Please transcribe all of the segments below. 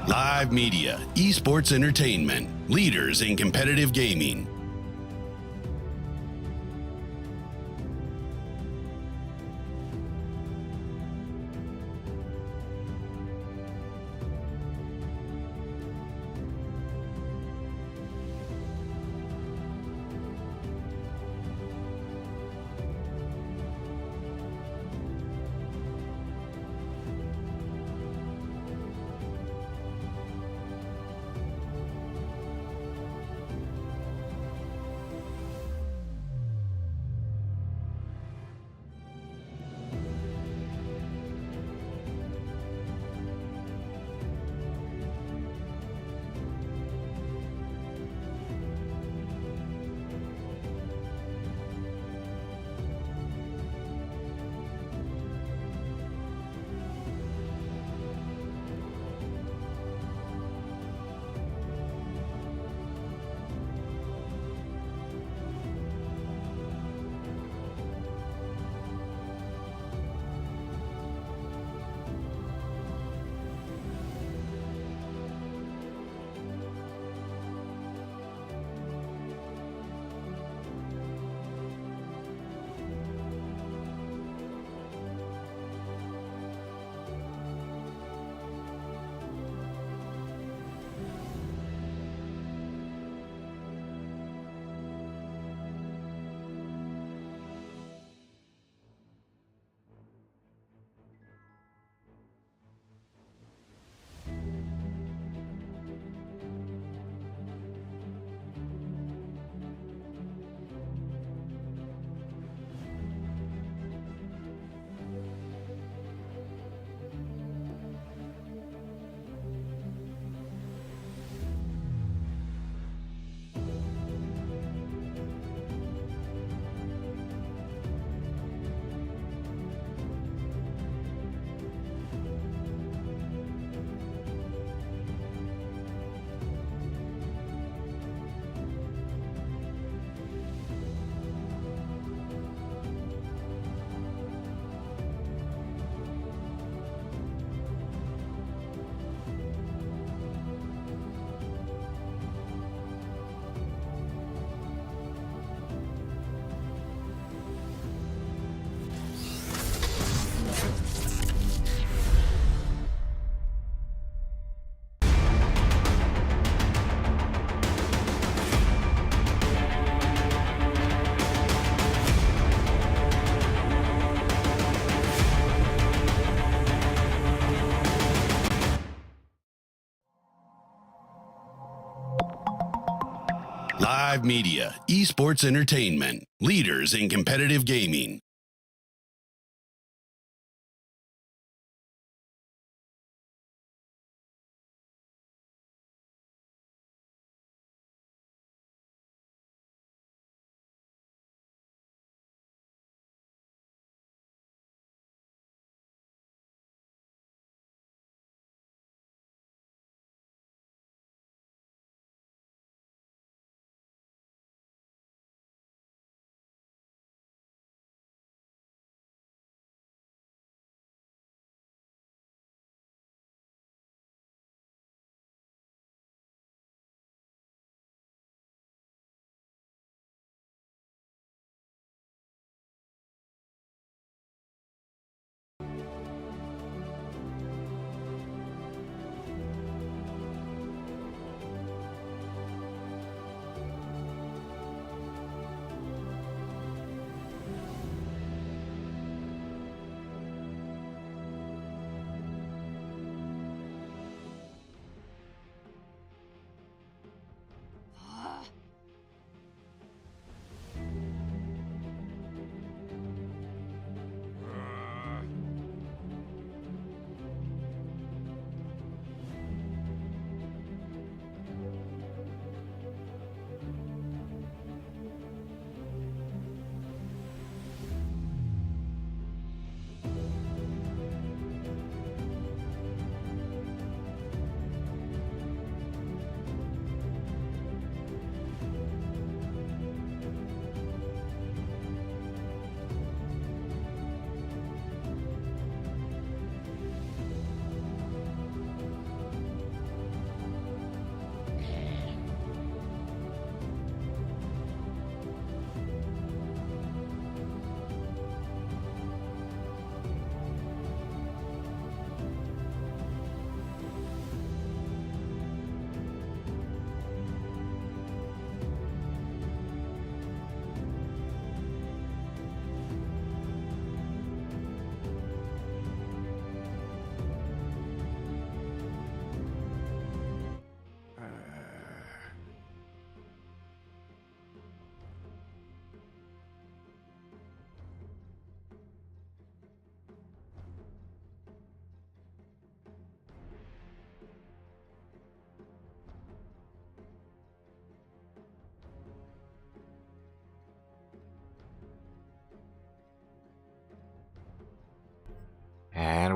Live media, esports entertainment, leaders in competitive gaming. Live media, esports entertainment, leaders in competitive gaming.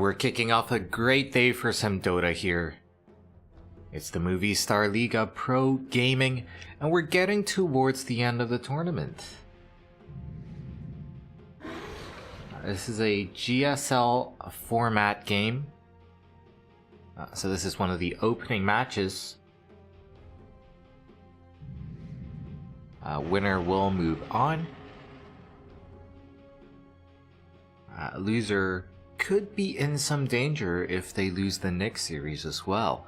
And we're kicking off a great day for some Dota here. It's the Movistar Liga Pro Gaming, and we're getting towards the end of the tournament. This is a GSL format game. So this is one of the opening matches. Winner will move on. Loser could be in some danger if they lose the next series as well.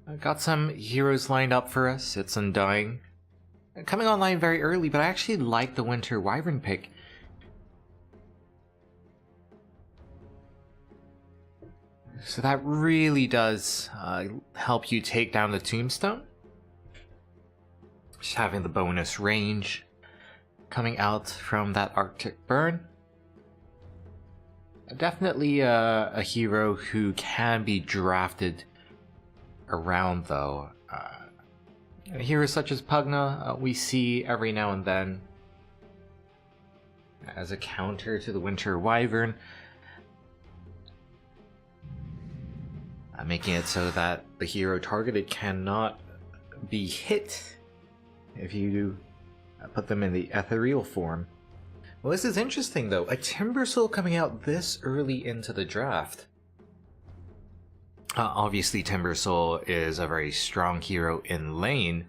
I got some heroes lined up for us. It's Undying. Coming online very early, but I actually like the Winter Wyvern pick. So that really does help you take down the Tombstone. Just having the bonus range coming out from that Arctic Burn. Definitely a hero who can be drafted around though. Heroes such as Pugna we see every now and then as a counter to the Winter Wyvern, making it so that the hero targeted cannot be hit if you put them in the ethereal form. Well, this is interesting though. A Timbersaw coming out this early into the draft. Obviously Timbersaw is a very strong hero in lane,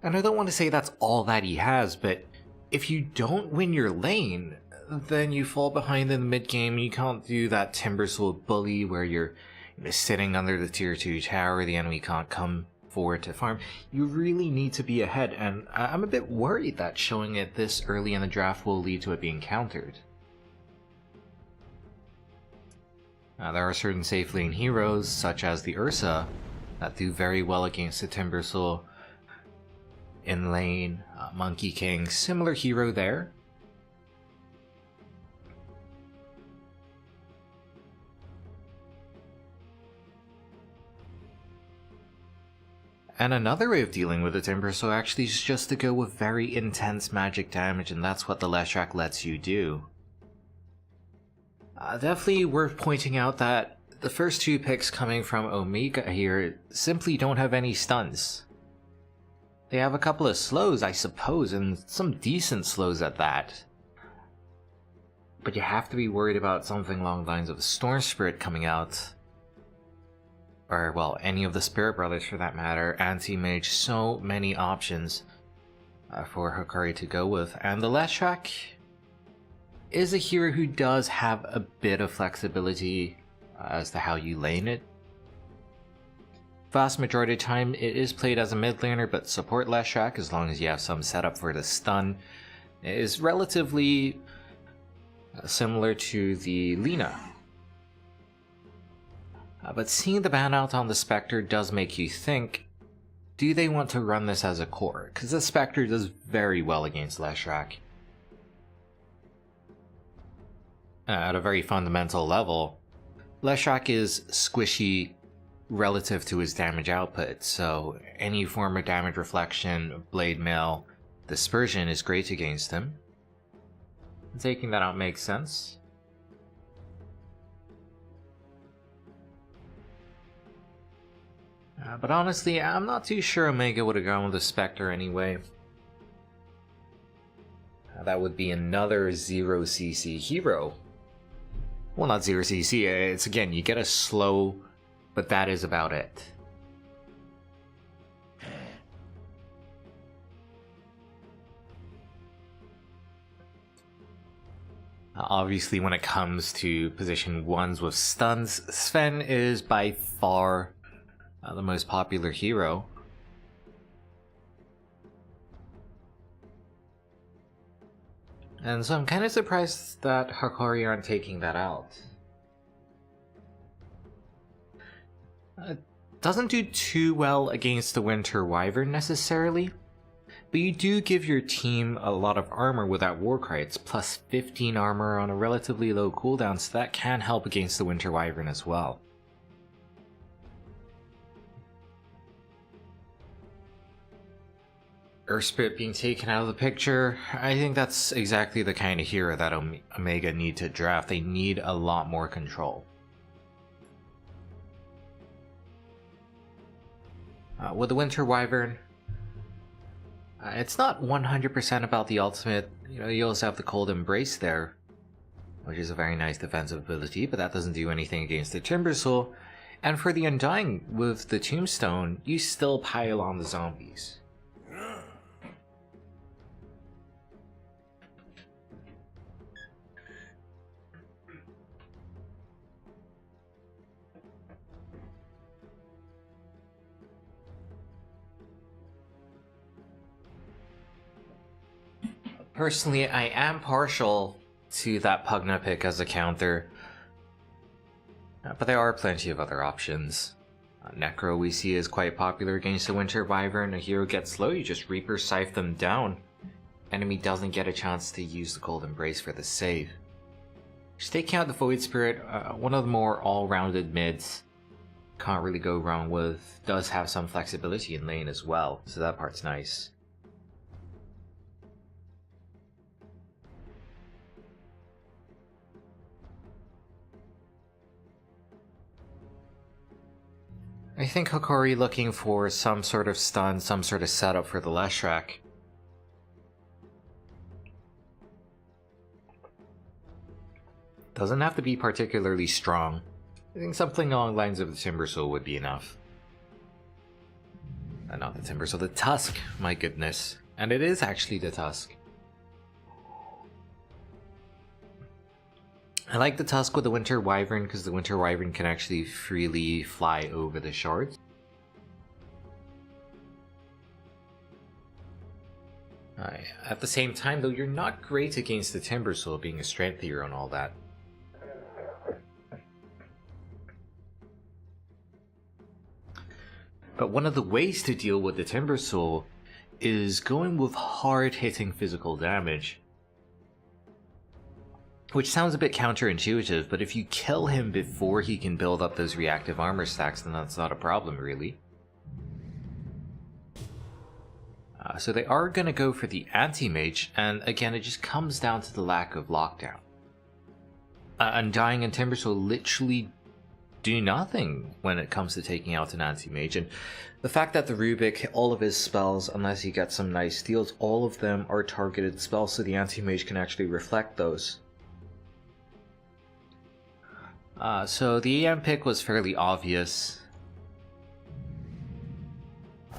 and I don't want to say that's all that he has, but if you don't win your lane, then you fall behind in the mid game. You can't do that Timbersaw bully where you're sitting under the tier 2 tower, the enemy can't come forward to farm. You really need to be ahead, and I'm a bit worried that showing it this early in the draft will lead to it being countered. There are certain safe lane heroes, such as the Ursa, that do very well against the Timbersaw in lane. Monkey King, similar hero there. And another way of dealing with the Timbersaw actually is just to go with very intense magic damage, and that's what the Leshrac lets you do. Definitely worth pointing out that the first two picks coming from Omega here simply don't have any stuns. They have a couple of slows, I suppose, and some decent slows at that. But you have to be worried about something along the lines of Storm Spirit coming out. Or, well, any of the Spirit Brothers for that matter. Anti-Mage, so many options for Hokori to go with. And the Leshrac is a hero who does have a bit of flexibility as to how you lane it. Vast majority of the time it is played as a mid laner, but support Leshrac, as long as you have some setup for the stun, is relatively similar to the Lina. But seeing the ban out on the Spectre does make you think, do they want to run this as a core? Because the Spectre does very well against Leshrac. At a very fundamental level, Leshrac is squishy relative to his damage output, so any form of damage reflection, blade mail, dispersion is great against him. Taking that out makes sense. But honestly, I'm not too sure Omega would have gone with the Spectre anyway. That would be another 0cc hero. Well, not 0cc, it's again, you get a slow, but that is about it. Obviously, when it comes to position 1s with stuns, Sven is by far the most popular hero. And so I'm kind of surprised that Hokori aren't taking that out. It doesn't do too well against the Winter Wyvern necessarily, but you do give your team a lot of armor with that Warcry. It's plus 15 armor on a relatively low cooldown, so that can help against the Winter Wyvern as well. Earth Spirit being taken out of the picture, I think that's exactly the kind of hero that Omega need to draft. They need a lot more control. With the Winter Wyvern, it's not 100% about the ultimate. You know, you also have the Cold Embrace there, which is a very nice defensive ability, but that doesn't do anything against the Timbersaw. And for the Undying, with the Tombstone, you still pile on the zombies. Personally, I am partial to that Pugna pick as a counter, but there are plenty of other options. Necro we see is quite popular against the Winter Wyvern. A hero gets slow, you just Reaper Scythe them down. Enemy doesn't get a chance to use the Cold Embrace for the save. Just taking out the Void Spirit, one of the more all-rounded mids. Can't really go wrong with. Does have some flexibility in lane as well, so that part's nice. I think Hokori looking for some sort of stun, some sort of setup for the Leshrac. Doesn't have to be particularly strong. I think something along the lines of the Timbersaw would be enough. Not the Timbersaw, the Tusk, my goodness. And it is actually the Tusk. I like the Tusk with the Winter Wyvern because the Winter Wyvern can actually freely fly over the shards. At the same time though, you're not great against the Timbersaw being a strength hero and all that. But one of the ways to deal with the Timbersaw is going with hard-hitting physical damage. Which sounds a bit counterintuitive, but if you kill him before he can build up those reactive armor stacks, then that's not a problem, really. So they are going to go for the Anti-Mage, and again, it just comes down to the lack of lockdown. Undying and Timbersaw literally do nothing when it comes to taking out an Anti-Mage, and the fact that the Rubik, all of his spells, unless he gets some nice steals, all of them are targeted spells, so the Anti-Mage can actually reflect those. So the AM pick was fairly obvious.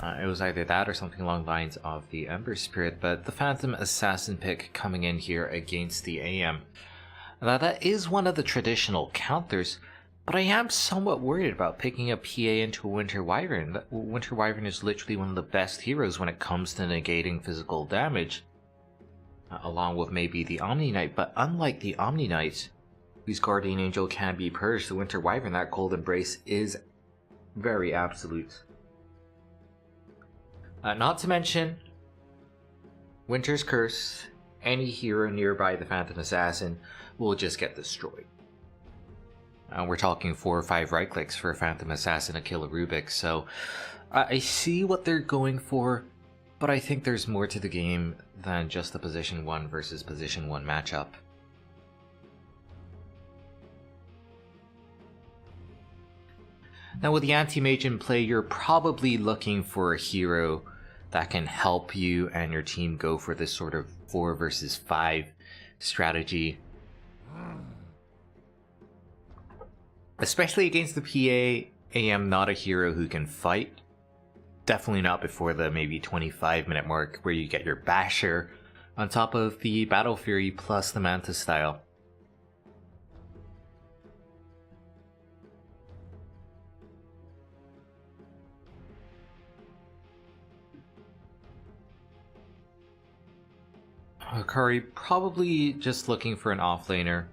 It was either that or something along the lines of the Ember Spirit, but the Phantom Assassin pick coming in here against the AM. Now that is one of the traditional counters, but I am somewhat worried about picking a PA into a Winter Wyvern. Winter Wyvern is literally one of the best heroes when it comes to negating physical damage, along with maybe the Omni Knight, but unlike the Omni Knight, whose Guardian Angel can be purged, the Winter Wyvern, that Cold Embrace is very absolute. Not to mention, Winter's Curse, any hero nearby the Phantom Assassin will just get destroyed. We're talking 4 or 5 right clicks for a Phantom Assassin to kill a Rubik, so I see what they're going for, but I think there's more to the game than just the position 1 versus position 1 matchup. Now with the Anti-Mage in play, you're probably looking for a hero that can help you and your team go for this sort of 4 versus 5 strategy. Especially against the PA, AM not a hero who can fight. Definitely not before the maybe 25-minute mark where you get your Basher on top of the Battle Fury plus the Manta style. Hokori probably just looking for an offlaner.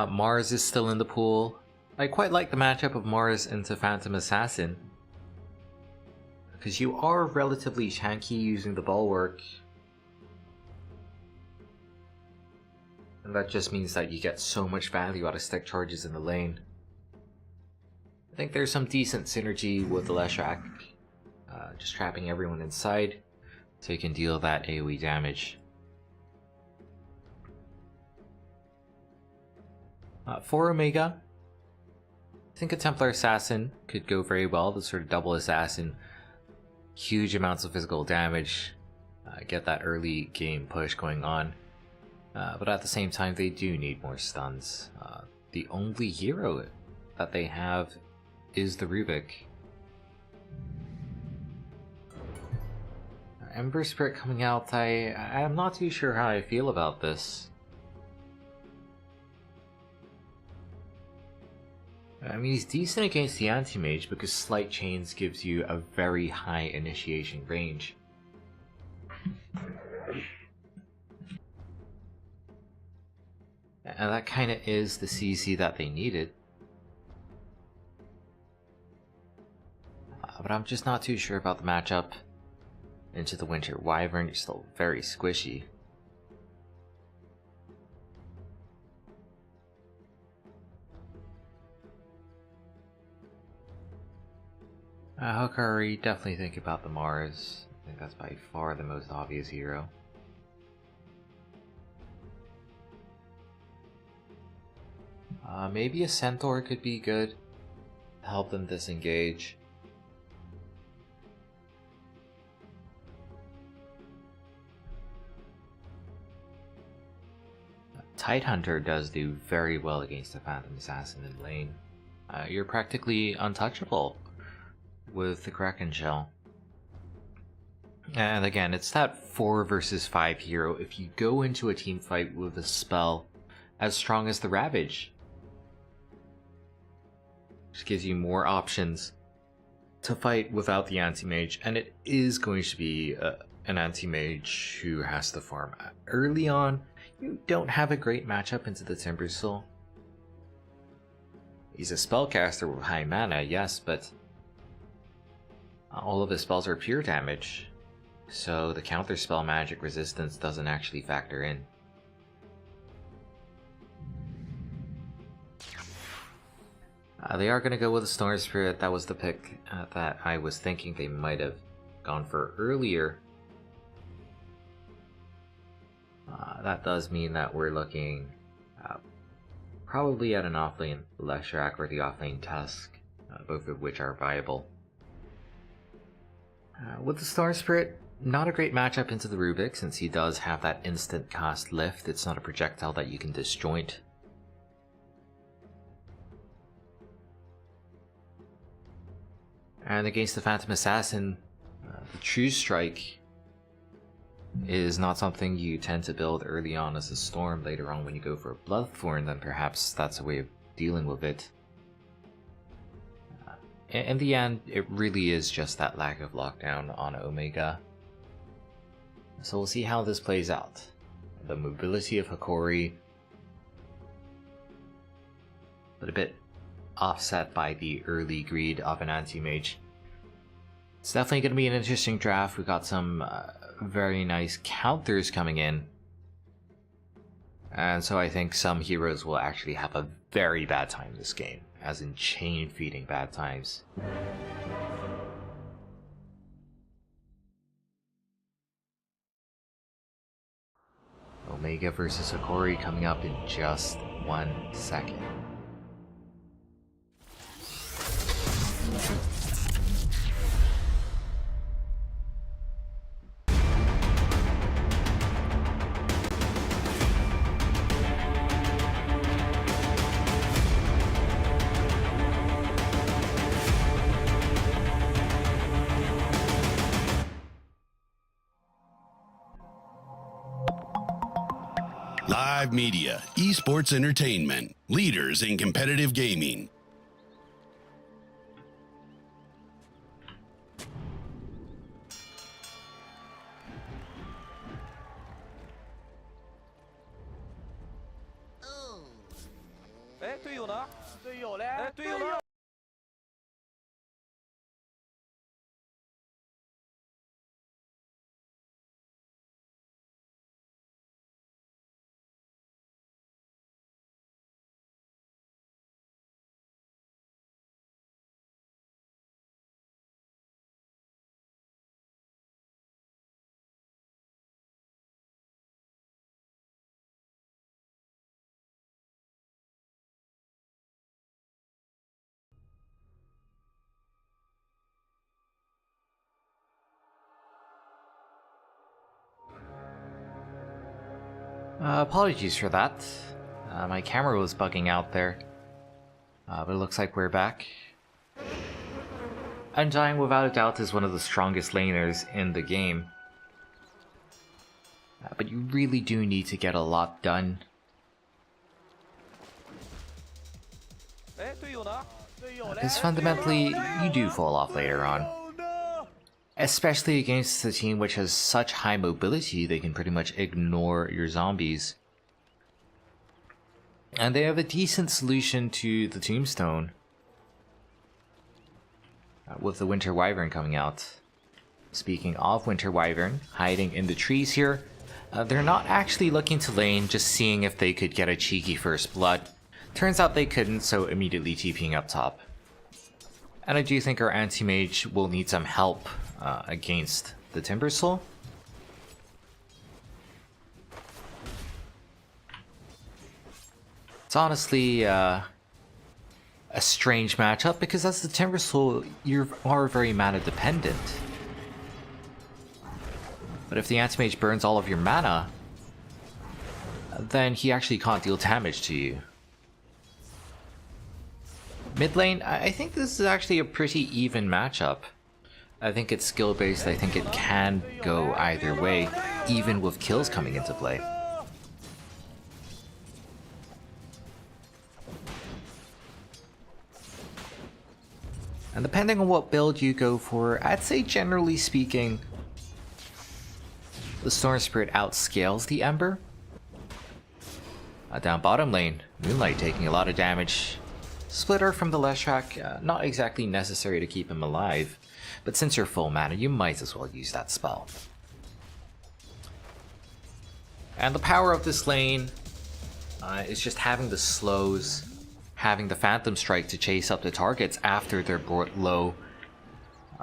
Mars is still in the pool. I quite like the matchup of Mars into Phantom Assassin, because you are relatively tanky using the Bulwark, and that just means that you get so much value out of stick charges in the lane. I think there's some decent synergy with the Leshrac, just trapping everyone inside so you can deal that AoE damage. For Omega, I think a Templar Assassin could go very well, the sort of double assassin, huge amounts of physical damage, get that early game push going on. But at the same time, they do need more stuns. The only hero that they have is the Rubik. Ember Spirit coming out, I'm not too sure how I feel about this. I mean, he's decent against the Anti-Mage because Slight Chains gives you a very high initiation range. And that kind of is the CC that they needed. But I'm just not too sure about the matchup. Into the Winter Wyvern is still very squishy. Hokori, definitely think about the Mars. I think that's by far the most obvious hero. Maybe a Centaur could be good to help them disengage. Tidehunter does do very well against the Phantom Assassin in lane. You're practically untouchable with the Kraken Shell. And again, it's that 4 versus 5 hero. If you go into a team fight with a spell as strong as the Ravage, just gives you more options to fight without the Anti-Mage, and it is going to be an Anti-Mage who has to farm early on. You don't have a great matchup into the Timbersoul. He's a spellcaster with high mana, yes, but all of his spells are pure damage, so the counterspell magic resistance doesn't actually factor in. They are going to go with a Storm Spirit. That was the pick that I was thinking they might have gone for earlier. That does mean that we're looking probably at an offlane Leshrac or the offlane Tusk, both of which are viable. With the Storm Spirit, not a great matchup into the Rubik since he does have that instant cast lift. It's not a projectile that you can disjoint. And against the Phantom Assassin, the True Strike is not something you tend to build early on as a Storm. Later on when you go for a Bloodthorn, then perhaps that's a way of dealing with it. In the end, it really is just that lack of lockdown on Omega. So we'll see how this plays out. The mobility of Hokori, but a bit offset by the early greed of an Anti-Mage. It's definitely going to be an interesting draft. We've got some very nice counters coming in. And so I think some heroes will actually have a very bad time this game, as in chain feeding bad times. Omega versus Hokori coming up in just 1 second. Live media, esports entertainment, leaders in competitive gaming. Apologies for that. My camera was bugging out there. But it looks like we're back. Undying without a doubt is one of the strongest laners in the game. But you really do need to get a lot done. Because fundamentally, you do fall off later on. Especially against a team which has such high mobility, they can pretty much ignore your zombies. And they have a decent solution to the tombstone. With the Winter Wyvern coming out. Speaking of Winter Wyvern, hiding in the trees here. They're not actually looking to lane, just seeing if they could get a cheeky first blood. Turns out they couldn't, so immediately TPing up top. And I do think our anti-mage will need some help against the Timber Soul. It's honestly a strange matchup, because as the Timber Soul, you are very mana dependent. But if the anti-mage burns all of your mana, then he actually can't deal damage to you. Mid lane, I think this is actually a pretty even matchup. I think it's skill based, I think it can go either way, even with kills coming into play. And depending on what build you go for, I'd say generally speaking, the Storm Spirit outscales the Ember. Down bottom lane, Moonlight taking a lot of damage. Splitter from the Leshrac, not exactly necessary to keep him alive, but since you're full mana, you might as well use that spell. And the power of this lane is just having the slows, having the Phantom Strike to chase up the targets after they're brought low.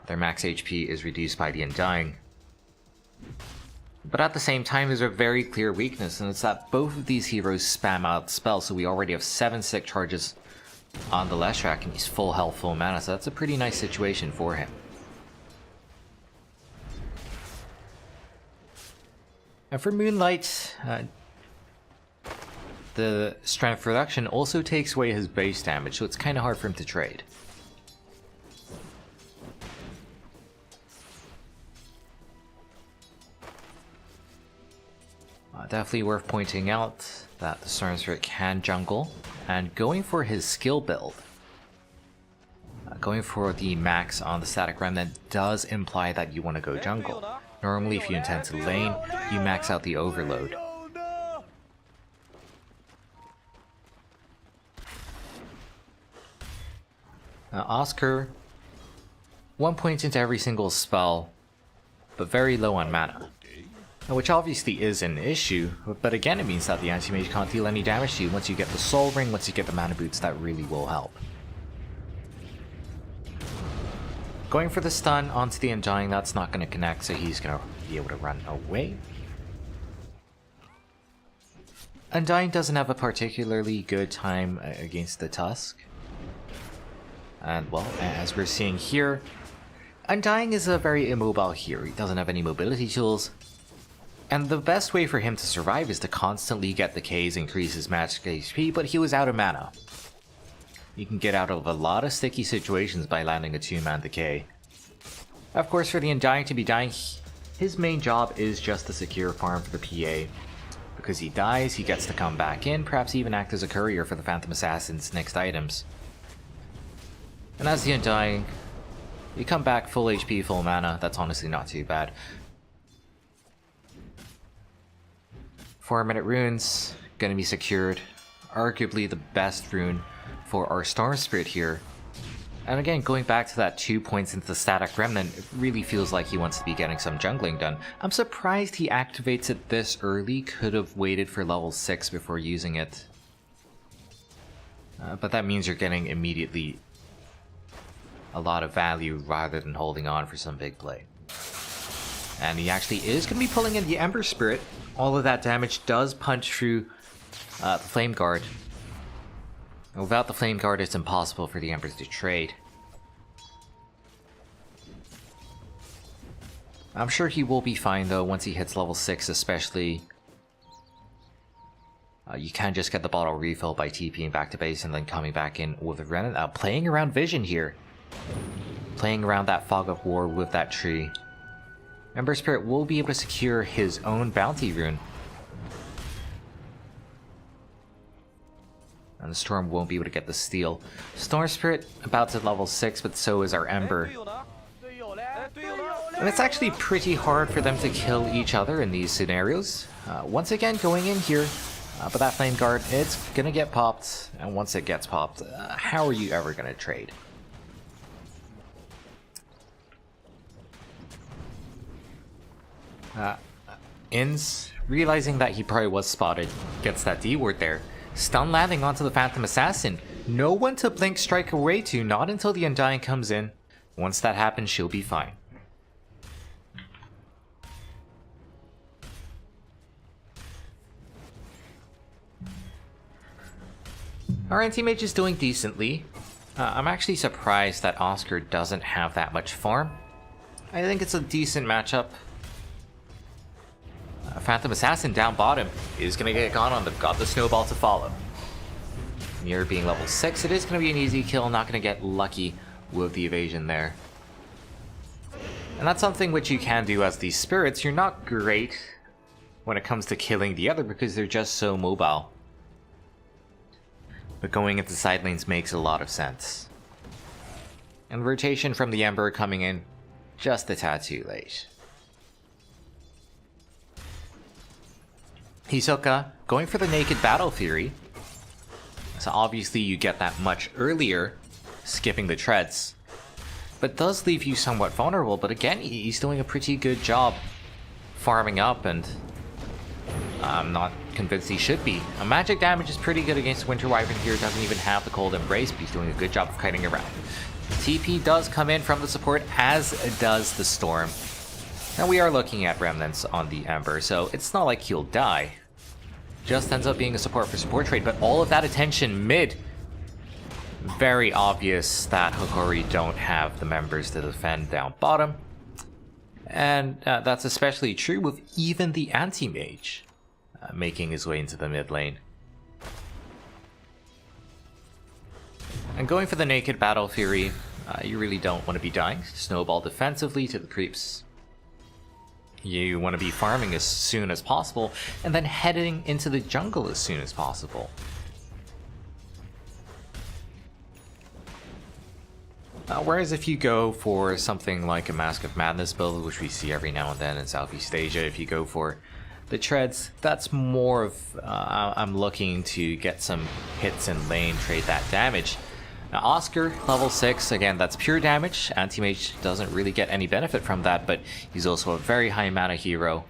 Their max HP is reduced by the Undying. But at the same time, there's a very clear weakness, and it's that both of these heroes spam out spells, so we already have 7 sick charges on the Leshrac, and he's full health, full mana, so that's a pretty nice situation for him. And for Moonlight, the strength reduction also takes away his base damage, so it's kind of hard for him to trade. Definitely worth pointing out that the Storm Spirit can jungle, and going for his skill build, going for the max on the Static Remnant does imply that you want to go jungle. Normally if you intend to lane, you max out the Overload. Now Oscar, 1 point into every single spell, but very low on mana. Which obviously is an issue, but again it means that the anti-mage can't deal any damage to you. Once you get the Soul Ring, once you get the mana boots, that really will help. Going for the stun onto the Undying, that's not going to connect, so he's going to be able to run away. Undying doesn't have a particularly good time against the Tusk. And well, as we're seeing here, Undying is a very immobile hero. He doesn't have any mobility tools. And the best way for him to survive is to constantly get the Ks, increase his magic HP, but he was out of mana. You can get out of a lot of sticky situations by landing a 2-man decay. Of course, for the Undying to be dying, his main job is just to secure farm for the PA. Because he dies, he gets to come back in, perhaps even act as a courier for the Phantom Assassin's next items. And as the Undying, you come back full HP, full mana, that's honestly not too bad. 4-minute runes, gonna be secured. Arguably the best rune for our Storm Spirit here. And again, going back to that 2 points into the Static Remnant, it really feels like he wants to be getting some jungling done. I'm surprised he activates it this early, could have waited for level 6 before using it. But that means you're getting immediately a lot of value rather than holding on for some big play. And he actually is going to be pulling in the Ember Spirit. All of that damage does punch through the Flame Guard. Without the Flame Guard, it's impossible for the Embers to trade. I'm sure he will be fine though once he hits level 6, especially You can just get the bottle refill by TPing back to base and then coming back in with a Remnant. Playing around vision here. Playing around that fog of war with that tree. Ember Spirit will be able to secure his own bounty rune. And the Storm won't be able to get the steal. Storm Spirit about to level 6, but so is our Ember. And it's actually pretty hard for them to kill each other in these scenarios. Once again, going in here, but that Flame Guard, it's gonna get popped. And once it gets popped, how are you ever gonna trade? Inns, realizing that he probably was spotted, gets that D word there. Stun landing onto the Phantom Assassin. No one to blink strike away to, not until the Undying comes in. Once that happens, she'll be fine. Our anti-mage is doing decently. I'm actually surprised that Oscar doesn't have that much farm. I think it's a decent matchup. Phantom Assassin down bottom is going to get gone on. They've got the snowball to follow. Mirror being level 6, it is going to be an easy kill. Not going to get lucky with the evasion there. And that's something which you can do as these spirits. You're not great when it comes to killing the other because they're just so mobile. But going into side lanes makes a lot of sense. And rotation from the Ember coming in just a tad too late. Hisoka going for the Naked Battle Fury. So obviously you get that much earlier, skipping the treads. But does leave you somewhat vulnerable, but again, he's doing a pretty good job farming up, and I'm not convinced he should be. Magic damage is pretty good against Winter Wyvern here, doesn't even have the Cold Embrace, but he's doing a good job of kiting around. TP does come in from the support, as does the Storm. Now we are looking at Remnants on the Ember, so it's not like he'll die. Just ends up being a support for support trade, but all of that attention mid. Very obvious that Hokori don't have the members to defend down bottom. And that's especially true with even the anti-mage making his way into the mid lane. And going for the Naked Battle Fury, you really don't want to be dying. Snowball defensively to the creeps. You want to be farming as soon as possible, and then heading into the jungle as soon as possible. Whereas if you go for something like a Mask of Madness build, which we see every now and then in Southeast Asia, if you go for the treads, that's more of I'm looking to get some hits in lane, trade that damage. Now Oscar, level 6, again, that's pure damage. Anti-mage doesn't really get any benefit from that, but he's also a very high mana hero.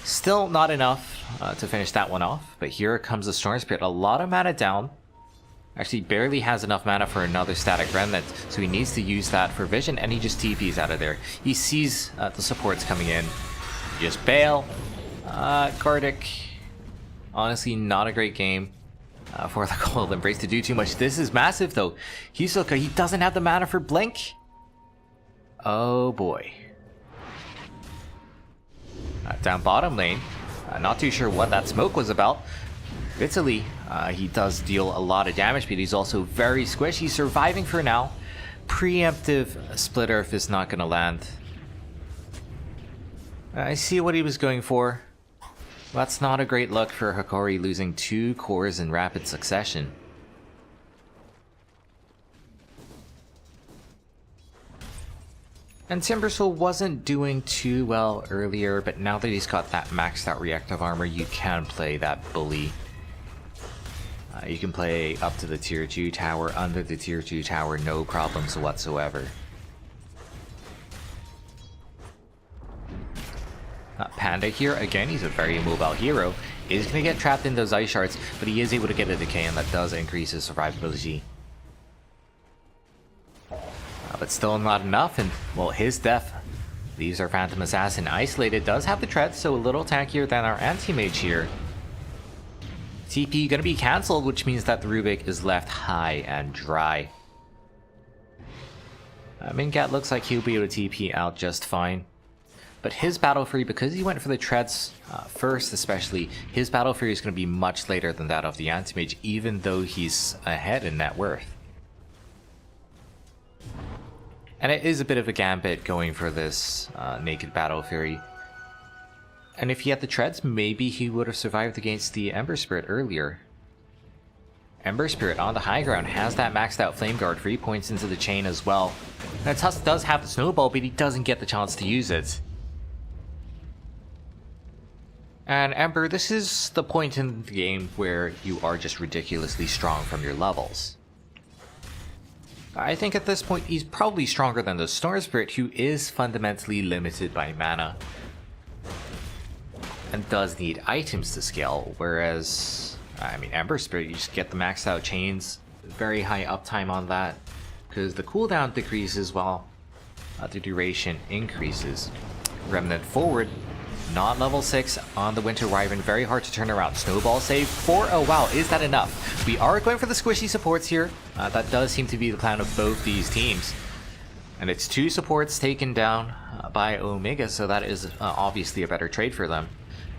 Still not enough to finish that one off, but here comes the Storm Spirit. A lot of mana down. Actually barely has enough mana for another static remnant, so he needs to use that for vision, and he just TPs out of there. He sees the supports coming in. Just bail. Gardic, honestly not a great game for the Cold Embrace to do too much. This is massive though. Hisoka, he doesn't have the mana for Blink. Oh boy. Down bottom lane, not too sure what that smoke was about. Italy, he does deal a lot of damage, but he's also very squishy. He's surviving for now. Preemptive Split Earth is not going to land. I see what he was going for. That's not a great look for Hokori, losing 2 cores in rapid succession. And Timbersoul wasn't doing too well earlier, but now that he's got that maxed out reactive armor, you can play that bully. You can play up to the tier 2 tower, under the tier 2 tower, no problems whatsoever. Panda here, again, he's a very mobile hero. Is going to get trapped in those ice shards, but he is able to get a decay, and that does increase his survivability. But still not enough, and well, his death leaves our Phantom Assassin isolated. Does have the treads, so a little tankier than our anti-mage here. TP gonna be cancelled, which means that the Rubik is left high and dry. Mingat looks like he'll be able to TP out just fine. But his Battle Fury, because he went for the treads first especially, his Battle Fury is going to be much later than that of the Anti-Mage, even though he's ahead in net worth. And it is a bit of a gambit going for this naked Battle Fury. And if he had the treads, maybe he would have survived against the Ember Spirit earlier. Ember Spirit on the high ground has that maxed out Flame Guard, 3 points into the chain as well. Now Tusk does have the Snowball, but he doesn't get the chance to use it. And Ember, this is the point in the game where you are just ridiculously strong from your levels. I think at this point he's probably stronger than the Storm Spirit, who is fundamentally limited by mana and does need items to scale, whereas, I mean, Ember Spirit, you just get the maxed out chains, very high uptime on that, because the cooldown decreases while the duration increases. Remnant forward, not level 6 on the Winter Wyvern, very hard to turn around. Snowball save for a while, is that enough? We are going for the squishy supports here, that does seem to be the plan of both these teams. And it's 2 supports taken down by Omega, so that is obviously a better trade for them.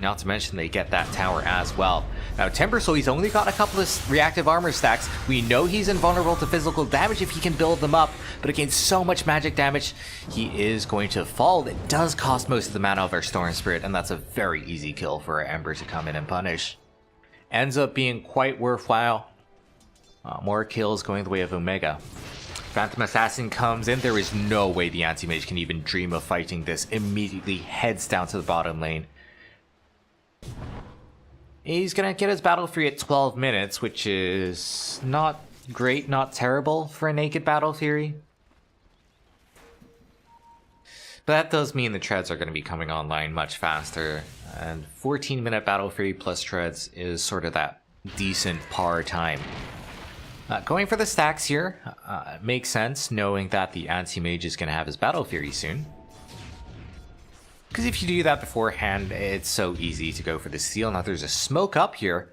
Not to mention they get that tower as well. Now Timbersoul, he's only got a couple of reactive armor stacks. We know he's invulnerable to physical damage if he can build them up, but against so much magic damage, he is going to fall. It does cost most of the mana of our Storm Spirit, and that's a very easy kill for our Ember to come in and punish. Ends up being quite worthwhile. More kills going the way of Omega. Phantom Assassin comes in. There is no way the Anti-Mage can even dream of fighting this. Immediately heads down to the bottom lane. He's gonna get his Battle Fury at 12 minutes, which is not great, not terrible for a naked Battle Fury. But that does mean the treads are going to be coming online much faster, and 14-minute Battle Fury plus treads is sort of that decent par time. Going for the stacks here makes sense, knowing that the Anti-Mage is going to have his Battle Fury soon. Because if you do that beforehand, it's so easy to go for the steal. Now there's a smoke up here.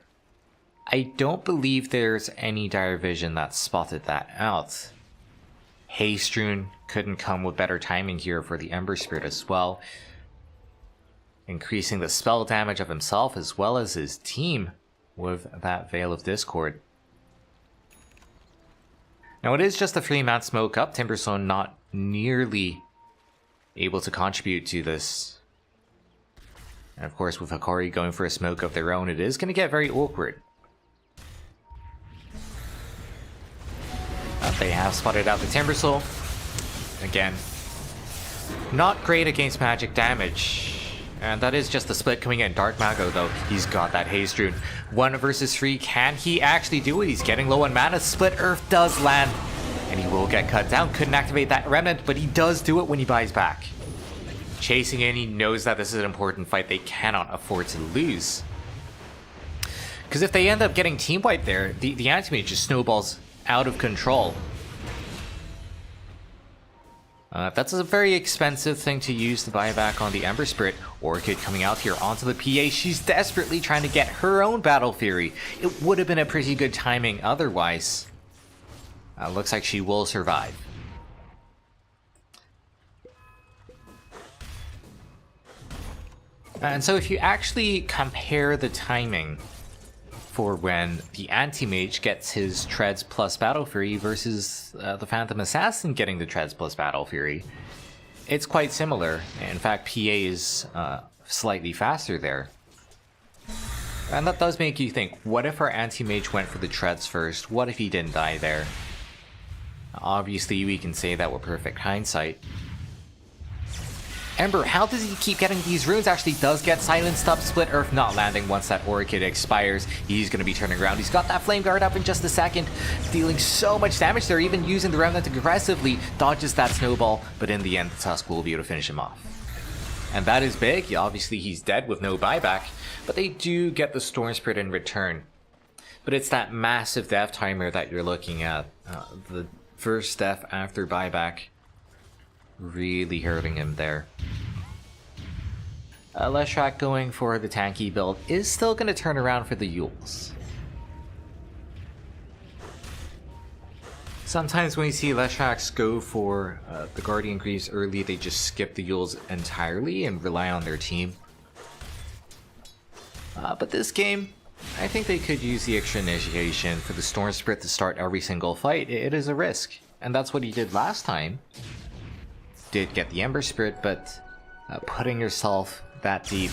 I don't believe there's any Dire Vision that spotted that out. Haste Rune couldn't come with better timing here for the Ember Spirit as well. Increasing the spell damage of himself as well as his team with that Veil of Discord. Now it is just a 3-man smoke up. Timbersoul not nearly able to contribute to this. And of course with Hokori going for a smoke of their own, it is going to get very awkward. They have spotted out the Timbersoul. Again, not great against magic damage. And that is just the split coming in. Dark Mago though, he's got that Haste Rune. 1 versus 3, can he actually do it? He's getting low on mana. Split Earth does land. And he will get cut down. Couldn't activate that Remnant, but he does do it when he buys back. Chasing in, he knows that this is an important fight they cannot afford to lose. Because if they end up getting team wiped there, the Anti-Mage just snowballs out of control. That's a very expensive thing to use to buy back on the Ember Spirit. Orchid coming out here onto the PA. She's desperately trying to get her own Battle Fury. It would have been a pretty good timing otherwise. Looks like she will survive. And so if you actually compare the timing for when the Anti-Mage gets his Treads plus Battle Fury versus the Phantom Assassin getting the Treads plus Battle Fury, it's quite similar. In fact, PA is slightly faster there. And that does make you think, what if our Anti-Mage went for the Treads first? What if he didn't die there? Obviously, we can say that with perfect hindsight. Ember, how does he keep getting these runes? Actually does get silenced up. Split Earth not landing once that Orchid expires. He's going to be turning around. He's got that Flame Guard up in just a second, dealing so much damage. They're even using the Remnant aggressively. Dodges that Snowball, but in the end, the Tusk will be able to finish him off. And that is big. Obviously, he's dead with no buyback, but they do get the Storm Spirit in return. But it's that massive death timer that you're looking at. The first death after buyback really hurting him there. Leshrac going for the tanky build is still going to turn around for the Yules. Sometimes when you see Leshraks go for the Guardian Greaves early, they just skip the Yules entirely and rely on their team. But this game, I think they could use the extra initiation for the Storm Spirit to start every single fight. It is a risk, and that's what he did last time. Did get the Ember Spirit, but putting yourself that deep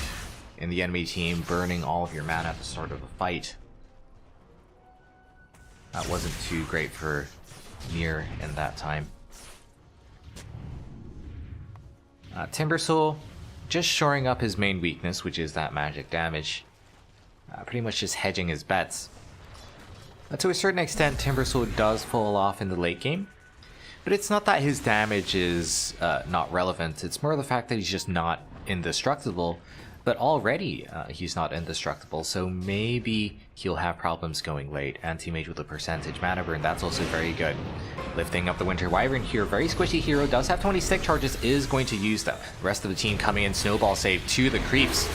in the enemy team, burning all of your mana at the start of a fight, that wasn't too great for Nier in that time. Timbersoul just shoring up his main weakness, which is that magic damage. Pretty much just hedging his bets. To a certain extent, Timbersoul does fall off in the late game, but it's not that his damage is not relevant. It's more the fact that he's just not indestructible, but already he's not indestructible, so maybe he'll have problems going late. Anti-Mage with a percentage mana burn, that's also very good. Lifting up the Winter Wyvern here, very squishy hero, does have 20 stick charges, is going to use them. The rest of the team coming in, snowball save to the creeps.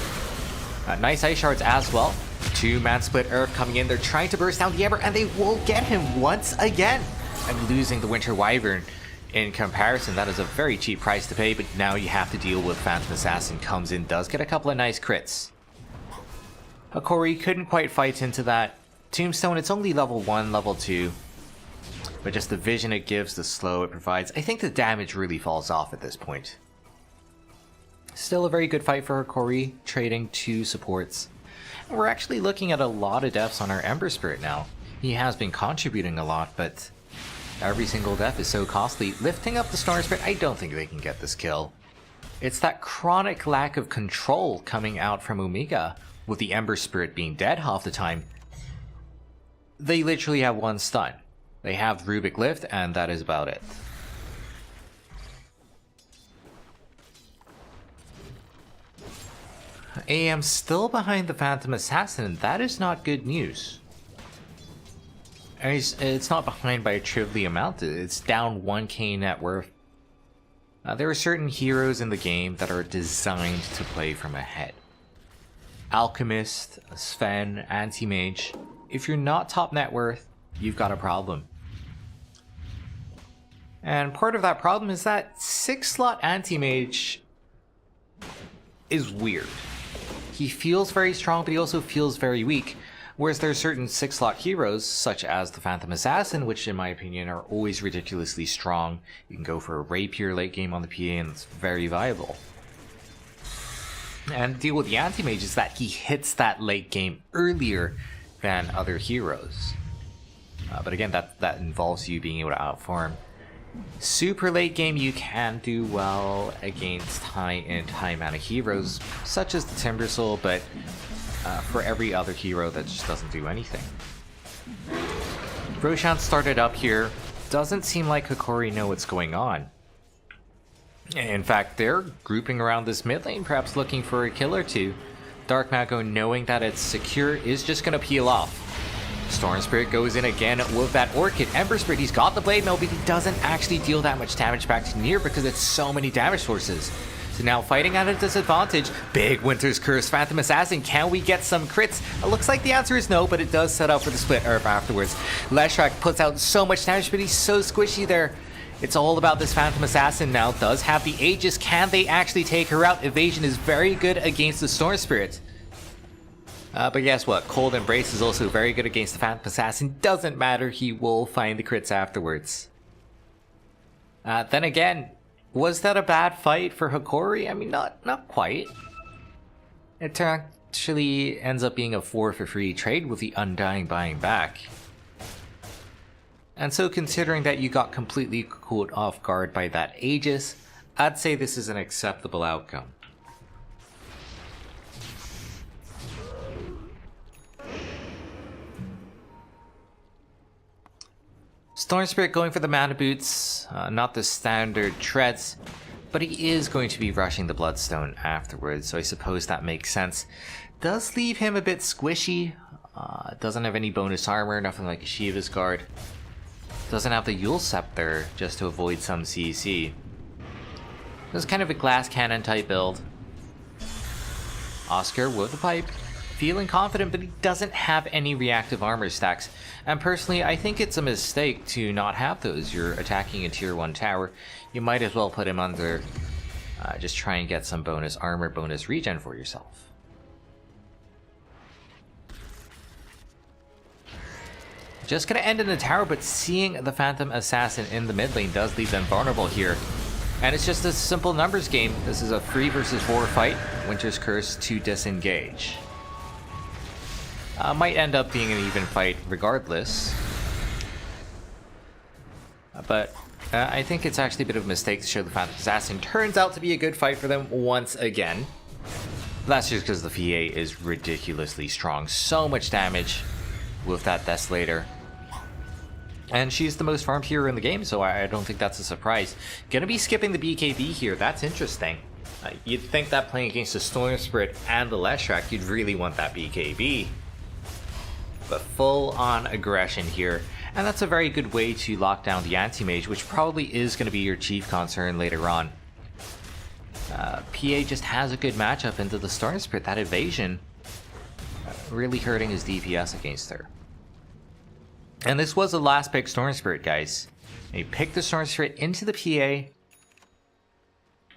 Nice Ice Shards as well. 2-man split Earth coming in, they're trying to burst down the Ember, and they will get him once again. And losing the Winter Wyvern in comparison, that is a very cheap price to pay, but now you have to deal with Phantom Assassin. Comes in, does get a couple of nice crits. Hokori couldn't quite fight into that. Tombstone, it's only level 1, level 2. But just the vision it gives, the slow it provides, I think the damage really falls off at this point. Still a very good fight for Hokori, trading 2 supports. And we're actually looking at a lot of deaths on our Ember Spirit now. He has been contributing a lot, but every single death is so costly. Lifting up the Storm Spirit, I don't think they can get this kill. It's that chronic lack of control coming out from Omega, with the Ember Spirit being dead half the time. They literally have 1 stun. They have Rubik Lift, and that is about it. AM still behind the Phantom Assassin, that is not good news. It's not behind by a trivial amount, it's down 1k net worth. There are certain heroes in the game that are designed to play from ahead. Alchemist, Sven, Anti-Mage. If you're not top net worth, you've got a problem. And part of that problem is that 6-slot Anti-Mage is weird. He feels very strong, but he also feels very weak. Whereas there are certain 6-slot heroes, such as the Phantom Assassin, which in my opinion are always ridiculously strong. You can go for a Rapier late game on the PA and it's very viable. And the deal with the Anti-Mage is that he hits that late game earlier than other heroes. But again, that involves you being able to outfarm. Super late game, you can do well against high-end, high-mana heroes, such as the Timbersoul, but for every other hero that just doesn't do anything. Roshan started up here. Doesn't seem like Hokori know what's going on. In fact, they're grouping around this mid lane, perhaps looking for a kill or two. Dark Mago, knowing that it's secure, is just going to peel off. Storm Spirit goes in again with that Orchid. Ember Spirit, he's got the Blade Mail, but he doesn't actually deal that much damage back to Nier because it's so many damage sources. So now fighting at a disadvantage. Big Winter's Curse, Phantom Assassin. Can we get some crits? It looks like the answer is no, but it does set up for the split Earth afterwards. Leshrak puts out so much damage, but he's so squishy there. It's all about this Phantom Assassin now. Does have the Aegis. Can they actually take her out? Evasion is very good against the Storm Spirit. But guess what? Cold Embrace is also very good against the Phantom Assassin. Doesn't matter, he will find the crits afterwards. Then again, was that a bad fight for Hokori? I mean, not quite. It actually ends up being a 4 for free trade with the Undying buying back. And so considering that you got completely caught off guard by that Aegis, I'd say this is an acceptable outcome. Storm Spirit going for the mana boots, not the standard treads, but he is going to be rushing the Bloodstone afterwards, so I suppose that makes sense. Does leave him a bit squishy, doesn't have any bonus armor, nothing like a Shiva's Guard. Doesn't have the Yule Scepter, just to avoid some CC. It's kind of a glass cannon type build. Oscar with the pipe. feeling confident, but he doesn't have any reactive armor stacks. And personally, I think it's a mistake to not have those. You're attacking a tier 1 tower. You might as well put him under. Just try and get some bonus armor, bonus regen for yourself. Just gonna end in the tower, but seeing the Phantom Assassin in the mid lane does leave them vulnerable here. And it's just a simple numbers game. This is a 3 versus 4 fight. Winter's Curse to disengage. Might end up being an even fight regardless. But I think it's actually a bit of a mistake to show the Phantom Assassin. Turns out to be a good fight for them once again. That's just because the VA is ridiculously strong. So much damage with that Desolator. And she's the most farmed hero in the game, so I don't think that's a surprise. Gonna be skipping the BKB here. That's interesting. You'd think that playing against the Storm Spirit and the Leshrac, you'd really want that BKB. But full-on aggression here. And that's a very good way to lock down the Anti-Mage, which probably is going to be your chief concern later on. PA just has a good matchup into the Storm Spirit. That evasion really hurting his DPS against her. And this was the last pick Storm Spirit, guys. He picked the Storm Spirit into the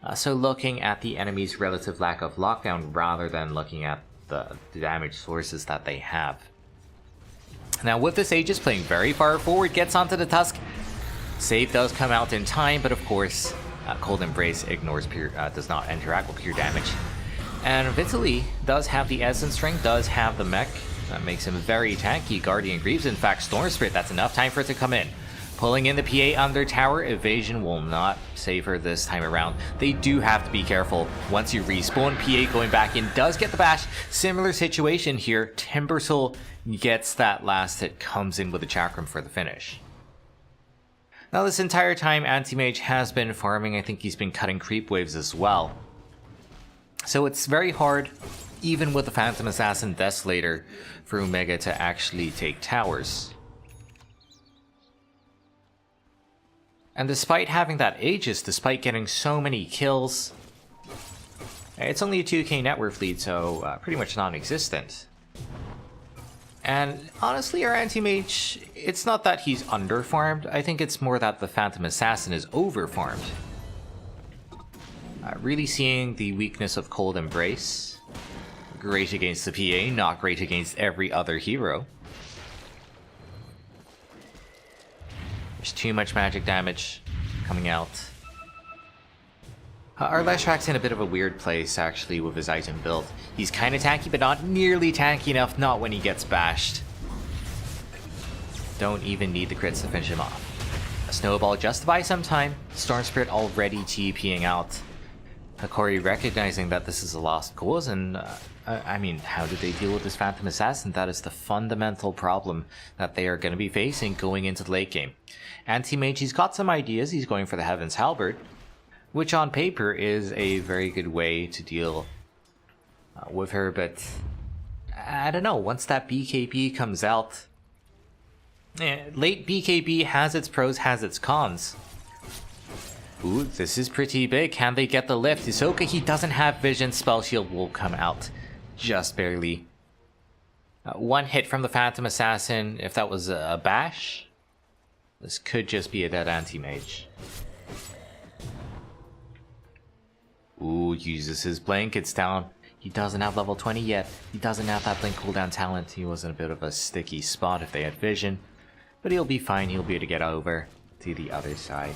PA. So looking at the enemy's relative lack of lockdown rather than looking at the damage sources that they have. Now with this Aegis playing very far forward, gets onto the Tusk. Save does come out in time, but of course, Cold Embrace ignores pure, does not interact with pure damage. And Vitaly does have the Essence Ring, does have the mech. That makes him very tanky. Guardian Greaves, in fact, Storm Spirit, that's enough time for it to come in. Pulling in the PA under tower, evasion will not save her this time around. They do have to be careful. Once you respawn, PA going back in does get the bash. Similar situation here. Timbersoul gets that last hit, comes in with a Chakram for the finish. Now this entire time, Anti-Mage has been farming. I think he's been cutting creep waves as well. So it's very hard, even with the Phantom Assassin Desolator, for Omega to actually take towers. And despite having that Aegis, despite getting so many kills, it's only a 2k net worth lead, so pretty much non-existent. And honestly, our Anti-Mage, it's not that he's under-farmed, I think it's more that the Phantom Assassin is over-farmed. Really seeing the weakness of Cold Embrace. Great against the PA, not great against every other hero. There's too much magic damage coming out. Our Leshrac's in a bit of a weird place, actually, with his item build. He's kind of tanky, but not nearly tanky enough, not when he gets bashed. Don't even need the crits to finish him off. A Snowball just to buy some time. Storm Spirit already TPing out. Hokori recognizing that this is a lost cause, and I mean, how do they deal with this Phantom Assassin? That is the fundamental problem that they are going to be facing going into the late game. Anti-Mage, he's got some ideas. He's going for the Heaven's Halberd, which on paper is a very good way to deal with her, but I don't know, once that BKB comes out, late BKB has its pros, has its cons. Ooh, this is pretty big. Can they get the lift? Hisoka, he doesn't have vision. Spell Shield will come out just barely. One hit from the Phantom Assassin. If that was a bash, this could just be a dead Anti-Mage. Ooh, uses his blink. It's down. He doesn't have level 20 yet. He doesn't have that blink cooldown talent. He was in a bit of a sticky spot if they had vision. But he'll be fine. He'll be able to get over to the other side.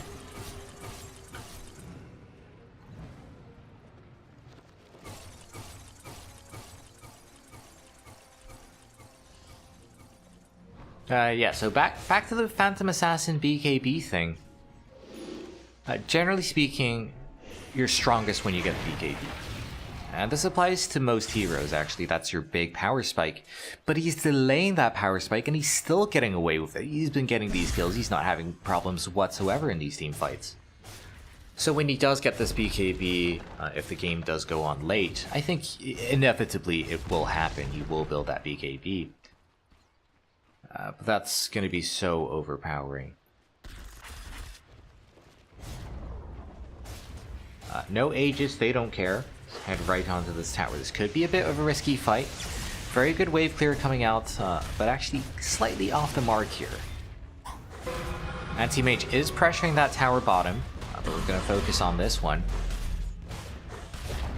Yeah, so back to the Phantom Assassin BKB thing. Generally speaking, you're strongest when you get the BKB. And this applies to most heroes, actually. That's your big power spike. But he's delaying that power spike, and he's still getting away with it. He's been getting these kills. He's not having problems whatsoever in these team fights. So when he does get this BKB, if the game does go on late, I think inevitably it will happen. He will build that BKB. But that's going to be so overpowering. No Aegis, they don't care. Head right onto this tower. This could be a bit of a risky fight very good wave clear coming out, but actually slightly off the mark here. Anti-Mage is pressuring that tower bottom, but we're going to focus on this one.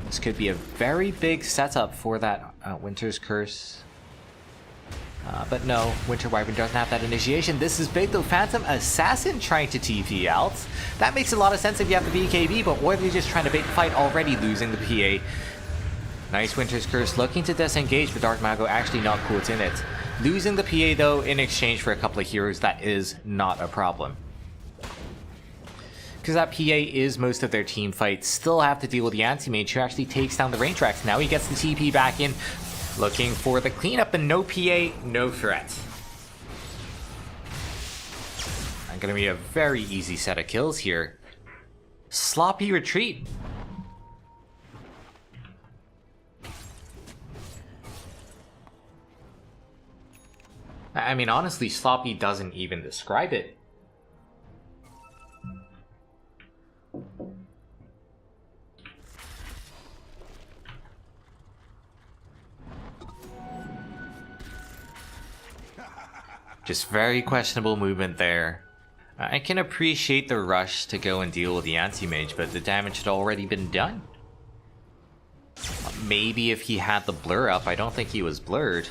This could be a very big setup for that Winter's Curse. But no, Winter Wyvern doesn't have that initiation. This is big though. Phantom Assassin trying to TP out. That makes a lot of sense if you have the BKB, but or they're just trying to bait the fight, already losing the PA. Nice Winter's Curse, looking to disengage, but Dark Mago actually not caught in it. Losing the PA though, in exchange for a couple of heroes, that is not a problem. Because that PA is most of their team fights. Still have to deal with the Anti-Mage, who actually takes down the range tracks. Now he gets the TP back in, looking for the cleanup, and no PA, no threat. And gonna be a very easy set of kills here. Sloppy retreat. I mean, honestly, sloppy doesn't even describe it. Just very questionable movement there. I can appreciate the rush to go and deal with the Anti-Mage, but the damage had already been done. Maybe if he had the blur up, I don't think he was blurred.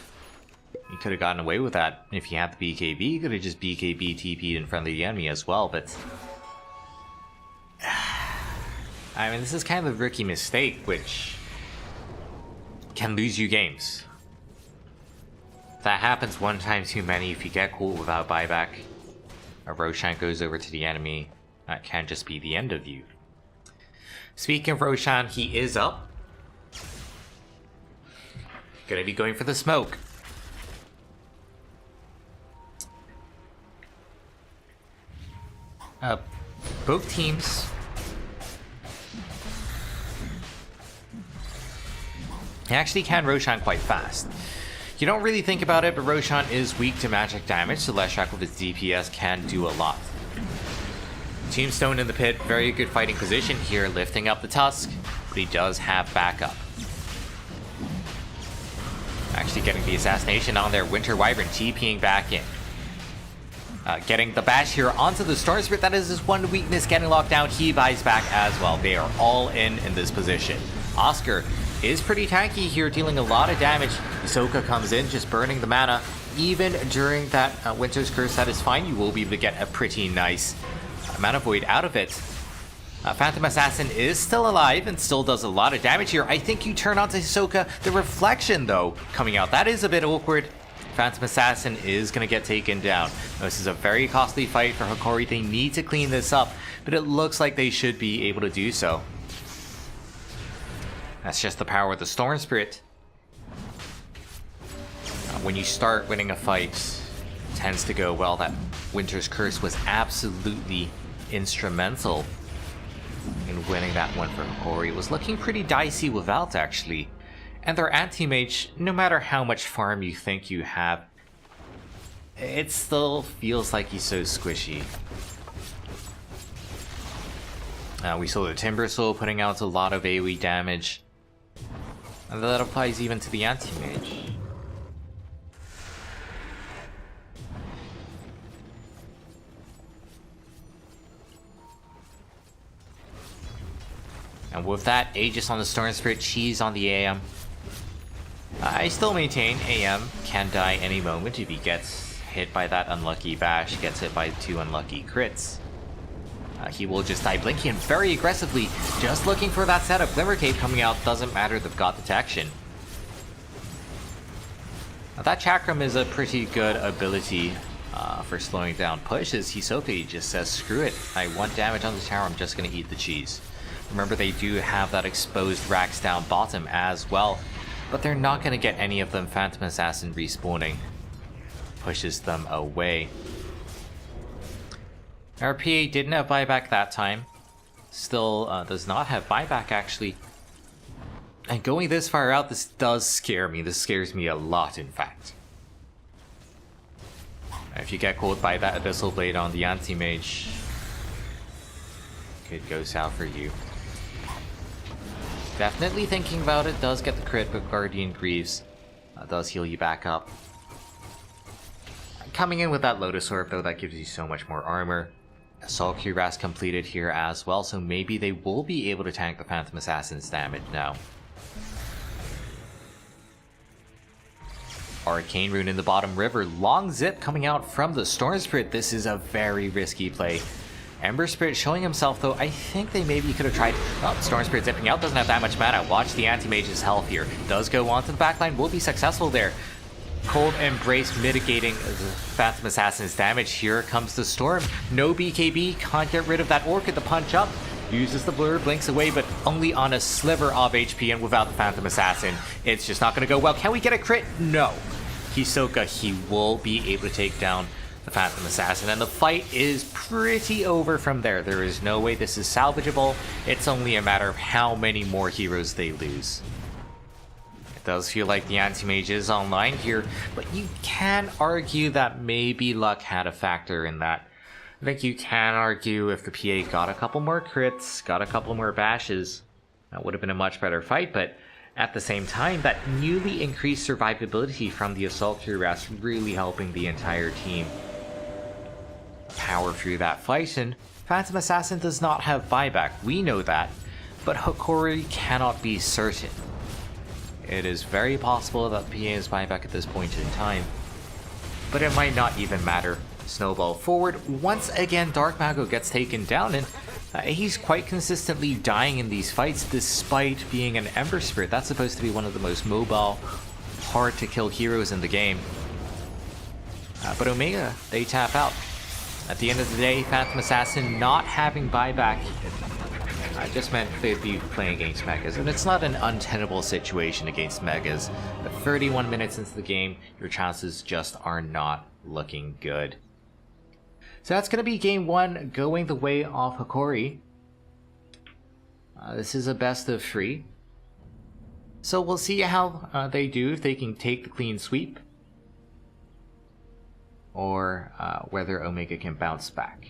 He could have gotten away with that. If he had the BKB, he could have just BKB TP'd in front of the enemy as well, but... I mean, this is kind of a rookie mistake, which can lose you games. That happens one time too many. If you get caught without buyback, a Roshan goes over to the enemy, that can just be the end of you. Speaking of Roshan, he is up. Gonna be going for the smoke. Both teams actually can Roshan quite fast. You don't really think about it, but Roshan is weak to magic damage, so Leshrac with his DPS can do a lot. Tombstone in the pit, very good fighting position here, lifting up the Tusk, but he does have backup. Actually getting the assassination on their Winter Wyvern, TPing back in. Getting the bash here onto the Storm Spirit, that is his one weakness, getting locked down. He buys back as well. They are all in this position. Oscar is pretty tanky here, dealing a lot of damage. Hisoka comes in, just burning the mana. Even during that Winter's Curse, that is fine. You will be able to get a pretty nice mana void out of it. Phantom Assassin is still alive and still does a lot of damage here. I think you turn onto Hisoka. The reflection, though, coming out. That is a bit awkward. Phantom Assassin is going to get taken down. Now, this is a very costly fight for Hokori. They need to clean this up, but it looks like they should be able to do so. That's just the power of the Storm Spirit. When you start winning a fight, it tends to go well. That Winter's Curse was absolutely instrumental in winning that one for Hokori. It was looking pretty dicey without, actually. And their Anti-Mage, no matter how much farm you think you have, it still feels like he's so squishy. We saw the Timber Soul putting out a lot of AoE damage. And that applies even to the Anti-Mage. And with that, Aegis on the Storm Spirit, Cheese on the AM. I still maintain AM can die any moment if he gets hit by that unlucky bash, gets hit by 2 unlucky crits. He will just die blinking and very aggressively, just looking for that setup. Glimmer Cape coming out, doesn't matter, they've got detection. Now, that Chakram is a pretty good ability for slowing down pushes. Hisoka just says, screw it, I want damage on the tower, I'm just going to eat the cheese. Remember, they do have that exposed racks down bottom as well, but they're not going to get any of them. Phantom Assassin respawning pushes them away. Our PA didn't have buyback that time. Still does not have buyback, actually. And going this far out, this does scare me. This scares me a lot, in fact. If you get caught by that Abyssal Blade on the Anti-Mage, could go south for you. Definitely thinking about it, does get the crit with Guardian Greaves. Does heal you back up. Coming in with that Lotus Orb, though, that gives you so much more armor. Assault Cuirass completed here as well, so maybe they will be able to tank the Phantom Assassin's damage now. Arcane Rune in the bottom river. Long Zip coming out from the Storm Spirit. This is a very risky play. Ember Spirit showing himself, though. I think they maybe could have tried... Oh, Storm Spirit zipping out. Doesn't have that much mana. Watch the Anti-Mage's health here. Does go onto the backline. Will be successful there. Cold Embrace mitigating the Phantom Assassin's damage. Here comes the Storm. No BKB. Can't get rid of that Orchid. The punch up. Uses the blur, blinks away, but only on a sliver of HP, and without the Phantom Assassin, it's just not going to go well. Can we get a crit? No. Hisoka, he will be able to take down the Phantom Assassin, and the fight is pretty over from there. There is no way this is salvageable. It's only a matter of how many more heroes they lose. It does feel like the Anti-Mage is online here, but you can argue that maybe luck had a factor in that. I think you can argue if the PA got a couple more crits, got a couple more bashes, that would have been a much better fight, but at the same time, that newly increased survivability from the Assault Cuirass really helping the entire team power through that fight, and Phantom Assassin does not have buyback. We know that, but Hokori cannot be certain. It is very possible that PA is buyback at this point in time, but it might not even matter. Snowball forward. Once again, Dark Mago gets taken down, and he's quite consistently dying in these fights despite being an Ember Spirit. That's supposed to be one of the most mobile, hard to kill heroes in the game. But Omega, they tap out. At the end of the day, Phantom Assassin not having buyback, I just meant they'd be playing against Megas, and it's not an untenable situation against Megas. But 31 minutes into the game, your chances just are not looking good. So that's going to be game one going the way of Hokori. This is a best of 3. So we'll see how they do, if they can take the clean sweep, or whether Omega can bounce back.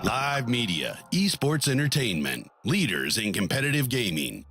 Live media, esports entertainment, leaders in competitive gaming.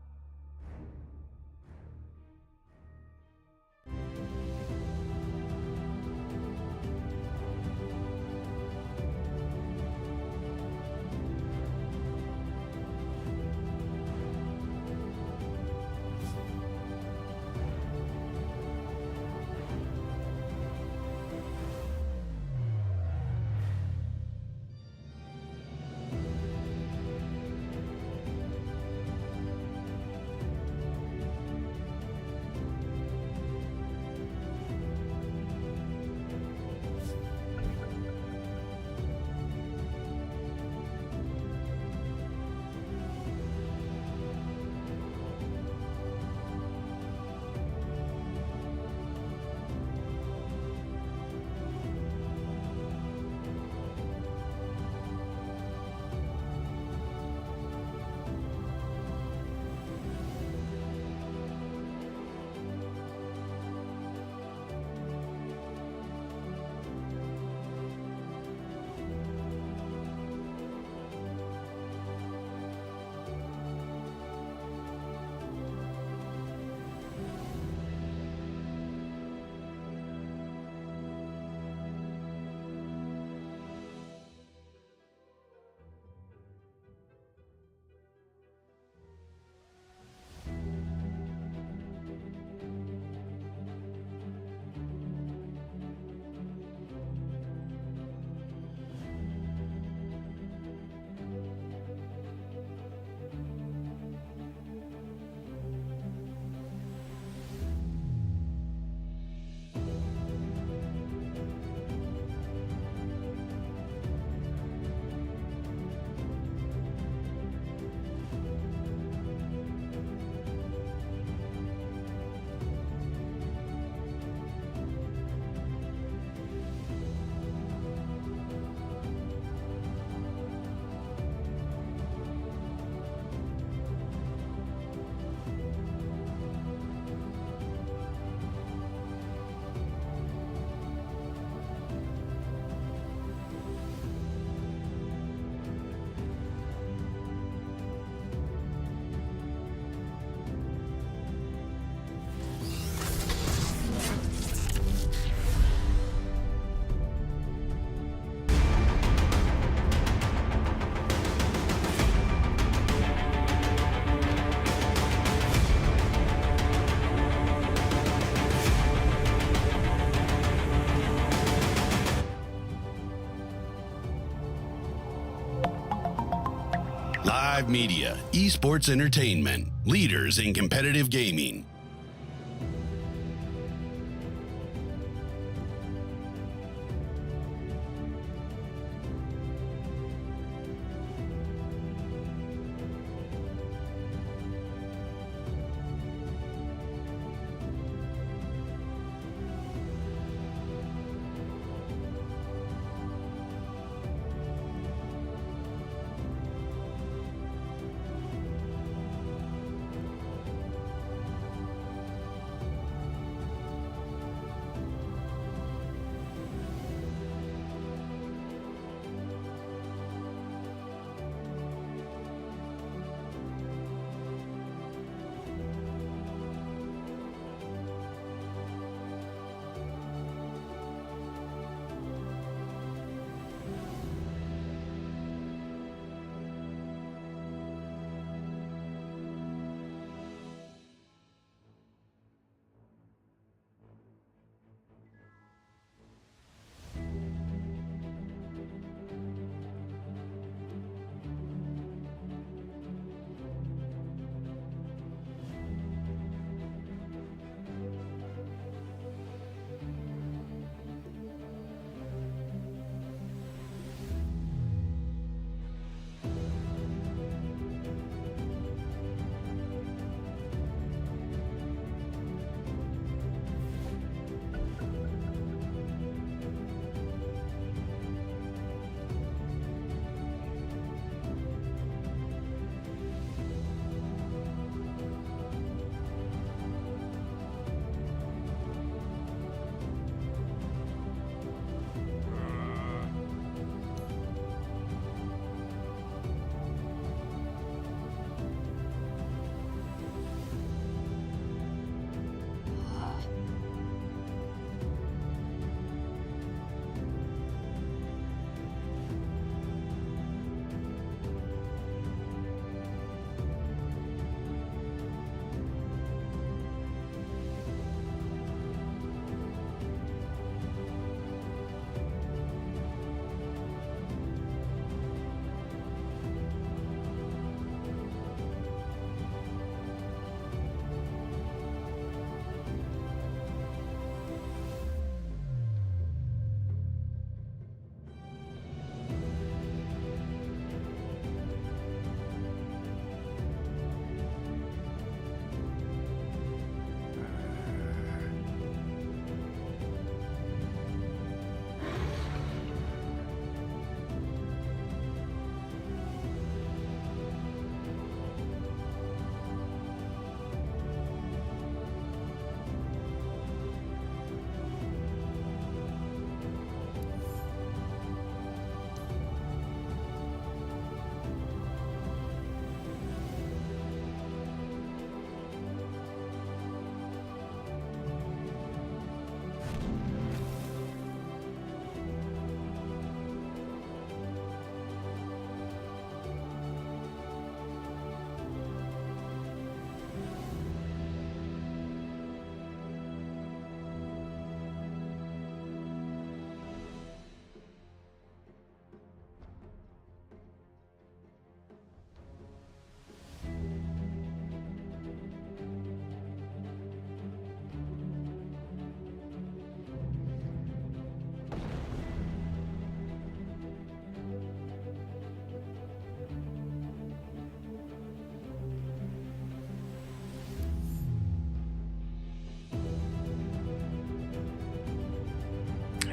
Tribe Media, esports entertainment, leaders in competitive gaming.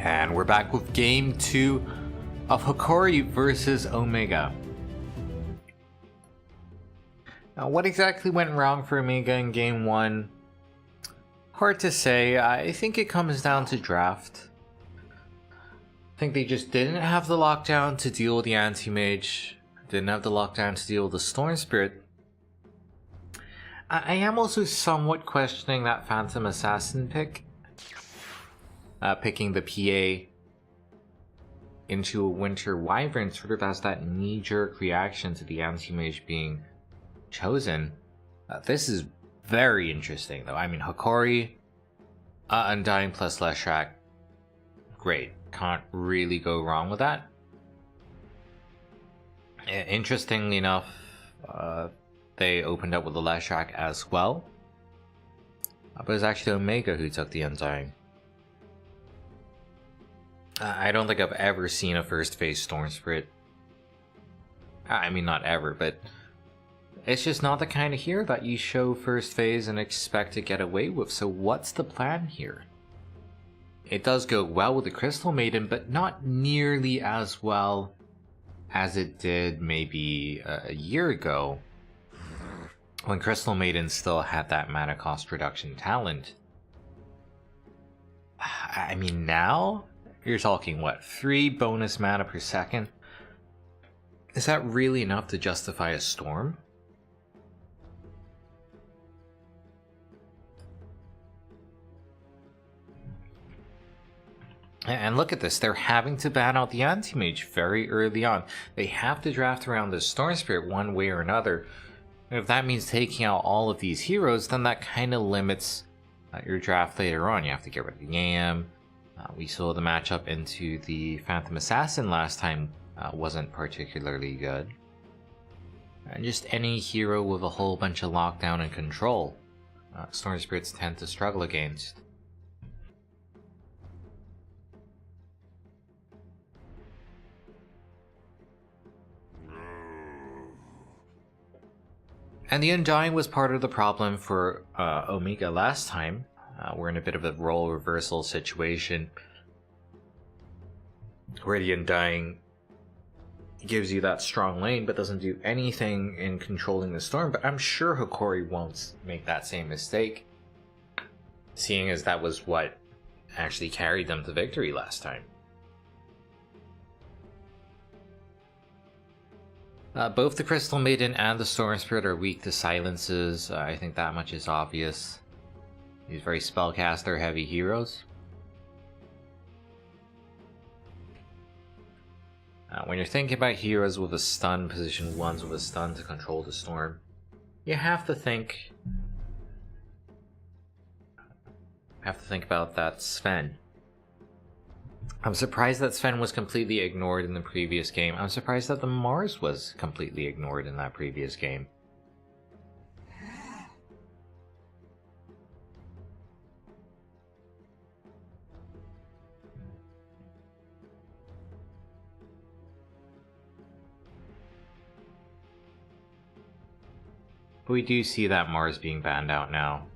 And we're back with game 2 of Hokori versus Omega. Now, what exactly went wrong for Omega in game 1? Hard to say. I think it comes down to draft. I think they just didn't have the lockdown to deal with the anti-mage. Didn't have the lockdown to deal with the Storm Spirit. I am also somewhat questioning that Phantom Assassin pick. Picking the PA into a Winter Wyvern sort of as that knee-jerk reaction to the anti-mage being chosen. This is very interesting though. I mean, Hokori, Undying plus Leshrac, great. Can't really go wrong with that. Interestingly enough, They opened up with the Leshrac as well. But it was actually Omega who took the Undying. I don't think I've ever seen a first phase Storm Spirit. I mean, not ever, but it's just not the kind of hero that you show first phase and expect to get away with. So what's the plan here? It does go well with the Crystal Maiden, but not nearly as well as it did maybe a year ago, when Crystal Maiden still had that mana cost reduction talent. I mean, now you're talking, what, 3 bonus mana per second? Is that really enough to justify a Storm? And look at this, they're having to ban out the Anti-Mage very early on. They have to draft around the Storm Spirit one way or another. And if that means taking out all of these heroes, then that kind of limits your draft later on. You have to get rid of the Yam. We saw the matchup into the Phantom Assassin last time wasn't particularly good. And just any hero with a whole bunch of lockdown and control, Storm Spirits tend to struggle against. And the Undying was part of the problem for Omega last time. We're in a bit of a role reversal situation where the Undying gives you that strong lane but doesn't do anything in controlling the Storm. But I'm sure Hokori won't make that same mistake, seeing as that was what actually carried them to victory last time. Both the Crystal Maiden and the Storm Spirit are weak to silences. I think that much is obvious. These very spellcaster heavy heroes. When you're thinking about heroes with a stun, position ones with a stun to control the Storm, you have to think about that Sven. I'm surprised that Sven was completely ignored in the previous game. I'm surprised that the Mars was completely ignored in that previous game. But we do see that Mars being banned out now,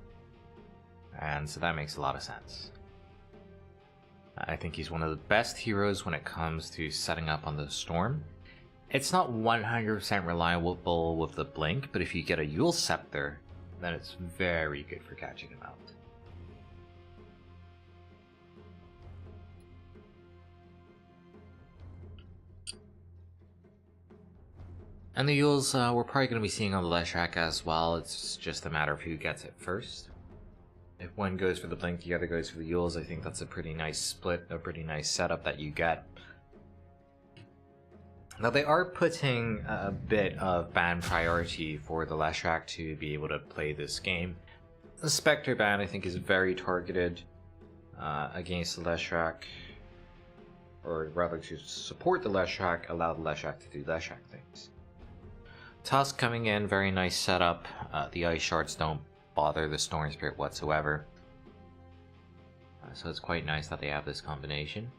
and so that makes a lot of sense. I think he's one of the best heroes when it comes to setting up on the Storm. It's not 100% reliable with the Blink, but if you get a Yule Scepter, then it's very good for catching him out. And the Yules we're probably going to be seeing on the Leshrac as well. It's just a matter of who gets it first. If one goes for the Blink, the other goes for the Yules. I think that's a pretty nice split, a pretty nice setup that you get. Now they are putting a bit of ban priority for the Leshrac to be able to play this game. The Spectre ban I think is very targeted against the Leshrac, or rather to support the Leshrac, allow the Leshrac to do Leshrac things. Tusk coming in, very nice setup. The Ice Shards don't bother the Storm Spirit whatsoever. So it's quite nice that they have this combination.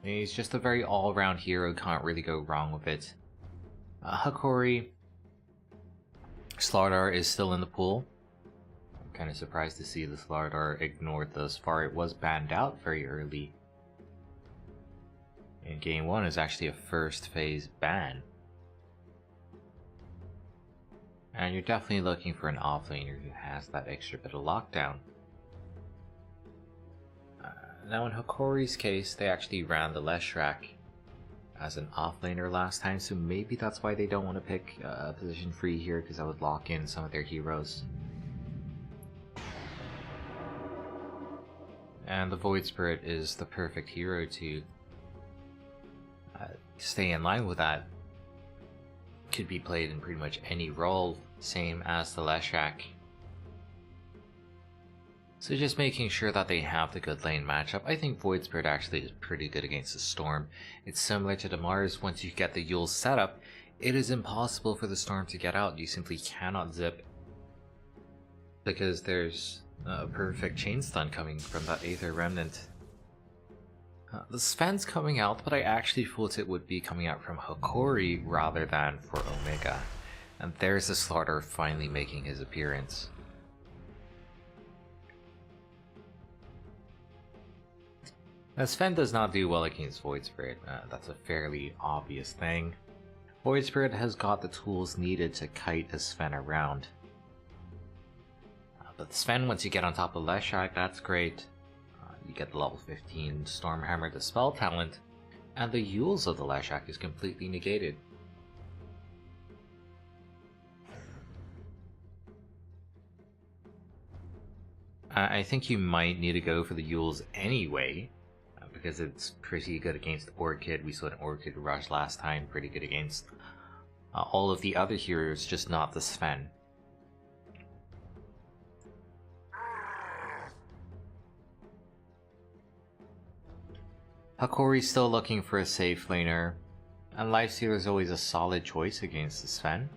He's just a very all-around hero, can't really go wrong with it. Hokori, Slardar is still in the pool. Kind of surprised to see the Slardar ignored thus far. It was banned out very early. In game 1 is actually a first phase ban. And you're definitely looking for an offlaner who has that extra bit of lockdown. Now in Hokori's case, they actually ran the Leshrac as an offlaner last time, so maybe that's why they don't want to pick a position free here, because that would lock in some of their heroes. And the Void Spirit is the perfect hero to stay in line with that. Could be played in pretty much any role, same as the Leshrac. So just making sure that they have the good lane matchup. I think Void Spirit actually is pretty good against the Storm. It's similar to the Mars. Once you get the Yule set up, it is impossible for the Storm to get out. You simply cannot zip, because there's a perfect chain stun coming from that Aether Remnant. The Sven's coming out, but I actually thought it would be coming out from Hokori rather than for Omega. And there's the Slaughter finally making his appearance. Now, Sven does not do well against Void Spirit. That's a fairly obvious thing. Void Spirit has got the tools needed to kite a Sven around. But Sven, once you get on top of Leshak, that's great. You get the level 15 Stormhammer, the spell talent, and the Yules of the Leshak is completely negated. I think you might need to go for the Yules anyway, because it's pretty good against Orchid. We saw an Orchid Rush last time, pretty good against all of the other heroes, just not the Sven. Hokori's still looking for a safe laner, and Lifestealer is always a solid choice against the Sven.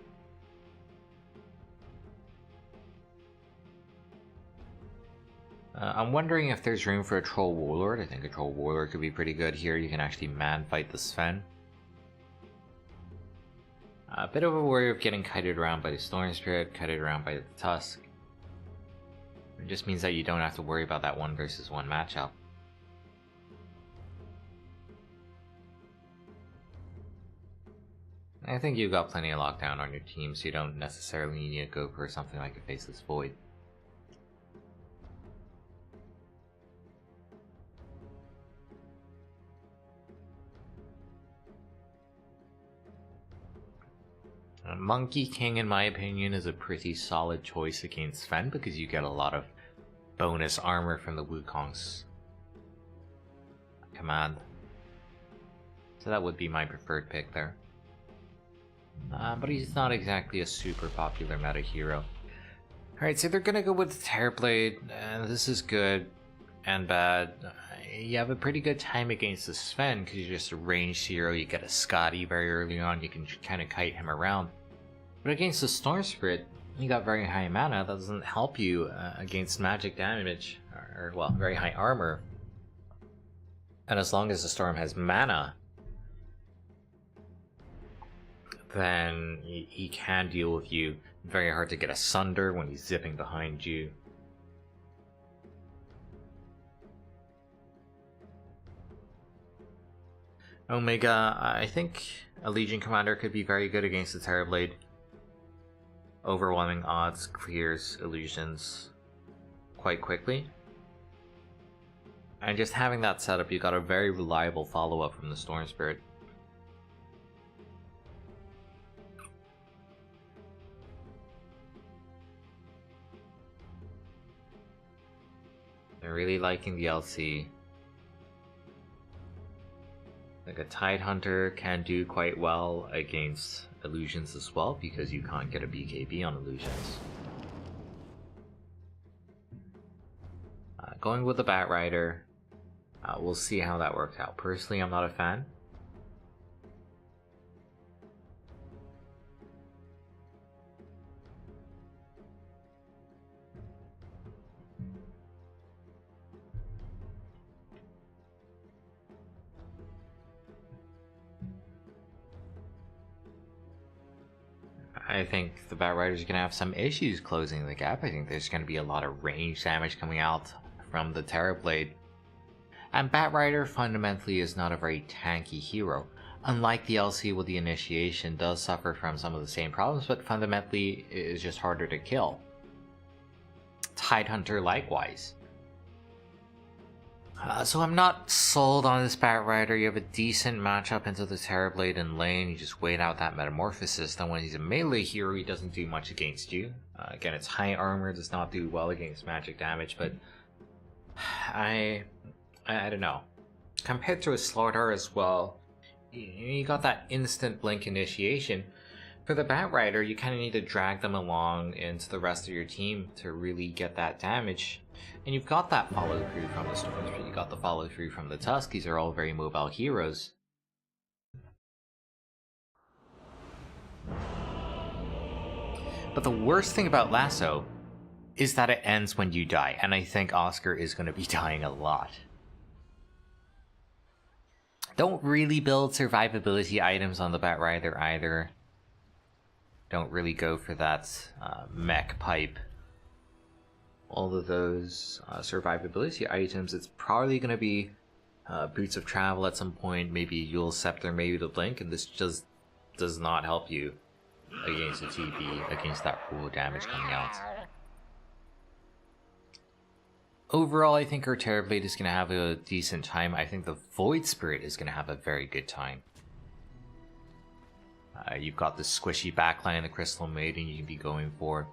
I'm wondering if there's room for a Troll Warlord. I think a Troll Warlord could be pretty good here. You can actually man fight the Sven. A bit of a worry of getting kited around by the Storm Spirit, kited around by the Tusk. It just means that you don't have to worry about that 1 versus 1 matchup. I think you've got plenty of lockdown on your team, so you don't necessarily need to go for something like a Faceless Void. Monkey King, in my opinion, is a pretty solid choice against Sven because you get a lot of bonus armor from the Wukong's command. So that would be my preferred pick there. But he's not exactly a super popular meta hero. Alright, so they're gonna go with Terrorblade, and this is good and bad. You have a pretty good time against the Sven because you're just a ranged hero. You get a Scotty very early on, you can kind of kite him around. But against the Storm Spirit, you got very high mana. That doesn't help you against magic damage, or well, very high armor. And as long as the Storm has mana, then he can deal with you. Very hard to get a Sunder when he's zipping behind you. Omega, I think a Legion Commander could be very good against the Terrorblade. Overwhelming odds clears illusions quite quickly. And just having that setup, you got a very reliable follow-up from the Storm Spirit. I'm really liking the LC. Like a Tidehunter can do quite well against illusions as well, because you can't get a BKB on illusions. Going with the Batrider, we'll see how that works out. Personally, I'm not a fan. I think the Batrider's going to have some issues closing the gap. I think there's going to be a lot of range damage coming out from the Terrorblade. And Batrider fundamentally is not a very tanky hero. Unlike the LC with the Initiation, does suffer from some of the same problems, but fundamentally is just harder to kill. Tidehunter likewise. So I'm not sold on this Batrider. You have a decent matchup into the Terrorblade in lane. You just wait out that Metamorphosis. Then when he's a melee hero, he doesn't do much against you. Again, it's high armor, does not do well against magic damage, but I don't know. Compared to a Slaughter as well, you got that instant blink initiation, For the Bat Rider, you kind of need to drag them along into the rest of your team to really get that damage. And you've got that follow through from the Stormspirit, you got the follow through from the Tusk. These are all very mobile heroes. But the worst thing about Lasso is that it ends when you die, and I think Oscar is going to be dying a lot. Don't really build survivability items on the Bat Rider either. Don't really go for that mech pipe. All of those survivability items, it's probably going to be Boots of Travel at some point, maybe Yule Scepter, maybe the Blink, and this just does not help you against a TP, against that pool damage coming out. Overall, I think our Terrorblade is going to have a decent time. I think the Void Spirit is going to have a very good time. You've got the squishy backline, the Crystal Maiden you can be going for.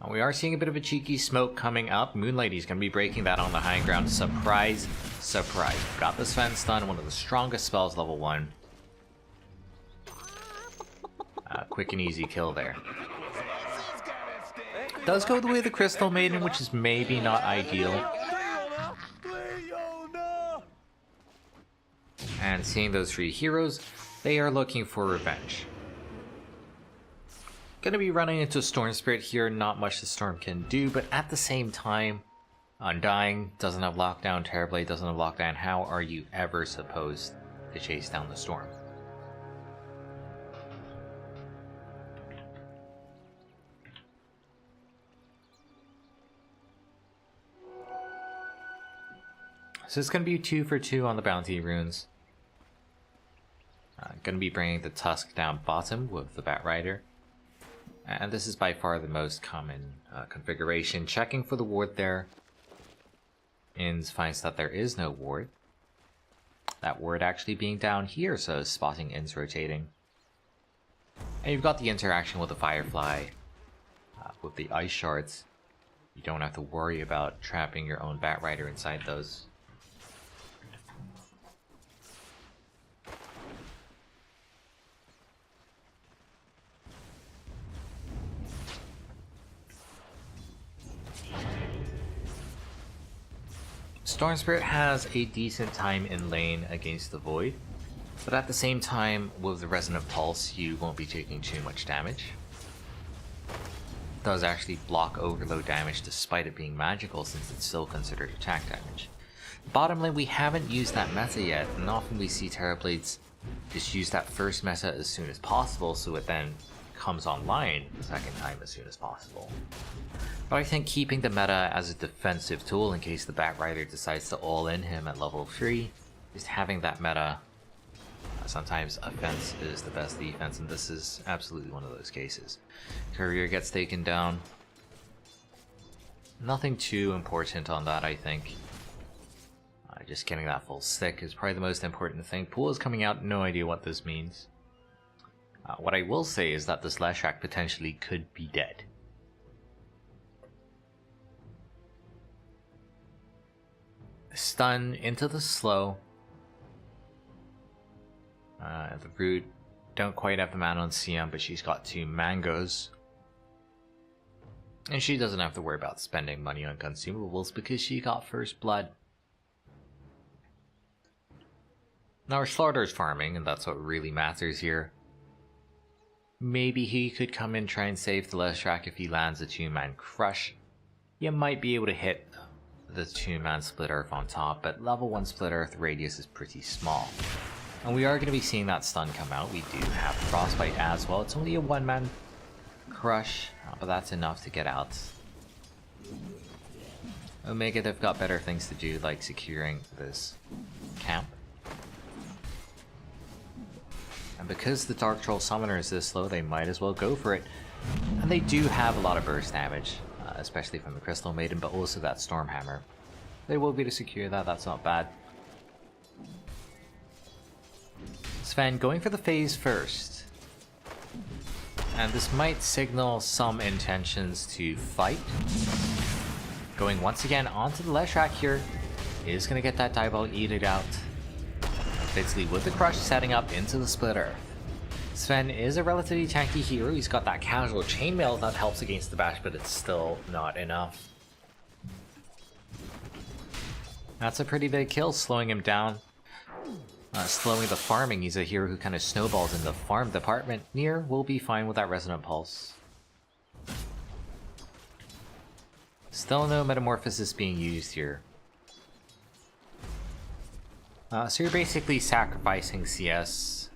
We are seeing a bit of a cheeky smoke coming up. Moonlady's going to be breaking that on the high ground. Surprise, surprise. Got the Sven stun, one of the strongest spells, level 1. Quick and easy kill there. Does go the way of the Crystal Maiden, which is maybe not ideal. And seeing those 3 heroes, they are looking for revenge. Gonna be running into Storm Spirit here, not much the Storm can do, but at the same time, Undying doesn't have lockdown, Terrorblade doesn't have lockdown. How are you ever supposed to chase down the Storm? So it's going to be 2 for 2 on the bounty runes. Going to be bringing the Tusk down bottom with the Bat Rider. And this is by far the most common configuration. Checking for the ward there. Inns finds that there is no ward. That ward actually being down here, so spotting Inns rotating. And you've got the interaction with the Firefly. With the Ice Shards. You don't have to worry about trapping your own Bat Rider inside those. Storm Spirit has a decent time in lane against the Void, but at the same time, with the Resonant Pulse, you won't be taking too much damage. It does actually block overload damage despite it being magical, since it's still considered attack damage. Bottom lane, we haven't used that meta yet, and often we see Terrorblades just use that first meta as soon as possible, so it then comes online the second time as soon as possible. But I think keeping the meta as a defensive tool in case the Bat Rider decides to all-in him at level 3, just having that meta, sometimes offense is the best defense, and this is absolutely one of those cases. Courier gets taken down. Nothing too important on that, I think. Just getting that full stick is probably the most important thing. Pool is coming out, no idea what this means. What I will say is that this Leshrac potentially could be dead. Stun into the slow. The Root don't quite have the mana on CM, but she's got 2 mangoes. And she doesn't have to worry about spending money on consumables because she got first blood. Now our Slaughter's farming, and that's what really matters here. Maybe he could come in, try and save the Leshrac if he lands a 2-man crush. You might be able to hit the 2-man Split Earth on top, but level 1 Split Earth radius is pretty small. And we are going to be seeing that stun come out. We do have Frostbite as well. It's only a 1-man crush, but that's enough to get out. Omega, they've got better things to do, like securing this camp. And because the Dark Troll Summoner is this low, they might as well go for it. And they do have a lot of burst damage, especially from the Crystal Maiden, but also that Stormhammer. They will be to secure that, that's not bad. Sven going for the phase first. And this might signal some intentions to fight. Going once again onto the Leshrac here. Is going to get that Diabolic Edict out. Fitsley with the crush setting up into the Split Earth. Sven is a relatively tanky hero. He's got that casual chainmail that helps against the bash, but it's still not enough. That's a pretty big kill, slowing him down. Slowing the farming. He's a hero who kind of snowballs in the farm department. Nier will be fine with that Resonant Pulse. Still no Metamorphosis being used here. So you're basically sacrificing CS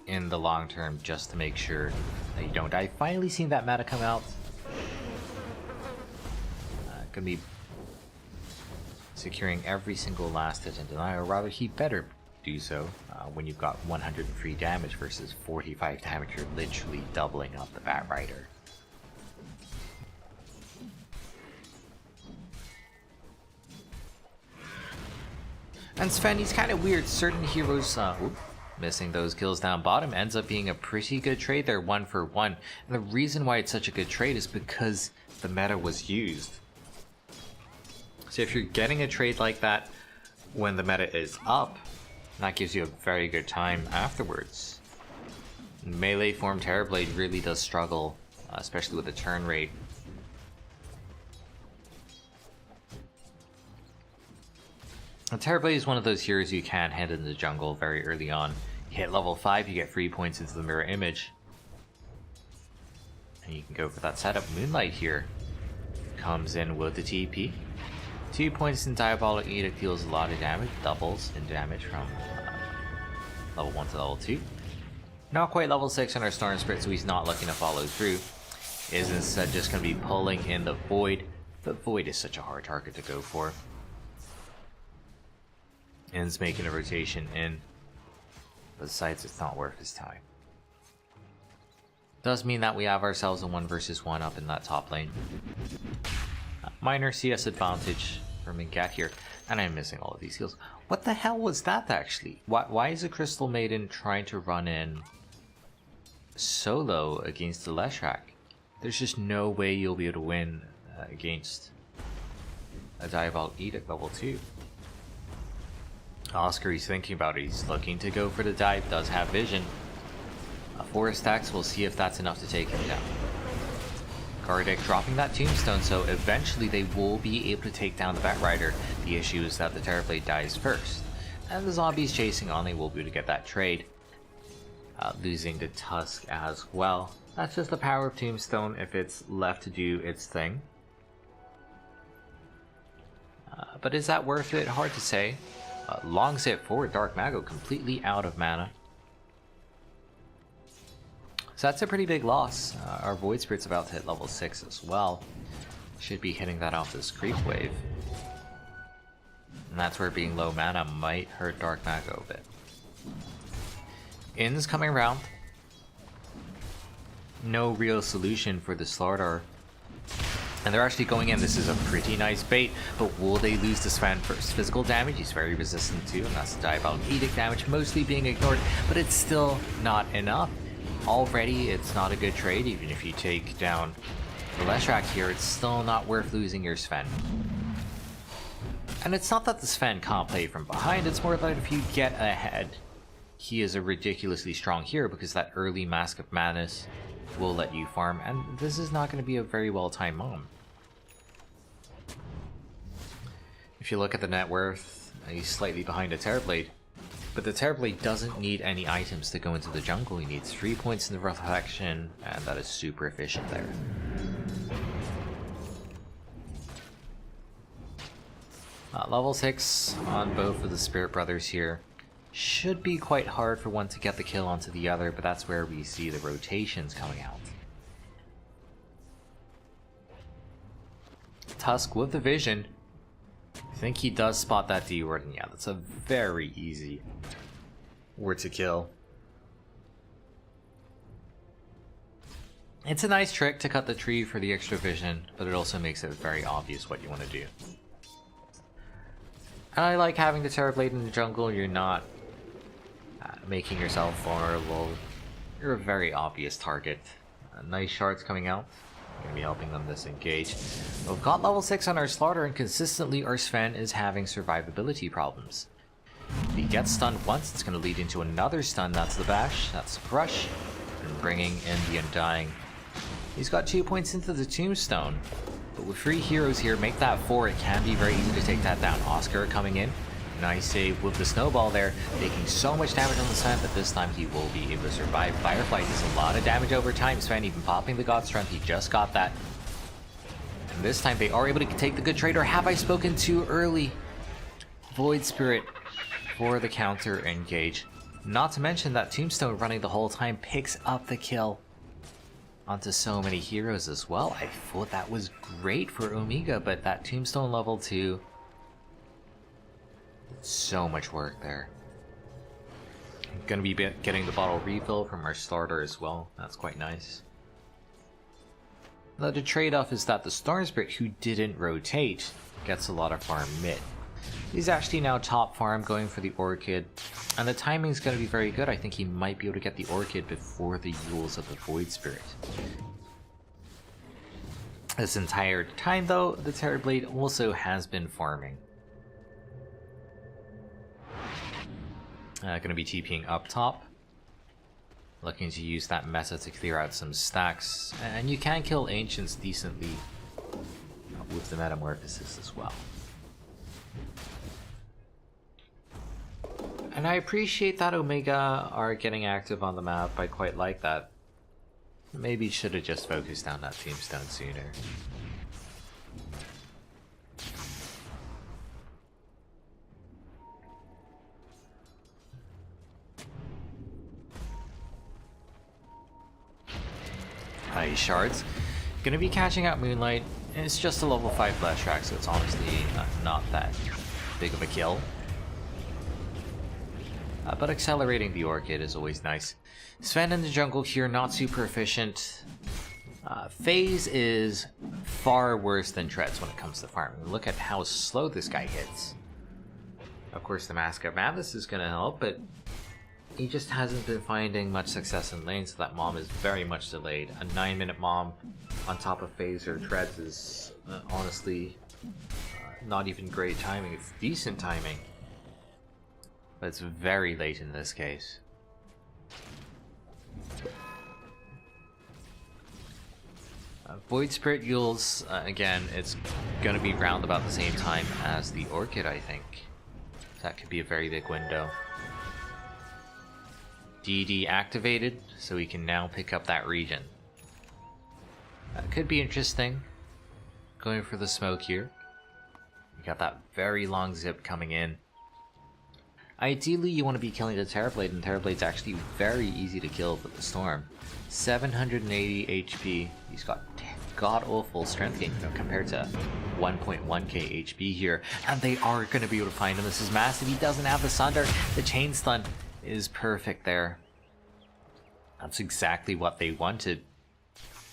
in the long term just to make sure that you don't die. Finally seen that meta come out. Gonna be securing every single last hit in denial, or rather he better do so when you've got 103 damage versus 45 damage. You're literally doubling up the Bat Rider. And Sven, he's kind of weird. Certain heroes, missing those kills down bottom, ends up being a pretty good trade there, 1 for 1. And the reason why it's such a good trade is because the meta was used. So if you're getting a trade like that when the meta is up, that gives you a very good time afterwards. Melee form Terrorblade really does struggle, especially with the turn rate. And Terrorblade is one of those heroes you can't hand in the jungle very early on. You hit level 5, you get 3 points into the mirror image. And you can go for that setup. Moonlight here comes in with the TP. 2 points in Diabolic Edict deals a lot of damage, doubles in damage from level 1 to level 2. Not quite level 6 on our Storm Spirit, so he's not looking to follow through. Is instead just going to be pulling in the Void. But Void is such a hard target to go for. Ends making a rotation in. Besides, it's not worth his time. Does mean that we have ourselves a 1 versus 1 up in that top lane. Minor CS advantage for Minkat here. And I'm missing all of these heals. What the hell was that actually? Why is a Crystal Maiden trying to run in solo against the Leshrac? There's just no way you'll be able to win against a Diabolic Edict level 2. Oscar, he's thinking about it. He's looking to go for the dive, does have vision. A Forest Axe, we'll see if that's enough to take him down. Gardic dropping that Tombstone, so eventually they will be able to take down the Bat Rider. The issue is that the Terrorblade dies first. And the zombies chasing on, they will be able to get that trade. Losing to Tusk as well. That's just the power of Tombstone if it's left to do its thing. But is that worth it? Hard to say. Long zip forward, Dark Mago completely out of mana. So that's a pretty big loss. Our Void Spirit's about to hit level 6 as well. Should be hitting that off this creep wave. And that's where being low mana might hurt Dark Mago a bit. In's coming around. No real solution for the Slardar. And they're actually going in. This is a pretty nice bait, but will they lose to Sven first? Physical damage, he's very resistant to, and that's the Diabolic Edict damage mostly being ignored, but it's still not enough. Already, it's not a good trade. Even if you take down the Leshrac here, it's still not worth losing your Sven. And it's not that the Sven can't play from behind, it's more that if you get ahead, he is a ridiculously strong hero because that early Mask of Madness will let you farm, and this is not going to be a very well-timed moment. If you look at the net worth, he's slightly behind a Terrorblade, but the Terrorblade doesn't need any items to go into the jungle. He needs 3 points in the reflection, and that is super efficient there. Level 6 on both of the Spirit Brothers here. Should be quite hard for one to get the kill onto the other, but that's where we see the rotations coming out. Tusk with the vision. I think he does spot that D word, and yeah, that's a very easy word to kill. It's a nice trick to cut the tree for the extra vision, but it also makes it very obvious what you want to do. And I like having the Terrorblade in the jungle. You're not making yourself vulnerable. You're a very obvious target. Nice shards coming out. Gonna be helping them disengage. We've got level 6 on our Slaughter, and consistently our Sven is having survivability problems. If he gets stunned once, it's going to lead into another stun. That's the bash, that's the crush, and bringing in the Undying. He's got 2 points into the tombstone, but with 3 heroes here, make that 4. It can be very easy to take that down. Oscar coming in. Nice save with the snowball there, taking so much damage on the Sven, but this time he will be able to survive. Firefly does a lot of damage over time. Sven even popping the God Strength, he just got that. And this time they are able to take the good trade, or have I spoken too early? Void Spirit for the counter engage. Not to mention that Tombstone running the whole time picks up the kill onto so many heroes as well. I thought that was great for Omega, but that Tombstone level 2... so much work there. I'm gonna be getting the bottle refill from our starter as well. That's quite nice. Now the trade-off is that the Storm Spirit, who didn't rotate, gets a lot of farm mid. He's actually now top farm going for the Orchid, and the timing's gonna be very good. I think he might be able to get the Orchid before the Yules of the Void Spirit. This entire time though, the Terrorblade also has been farming. Going to be TPing up top, looking to use that meta to clear out some stacks, and you can kill Ancients decently with the Metamorphosis as well. And I appreciate that Omega are getting active on the map. I quite like that. Maybe should have just focused on that Tombstone sooner. Ice Shards. Gonna be catching out Moonlight. It's just a level 5 flash track, so it's honestly not that big of a kill. But accelerating the Orchid is always nice. Sven in the jungle here, not super efficient. FaZe is far worse than Treads when it comes to farming. Look at how slow this guy hits. Of course, the Mask of Madness is gonna help, but he just hasn't been finding much success in lane, so that Mom is very much delayed. A 9-minute Mom on top of FaZe or Treads is honestly not even great timing. It's decent timing, but it's very late in this case. Void Spirit Yules, again, it's going to be round about the same time as the Orchid, I think. That could be a very big window. DD activated, so we can now pick up that region. That could be interesting. Going for the smoke here. We got that very long zip coming in. Ideally, you want to be killing the Terrorblade, and Terrorblade's actually very easy to kill with the Storm. 780 HP. He's got god-awful strength gain compared to 1.1k HP here. And they are going to be able to find him. This is massive. He doesn't have the Sunder. The Chain Stun is perfect there. That's exactly what they wanted.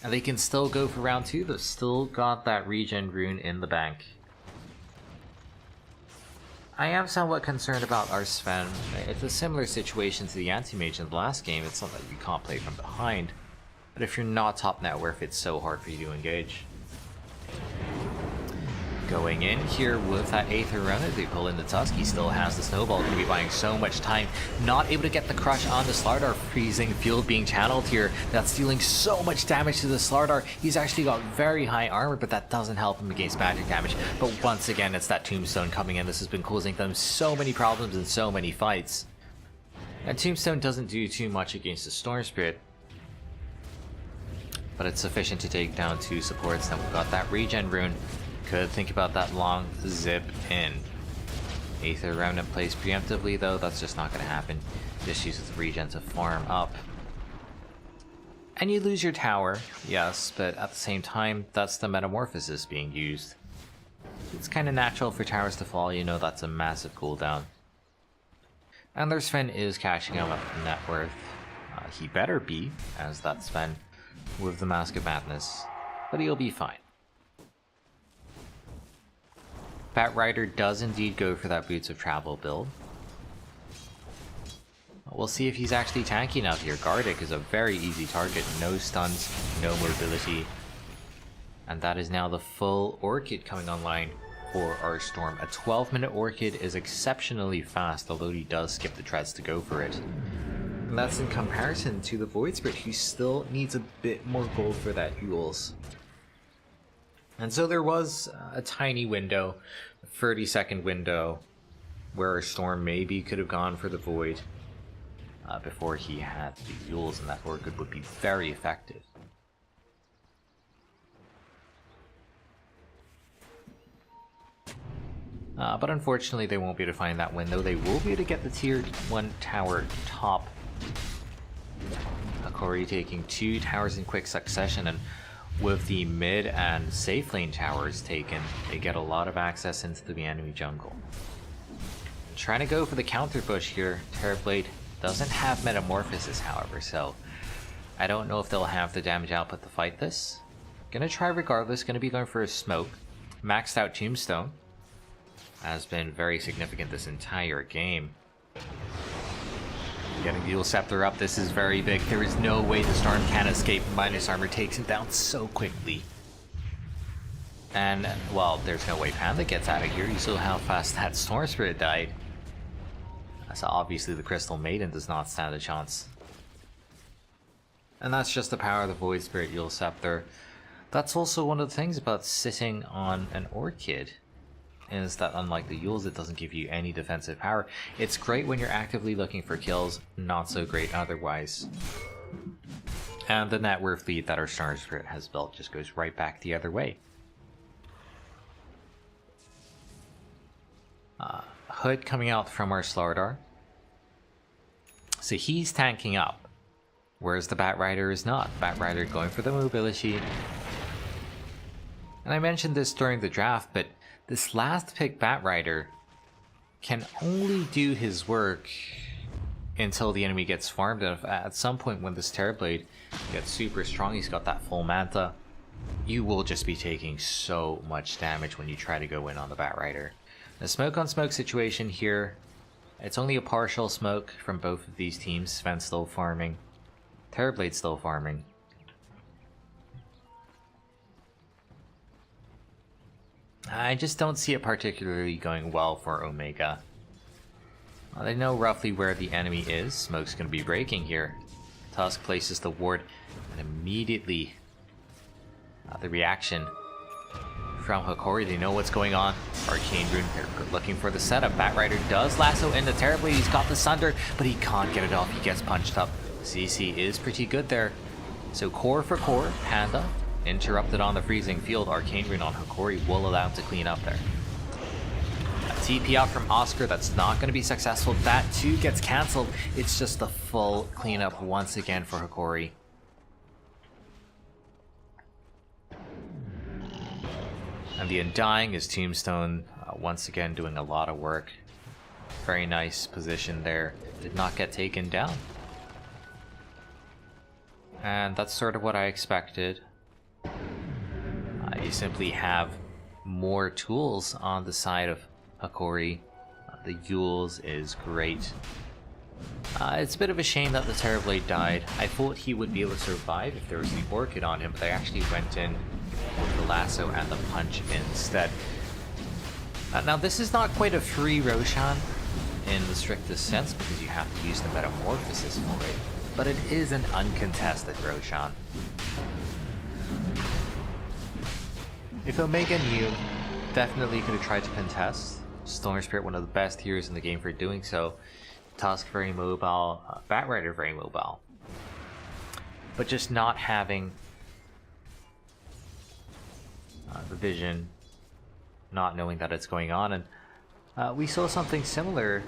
And they can still go for round 2. They've still got that regen rune in the bank. I am somewhat concerned about our Sven. It's a similar situation to the anti-mage in the last game. It's not that you can't play from behind, but if you're not top net worth, it's so hard for you to engage. Going in here with that Aether Runner, they pull in the Tusk. He still has the Snowball, going to be buying so much time. Not able to get the crush on the Slardar. Freezing Field being channeled here. That's dealing so much damage to the Slardar. He's actually got very high armor, but that doesn't help him against magic damage. But once again, it's that Tombstone coming in. This has been causing them so many problems in so many fights. And Tombstone doesn't do too much against the Storm Spirit, but it's sufficient to take down 2 supports. Then we've got that regen rune. Could think about that long zip in. Aether Remnant plays preemptively though, that's just not going to happen. Just uses the regen to farm up. And you lose your tower, yes, but at the same time, that's the Metamorphosis being used. It's kind of natural for towers to fall, you know that's a massive cooldown. And their Sven is cashing out on net worth. He better be, as that Sven with the Mask of Madness, but he'll be fine. Bat Rider does indeed go for that Boots of Travel build. We'll see if he's actually tanky enough here. Gardic is a very easy target. No stuns, no mobility. And that is now the full Orchid coming online for our Storm. A 12-minute Orchid is exceptionally fast, although he does skip the treads to go for it. And that's in comparison to the Void Spirit, who still needs a bit more gold for that Yules. And so there was a tiny window, a 30-second window, where our Storm maybe could have gone for the Void before he had the Yules, and that Orchid would be very effective. But unfortunately they won't be able to find that window. They will be able to get the tier 1 tower top. Hokori taking 2 towers in quick succession, and with the mid and safe lane towers taken, they get a lot of access into the enemy jungle. Trying to go for the counter push here. Terrorblade doesn't have Metamorphosis, however, so I don't know if they'll have the damage output to fight this. Gonna try regardless, gonna be going for a smoke. Maxed out Tombstone has been very significant this entire game. Getting the Dual Scepter up, this is very big. There is no way the Storm can escape. Minus Armor takes him down so quickly. And, well, there's no way Panda gets out of here. You saw how fast that Storm Spirit died. So obviously the Crystal Maiden does not stand a chance. And that's just the power of the Void Spirit Dual Scepter. That's also one of the things about sitting on an Orchid, is that unlike the Yules, it doesn't give you any defensive power. It's great when you're actively looking for kills, not so great otherwise. And the net worth lead that our Storm Spirit has built just goes right back the other way. Hood coming out from our Slardar. So he's tanking up, whereas the Batrider is not. Batrider going for the mobility. And I mentioned this during the draft, but this last pick Batrider can only do his work until the enemy gets farmed. And at some point when this Terrorblade gets super strong, he's got that full Manta, you will just be taking so much damage when you try to go in on the Batrider. The smoke on smoke situation here, it's only a partial smoke from both of these teams. Sven's still farming, Terrorblade's still farming. I just don't see it particularly going well for Omega. They know roughly where the enemy is. Smoke's going to be breaking here. Tusk places the ward, and immediately the reaction from Hokori. They know what's going on. Arcane Rune, they're looking for the setup. Batrider does lasso into Terrorblade. He's got the Sunder, but he can't get it off. He gets punched up. CC is pretty good there. So core for core, Panda interrupted on the freezing field. Arcane Rune on Hokori will allow him to clean up there. A TP out from Oscar, that's not going to be successful. That too gets cancelled. It's just the full cleanup once again for Hokori. And the Undying is Tombstone once again doing a lot of work. Very nice position there. Did not get taken down. And that's sort of what I expected. You simply have more tools on the side of Hokori. The Yules is great. It's a bit of a shame that the Terrorblade died. I thought he would be able to survive if there was the Orchid on him, but they actually went in with the lasso and the punch instead. Now this is not quite a free Roshan in the strictest sense, because you have to use the Metamorphosis for it, but it is an uncontested Roshan. If Omega knew, definitely could have tried to contest. Storm Spirit, one of the best heroes in the game for doing so. Tusk very mobile, Batrider very mobile. But just not having the vision, not knowing that it's going on. And we saw something similar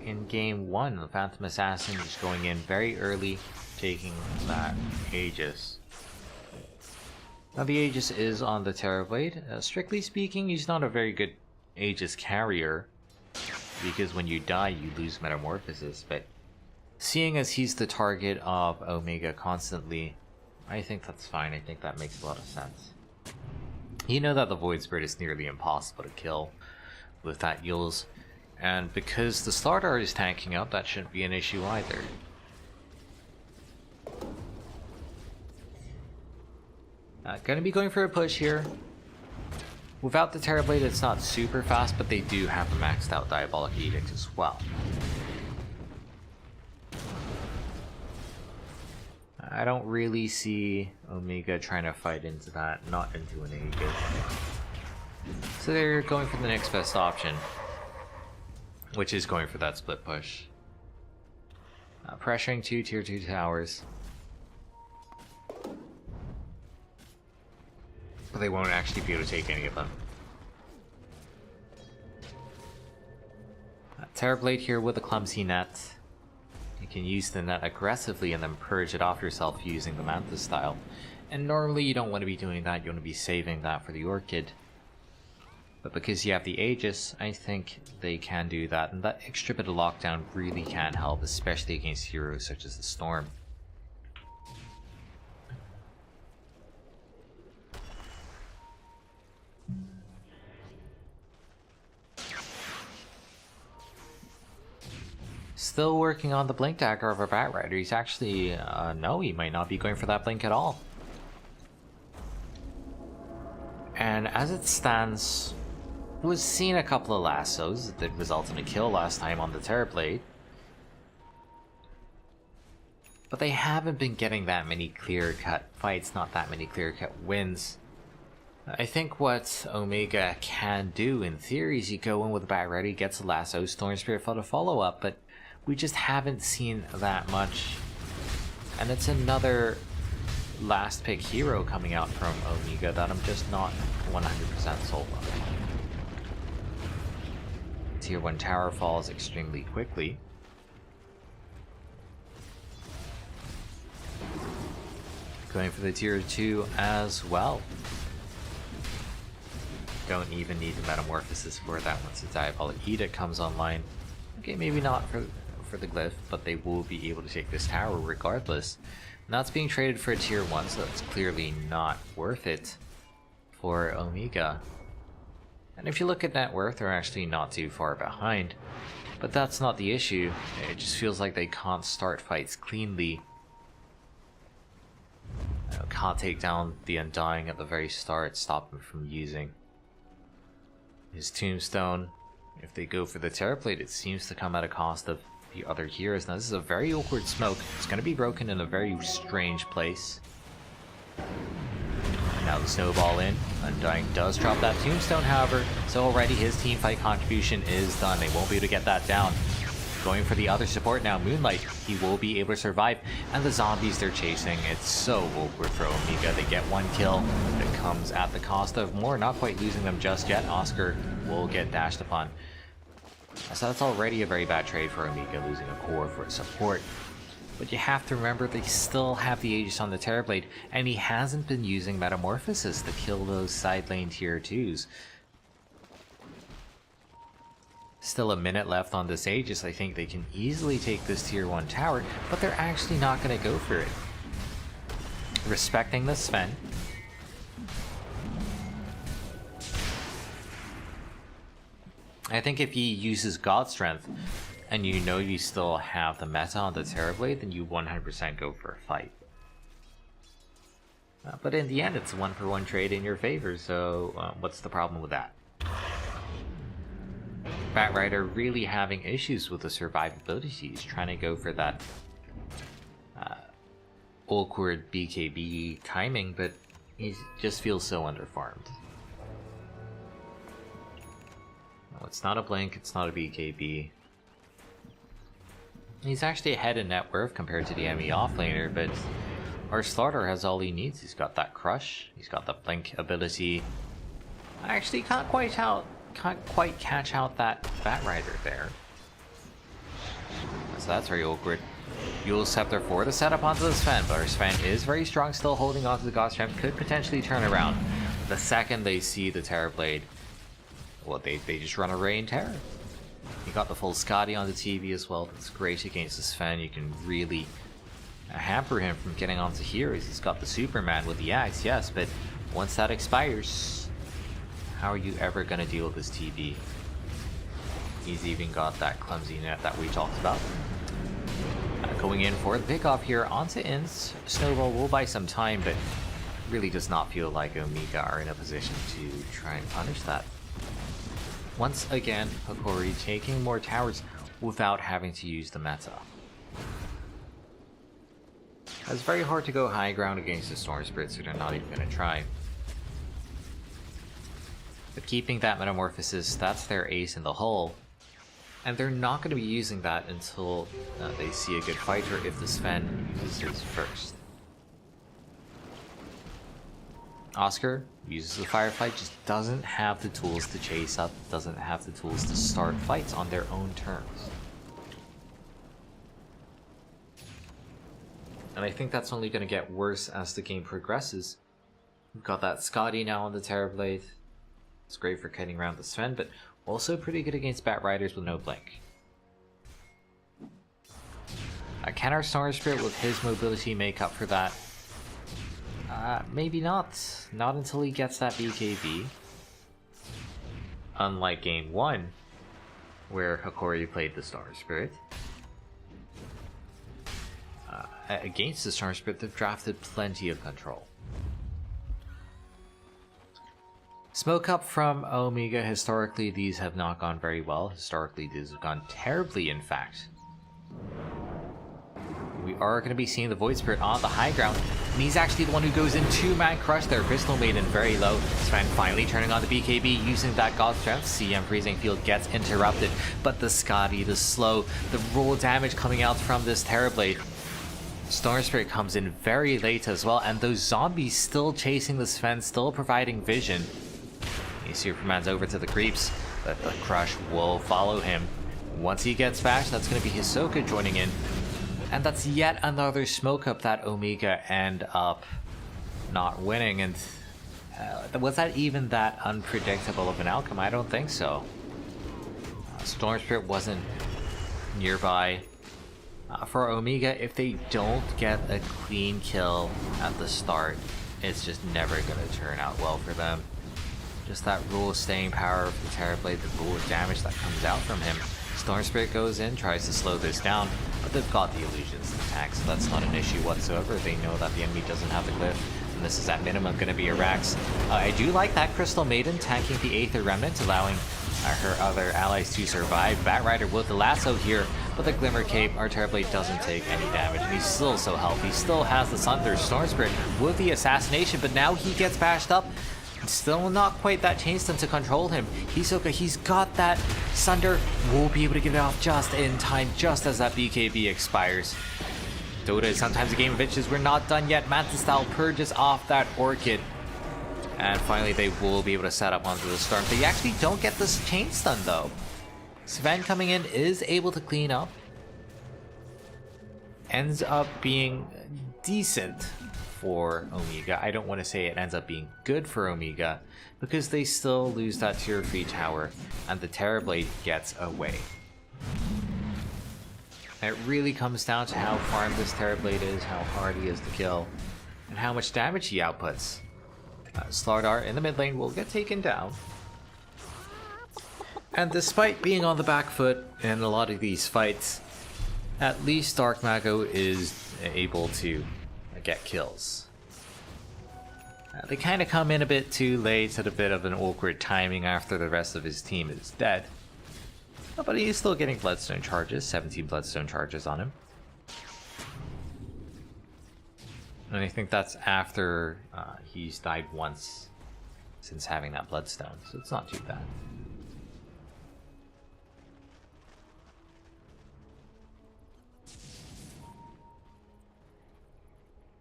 in game 1. The Phantom Assassin is going in very early, taking that Aegis. Now the Aegis is on the Terrorblade. Strictly speaking, he's not a very good Aegis carrier, because when you die you lose Metamorphosis, but seeing as he's the target of Omega constantly, I think that's fine. I think that makes a lot of sense. You know that the Void Spirit is nearly impossible to kill with that Yules, and because the Slardar is tanking up, that shouldn't be an issue either. Gonna be going for a push here. Without the Terrorblade, it's not super fast, but they do have a maxed out Diabolic Edict as well. I don't really see Omega trying to fight into that, not into an Aegis. So they're going for the next best option, which is going for that split push. Pressuring 2 tier 2 towers. But they won't actually be able to take any of them. Terrorblade here with a clumsy net. You can use the net aggressively and then purge it off yourself using the Mantis style. And normally you don't want to be doing that, you want to be saving that for the Orchid. But because you have the Aegis, I think they can do that, and that extra bit of lockdown really can help, especially against heroes such as the Storm. Still working on the Blink Dagger of our Batrider. He's actually, no, he might not be going for that Blink at all. And as it stands, we've seen a couple of lassos that resulted in a kill last time on the Terrorblade. But they haven't been getting that many clear-cut fights, not that many clear-cut wins. I think what Omega can do in theory is you go in with a Batrider, he gets a lasso, Storm Spirit for the follow-up, but we just haven't seen that much. And it's another last pick hero coming out from Omega that I'm just not 100% sold on. Tier 1 tower falls extremely quickly. Going for the tier 2 as well. Don't even need the Metamorphosis for that once the Diabolic Edict comes online. Okay, maybe not for the glyph, but they will be able to take this tower regardless. And that's being traded for a tier 1, so it's clearly not worth it for Omega. And if you look at net worth, they're actually not too far behind. But that's not the issue. It just feels like they can't start fights cleanly. Can't take down the Undying at the very start, stop him from using his Tombstone. If they go for the Terrorblade, it seems to come at a cost of the other heroes. Now this is a very awkward smoke. It's going to be broken in a very strange place. Now the snowball in. Undying does drop that Tombstone, however, so already his team fight contribution is done. They won't be able to get that down. Going for the other support now, Moonlight. He will be able to survive. And the zombies they're chasing, it's so awkward for Omega. They get one kill that comes at the cost of more. Not quite losing them just yet. Oscar will get dashed upon. So that's already a very bad trade for Omega, losing a core for support. But you have to remember they still have the Aegis on the Terrorblade, and he hasn't been using Metamorphosis to kill those side lane tier 2s. Still a minute left on this Aegis. I think they can easily take this tier 1 tower, but they're actually not going to go for it. Respecting the Sven. I think if he uses God Strength, and you know you still have the meta on the Terrorblade, then you 100% go for a fight. But in the end, it's a 1-for-1 trade in your favor, so what's the problem with that? Batrider really having issues with the survivability. He's trying to go for that awkward BKB timing, but he just feels so underfarmed. No, it's not a Blink, it's not a BKB. He's actually ahead in net worth compared to the ME offlaner, but our starter has all he needs. He's got that Crush, he's got the Blink ability. I actually can't quite catch out that Batrider there. So that's very awkward. Eul's Scepter for the setup onto the Sven, but our Sven is very strong, still holding onto the God Strength, could potentially turn around. The second they see the Terrorblade, well, they just run away in terror. You got the full Scotty on the TV as well. That's great against the Sven. You can really hamper him from getting onto heroes. He's got the Superman with the axe, yes, but once that expires, how are you ever going to deal with this TV? He's even got that clumsy net that we talked about. Going in for the pickoff here onto Inns. Snowball will buy some time, but really does not feel like Omega are in a position to try and punish that. Once again, Hokori taking more towers without having to use the meta. It's very hard to go high ground against the Storm Spirit, so they're not even going to try. But keeping that Metamorphosis, that's their ace in the hole. And they're not going to be using that until they see a good fighter if the Sven uses his first. Oscar uses the Firefight, just doesn't have the tools to chase up, doesn't have the tools to start fights on their own terms. And I think that's only going to get worse as the game progresses. We've got that Scotty now on the Terrorblade. It's great for cutting around the Sven, but also pretty good against Bat Riders with no blink. Can our Storm Spirit with his mobility make up for that? Maybe not. Not until he gets that BKB. Unlike game 1, where Hokori played the Star Spirit. Against the Storm Spirit, they've drafted plenty of control. Smoke up from Omega, historically these have not gone very well. Historically these have gone terribly, in fact. We are going to be seeing the Void Spirit on the high ground, and he's actually the one who goes in 2-man crush there. Crystal Maiden very low. Sven finally turning on the BKB, using that God Strength. CM Freezing Field gets interrupted, but the Scotty, the slow, the raw damage coming out from this Terrorblade. Storm Spirit comes in very late as well, and those zombies still chasing the Sven, still providing vision. He Superman's over to the creeps, but the crush will follow him. Once he gets bashed, that's going to be Hisoka joining in. And that's yet another smoke up that Omega end up not winning. And was that even that unpredictable of an outcome? I don't think so. Storm Spirit wasn't nearby. For Omega, if they don't get a clean kill at the start, it's just never going to turn out well for them. Just that rule staying power of the Terrorblade, the rule of damage that comes out from him. Storm Spirit goes in, tries to slow this down, but they've got the illusions attack, so that's not an issue whatsoever. They know that the enemy doesn't have the glyph, and this is at minimum going to be a Rax. I do like that Crystal Maiden tanking the Aether Remnant, allowing her other allies to survive. Batrider with the lasso here, but the Glimmer Cape, our Terrorblade doesn't take any damage, and he's still so healthy. Still has the Sunder. Storm Spirit with the assassination, but now he gets bashed up. Still not quite that chainstun to control him. Hisoka, he's got that Sunder, will be able to get it off just in time, just as that BKB expires. Dota is sometimes a game of inches. We're not done yet. Manta Style purges off that Orchid. And finally they will be able to set up onto the Storm. They actually don't get this chainstun though. Sven coming in is able to clean up. Ends up being decent for Omega. I don't want to say it ends up being good for Omega, because they still lose that tier 3 tower, and the Terrorblade gets away. And it really comes down to how farmed this Terrorblade is, how hard he is to kill, and how much damage he outputs. Slardar in the mid lane will get taken down. And despite being on the back foot in a lot of these fights, at least Dark Mago is able to get kills. They kind of come in a bit too late at a bit of an awkward timing after the rest of his team is dead. But he is still getting Bloodstone charges, 17 Bloodstone charges on him. And I think that's after he's died once since having that Bloodstone, so it's not too bad.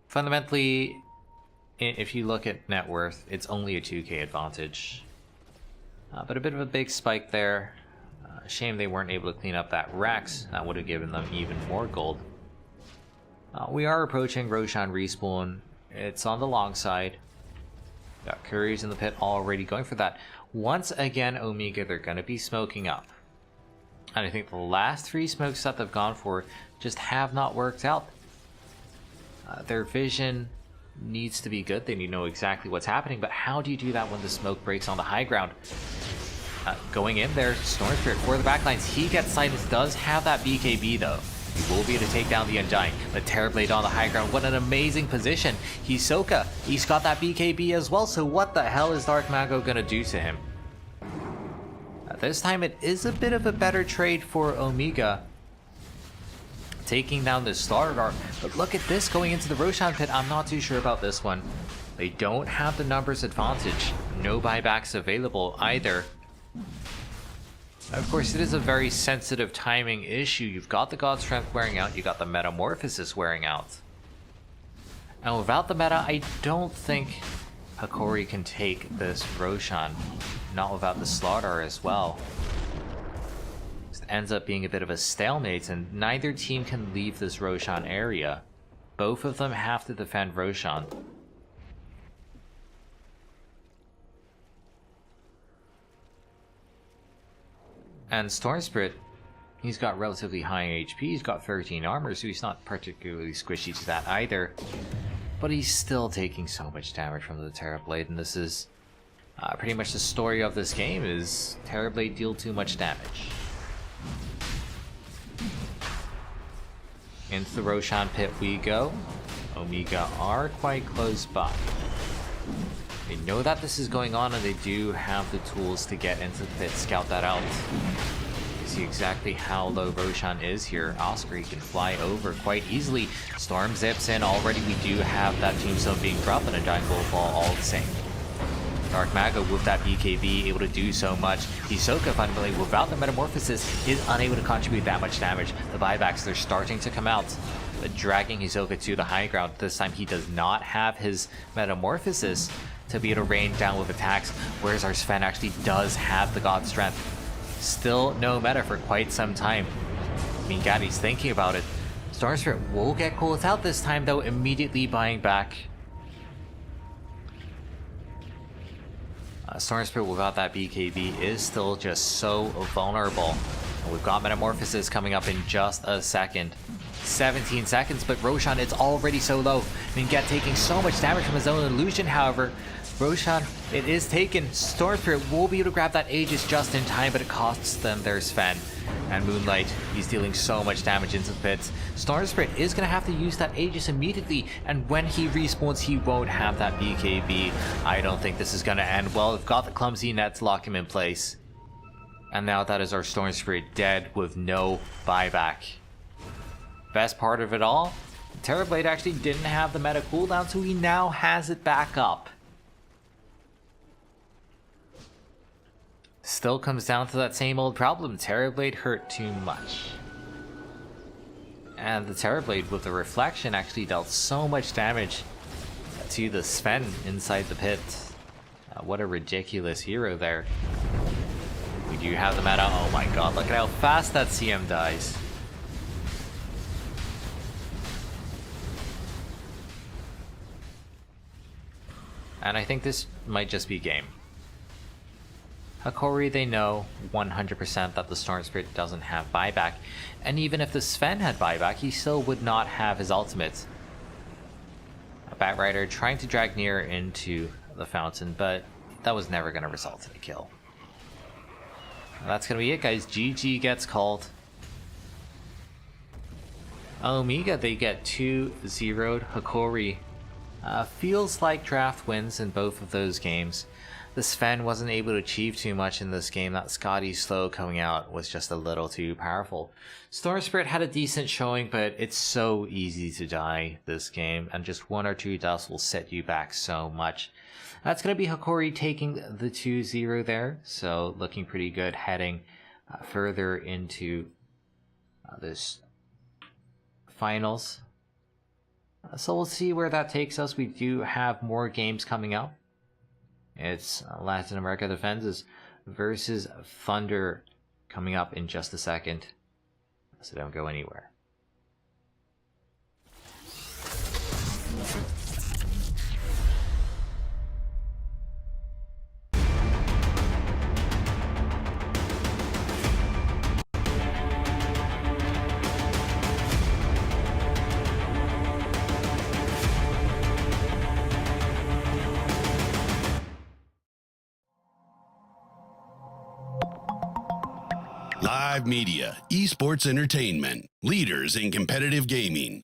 Fundamentally, if you look at net worth, it's only a 2k advantage. But a bit of a big spike there. Shame they weren't able to clean up that Rax. That would have given them even more gold. We are approaching Roshan respawn. It's on the long side. Got Couriers in the pit already going for that. Once again, Omega, they're going to be smoking up. And I think the last 3 smokes that they've gone for just have not worked out. Their vision needs to be good. They need to know exactly what's happening, but how do you do that when the smoke breaks on the high ground? Going in there, Storm Spirit for the backlines. He gets sighted, does have that BKB though. He will be able to take down the Undying. But Terrorblade on the high ground. What an amazing position. Hisoka, he's got that BKB as well. So what the hell is Dark Mago going to do to him? This time it is a bit of a better trade for Omega. Taking down the Stargard. But look at this going into the Roshan pit. I'm not too sure about this one. They don't have the numbers advantage. No buybacks available either. Of course, it is a very sensitive timing issue. You've got the God Strength wearing out, you got the Metamorphosis wearing out. And without the meta, I don't think Hokori can take this Roshan. Not without the Slaughter as well. It ends up being a bit of a stalemate, and neither team can leave this Roshan area. Both of them have to defend Roshan. And Storm Spirit, he's got relatively high HP, he's got 13 armor, so he's not particularly squishy to that either. But he's still taking so much damage from the Terrorblade, and this is pretty much the story of this game, is Terrorblade deal too much damage. Into the Roshan pit we go. Omega are quite close by. They know that this is going on, and they do have the tools to get into the pit, scout that out. You see exactly how low Roshan is here. Oscar, he can fly over quite easily. Storm zips in. Already we do have that tombstone being dropped, and a giant gold ball all the same. Dark Mago with that BKB able to do so much. Hisoka fundamentally without the Metamorphosis is unable to contribute that much damage. The buybacks, they're starting to come out. But dragging Hisoka to the high ground. This time he does not have his Metamorphosis to be able to rain down with attacks, whereas our Sven actually does have the God Strength. Still no meta for quite some time. I mean, God, he's thinking about it. Storm Spirit will get closed out this time, though, immediately buying back. Storm Spirit without that BKB is still just so vulnerable. And we've got Metamorphosis coming up in just a second. 17 seconds, but Roshan is already so low. Minget taking so much damage from his own illusion, however. Roshan, it is taken. Storm Spirit will be able to grab that Aegis just in time, but it costs them their Sven. And Moonlight, he's dealing so much damage into the pits. Storm Spirit is going to have to use that Aegis immediately, and when he respawns, he won't have that BKB. I don't think this is going to end well. We've got the clumsy net to lock him in place. And now that is our Storm Spirit dead with no buyback. Best part of it all, Terrorblade actually didn't have the meta cooldown, so he now has it back up. Still comes down to that same old problem. Terrorblade hurt too much. And the Terrorblade with the reflection actually dealt so much damage to the Sven inside the pit. What a ridiculous hero there. We do have the meta. Oh my god, look at how fast that CM dies. And I think this might just be game. Hokori, they know 100% that the Storm Spirit doesn't have buyback, and even if the Sven had buyback, he still would not have his ultimate. A Batrider trying to drag Nier into the fountain, but that was never going to result in a kill. That's going to be it, guys. GG gets called. Omega, they get 2-0'd. Hokori feels like draft wins in both of those games. The Sven wasn't able to achieve too much in this game. That Scotty slow coming out was just a little too powerful. Storm Spirit had a decent showing, but it's so easy to die this game, and just 1 or 2 deaths will set you back so much. That's going to be Hokori taking the 2-0 there, so looking pretty good heading further into this finals. So we'll see where that takes us. We do have more games coming up. It's Latin America Defenses versus Thunder coming up in just a second. So don't go anywhere. Live media, esports entertainment, leaders in competitive gaming.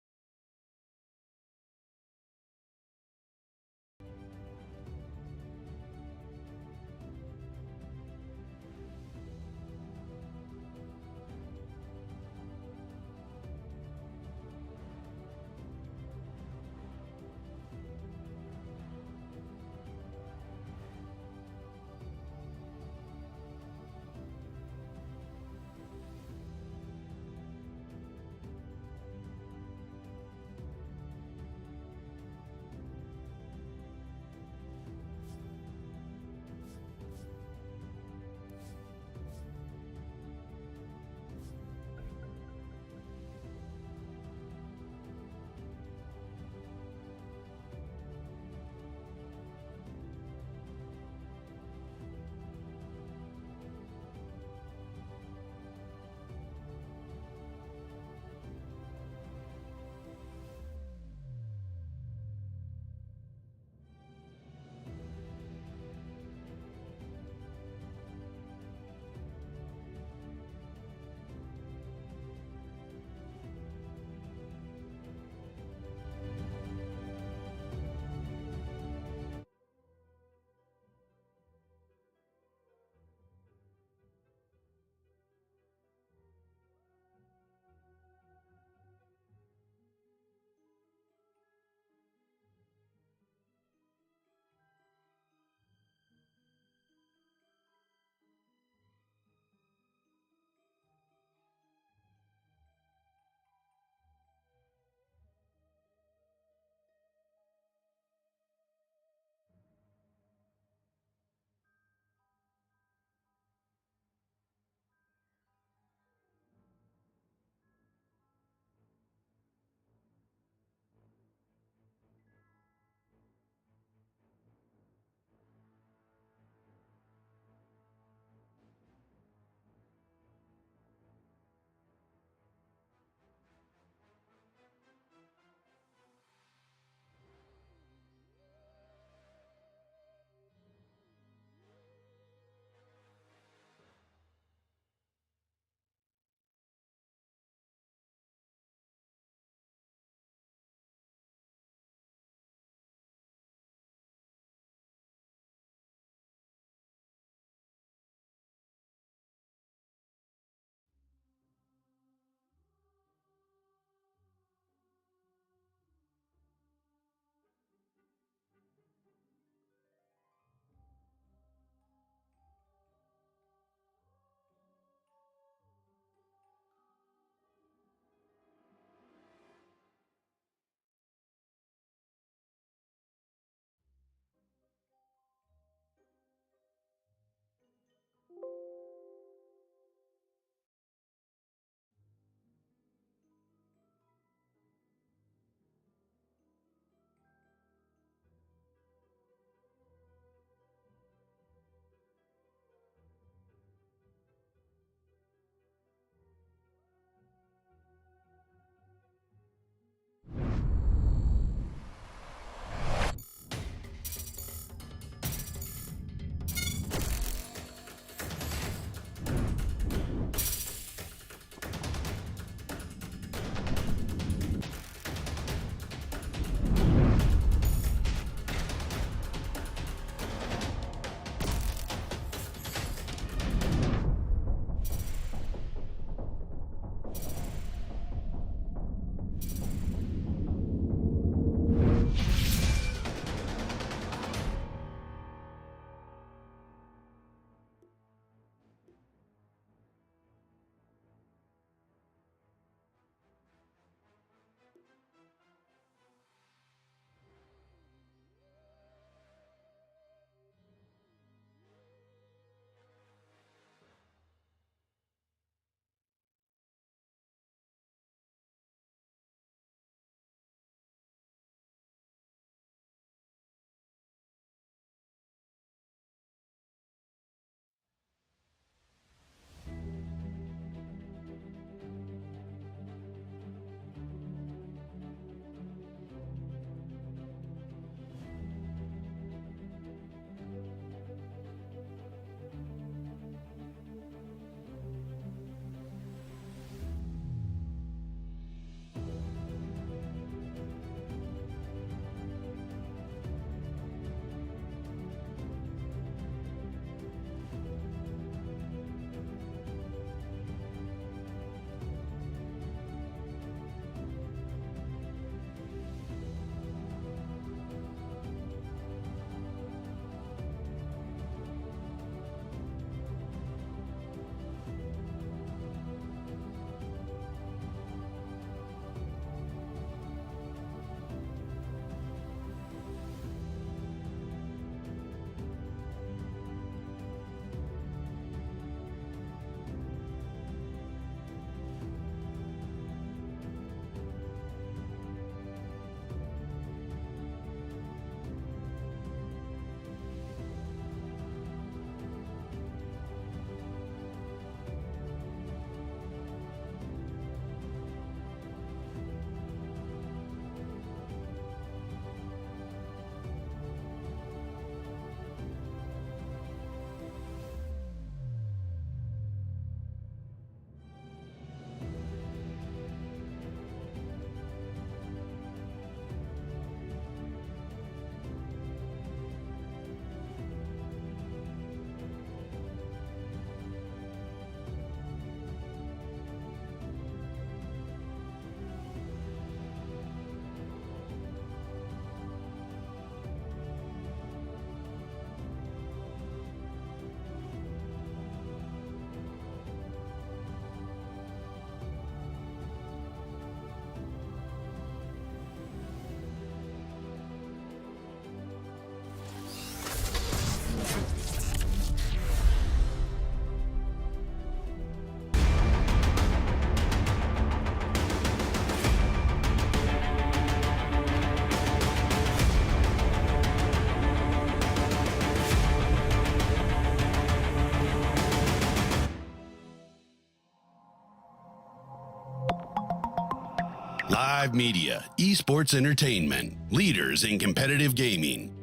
Live media, esports entertainment, leaders in competitive gaming.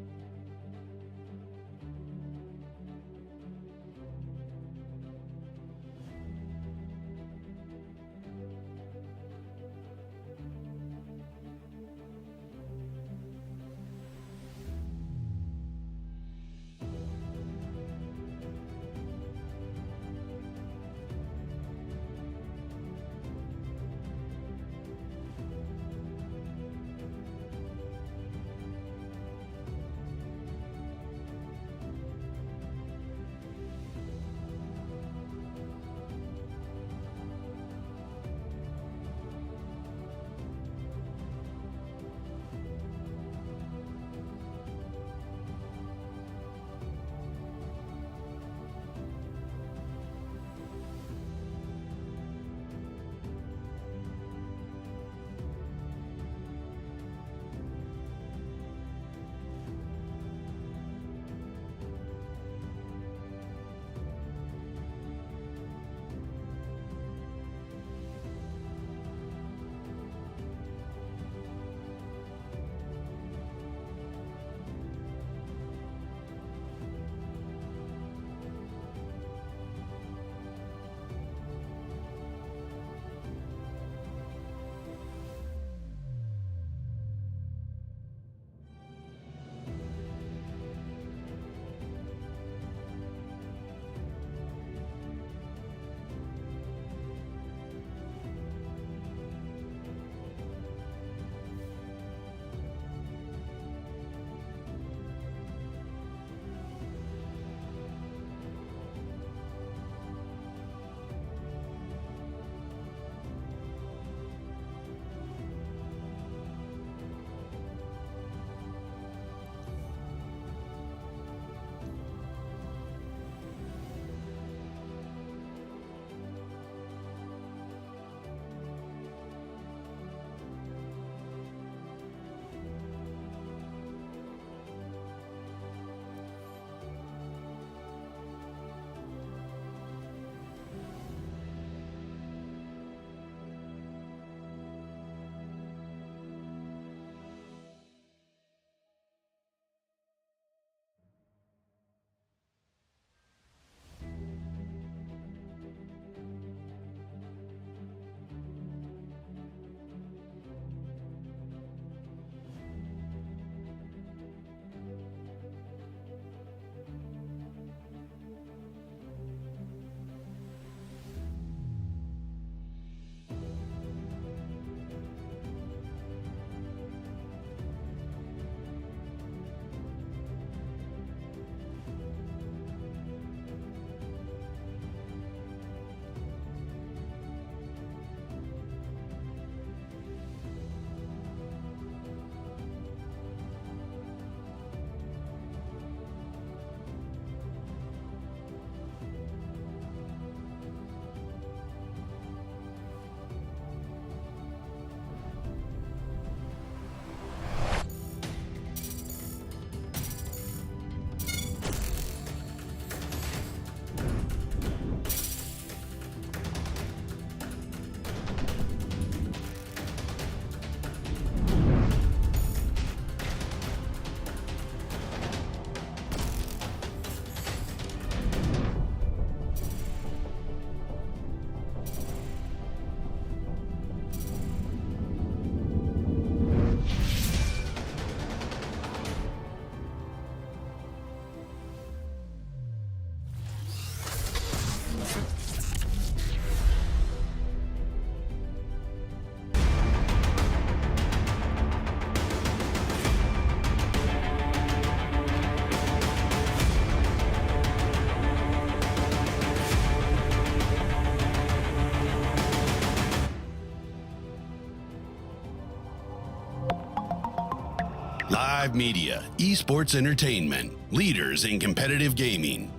Live media, esports entertainment, leaders in competitive gaming.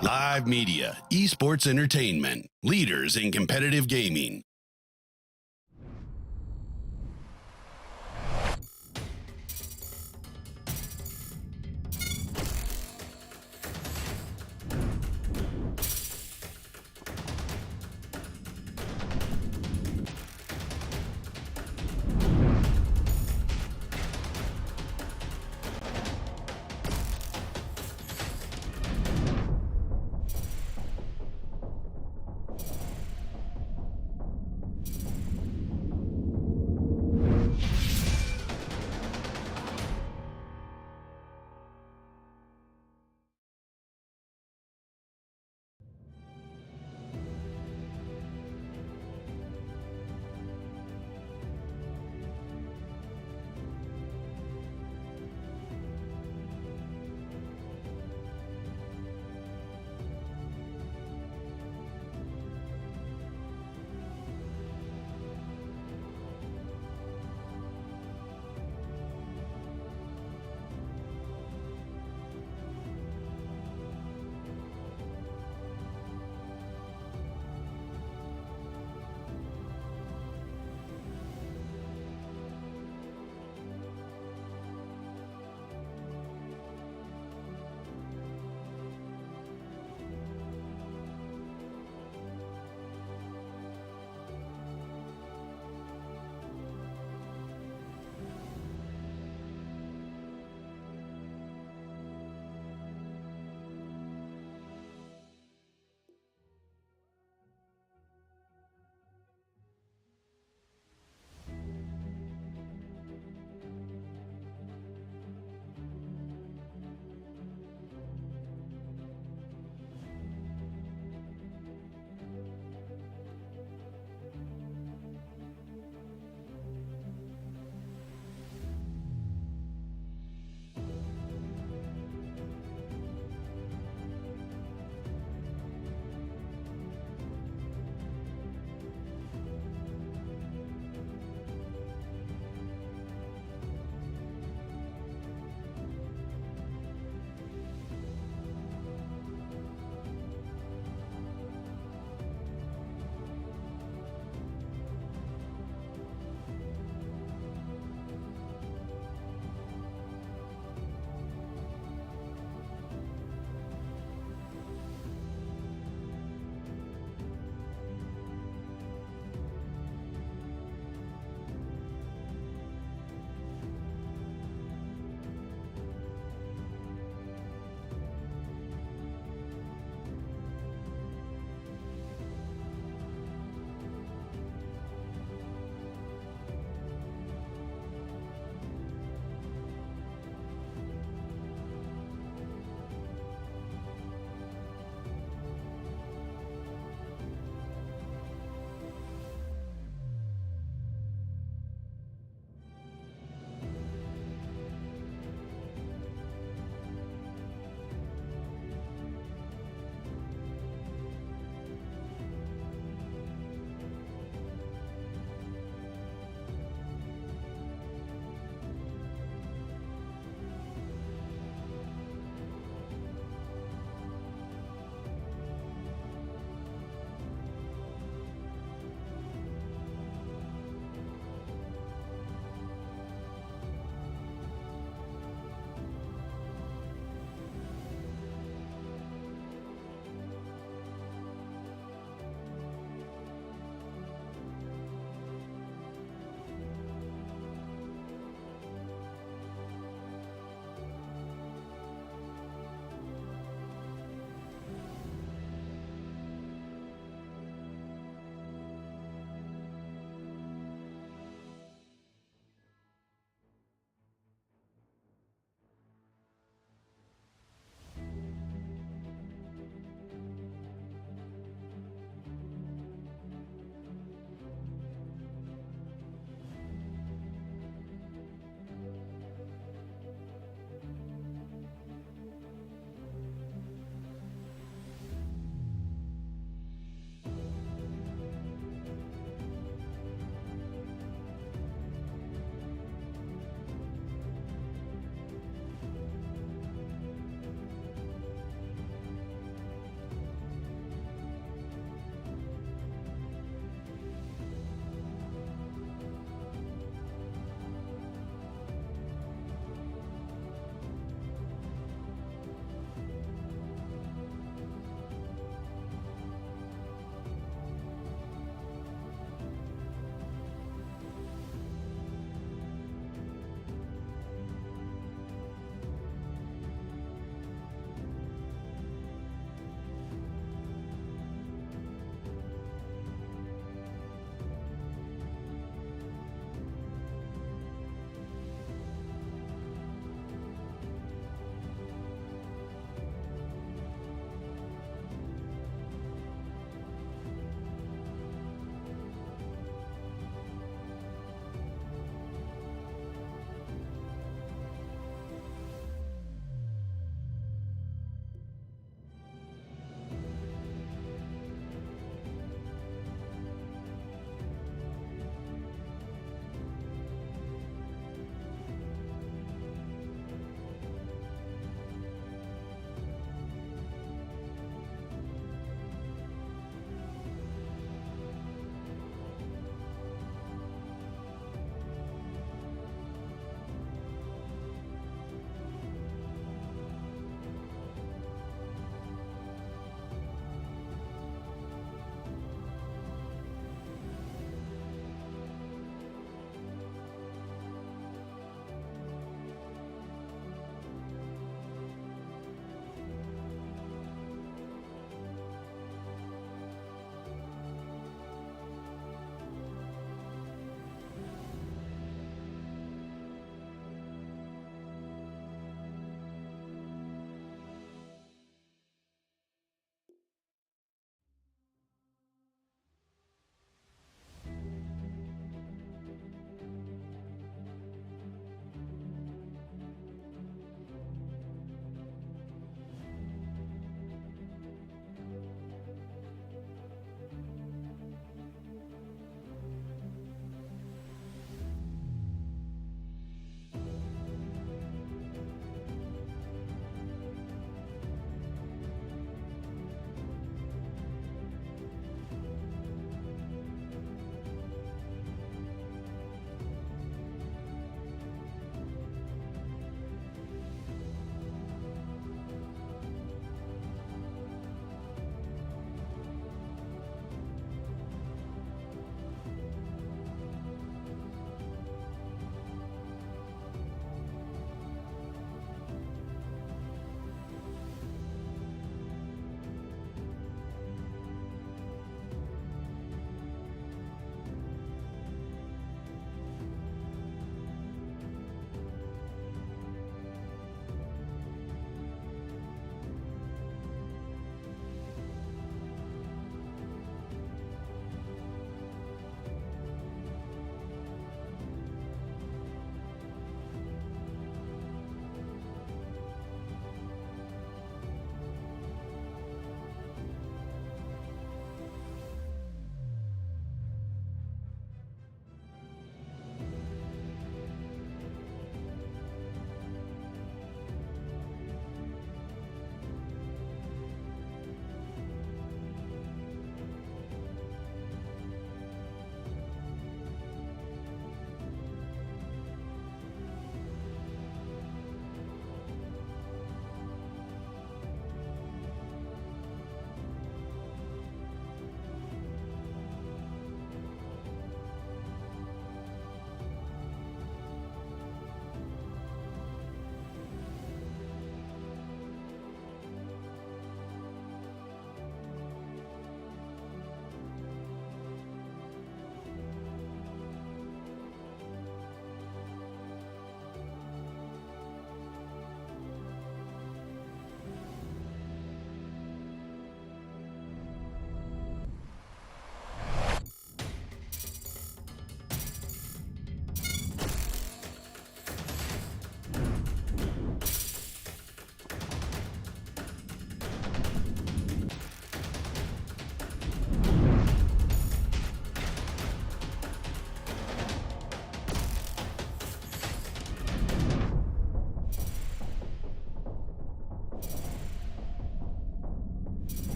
Live media, esports entertainment, leaders in competitive gaming.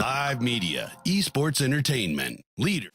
Live media, esports entertainment, leader.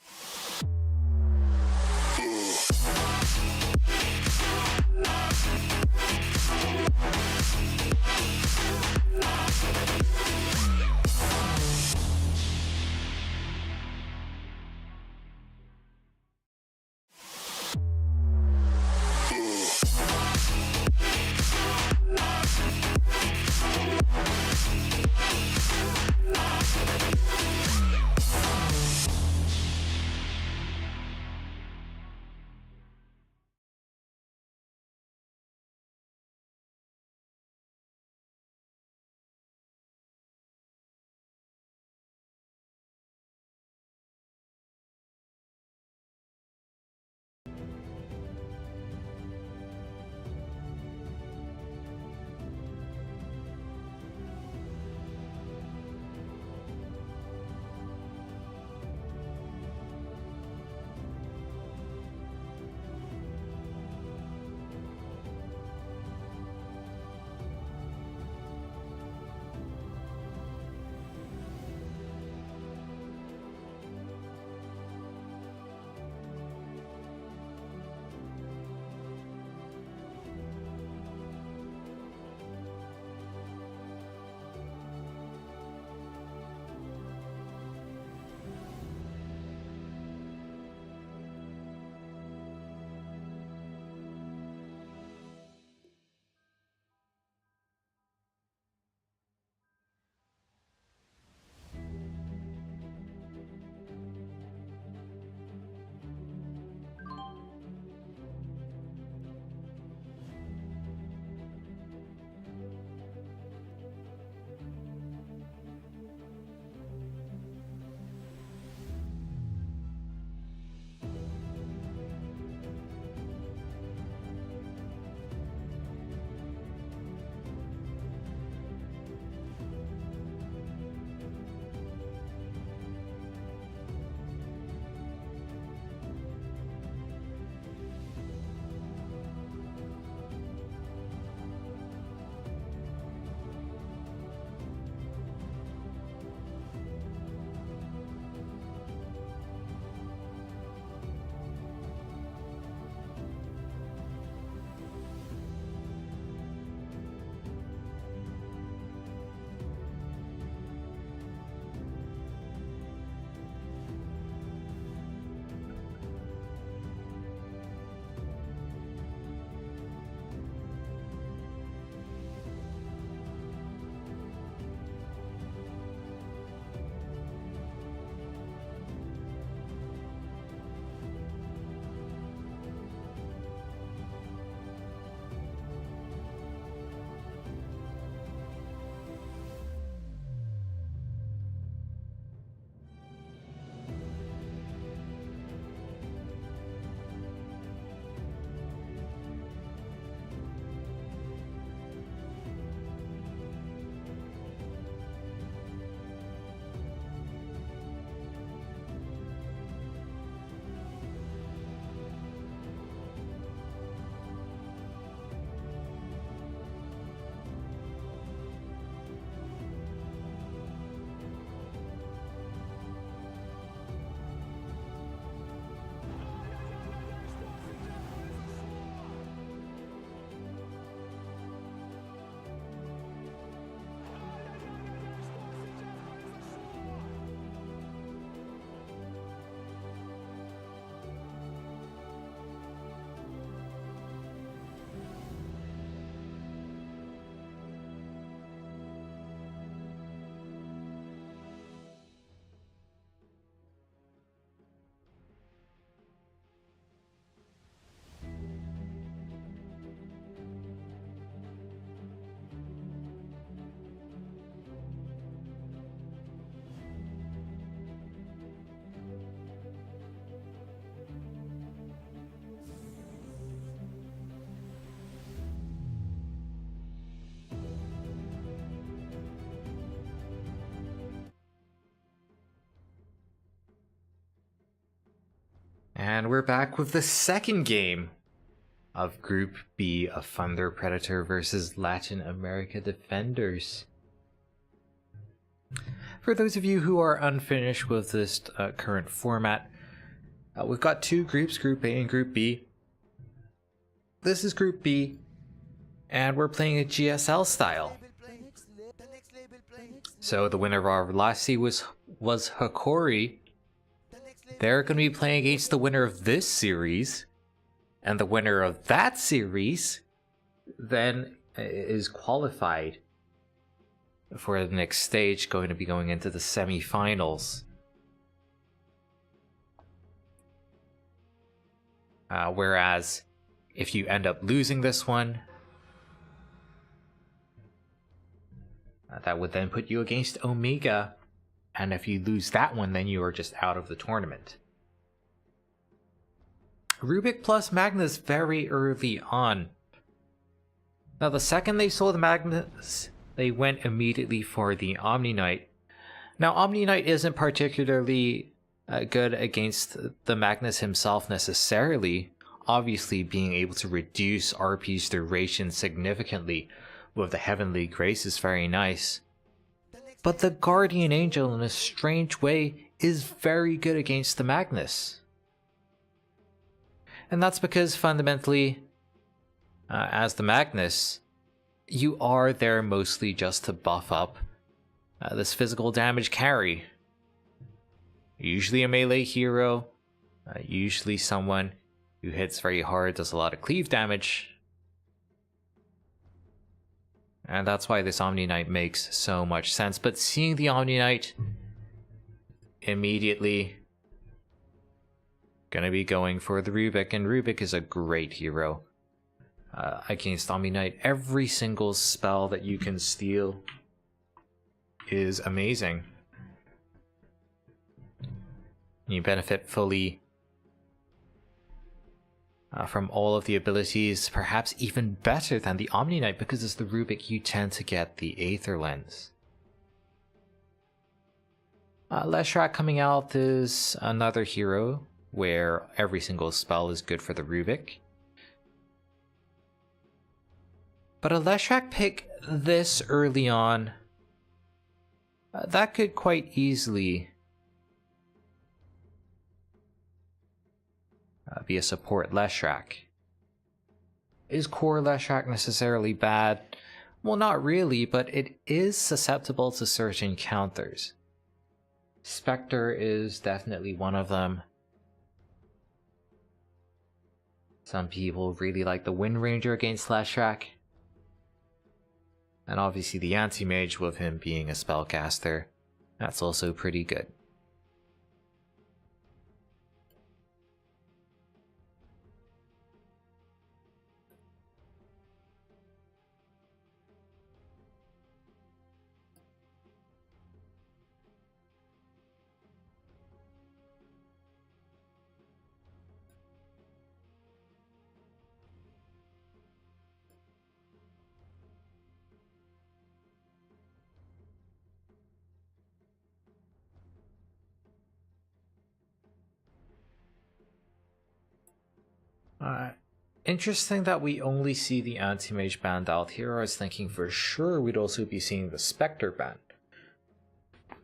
And we're back with the second game of Group B of Thunder Predator versus Latin America Defenders. For those of you who are unfinished with this current format, we've got two groups, Group A and Group B. This is Group B, and we're playing a GSL style. So the winner of our last series was Hokori. They're going to be playing against the winner of this series, and the winner of that series then is qualified for the next stage, going to be going into the semi-finals. Whereas if you end up losing this one, that would then put you against Omega, and if you lose that one, then you are just out of the tournament. Rubik plus Magnus very early on. Now the second they saw the Magnus, they went immediately for the Omni Knight. Now Omni Knight isn't particularly good against the Magnus himself necessarily, obviously being able to reduce RP's duration significantly with the Heavenly Grace is very nice. But the Guardian Angel in a strange way is very good against the Magnus. And that's because fundamentally, as the Magnus, you are there mostly just to buff up this physical damage carry. Usually a melee hero, usually someone who hits very hard, does a lot of cleave damage. And that's why this Omni Knight makes so much sense. But seeing the Omni Knight immediately gonna be going for the Rubik, and Rubik is a great hero. Against Omni Knight, every single spell that you can steal is amazing. You benefit fully from all of the abilities, perhaps even better than the Omni Knight, because as the Rubik you tend to get the Aether Lens. Leshrac coming out is another hero where every single spell is good for the Rubik. But a Leshrac pick this early on, that could quite easily be a support Leshrac. Is core Leshrac necessarily bad? Well, not really, but it is susceptible to certain counters. Spectre is definitely one of them. Some people really like the Wind Ranger against Leshrac. And obviously the Anti-Mage, with him being a spellcaster, that's also pretty good. Interesting that we only see the Anti-Mage banned out here. I was thinking for sure we'd also be seeing the Spectre banned.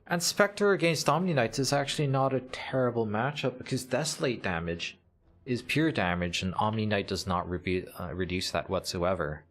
And Spectre against Omni Knights is actually not a terrible matchup, because Desolate damage is pure damage and Omni Knight does not reduce that whatsoever.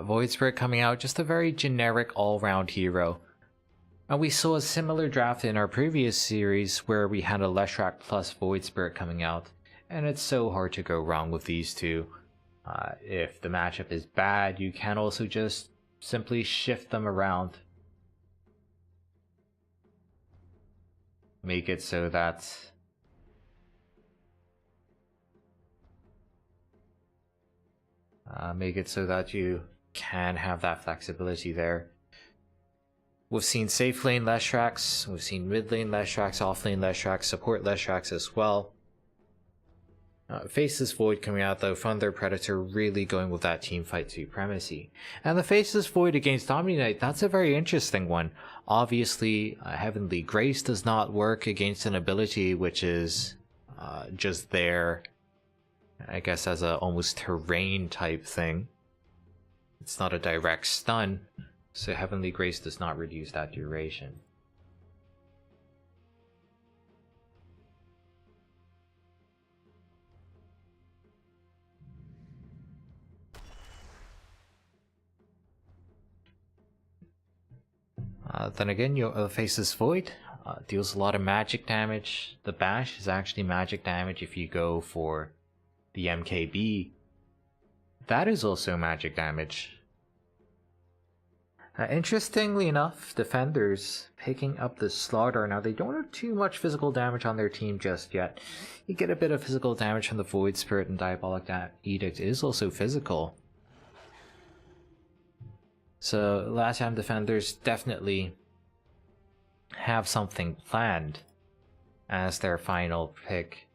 Void Spirit coming out, just a very generic all-round hero. And we saw a similar draft in our previous series where we had a Leshrac plus Void Spirit coming out, and it's so hard to go wrong with these two. If the matchup is bad, you can also just simply shift them around. Make it so that you can have that flexibility there. We've seen safe lane Leshracs, we've seen mid lane Leshracs, off lane Leshracs, support Leshracs as well. Faceless Void coming out though, Thunder Predator really going with that teamfight supremacy. And the Faceless Void against Omni Knight, that's a very interesting one. Obviously, Heavenly Grace does not work against an ability which is just there, I guess, as a almost terrain type thing. It's not a direct stun, so Heavenly Grace does not reduce that duration. Then again, your Faceless Void deals a lot of magic damage. The bash is actually magic damage if you go for the MKB. That is also magic damage. Interestingly enough, defenders picking up the Slaughter. Now, they don't have too much physical damage on their team just yet. You get a bit of physical damage from the Void Spirit, and Diabolic Edict is also physical. So, last time defenders definitely have something planned as their final pick.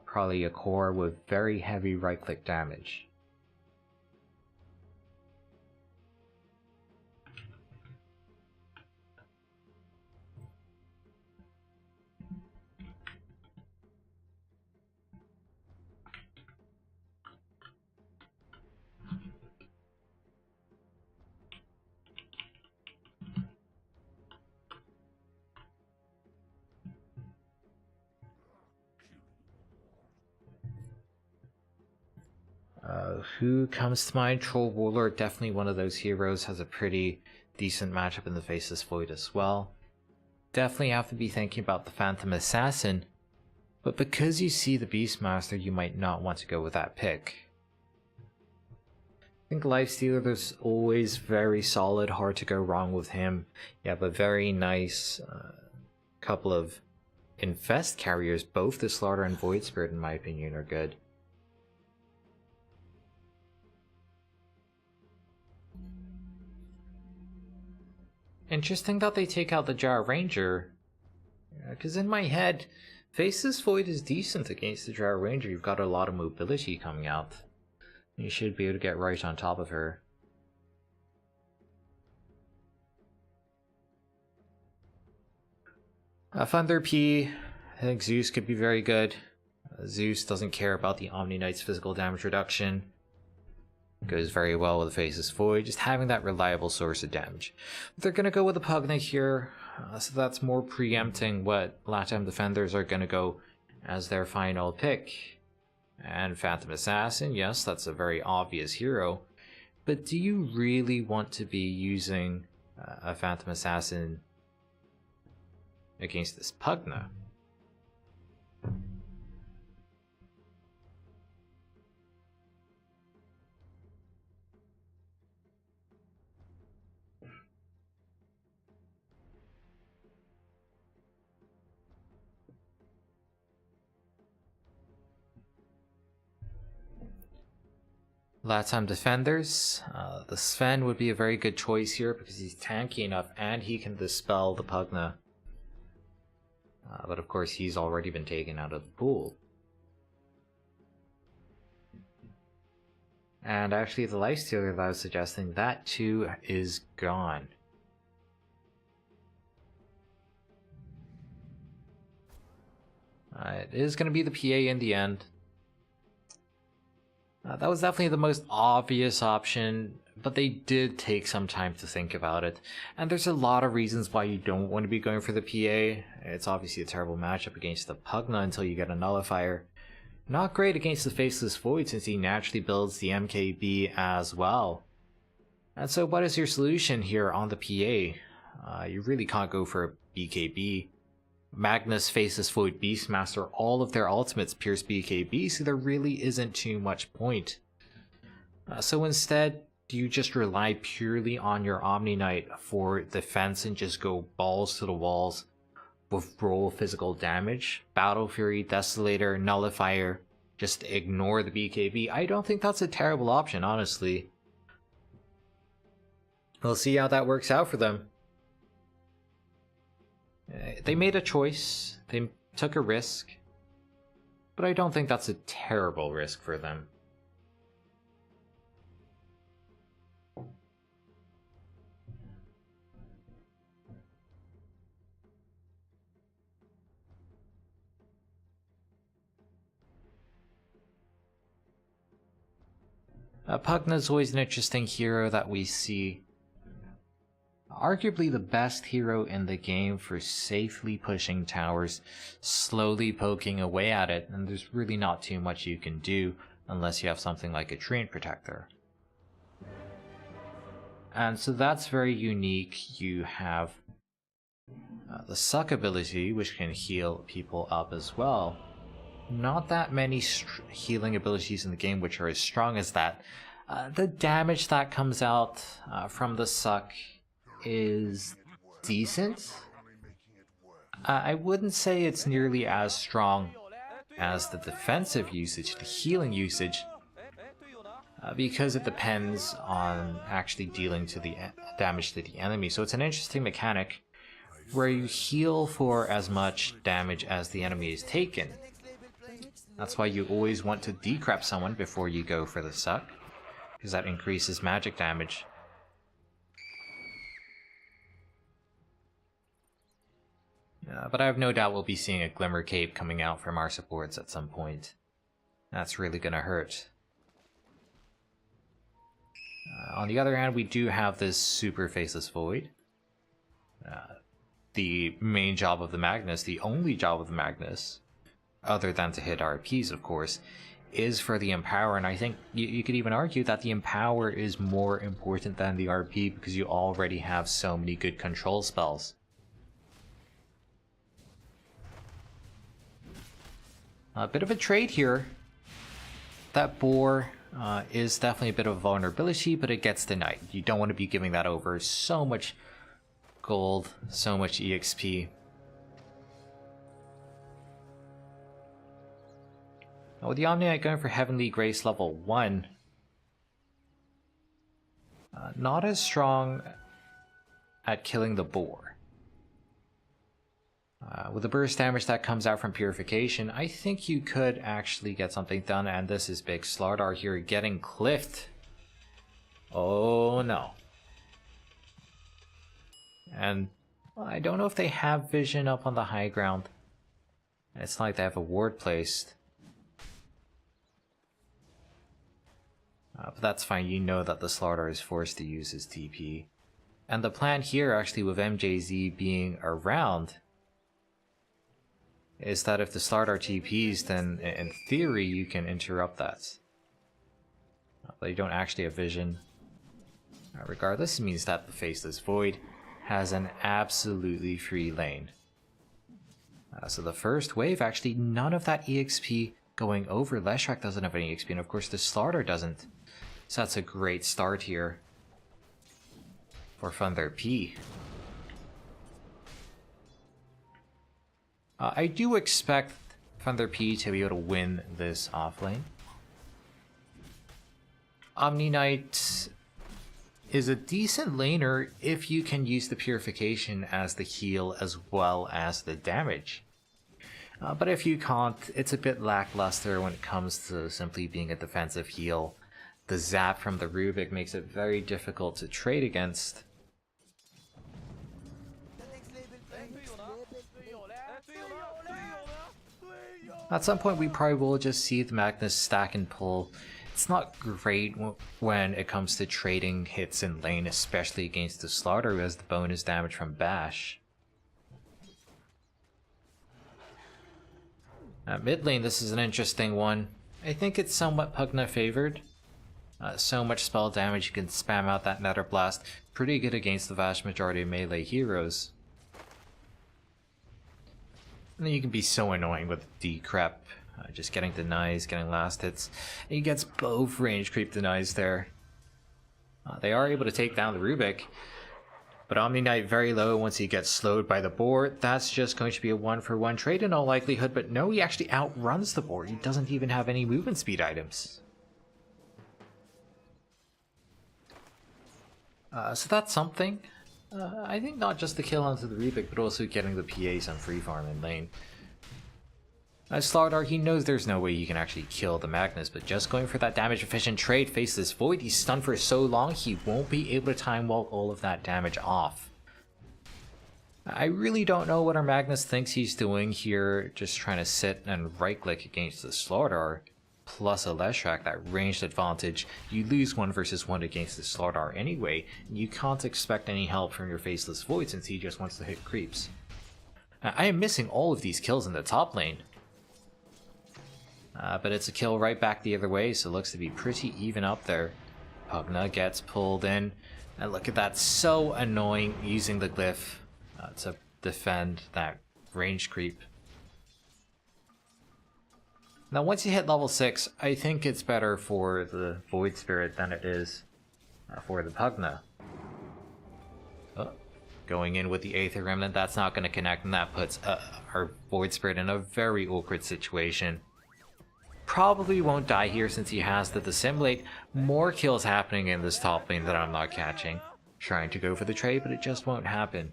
Probably a core with very heavy right-click damage. Who comes to mind? Troll Warlord, definitely one of those heroes, has a pretty decent matchup in the Faceless Void as well. Definitely have to be thinking about the Phantom Assassin, but because you see the Beastmaster, you might not want to go with that pick. I think Lifestealer is always very solid, hard to go wrong with him. You have a very nice couple of Infest carriers, both the Slaughter and Void Spirit in my opinion are good. Interesting that they take out the Jar Ranger, because in my head, Faceless Void is decent against the Jar Ranger. You've got a lot of mobility coming out. You should be able to get right on top of her. Thunder P, I think Zeus could be very good. Zeus doesn't care about the Omni Knight's physical damage reduction. Goes very well with the Faceless Void, just having that reliable source of damage. But they're going to go with the Pugna here, so that's more preempting what LATAM defenders are going to go as their final pick. And Phantom Assassin, yes, that's a very obvious hero, but do you really want to be using a Phantom Assassin against this Pugna? LATAM defenders, the Sven would be a very good choice here because he's tanky enough and he can dispel the Pugna. But of course he's already been taken out of the pool. And actually the Lifestealer that I was suggesting, that too is gone. It is going to be the PA in the end. That was definitely the most obvious option, but they did take some time to think about it. And there's a lot of reasons why you don't want to be going for the PA. It's obviously a terrible matchup against the Pugna until you get a Nullifier. Not great against the Faceless Void since he naturally builds the MKB as well. And so what is your solution here on the PA? You really can't go for a BKB. Magnus, Faceless Void, Beastmaster, all of their ultimates pierce BKB, so there really isn't too much point. So instead, do you just rely purely on your Omni Knight for defense and just go balls to the walls with roll physical damage? Battle Fury, Desolator, Nullifier, just ignore the BKB. I don't think that's a terrible option, honestly. We'll see how that works out for them. They made a choice, they took a risk, but I don't think that's a terrible risk for them. Pugna's always an interesting hero that we see. Arguably the best hero in the game for safely pushing towers, slowly poking away at it, and there's really not too much you can do unless you have something like a Treant Protector. And so that's very unique. You have the Suck ability, which can heal people up as well. Not that many healing abilities in the game which are as strong as that. The damage that comes out from the Suck is decent. I wouldn't say it's nearly as strong as the defensive usage, the healing usage, because it depends on actually dealing to the damage to the enemy. So it's an interesting mechanic where you heal for as much damage as the enemy is taken. That's why you always want to decrep someone before you go for the Suck, because that increases magic damage. But I have no doubt we'll be seeing a Glimmer Cape coming out from our supports at some point. That's really gonna hurt. On the other hand, we do have this Super Faceless Void. The main job of the Magnus, the only job of the Magnus, other than to hit RPs of course, is for the Empower, and I think you could even argue that the Empower is more important than the RP because you already have so many good control spells. A bit of a trade here. That boar is definitely a bit of a vulnerability, but it gets the knight. You don't want to be giving that over. So much gold, so much EXP. With the Omni Knight going for Heavenly Grace level 1, not as strong at killing the boar. With the burst damage that comes out from Purification, I think you could actually get something done, and this is big. Slardar here getting cliffed. Oh no. And well, I don't know if they have vision up on the high ground. It's not like they have a ward placed. But that's fine, you know that the Slardar is forced to use his TP. And the plan here, actually, with MJZ being around, is that if the Slardar TPs, then in theory you can interrupt that. But you don't actually have vision. Regardless, it means that the Faceless Void has an absolutely free lane. So the first wave, actually, none of that EXP going over. Leshrac doesn't have any EXP, and of course the Slardar doesn't. So that's a great start here for Thunder P. I do expect Thunder P to be able to win this offlane. Omni Knight is a decent laner if you can use the Purification as the heal as well as the damage. But if you can't, it's a bit lackluster when it comes to simply being a defensive heal. The zap from the Rubik makes it very difficult to trade against. At some point we probably will just see the Magnus stack and pull. It's not great when it comes to trading hits in lane, especially against the Slardar who has the bonus damage from Bash. Mid lane, this is an interesting one. I think it's somewhat Pugna favored. So much spell damage, you can spam out that Nether Blast. Pretty good against the vast majority of melee heroes. And then you can be so annoying with Decrep. Just getting denies, getting last hits. And he gets both range creep denies there. They are able to take down the Rubik. But Omni Knight very low once he gets slowed by the board. That's just going to be a 1-for-1 trade in all likelihood. But no, he actually outruns the board. He doesn't even have any movement speed items. So that's something. I think not just the kill onto the Rubik, but also getting the PAs on free farm in lane. As Slardar, he knows there's no way he can actually kill the Magnus, but just going for that damage efficient trade, face this Void. He's stunned for so long, he won't be able to time walk all of that damage off. I really don't know what our Magnus thinks he's doing here, just trying to sit and right click against the Slardar. Plus a Leshrac, that ranged advantage. You lose 1 versus 1 against the Slardar anyway, and you can't expect any help from your Faceless Void since he just wants to hit creeps. I am missing all of these kills in the top lane. But it's a kill right back the other way, so it looks to be pretty even up there. Pugna gets pulled in, and look at that, so annoying using the glyph to defend that range creep. Now once you hit level 6, I think it's better for the Void Spirit than it is for the Pugna. Oh, going in with the Aether Remnant, that's not going to connect, and that puts our Void Spirit in a very awkward situation. Probably won't die here since he has to dissimulate. More kills happening in this top lane that I'm not catching. Trying to go for the trade, but it just won't happen.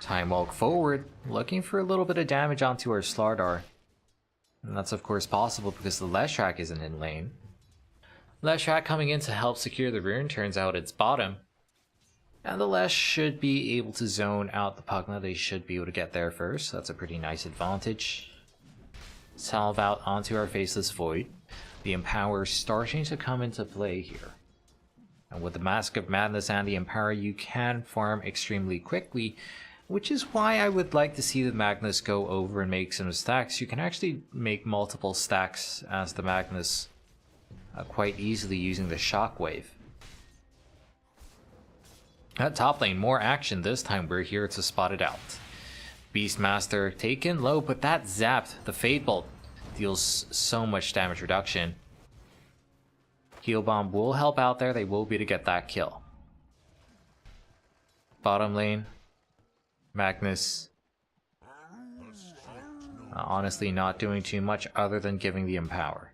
Time walk forward, looking for a little bit of damage onto our Slardar. And that's of course possible because the Leshrac isn't in lane. Leshrac coming in to help secure the rune, turns out it's bottom. And the Lesh should be able to zone out the Pugna. They should be able to get there first. That's a pretty nice advantage. Salve out onto our Faceless Void. The Empower starting to come into play here. And with the Mask of Madness and the Empower, you can farm extremely quickly, which is why I would like to see the Magnus go over and make some stacks. You can actually make multiple stacks as the Magnus quite easily using the Shockwave. At top lane, more action. This time we're here to spot it out. Beastmaster taken low, but that zapped. The Fade Bolt deals so much damage reduction. Heal Bomb will help out there. They will be to get that kill. Bottom lane, Magnus. Honestly, not doing too much other than giving the Empower.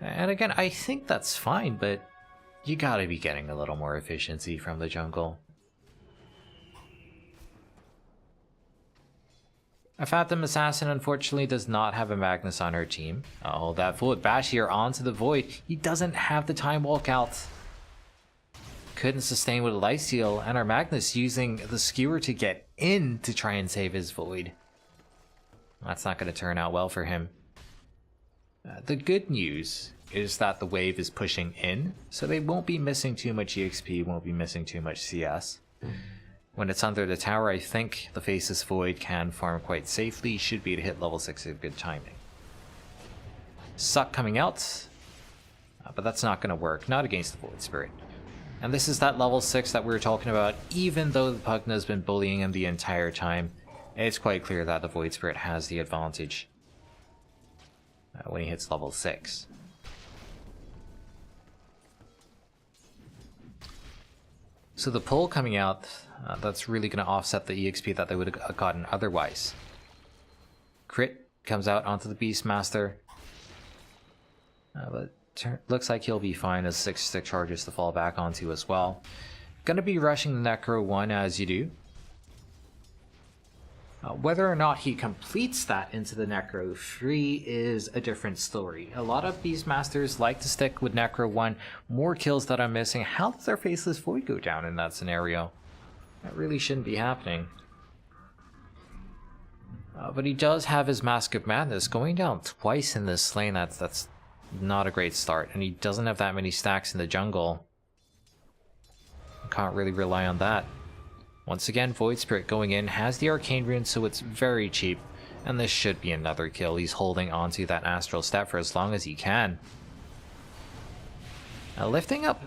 And again, I think that's fine, but you gotta be getting a little more efficiency from the jungle. A Phantom Assassin unfortunately does not have a Magnus on her team. Oh, that Fluid Bash here onto the Void. He doesn't have the time walk out. Couldn't sustain with a Lifesteal, and our Magnus using the Skewer to get in to try and save his Void. That's not going to turn out well for him. The good news is that the wave is pushing in, so they won't be missing too much EXP, won't be missing too much CS. When it's under the tower, I think the Faceless Void can farm quite safely, should be to hit level 6 with good timing. Suck coming out, but that's not going to work, not against the Void Spirit. And this is that level 6 that we were talking about. Even though the Pugna has been bullying him the entire time, it's quite clear that the Void Spirit has the advantage when he hits level 6. So the pull coming out, that's really going to offset the EXP that they would have gotten otherwise. Crit comes out onto the Beastmaster. But looks like he'll be fine as 6 stick charges to fall back onto as well. Gonna be rushing the Necro 1 as you do. Whether or not he completes that into the Necro 3 is a different story. A lot of Beastmasters like to stick with Necro 1. More kills that I'm missing. How does our Faceless Void go down in that scenario? That really shouldn't be happening. But he does have his Mask of Madness. Going down twice in this lane, that's not a great start. And he doesn't have that many stacks in the jungle. can't really rely on that. Once again, Void Spirit going in, has the Arcane Rune, so it's very cheap. And this should be another kill. He's holding onto that Astral Step for as long as he can. Lifting up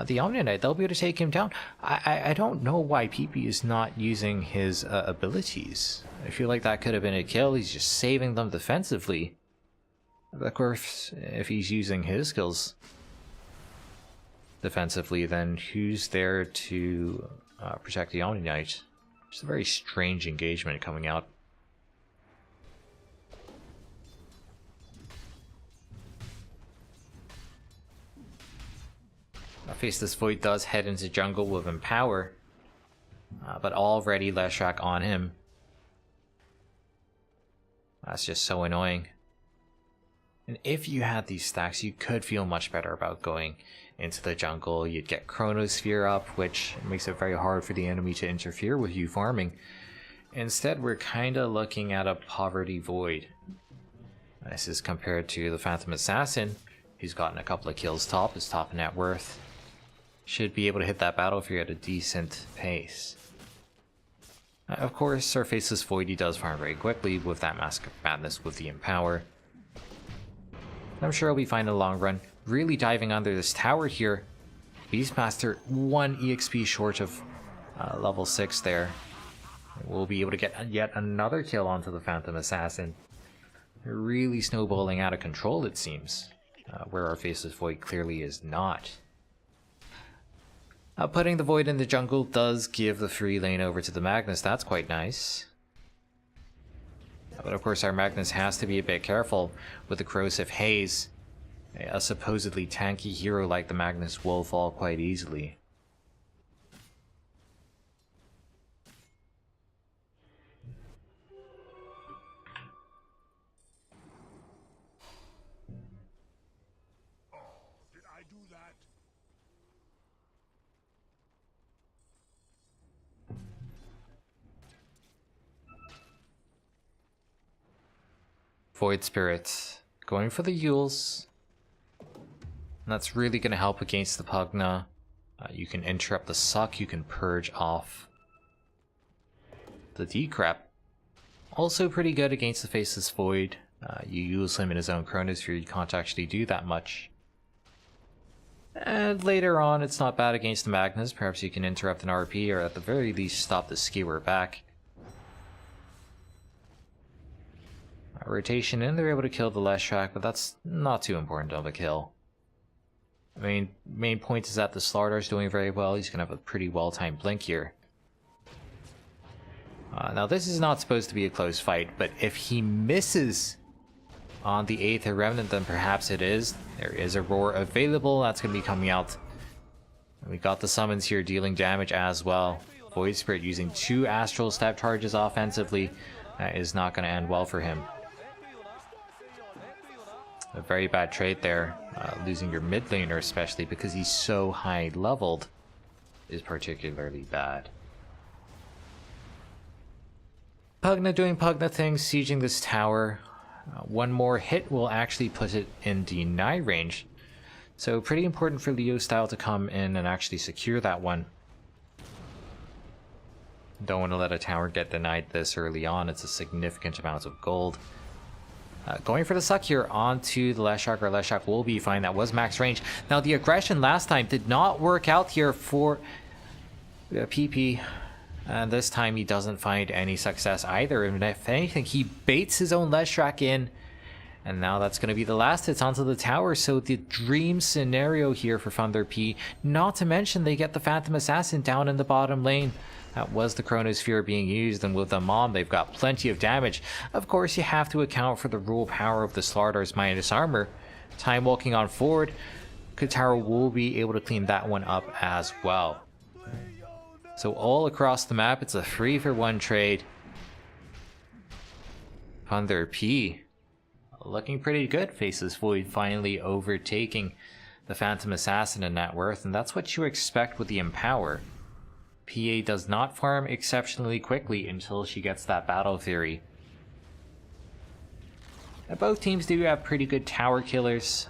the Omni Knight, they'll be able to take him down. I don't know why PP is not using his abilities. I feel like that could have been a kill. He's just saving them defensively. Of course, if he's using his skills defensively, then who's there to protect the Omni Knight? It's a very strange engagement coming out. Faceless Void does head into jungle with Empower, but already Leshrac on him. That's just so annoying. And if you had these stacks, you could feel much better about going into the jungle. You'd get Chronosphere up, which makes it very hard for the enemy to interfere with you farming. Instead, we're kind of looking at a Poverty Void. This is compared to the Phantom Assassin, who's gotten a couple of kills top, is top net worth. Should be able to hit that battlefield at a decent pace. Of course, our Faceless Void, he does farm very quickly with that Mask of Madness with the Empower. I'm sure he'll be fine in the long run. Really diving under this tower here. Beastmaster, 1 EXP short of level 6 there. We'll be able to get yet another kill onto the Phantom Assassin. They're really snowballing out of control, it seems. Where our Faceless Void clearly is not. Putting the Void in the jungle does give the free lane over to the Magnus. That's quite nice. But of course our Magnus has to be a bit careful with the Corrosive Haze. A supposedly tanky hero like the Magnus will fall quite easily. Void Spirit going for the Yules. And that's really going to help against the Pugna. You can interrupt the Suck, you can purge off the Decrep. Also pretty good against the Faceless Void. You use him in his own Chronosphere, you can't actually do that much. And later on, it's not bad against the Magnus. Perhaps you can interrupt an RP, or at the very least stop the Skewer back. Rotation in, they're able to kill the Leshrac, but that's not too important of a kill. I mean, main point is that the Slardar's doing very well. He's going to have a pretty well-timed blink here. Now, this is not supposed to be a close fight, but if he misses on the Aether Remnant, then perhaps it is. There is a Roar available. That's going to be coming out. And we got the summons here dealing damage as well. Void Spirit using 2 Astral Step charges offensively. That is not going to end well for him. A very bad trade there. Losing your mid laner, especially because he's so high leveled, is particularly bad. Pugna doing Pugna things, sieging this tower. One more hit will actually put it in deny range. So pretty important for Leo Style to come in and actually secure that one. Don't want to let a tower get denied this early on. It's a significant amount of gold. Going for the Suck here onto the Leshrac, or Leshrac will be fine. That was max range. Now the aggression last time did not work out here for PP. And this time he doesn't find any success either. And if anything, he baits his own Leshrac in. And now that's going to be the last hits onto the tower. So the dream scenario here for Thunder P. Not to mention they get the Phantom Assassin down in the bottom lane. That was the Chronosphere being used, and with the Mom, they've got plenty of damage. Of course, you have to account for the rule power of the Slardar's minus armor. Time walking on forward, Katara will be able to clean that one up as well. So all across the map, it's a 3-for-1 trade. Thunder P looking pretty good. Faceless Void finally overtaking the Phantom Assassin in net worth, and that's what you expect with the Empower. PA does not farm exceptionally quickly until she gets that Battle Fury. Both teams do have pretty good tower killers.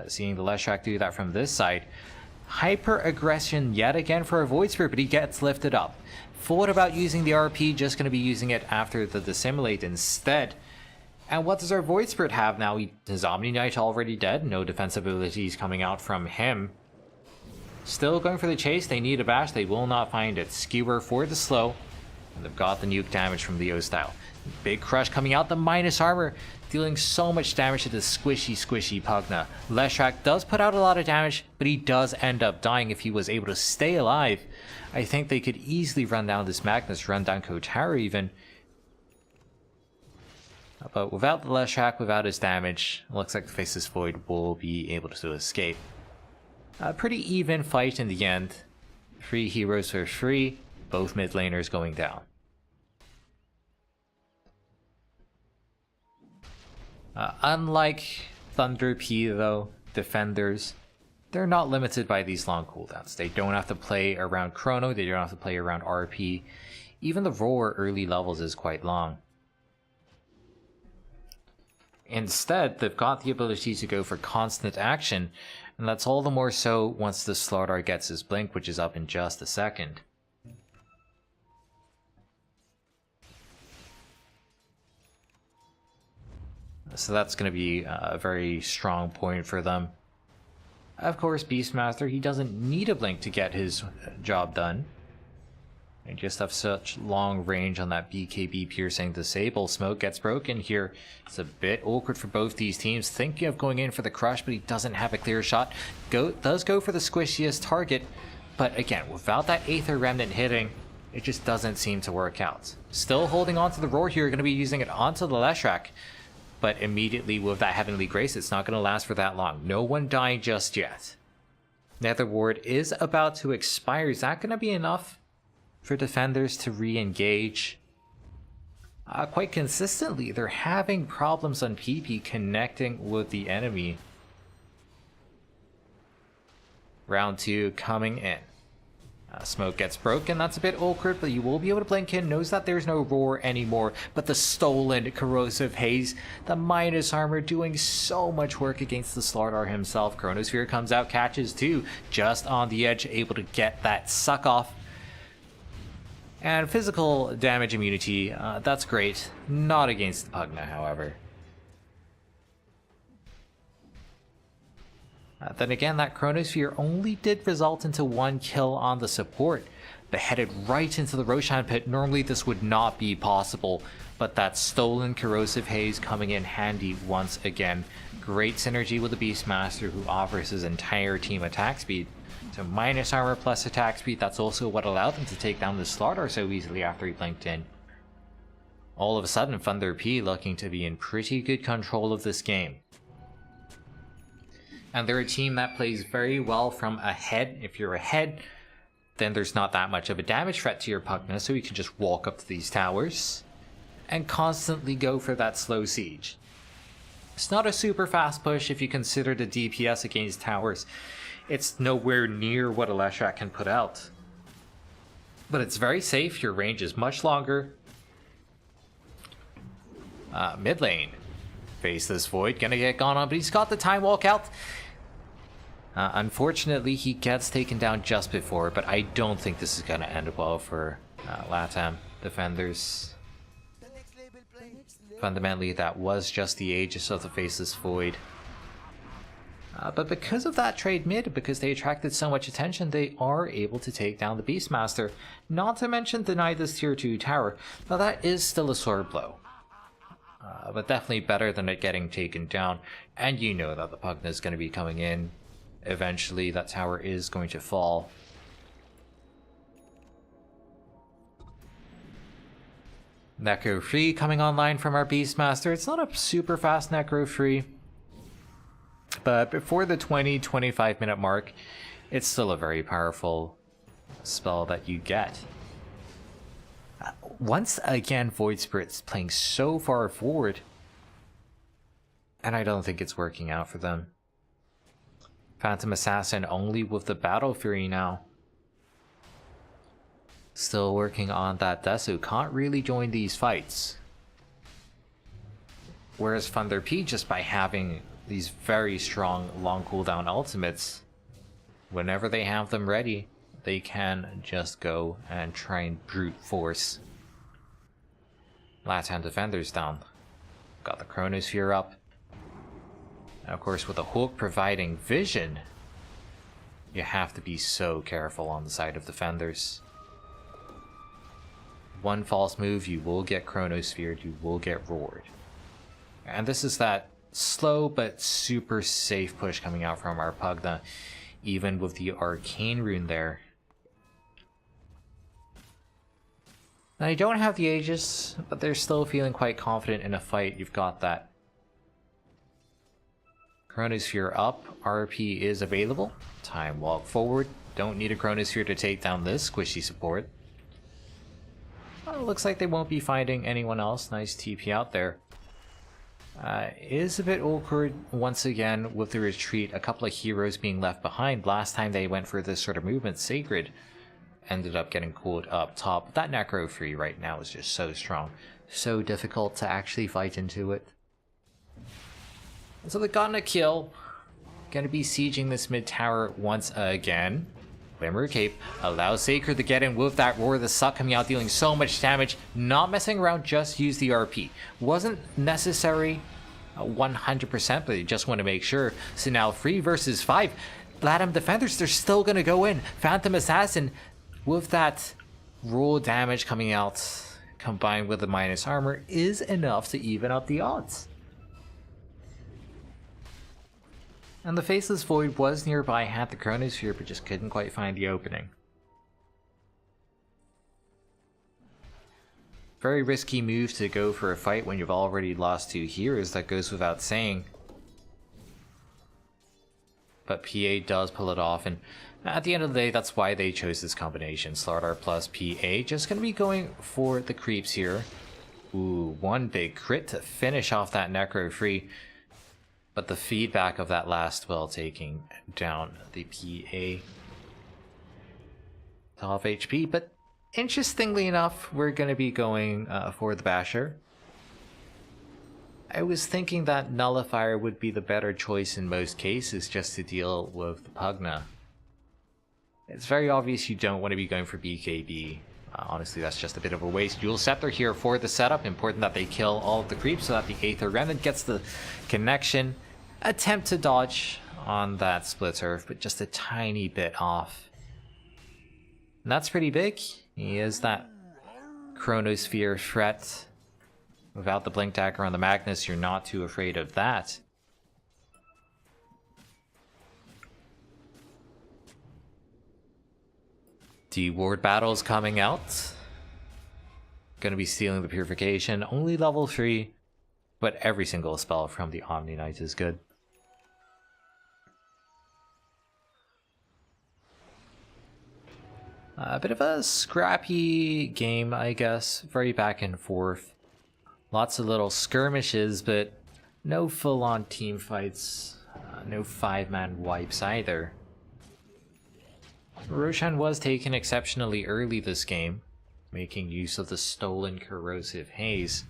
Seeing the Leshrac do that from this side, Hyper aggression yet again for a Void Spirit, but he gets lifted up. Thought about using the RP, just going to be using it after the Dissimulate instead. And what does our Void Spirit have now? His Omni Knight already dead, no defense abilities coming out from him. Still going for the chase, they need a bash, they will not find it. Skewer for the slow, and they've got the nuke damage from the O-Style. Big crush coming out, the minus armor, dealing so much damage to the squishy Pugna. Leshrac does put out a lot of damage, but he does end up dying if he was able to stay alive. I think they could easily run down this Magnus, run down Kotaro even. But without the Leshrac, without his damage, it looks like the Faceless Void will be able to escape. A pretty even fight in the end. 3 heroes for free, both mid laners going down. Unlike Thunder P though, defenders, they're not limited by these long cooldowns. They don't have to play around Chrono, they don't have to play around RP. Even the Roar early levels is quite long. Instead, they've got the ability to go for constant action, and that's all the more so once the Slardar gets his blink, which is up in just a second. So that's going to be a very strong point for them. Of course, Beastmaster, he doesn't need a blink to get his job done. They just have such long range on that BKB piercing disable. Smoke gets broken here. It's a bit awkward for both these teams. Thinking of going in for the crush, but he doesn't have a clear shot. Does go for the squishiest target, but again, without that Aether Remnant hitting, it just doesn't seem to work out. Still holding on to the Roar here, going to be using it onto the Leshrac. But immediately with that Heavenly Grace, it's not going to last for that long. No one dying just yet. Nether Ward is about to expire. Is that going to be enough for defenders to re-engage? Quite consistently, they're having problems on PP connecting with the enemy. Round 2 coming in. Smoke gets broken, that's a bit awkward, but you will be able to blink in, knows that there's no Roar anymore, but the stolen Corrosive Haze, the minus armor doing so much work against the Slardar himself. Chronosphere comes out, catches 2, just on the edge, able to get that suck off. And physical damage immunity, that's great, not against the Pugna, however. Then again, that Chronosphere only did result into 1 kill on the support, but headed right into the Roshan pit. Normally this would not be possible, but that stolen Corrosive Haze coming in handy once again. Great synergy with the Beastmaster, who offers his entire team attack speed. So minus armor plus attack speed, that's also what allowed them to take down the Slardar so easily after he blinked in. All of a sudden, Thunder P looking to be in pretty good control of this game. And they're a team that plays very well from ahead. If you're ahead, then there's not that much of a damage threat to your Pugna, so you can just walk up to these towers and constantly go for that slow siege. It's not a super fast push if you consider the DPS against towers. It's nowhere near what a Leshrac can put out. But it's very safe, your range is much longer. Mid lane. Faceless Void gonna get gone on, but he's got the time walk out. Unfortunately, he gets taken down just before, but I don't think this is gonna end well for LATAM defenders. Fundamentally, that was just the Aegis of the Faceless Void. But because of that trade mid, because they attracted so much attention, they are able to take down the Beastmaster. Not to mention deny this tier 2 tower. Now that is still a sore blow. But definitely better than it getting taken down. And you know that the Pugna is going to be coming in. Eventually that tower is going to fall. Necro free coming online from our Beastmaster. It's not a super fast Necro free, but before the 20-25 minute mark, it's still a very powerful spell that you get. Once again, Void Spirit's playing so far forward, and I don't think it's working out for them. Phantom Assassin only with the Battle Fury now. Still working on that Desu, can't really join these fights. Whereas Thunder P, just by having these very strong long cooldown ultimates, whenever they have them ready, they can just go and try and brute force left-hand defenders down. Got the Chronosphere up. And of course, with the Hulk providing vision, you have to be so careful on the side of defenders. One false move, you will get Chronosphered, you will get roared. And this is that slow but super safe push coming out from our Pugna, even with the Arcane Rune there. Now, you don't have the Aegis, but they're still feeling quite confident in a fight. You've got that Chronosphere up, RP is available. Time walk forward. Don't need a Chronosphere to take down this squishy support. Well, looks like they won't be finding anyone else. Nice TP out there. Is a bit awkward once again with the retreat. A couple of heroes being left behind. Last time they went for this sort of movement, Sacred ended up getting cooled up top. That Necro Free right now is just so strong. So difficult to actually fight into it. So they got a kill. Gonna be sieging this mid tower once again. Glimmer Cape allows Sacred to get in with that Roar, the Suck coming out, dealing so much damage. Not messing around, just use the RP. Wasn't necessary 100%, but they just want to make sure. So now 3 versus 5. Latam defenders, they're still gonna go in. Phantom Assassin with that roll damage coming out, combined with the minus armor, is enough to even up the odds. And the Faceless Void was nearby, had the Chronosphere, but just couldn't quite find the opening. Very risky move to go for a fight when you've already lost 2 heroes, that goes without saying. But PA does pull it off, and at the end of the day, that's why they chose this combination. Slardar plus PA, just gonna be going for the creeps here. Ooh, one big crit to finish off that Necro Free. But the feedback of that last spell taking down the PA. 12 HP, but interestingly enough, we're going to be going for the Basher. I was thinking that Nullifier would be the better choice in most cases just to deal with the Pugna. It's very obvious you don't want to be going for BKB. Honestly, that's just a bit of a waste. Dual Scepter here for the setup. Important that they kill all of the creeps so that the Aether Remnant gets the connection. Attempt to dodge on that split turf, but just a tiny bit off. And that's pretty big. He is that Chronosphere threat. Without the Blink Dagger on the Magnus, you're not too afraid of that. D-Ward battles coming out. Gonna be stealing the Purification. Only level 3, but every single spell from the Omni Knight is good. A bit of a scrappy game, I guess. Very back and forth. Lots of little skirmishes, but no full-on team fights. No 5-man wipes either. Roshan was taken exceptionally early this game, making use of the stolen Corrosive Haze.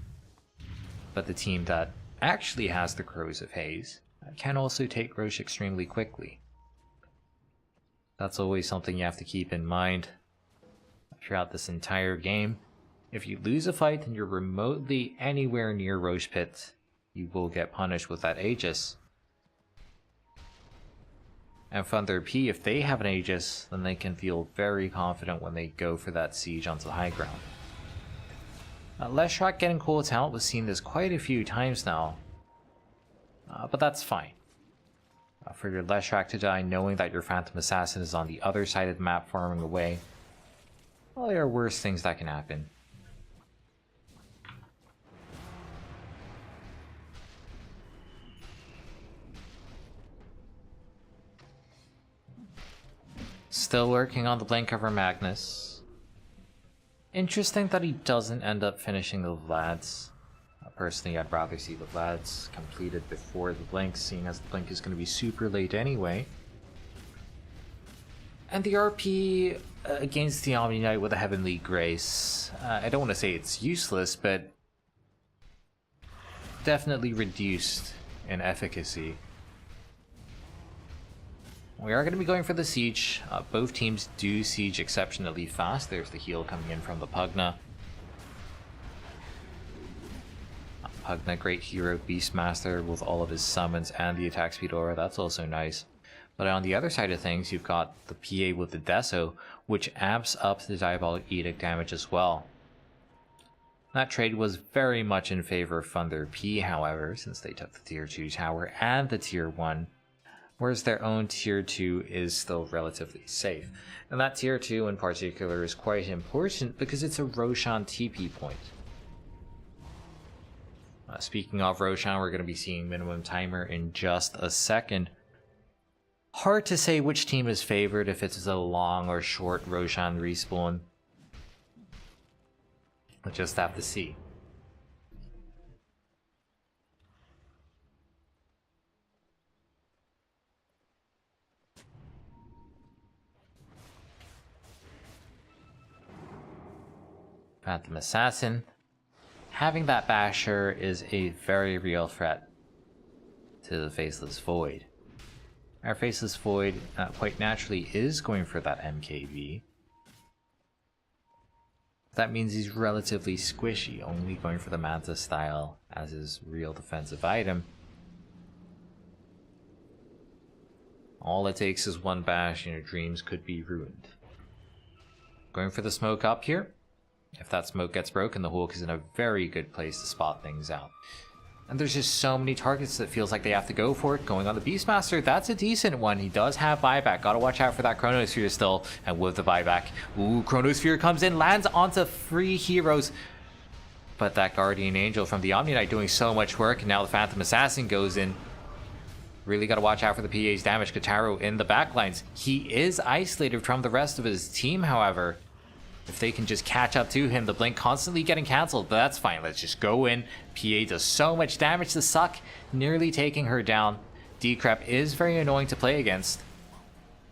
But the team that actually has the Corrosive Haze can also take Roche extremely quickly. That's always something you have to keep in mind throughout this entire game. If you lose a fight and you're remotely anywhere near Roche Pit, you will get punished with that Aegis. And Thunder P, if they have an Aegis, then they can feel very confident when they go for that siege onto the high ground. Leshrac getting called out, we've seen this quite a few times now. But that's fine. For your Leshrac to die knowing that your Phantom Assassin is on the other side of the map farming away, well, there are worse things that can happen. Still working on the Blink Cover Magnus. Interesting that he doesn't end up finishing the Vlads. Personally, I'd rather see the Vlads completed before the Blink, seeing as the Blink is going to be super late anyway. And the RP against the Omni Knight with a Heavenly Grace. I don't want to say it's useless, but definitely reduced in efficacy. We are going to be going for the siege. Both teams do siege exceptionally fast. There's the heal coming in from the Pugna. Pugna, great hero, Beastmaster with all of his summons and the attack speed aura. That's also nice. But on the other side of things, you've got the PA with the Deso, which amps up the Diabolic Edict damage as well. That trade was very much in favor of Thunder P, however, since they took the tier 2 tower and the tier 1, whereas their own tier 2 is still relatively safe. And that tier 2 in particular is quite important because it's a Roshan TP point. Speaking of Roshan, we're going to be seeing minimum timer in just a second. Hard to say which team is favored, if it's a long or short Roshan respawn. We'll just have to see. Phantom Assassin. Having that Basher is a very real threat to the Faceless Void. Our Faceless Void quite naturally is going for that MKB. That means he's relatively squishy, only going for the Manta style as his real defensive item. All it takes is one bash and your dreams could be ruined. Going for the smoke up here. If that smoke gets broken, the Hulk is in a very good place to spot things out. And there's just so many targets that feels like they have to go for it. Going on the Beastmaster, that's a decent one. He does have buyback. Gotta watch out for that Chronosphere still. And with the buyback, ooh, Chronosphere comes in, lands onto 3 heroes. But that Guardian Angel from the Omni Knight doing so much work. And now the Phantom Assassin goes in. Really gotta watch out for the PA's damage. Kataro in the backlines. He is isolated from the rest of his team, however. If they can just catch up to him, the blink constantly getting cancelled, but that's fine. Let's just go in. PA does so much damage to Suck, nearly taking her down. Decrep is very annoying to play against.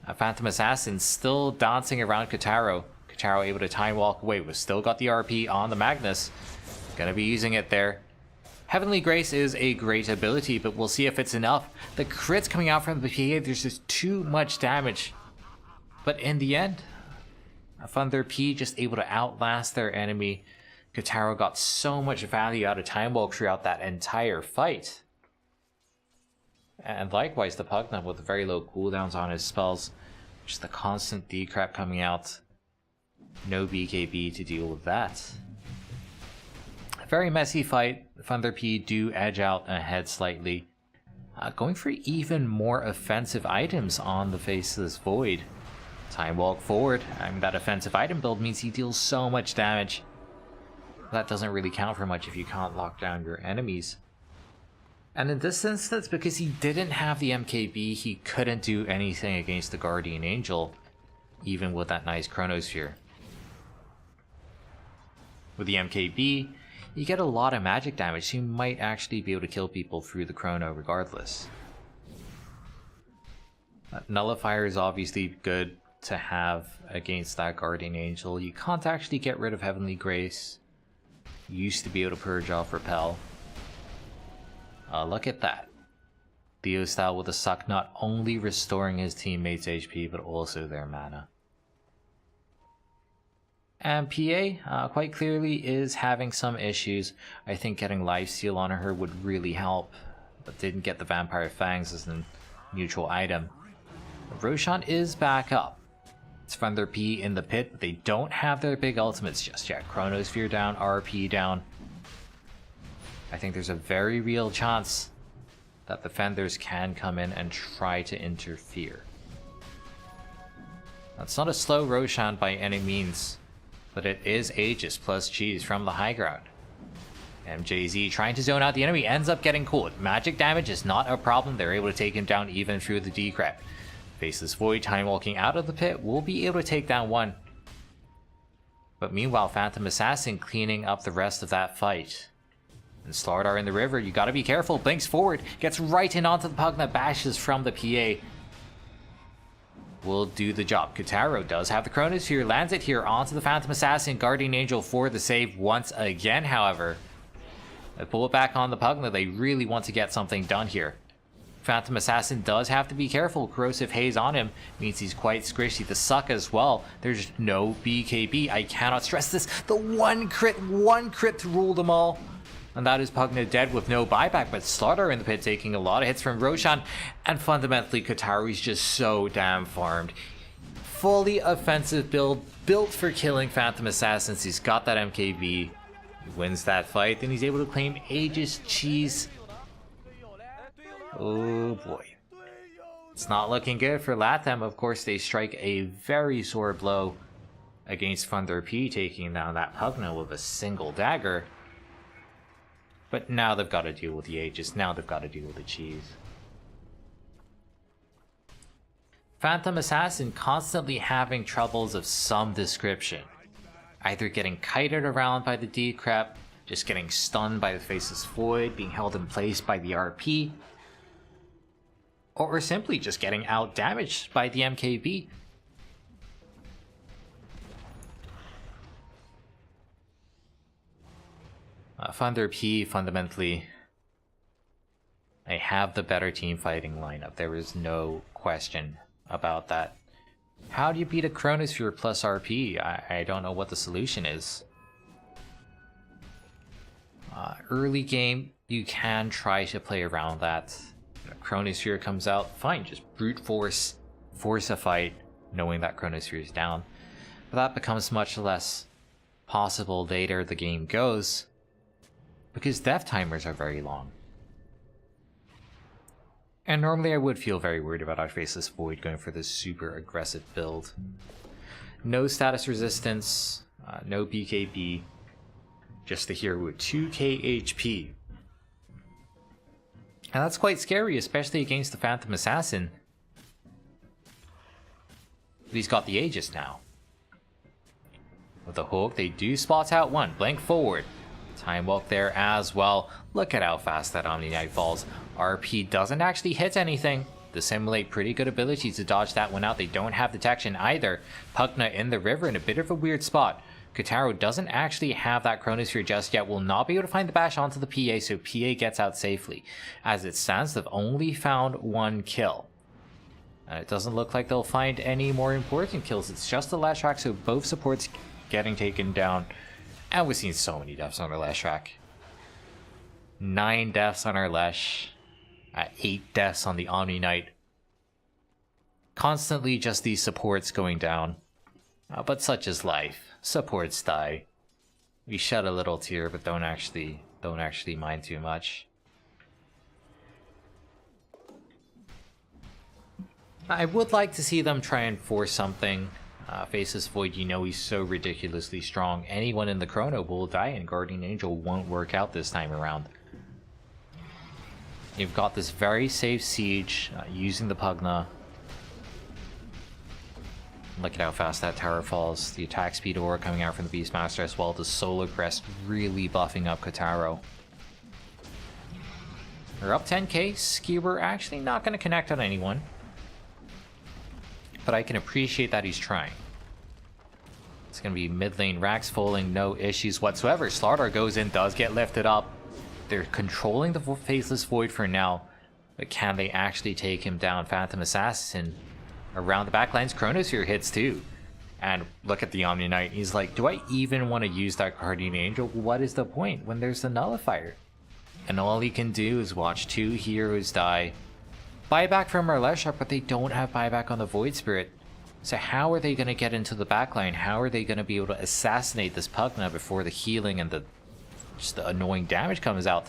A Phantom Assassin still dancing around Kataro. Kataro able to time walk away. We've still got the RP on the Magnus. Gonna be using it there. Heavenly Grace is a great ability, but we'll see if it's enough. The crits coming out from the PA, there's just too much damage. But in the end, Thunder P just able to outlast their enemy. Kataro got so much value out of Time Walk throughout that entire fight. And likewise, the Pugna with very low cooldowns on his spells. Just the constant decrep coming out. No BKB to deal with that. A very messy fight. Thunder P do edge out ahead slightly. Going for even more offensive items on the Faceless Void. Time walk forward. I mean, that offensive item build means he deals so much damage. That doesn't really count for much if you can't lock down your enemies. And in this instance, because he didn't have the MKB, he couldn't do anything against the Guardian Angel, even with that nice Chronosphere. With the MKB, you get a lot of magic damage, so you might actually be able to kill people through the Chrono regardless. Nullifier is obviously good to have against that Guardian Angel. You can't actually get rid of Heavenly Grace. You used to be able to purge off Repel. Look at that. Theo style with a Suck, not only restoring his teammates' HP, but also their mana. And PA, quite clearly, is having some issues. I think getting Lifesteal on her would really help, but didn't get the Vampire Fangs as a neutral item. Roshan is back up. It's Thunder P in the pit, but they don't have their big ultimates just yet. Chronosphere down, RP down. I think there's a very real chance that the Fenders can come in and try to interfere. That's not a slow Roshan by any means, but it is Aegis plus Cheese from the high ground. MJZ trying to zone out the enemy, ends up getting cooled. Magic damage is not a problem, they're able to take him down even through the decrep. Faceless Void time walking out of the pit will be able to take down one. But meanwhile, Phantom Assassin cleaning up the rest of that fight. And Slardar in the river, you gotta be careful. Blinks forward, gets right in onto the Pugna, bashes from the PA. Will do the job. Kataro does have the Chronosphere, lands it here onto the Phantom Assassin. Guardian Angel for the save once again, however. They pull it back on the Pugna, they really want to get something done here. Phantom Assassin does have to be careful. Corrosive Haze on him means he's quite squishy. The suck as well. There's no BKB. I cannot stress this. The one crit to rule them all. And that is Pugna dead with no buyback, but Slaughter in the pit taking a lot of hits from Roshan. And fundamentally, Kotaro is just so damn farmed. Fully offensive build, built for killing Phantom Assassins. He's got that MKB. He wins that fight, then he's able to claim Aegis Cheese. Oh boy. It's not looking good for Latam. Of course, they strike a very sore blow against Thunder P, taking down that Pugna with a single dagger. But now they've got to deal with the Aegis. Now they've got to deal with the Cheese. Phantom Assassin constantly having troubles of some description. Either getting kited around by the Decrep, just getting stunned by the Faceless Void, being held in place by the RP, or simply just getting out damaged by the MKB. Thunder P, fundamentally, they have the better team fighting lineup. There is no question about that. How do you beat a Chronosphere plus RP? I don't know what the solution is. Early game, you can try to play around that. Chronosphere comes out, fine, just brute force a fight, knowing that Chronosphere is down. But that becomes much less possible later the game goes, because death timers are very long. And normally I would feel very worried about our Faceless Void going for this super aggressive build. No status resistance, no BKB, just the hero with 2k HP. And that's quite scary, especially against the Phantom Assassin. But he's got the Aegis now. With the hook, they do spot out one. Blank forward. Time walk there as well. Look at how fast that Omni Knight falls. RP doesn't actually hit anything. Dissimulate pretty good ability to dodge that one out. They don't have detection either. Pugna in the river in a bit of a weird spot. Kotaro doesn't actually have that Chronosphere just yet, will not be able to find the bash onto the PA, so PA gets out safely. As it stands, they've only found one kill. And it doesn't look like they'll find any more important kills. It's just the last track, so both supports getting taken down. And we've seen so many deaths on our last track. 9 deaths on our Lesh. 8 deaths on the Omni Knight. Constantly just these supports going down. But such is life. Supports die. We shed a little tear, but don't actually mind too much. I would like to see them try and force something. Faceless Void, you know he's so ridiculously strong. Anyone in the Chrono will die, and Guardian Angel won't work out this time around. You've got this very safe siege using the Pugna. Look at how fast that tower falls. The attack speed aura coming out from the Beastmaster as well. The Solar Crest really buffing up Kotaro. We're up 10k. Skewer actually not going to connect on anyone. But I can appreciate that he's trying. It's going to be mid lane Rax falling, no issues whatsoever. Slaughter goes in, does get lifted up. They're controlling the Faceless Void for now. But can they actually take him down? Phantom Assassin around the backlines. Chronosphere hits too. And look at the Omni Knight. He's like, do I even want to use that Guardian Angel? What is the point when there's the Nullifier? And all he can do is watch 2 heroes die. Buyback from Arlesha, but they don't have buyback on the Void Spirit. So how are they going to get into the backline? How are they going to be able to assassinate this Pugna before the healing and just the annoying damage comes out?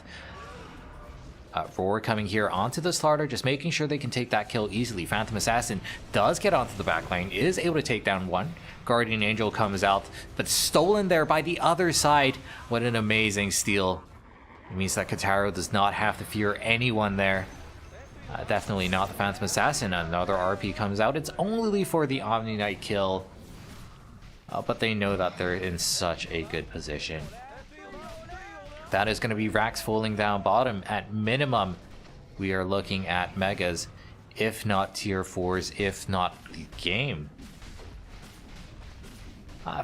Roar coming here onto the Slaughter, just making sure they can take that kill easily. Phantom Assassin does get onto the backline, is able to take down one. Guardian Angel comes out, but stolen there by the other side. What an amazing steal. It means that Kotaro does not have to fear anyone there. Definitely not the Phantom Assassin. Another RP comes out. It's only for the Omni Knight kill. But they know that they're in such a good position. That is going to be Rax falling down bottom. At minimum, we are looking at Megas, if not tier 4s, if not the game.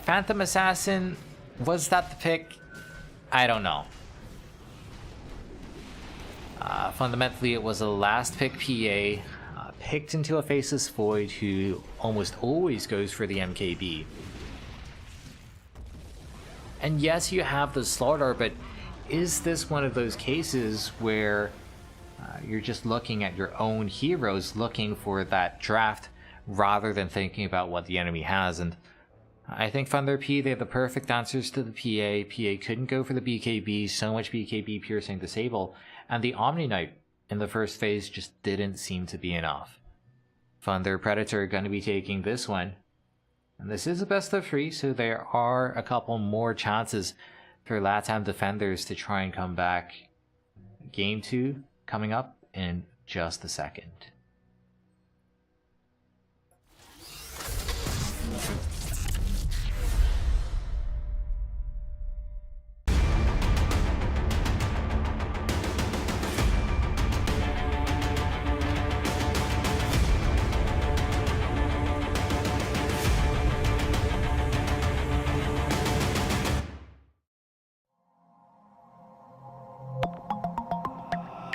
Phantom Assassin, was that the pick? I don't know. Fundamentally, it was a last pick PA, picked into a faceless void who almost always goes for the MKB. And yes, you have the slaughter, but is this one of those cases where you're just looking at your own heroes looking for that draft rather than thinking about what the enemy has? And I think Thunder P, they have the perfect answers to the PA. PA couldn't go for the BKB, so much BKB piercing disable, and the Omni Knight in the first phase just didn't seem to be enough. Thunder Predator going to be taking this one. And this is a best of 3, so there are a couple more chances for LATAM defenders to try and come back. Game 2 coming up in just a second.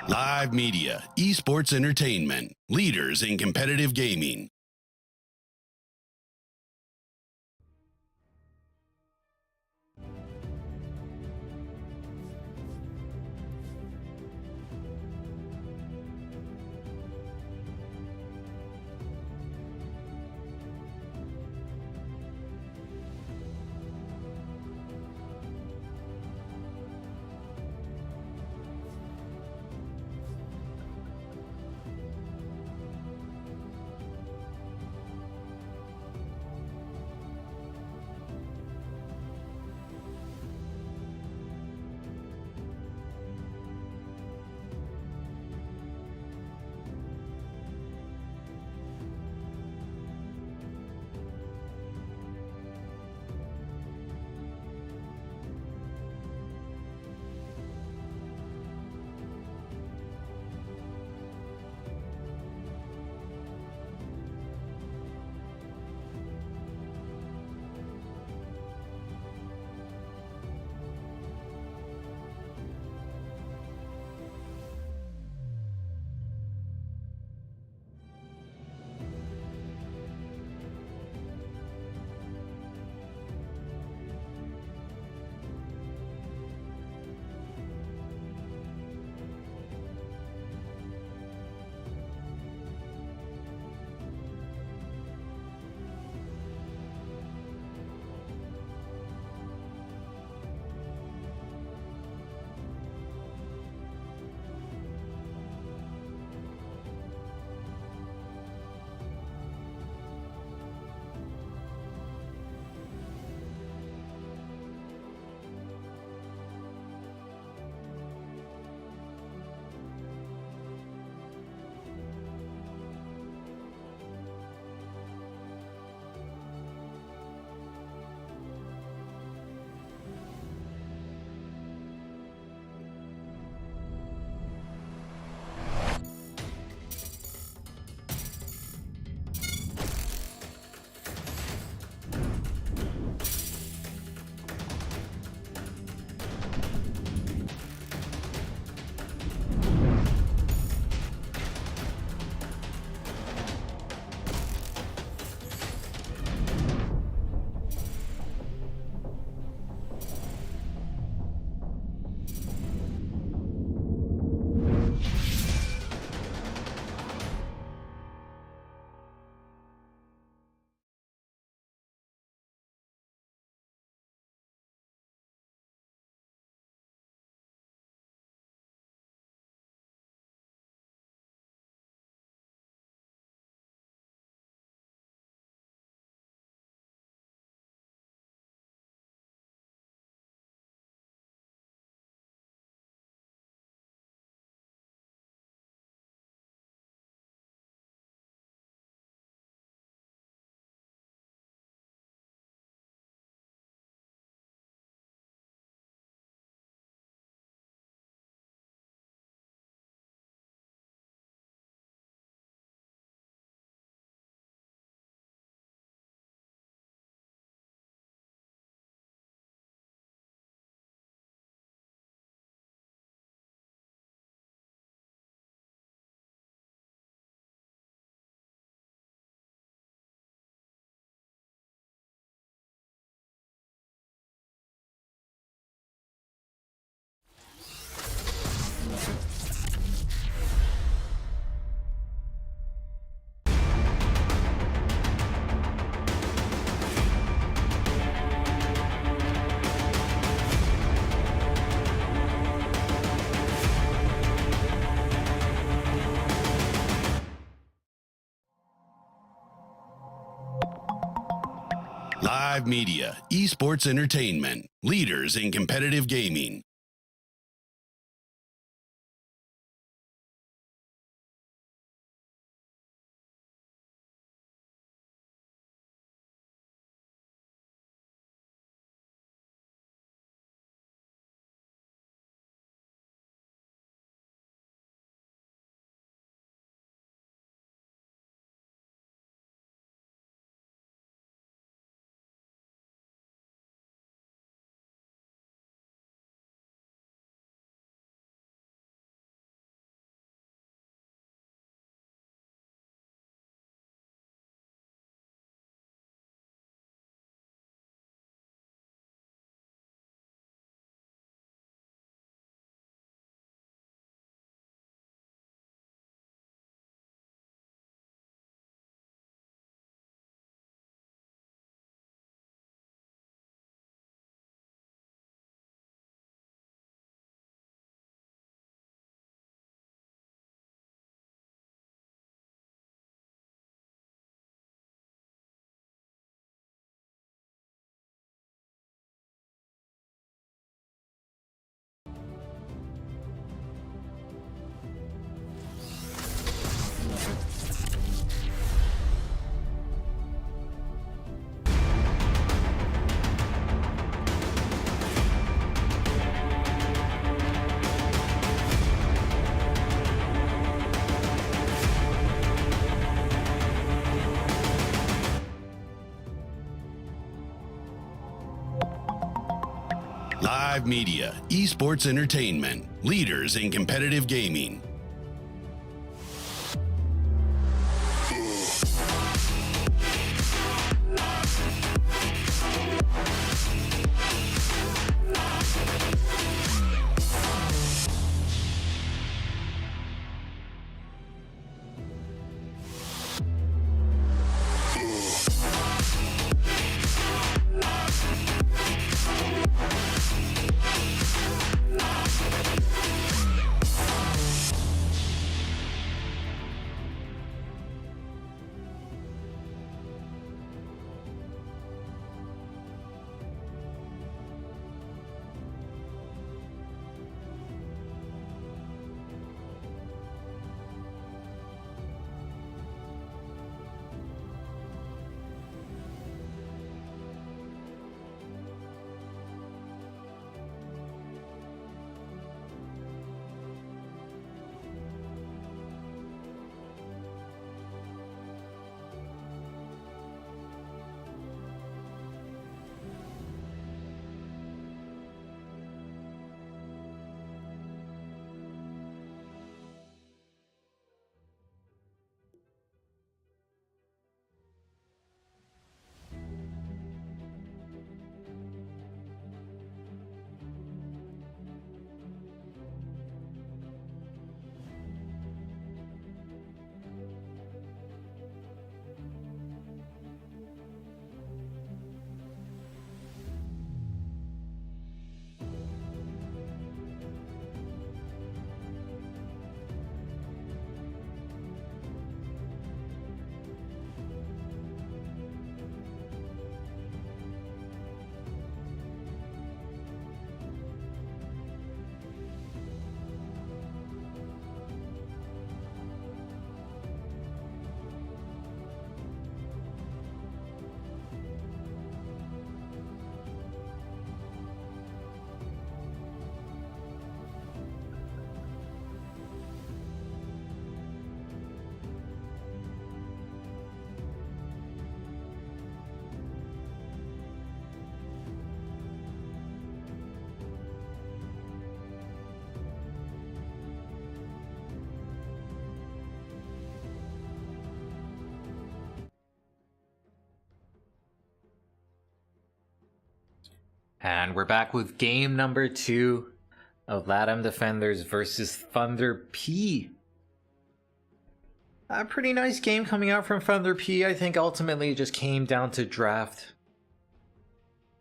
Live media, esports entertainment, leaders in competitive gaming. Live media, esports entertainment, leaders in competitive gaming. Live media, esports entertainment, leaders in competitive gaming. And we're back with game number 2 of LATAM Defenders versus Thunder P. A pretty nice game coming out from Thunder P. I think ultimately it just came down to draft.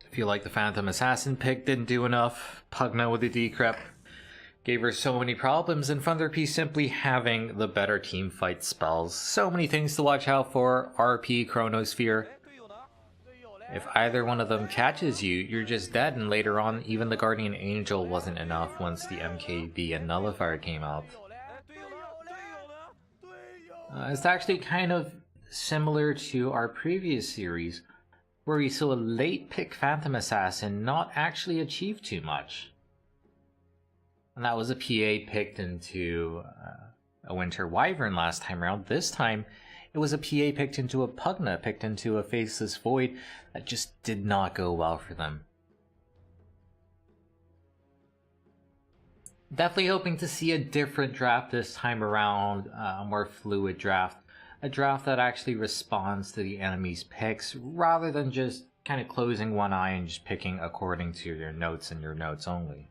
I feel like the Phantom Assassin pick didn't do enough. Pugna with the Decrep gave her so many problems, and Thunder P simply having the better team fight spells. So many things to watch out for. RP, Chronosphere. If either one of them catches you, you're just dead, and later on, even the Guardian Angel wasn't enough once the MKB and Nullifier came out. It's actually kind of similar to our previous series, where we saw a late pick Phantom Assassin not actually achieve too much. And that was a PA picked into a Winter Wyvern last time around. This time, it was a PA picked into a Pugna, picked into a Faceless Void that just did not go well for them. Definitely hoping to see a different draft this time around, a more fluid draft. A draft that actually responds to the enemy's picks, rather than just kind of closing one eye and just picking according to your notes and your notes only.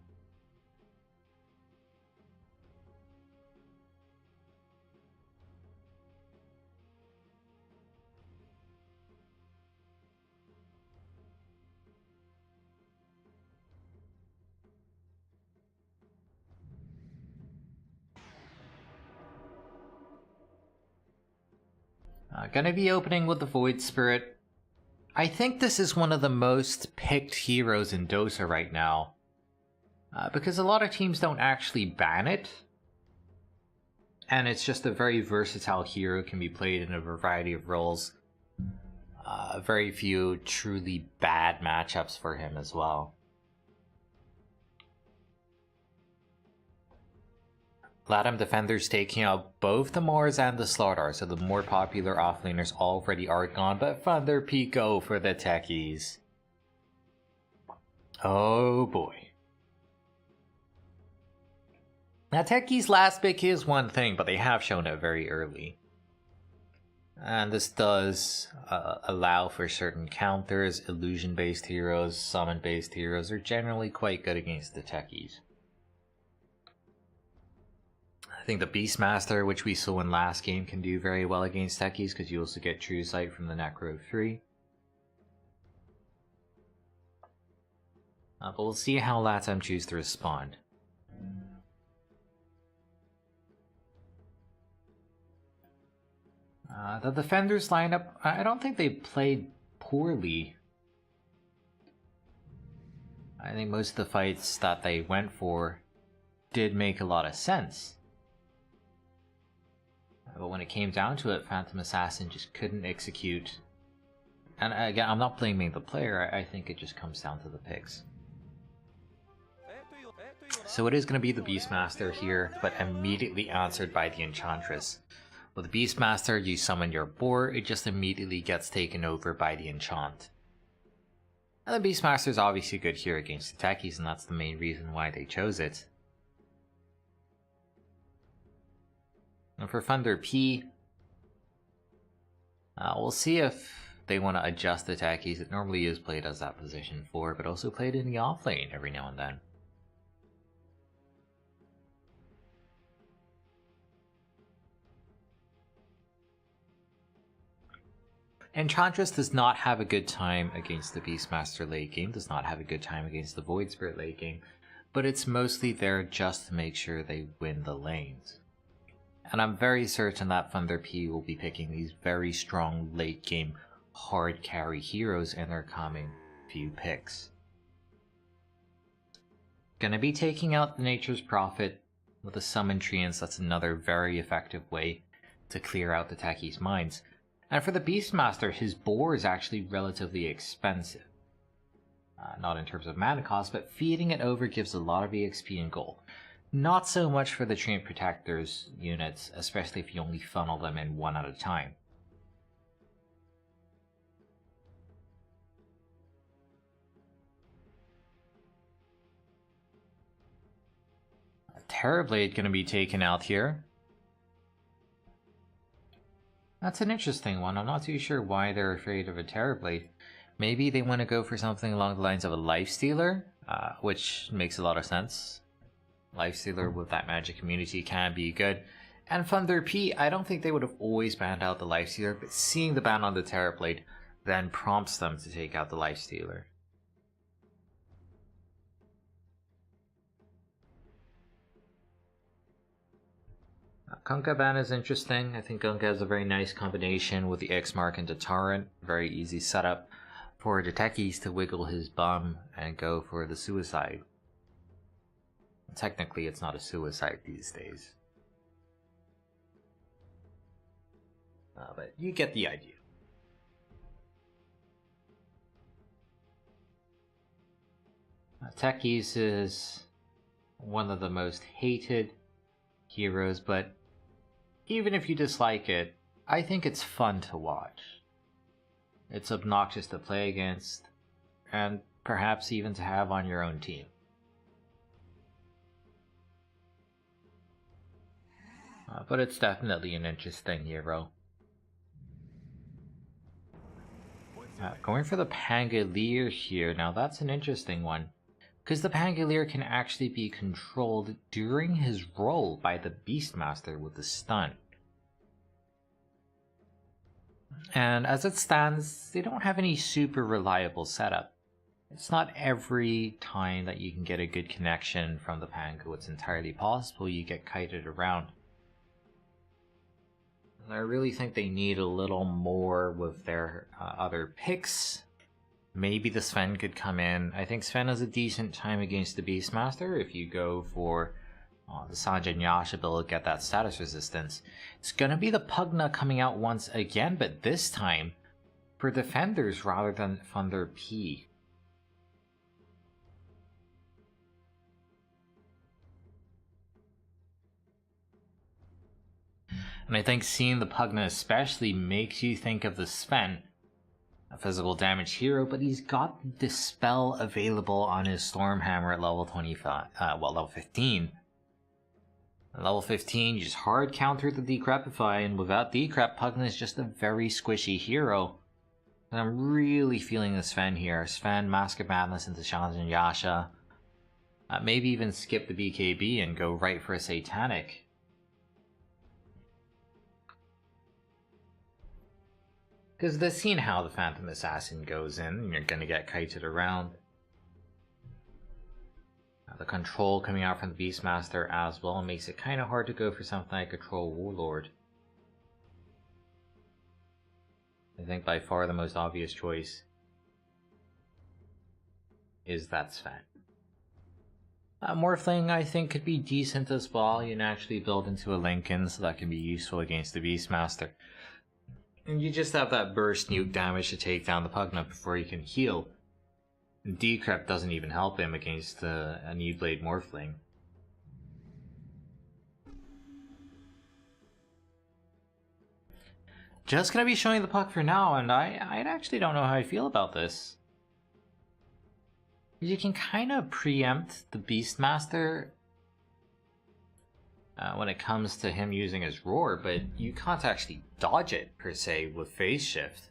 Gonna be opening with the Void Spirit. I think this is one of the most picked heroes in Dota right now. Because a lot of teams don't actually ban it. And it's just a very versatile hero, can be played in a variety of roles. Very few truly bad matchups for him as well. Latam defenders taking out both the Mars and the Slardar, so the more popular offlaners already are gone, but Thunder Pico for the techies. Oh boy. Now techies' last pick is one thing, but they have shown it very early. And this does allow for certain counters. Illusion-based heroes, summon-based heroes are generally quite good against the techies. I think the Beastmaster, which we saw in last game, can do very well against techies because you also get True Sight from the Necro 3. But we'll see how Latam choose to respond. The defenders lineup, I don't think they played poorly. I think most of the fights that they went for did make a lot of sense. But when it came down to it, Phantom Assassin just couldn't execute. And again, I'm not blaming the player, I think it just comes down to the picks. So it is going to be the Beastmaster here, but immediately answered by the Enchantress. With the Beastmaster, you summon your boar, it just immediately gets taken over by the Enchant. And the Beastmaster is obviously good here against the techies, and that's the main reason why they chose it. And for Thunder P, we'll see if they want to adjust the techies. It normally is played as that position 4, but also played in the off lane every now and then. Enchantress does not have a good time against the Beastmaster late game, does not have a good time against the Void Spirit late game, but it's mostly there just to make sure they win the lanes. And I'm very certain that Thunder P will be picking these very strong late game hard carry heroes in their coming few picks. Gonna be taking out the Nature's Prophet with a Summon Treants. That's another very effective way to clear out the techies' minds. And for the Beastmaster, his boar is actually relatively expensive. Not in terms of mana cost, but feeding it over gives a lot of EXP and gold. Not so much for the Treant Protectors units, especially if you only funnel them in one at a time. Terrorblade going to be taken out here. That's an interesting one. I'm not too sure why they're afraid of a Terrorblade. Maybe they want to go for something along the lines of a Lifestealer, which makes a lot of sense. Lifestealer with that magic immunity can be good. And Thunder P, I don't think they would have always banned out the Lifestealer, but seeing the ban on the Terrorblade then prompts them to take out the Lifestealer. Kunkka ban is interesting. I think Kunkka has a very nice combination with the X-Mark and the Torrent. Very easy setup for the techies to wiggle his bum and go for the suicide. Technically, it's not a suicide these days. But you get the idea. Techies is one of the most hated heroes, but even if you dislike it, I think it's fun to watch. It's obnoxious to play against, and perhaps even to have on your own team. But it's definitely an interesting hero. Going for the Pangolier here, now that's an interesting one. Because the Pangolier can actually be controlled during his roll by the Beastmaster with the stun. And as it stands, they don't have any super reliable setup. It's not every time that you can get a good connection from the Pango. It's entirely possible you get kited around. And I really think they need a little more with their other picks. Maybe the Sven could come in. I think Sven has a decent time against the Beastmaster. If you go for the Sanjin Yasha build, get that status resistance. It's going to be the Pugna coming out once again, but this time for defenders rather than Thunder P. And I think seeing the Pugna especially makes you think of the Sven, a physical damage hero, but he's got the Dispel available on his Stormhammer at level 25, level 15. At level 15, you just hard counter the Decrepify, and without Decrep, Pugna is just a very squishy hero. And I'm really feeling the Sven here. Sven, Mask of Madness into Shanzan Yasha. Maybe even skip the BKB and go right for a Satanic. Because they've seen how the Phantom Assassin goes in, and you're going to get kited around. The control coming out from the Beastmaster as well makes it kind of hard to go for something like Control Warlord. I think by far the most obvious choice is that Sven. Morphling I think could be decent as well. You can actually build into a Lincoln, so that can be useful against the Beastmaster. And you just have that burst nuke damage to take down the Pugna before you can heal. And Decrep doesn't even help him against a Needblade Morphling. Just gonna be showing the puck for now, and I actually don't know how I feel about this. You can kind of preempt the Beastmaster when it comes to him using his roar, but you can't actually dodge it per se with phase shift.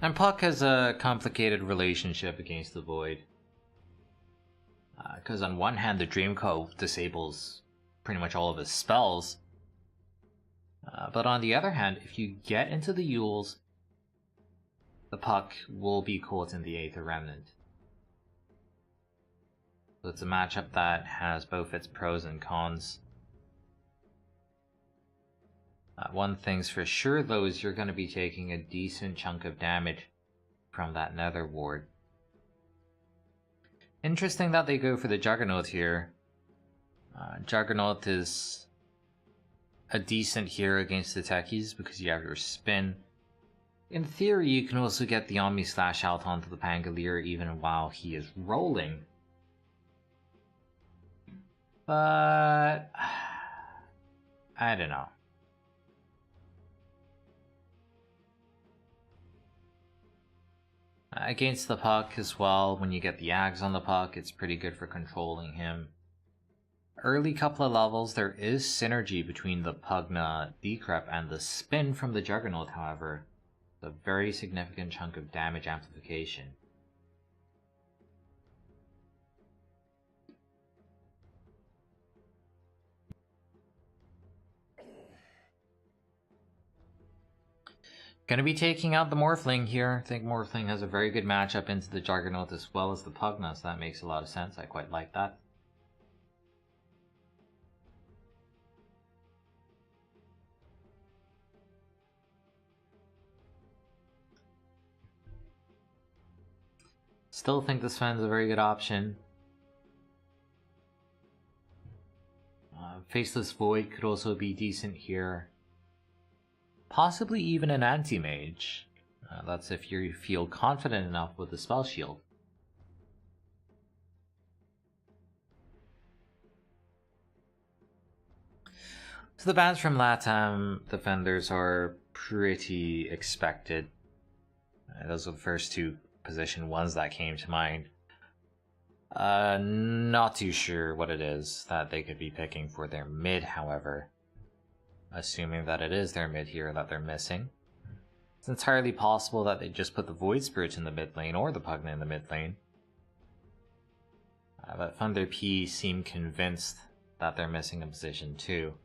And Puck has a complicated relationship against the Void. Because on one hand, the Dream Cove disables pretty much all of his spells. But on the other hand, if you get into the Yules, the Puck will be caught in the Aether Remnant. So it's a matchup that has both its pros and cons. One thing's for sure though is you're going to be taking a decent chunk of damage from that Nether Ward. Interesting that they go for the Juggernaut here. Juggernaut is a decent hero against the techies because you have your spin. In theory, you can also get the Omni Slash out onto the Pangolier even while he is rolling. But I don't know. Against the Puck as well, when you get the Ags on the Puck, it's pretty good for controlling him. Early couple of levels, there is synergy between the Pugna Decrep and the spin from the Juggernaut, however. It's a very significant chunk of damage amplification. Gonna be taking out the Morphling here. I think Morphling has a very good matchup into the Juggernaut as well as the Pugna, so that makes a lot of sense. I quite like that. Still think this Sven's a very good option. Faceless Void could also be decent here. Possibly even an anti-mage. That's if you feel confident enough with the spell shield. So the bans from LATAM defenders are pretty expected. Those are the first two position ones that came to mind. Not too sure what it is that they could be picking for their mid, however. Assuming that it is their mid here that they're missing. It's entirely possible that they just put the Void Spirit in the mid lane or the Pugna in the mid lane. But Thunder P seem convinced that they're missing a position too.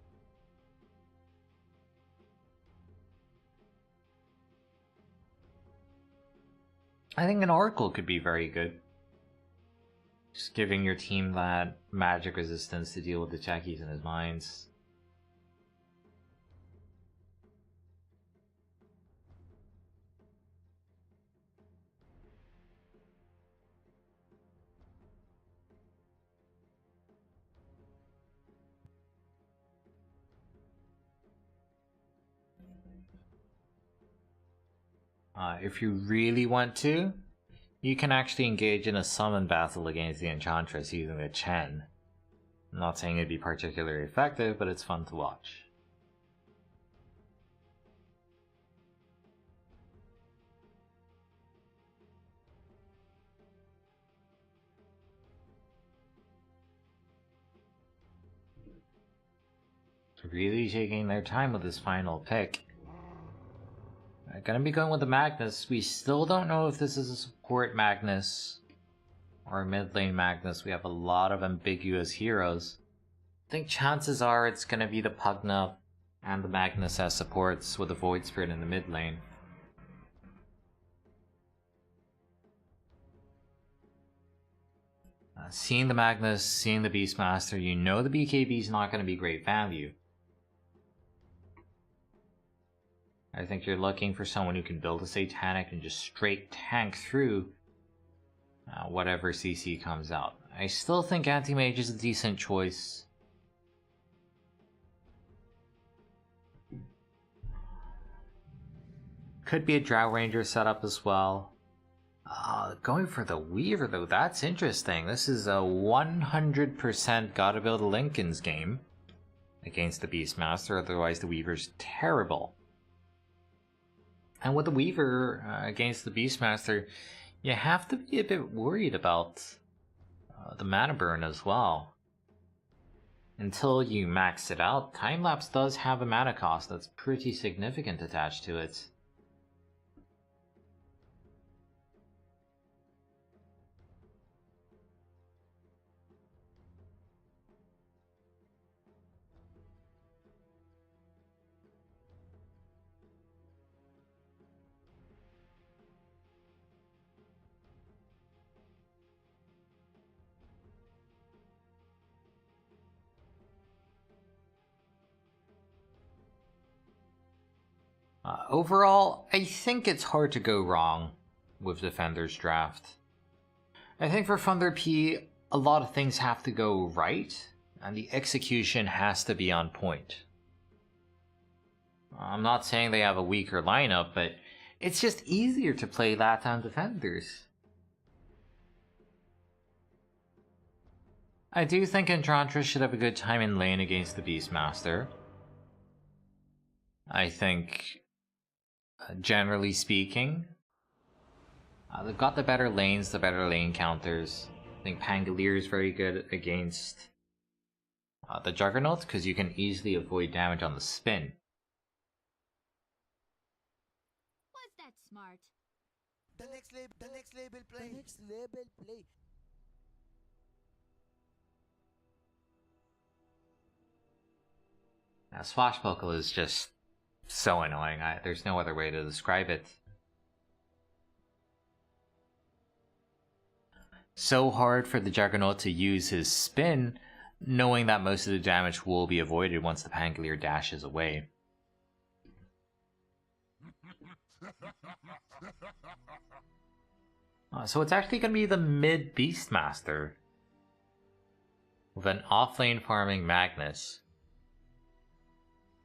I think an Oracle could be very good. Just giving your team that magic resistance to deal with the Checkies and his mines. If you really want to, you can actually engage in a summon battle against the Enchantress using the Chen. I'm not saying it'd be particularly effective, but it's fun to watch. Really taking their time with this final pick. Gonna be going with the Magnus. We still don't know if this is a support Magnus or a mid lane Magnus. We have a lot of ambiguous heroes. I think chances are it's gonna be the Pugna and the Magnus as supports with the Void Spirit in the mid lane. Seeing the Magnus, seeing the Beastmaster, you know the BKB is not going to be great value. I think you're looking for someone who can build a Satanic and just straight tank through whatever CC comes out. I still think Anti-Mage is a decent choice. Could be a Drow Ranger setup as well. Going for the Weaver though, that's interesting. This is a 100% gotta build a Lincoln's game against the Beastmaster, otherwise the Weaver's terrible. And with the Weaver against the Beastmaster, you have to be a bit worried about the mana burn as well. Until you max it out, Timelapse does have a mana cost that's pretty significant attached to it. Overall, I think it's hard to go wrong with Defender's draft. I think for Thunder P, a lot of things have to go right, and the execution has to be on point. I'm not saying they have a weaker lineup, but it's just easier to play LATAM Defenders. I do think Enchantress should have a good time in lane against the Beastmaster. I think, generally speaking, they've got the better lanes, the better lane counters. I think Pangolier is very good against the Juggernaut because you can easily avoid damage on the spin. Was that smart? The next label play. Now, Swashbuckle is just so annoying. There's no other way to describe it. So hard for the Juggernaut to use his spin, knowing that most of the damage will be avoided once the Pangolier dashes away. So it's actually going to be the mid Beastmaster with an offlane farming Magnus.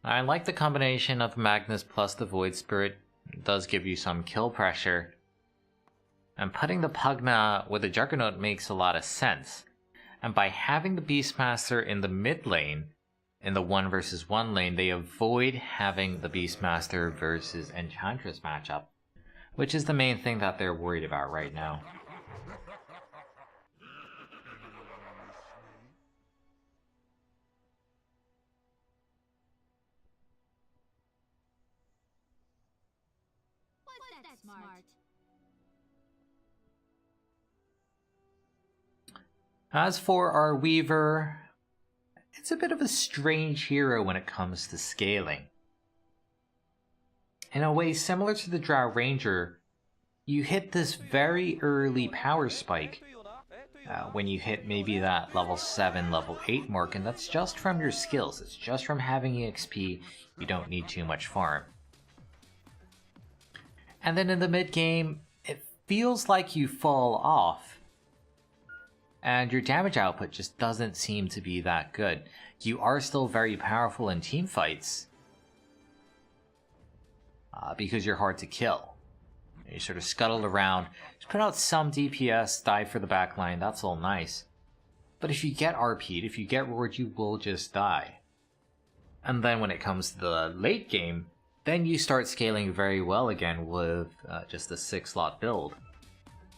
I like the combination of Magnus plus the Void Spirit. It does give you some kill pressure. And putting the Pugna with the Juggernaut makes a lot of sense. And by having the Beastmaster in the mid lane, in the 1 versus 1 lane, they avoid having the Beastmaster versus Enchantress matchup, which is the main thing that they're worried about right now. Was that smart? As for our Weaver, it's a bit of a strange hero when it comes to scaling. In a way similar to the Drow Ranger, you hit this very early power spike when you hit maybe that level 7, level 8 mark, and that's just from your skills. It's just from having EXP, you don't need too much farm. And then in the mid game, it feels like you fall off. And your damage output just doesn't seem to be that good. You are still very powerful in team fights. Because you're hard to kill. You sort of scuttle around, just put out some DPS, dive for the backline, that's all nice. But if you get RP'd, if you get roared, you will just die. And then when it comes to the late game, then you start scaling very well again with just a 6-slot build.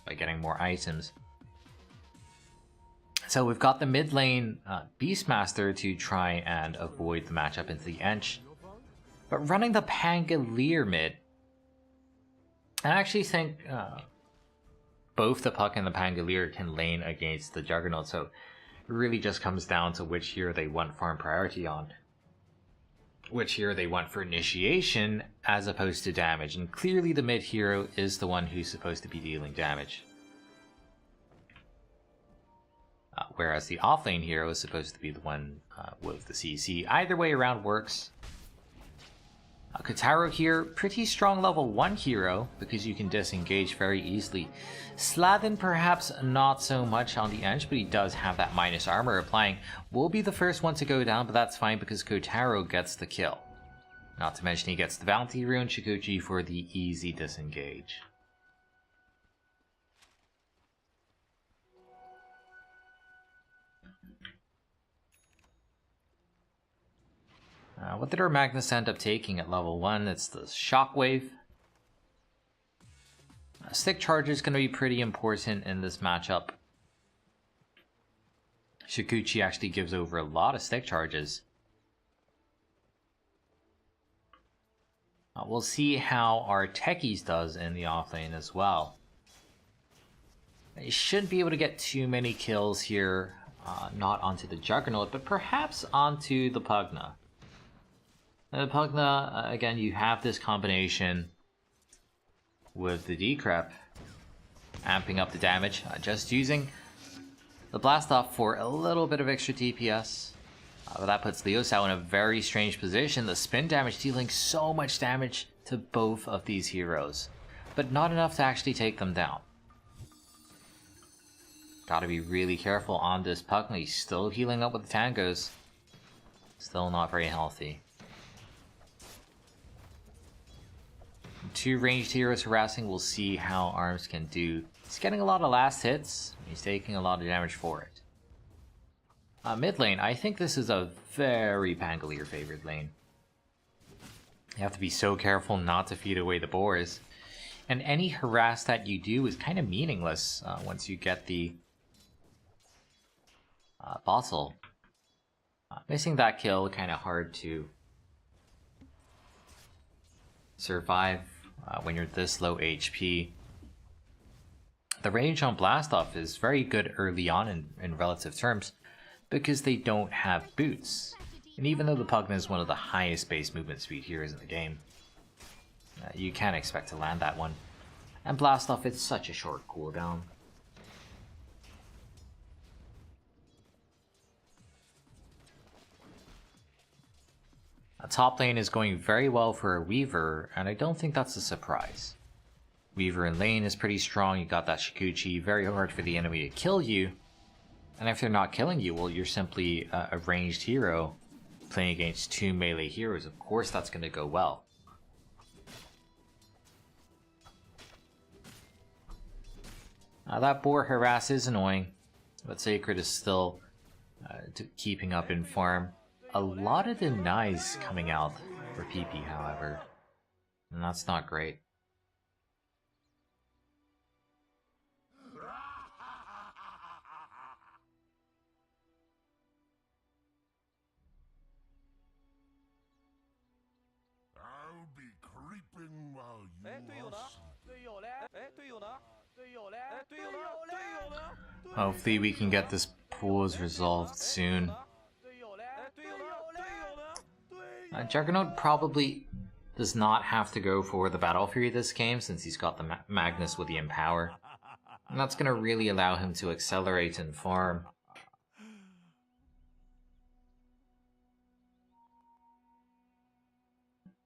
By getting more items. So we've got the mid lane Beastmaster to try and avoid the matchup into the Ench. But running the Pangolier mid, I actually think both the Puck and the Pangolier can lane against the Juggernaut, so it really just comes down to which hero they want farm priority on. Which hero they want for initiation as opposed to damage, and clearly the mid hero is the one who's supposed to be dealing damage. Whereas the offlane hero is supposed to be the one with the CC. Either way around works. Kotaro here, pretty strong level 1 hero, because you can disengage very easily. Slathen perhaps not so much on the edge, but he does have that minus armor applying. Will be the first one to go down, but that's fine because Kotaro gets the kill. Not to mention he gets the bounty rune Shikuchi for the easy disengage. What did our Magnus end up taking at level 1? It's the Shockwave. Stick Charge is going to be pretty important in this matchup. Shikuchi actually gives over a lot of stick charges. We'll see how our Techies does in the offlane as well. They shouldn't be able to get too many kills here, not onto the Juggernaut, but perhaps onto the Pugna. The Pugna, again, you have this combination with the Decrep, amping up the damage, just using the Blast Off for a little bit of extra DPS. But that puts Liu Sao in a very strange position, the spin damage dealing so much damage to both of these heroes, but not enough to actually take them down. Gotta be really careful on this Pugna, he's still healing up with the tangos, still not very healthy. 2 ranged heroes harassing, we'll see how Arms can do. He's getting a lot of last hits, he's taking a lot of damage for it. Mid lane, I think this is a very Pangolier favored lane. You have to be so careful not to feed away the boars. And any harass that you do is kind of meaningless once you get the bottle. Missing that kill, kind of hard to survive when you're this low HP. The range on Blastoff is very good early on in relative terms because they don't have boots. And even though the Pugna is one of the highest base movement speed heroes in the game, you can't expect to land that one. And Blastoff, it's such a short cooldown. Top lane is going very well for a Weaver, and I don't think that's a surprise. Weaver in lane is pretty strong. You got that Shikuchi, very hard for the enemy to kill you. And if they're not killing you, well, you're simply a ranged hero playing against 2 melee heroes. Of course that's going to go well. That boar harass is annoying, but Sacred is still keeping up in farm. A lot of denies coming out for PP, however, and that's not great. I'll be creeping while you Hopefully we can get this pools resolved soon. Juggernaut probably does not have to go for the Battle Fury this game since he's got the Magnus with the Empower. And that's going to really allow him to accelerate and farm.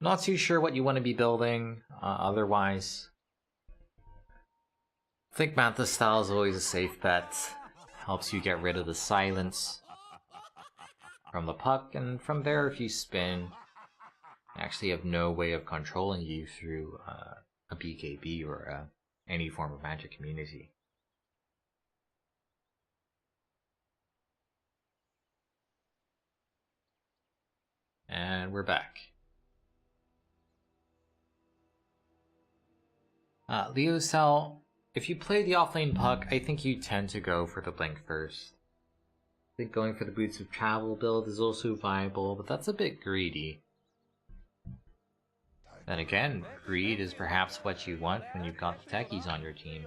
Not too sure what you want to be building otherwise. I think Manta style is always a safe bet. Helps you get rid of the silence from the puck, and from there if you spin, you actually have no way of controlling you through a BKB or any form of magic immunity. And we're back. Leo's style, if you play the offlane puck, I think you tend to go for the blink first. I think going for the Boots of Travel build is also viable, but that's a bit greedy. Then again, greed is perhaps what you want when you've got the techies on your team.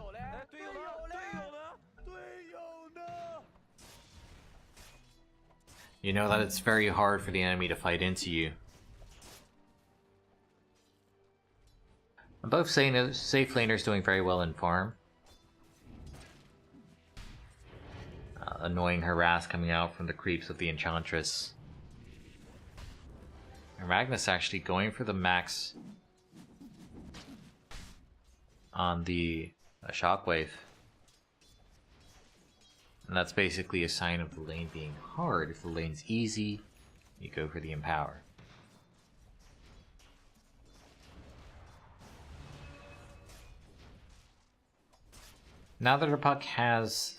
You know that it's very hard for the enemy to fight into you. Both safe laners doing very well in farm. Annoying harass coming out from the creeps of the Enchantress. And Magnus actually going for the max on the Shockwave. And that's basically a sign of the lane being hard. If the lane's easy, you go for the Empower. Now that our puck has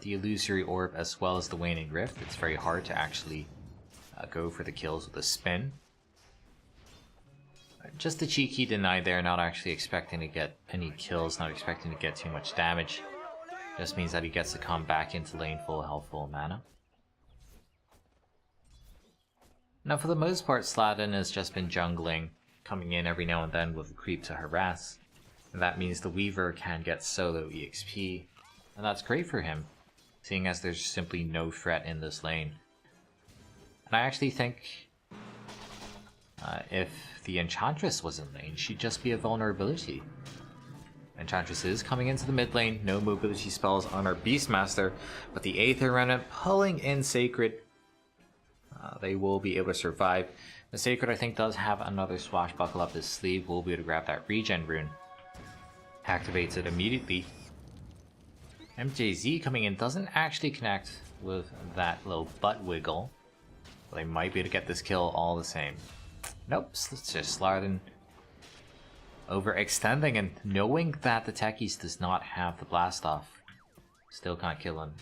the Illusory Orb as well as the Waning Rift, it's very hard to actually go for the kills with a spin. Just a cheeky deny there, not actually expecting to get any kills, not expecting to get too much damage. Just means that he gets to come back into lane full health, full mana. Now for the most part, Sladin has just been jungling, coming in every now and then with a creep to harass. And that means the Weaver can get solo EXP, and that's great for him, seeing as there's simply no threat in this lane. And I actually think if the Enchantress was in lane, she'd just be a vulnerability. Enchantress is coming into the mid lane, no mobility spells on our Beastmaster, but the Aether Remnant pulling in Sacred. They will be able to survive. The Sacred, I think, does have another swashbuckle up his sleeve. We'll be able to grab that regen rune. Activates it immediately. MJZ coming in doesn't actually connect with that little butt wiggle. But they might be able to get this kill all the same. Nope, it's just Slardin overextending and knowing that the techies does not have the blast off. Still can't kill him.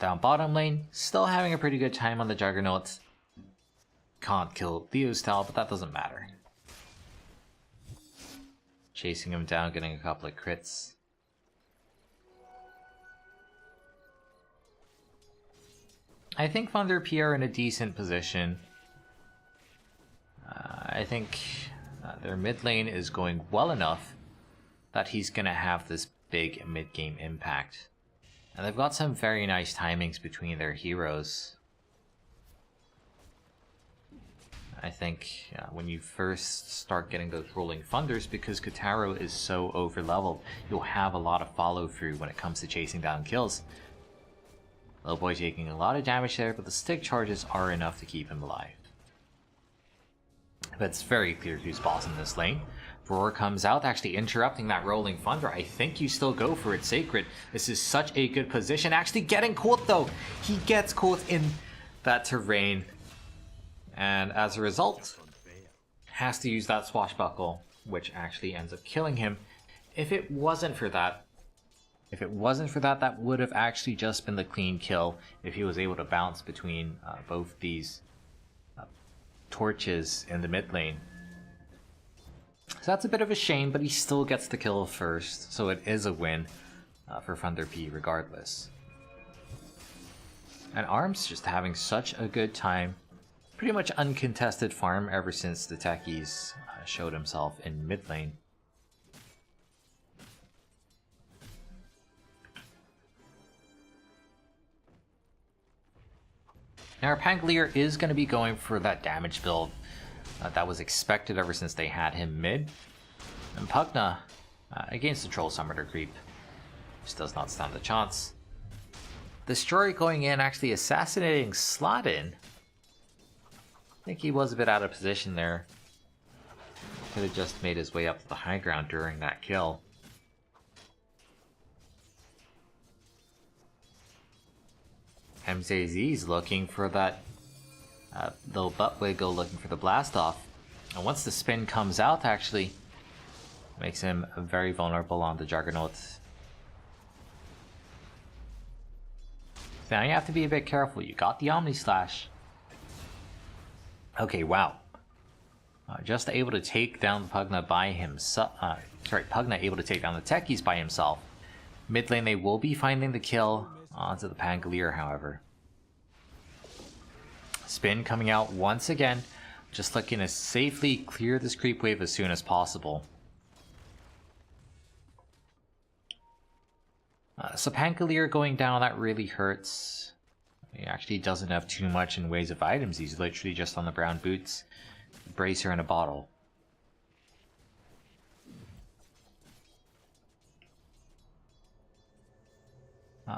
Down bottom lane, still having a pretty good time on the Juggernaut. Can't kill Leo's style, but that doesn't matter. Chasing him down, getting a couple of crits. I think Thunder P are in a decent position. I think their mid lane is going well enough that he's going to have this big mid-game impact. And they've got some very nice timings between their heroes. I think when you first start getting those rolling thunders, because Kotaro is so over leveled, you'll have a lot of follow through when it comes to chasing down kills. Little boy taking a lot of damage there, but the stick charges are enough to keep him alive. But it's very clear who's boss in this lane. Roar comes out, actually interrupting that rolling thunder. I think you still go for it, Sacred. This is such a good position. Actually getting caught though. He gets caught in that terrain. And as a result, has to use that swashbuckle, which actually ends up killing him. If it wasn't for that, that would have actually just been the clean kill if he was able to bounce between both these torches in the mid lane. So that's a bit of a shame, but he still gets the kill first, so it is a win for Thunder P regardless. And Arm's just having such a good time. Pretty much uncontested farm ever since the techies showed himself in mid lane. Now our Pangolier is going to be going for that damage build that was expected ever since they had him mid. And Pugna against the Troll Summoner creep just does not stand a chance. Destroyer going in, actually assassinating Sladin. I think he was a bit out of position there. Could have just made his way up to the high ground during that kill. MZZ's looking for that little butt wiggle, looking for the blast off. And once the spin comes out, actually makes him very vulnerable on the Juggernaut. Now you have to be a bit careful. You got the Omni Slash. Okay, wow. Just able to take down Pugna by himself. Pugna able to take down the techies by himself. Mid lane, they will be finding the kill onto the Pangolier, however. Spin coming out once again, just looking to safely clear this creep wave as soon as possible. So Pangolier going down, that really hurts. He actually doesn't have too much in ways of items. He's literally just on the brown boots, bracer, and a bottle.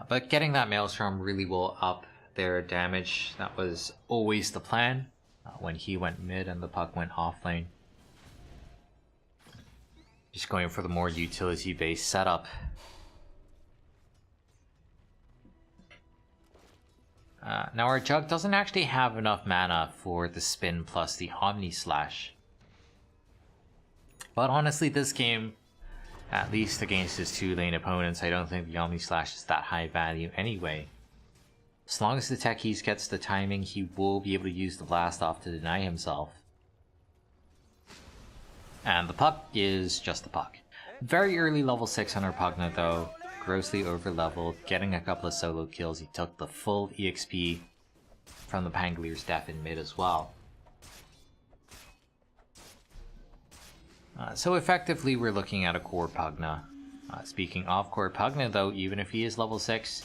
But getting that Maelstrom really will up their damage. That was always the plan when he went mid and the puck went off lane. Just going for the more utility-based setup. Now our Jug doesn't actually have enough mana for the spin plus the Omni Slash. But honestly, this game, at least against his two lane opponents, I don't think the Omni Slash is that high value anyway. As long as the techies gets the timing, he will be able to use the blast off to deny himself. And the puck is just the puck. Very early level 6 on our Pugna though. Grossly over leveled, getting a couple of solo kills. He took the full EXP from the Pangolier's death in mid as well. So effectively we're looking at a core Pugna. Speaking of core Pugna though, even if he is level 6,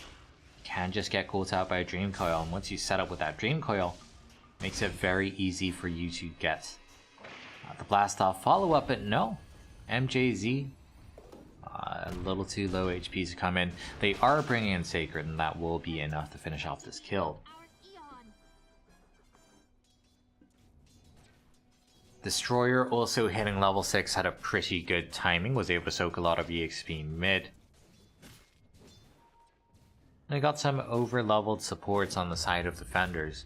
can just get caught out by a Dream Coil, and once you set up with that Dream Coil, makes it very easy for you to get the blast off follow up. But no, MJZ, a little too low HP to come in. They are bringing in Sacred, and that will be enough to finish off this kill. Destroyer also hitting level 6, had a pretty good timing, was able to soak a lot of EXP mid. They got some over-leveled supports on the side of defenders.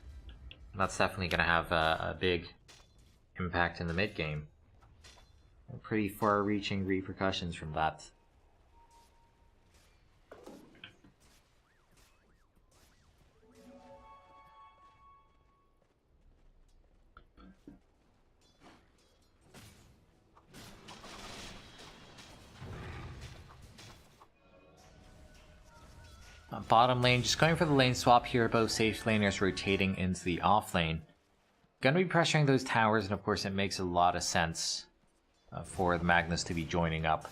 That's definitely going to have a big impact in the mid-game. Pretty far-reaching repercussions from that. Bottom lane, just going for the lane swap here. Both safe laners rotating into the off lane. Gonna be pressuring those towers, and of course it makes a lot of sense for the Magnus to be joining up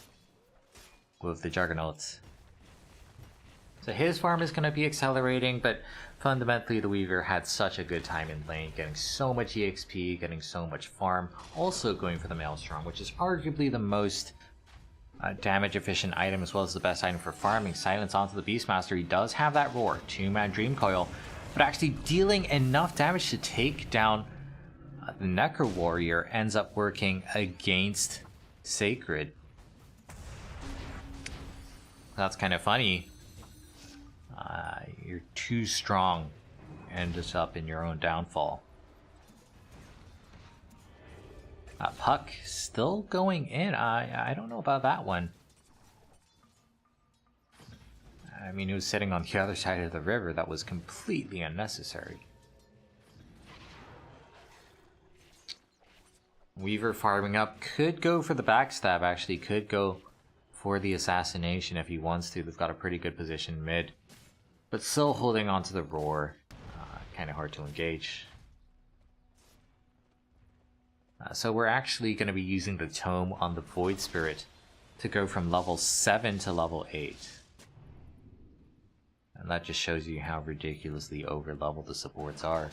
with the Juggernauts. So his farm is going to be accelerating, but fundamentally the Weaver had such a good time in lane, getting so much EXP, getting so much farm, also going for the Maelstrom, which is arguably the most damage efficient item as well as the best item for farming. Silence onto the Beastmaster. He does have that roar, 2-man Dream Coil, but actually dealing enough damage to take down the Necro Warrior ends up working against Sacred. That's kind of funny. You're too strong. Ends up in your own downfall. Puck still going in. I don't know about that one. I mean, he was sitting on the other side of the river. That was completely unnecessary. Weaver farming up. Could go for the backstab, actually. Could go for the assassination if he wants to. They've got a pretty good position mid. But still holding on to the roar. Kind of hard to engage. So we're actually going to be using the tome on the Void Spirit to go from level 7 to level 8. And that just shows you how ridiculously over leveled the supports are.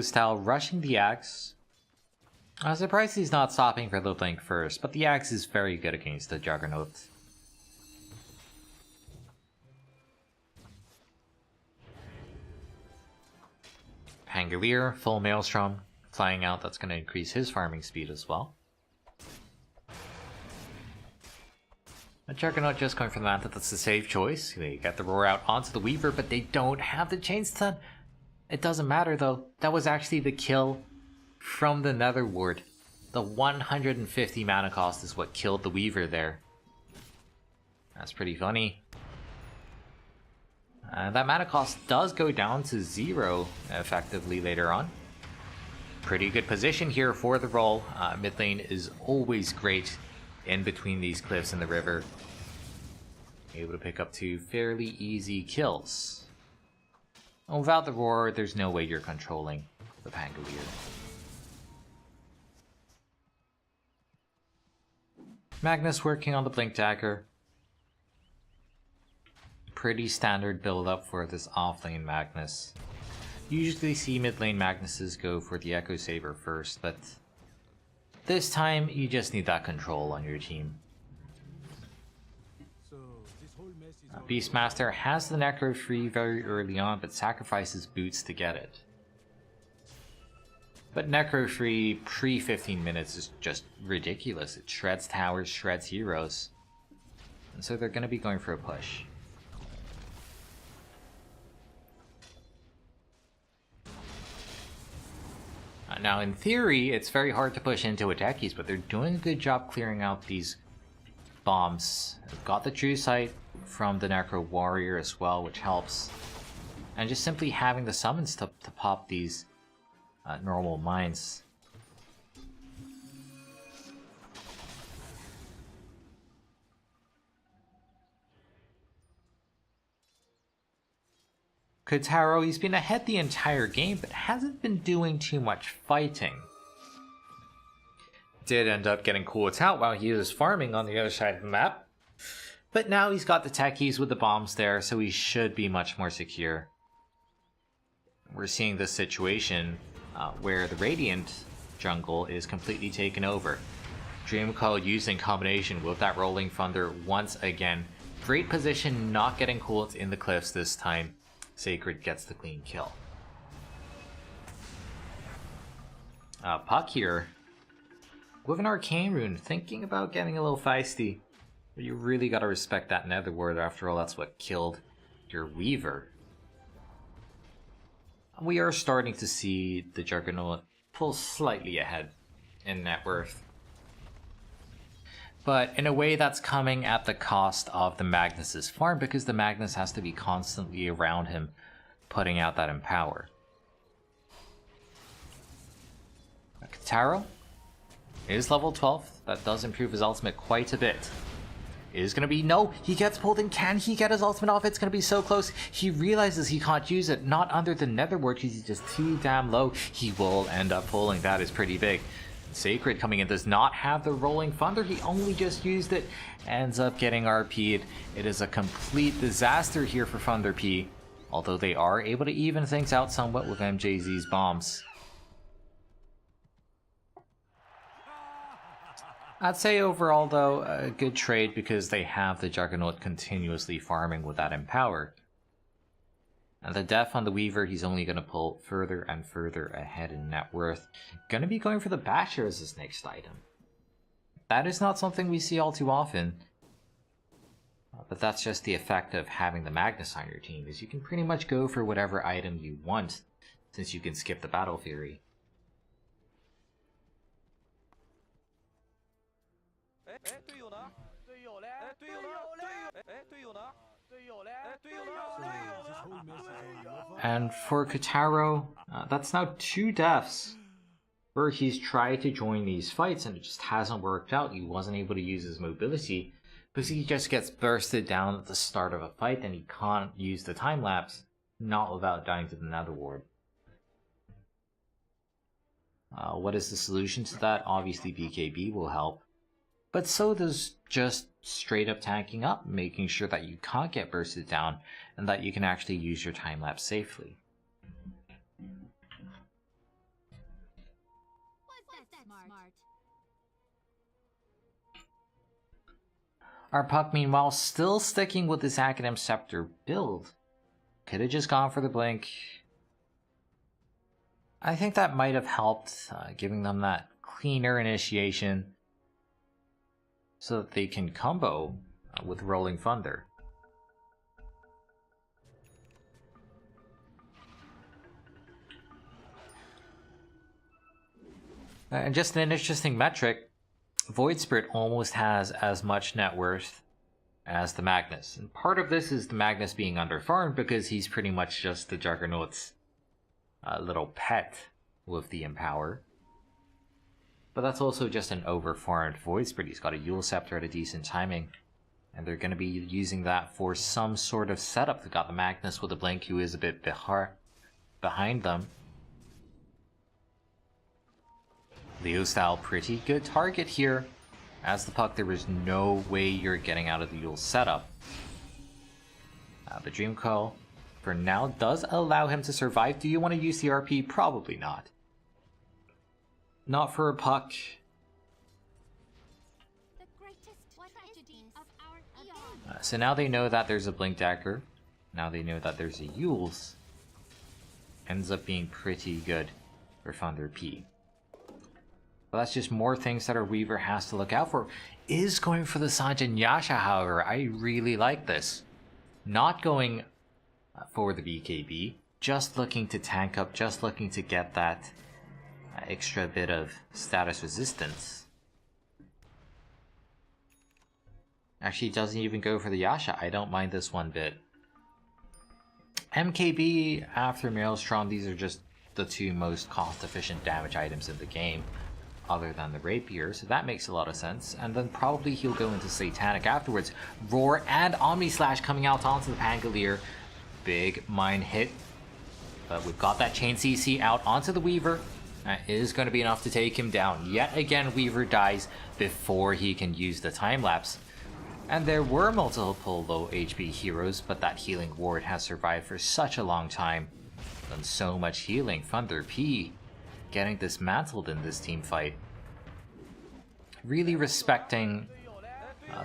Style rushing the axe. I'm surprised he's not stopping for the blink first, but the axe is very good against the Juggernaut. Pangolier, full Maelstrom, flying out. That's going to increase his farming speed as well. The Juggernaut just going for the Manta. That's the safe choice. They get the roar out onto the Weaver, but they don't have the chain stun. It doesn't matter though. That was actually the kill from the Nether Ward. The 150 mana cost is what killed the Weaver there. That's pretty funny. That mana cost does go down to 0 effectively later on. Pretty good position here for the roll. Mid lane is always great in between these cliffs and the river. Able to pick up 2 fairly easy kills. Without the roar, there's no way you're controlling the Pangolier. Magnus working on the Blink Dagger. Pretty standard build up for this offlane Magnus. Usually see mid lane Magnuses go for the Echo Saber first, but this time you just need that control on your team. Beastmaster has the Necro free very early on, but sacrifices boots to get it. But Necro free pre 15 minutes is just ridiculous. It shreds towers, shreds heroes. And so they're going to be going for a push. Now in theory, it's very hard to push into Ateki's, but they're doing a good job clearing out these bombs. They've got the True Sight from the Necro Warrior as well, which helps. And just simply having the summons to pop these normal mines. Kotaro, he's been ahead the entire game, but hasn't been doing too much fighting. Did end up getting cooled out while he was farming on the other side of the map. But now he's got the techies with the bombs there, so he should be much more secure. We're seeing this situation where the Radiant jungle is completely taken over. Dreamcoil used in combination with that Rolling Thunder once again. Great position, not getting cooled in the cliffs this time. Sacred gets the clean kill. Puck here with an Arcane Rune, thinking about getting a little feisty. But you really gotta respect that Nether Ward, after all that's what killed your Weaver. We are starting to see the Juggernaut pull slightly ahead in net worth. But in a way that's coming at the cost of the Magnus's farm, because the Magnus has to be constantly around him, putting out that Empower. Kotaro is level 12. That does improve his ultimate quite a bit. Is going to be... No! He gets pulled in. Can he get his ultimate off? It's going to be so close. He realizes he can't use it. Not under the Nether Ward because he's just too damn low. He will end up pulling. That is pretty big. Sacred coming in does not have the Rolling Thunder. He only just used it. Ends up getting RP'd. It is a complete disaster here for Thunder P. Although they are able to even things out somewhat with MJZ's bombs. I'd say overall though, a good trade because they have the Juggernaut continuously farming with that Empower. And the death on the Weaver, he's only going to pull further and further ahead in net worth. Going to be going for the Basher as his next item. That is not something we see all too often. But that's just the effect of having the Magnus on your team, is you can pretty much go for whatever item you want, since you can skip the Battle Fury. And for Kotaro, that's now 2 deaths where he's tried to join these fights and it just hasn't worked out. He wasn't able to use his mobility because he just gets bursted down at the start of a fight and he can't use the time lapse, not without dying to the Nether Ward. What is the solution to that? Obviously BKB will help, but so does just straight up tanking up, making sure that you can't get bursted down and that you can actually use your time lapse safely. Our Puck, meanwhile, still sticking with this Academ Scepter build. Could have just gone for the Blink. I think that might have helped, giving them that cleaner initiation so that they can combo with Rolling Thunder. And just an interesting metric, Void Spirit almost has as much net worth as the Magnus. And part of this is the Magnus being underfarmed because he's pretty much just the Juggernaut's little pet with the Empower. But that's also just an overfarmed Void Spirit. He's got a Yule Scepter at a decent timing. And they're going to be using that for some sort of setup. They've got the Magnus with a Blink who is a bit behind them. Leo style, pretty good target here. As the Puck, there is no way you're getting out of the Yule setup. The Dream Coil, for now, does allow him to survive. Do you want to use the RP? Probably not. Not for a Puck. So now they know that there's a Blink Dagger. Now they know that there's a Yule's. Ends up being pretty good for Thunder P. Well, that's just more things that our Weaver has to look out for. Is going for the Sanjin Yasha, however. I really like this. Not going for the BKB. Just looking to tank up. Just looking to get that extra bit of status resistance. Actually, doesn't even go for the Yasha. I don't mind this one bit. MKB after Maelstrom, these are just the 2 most cost-efficient damage items in the game, other than the Rapier, so that makes a lot of sense. And then probably he'll go into Satanic afterwards. Roar and Omni Slash coming out onto the Pangolier. Big mine hit. But we've got that Chain CC out onto the Weaver. That is going to be enough to take him down. Yet again, Weaver dies before he can use the time lapse. And there were multiple low HP heroes, but that healing ward has survived for such a long time. Done so much healing. Thunder P getting dismantled in this team fight. Really respecting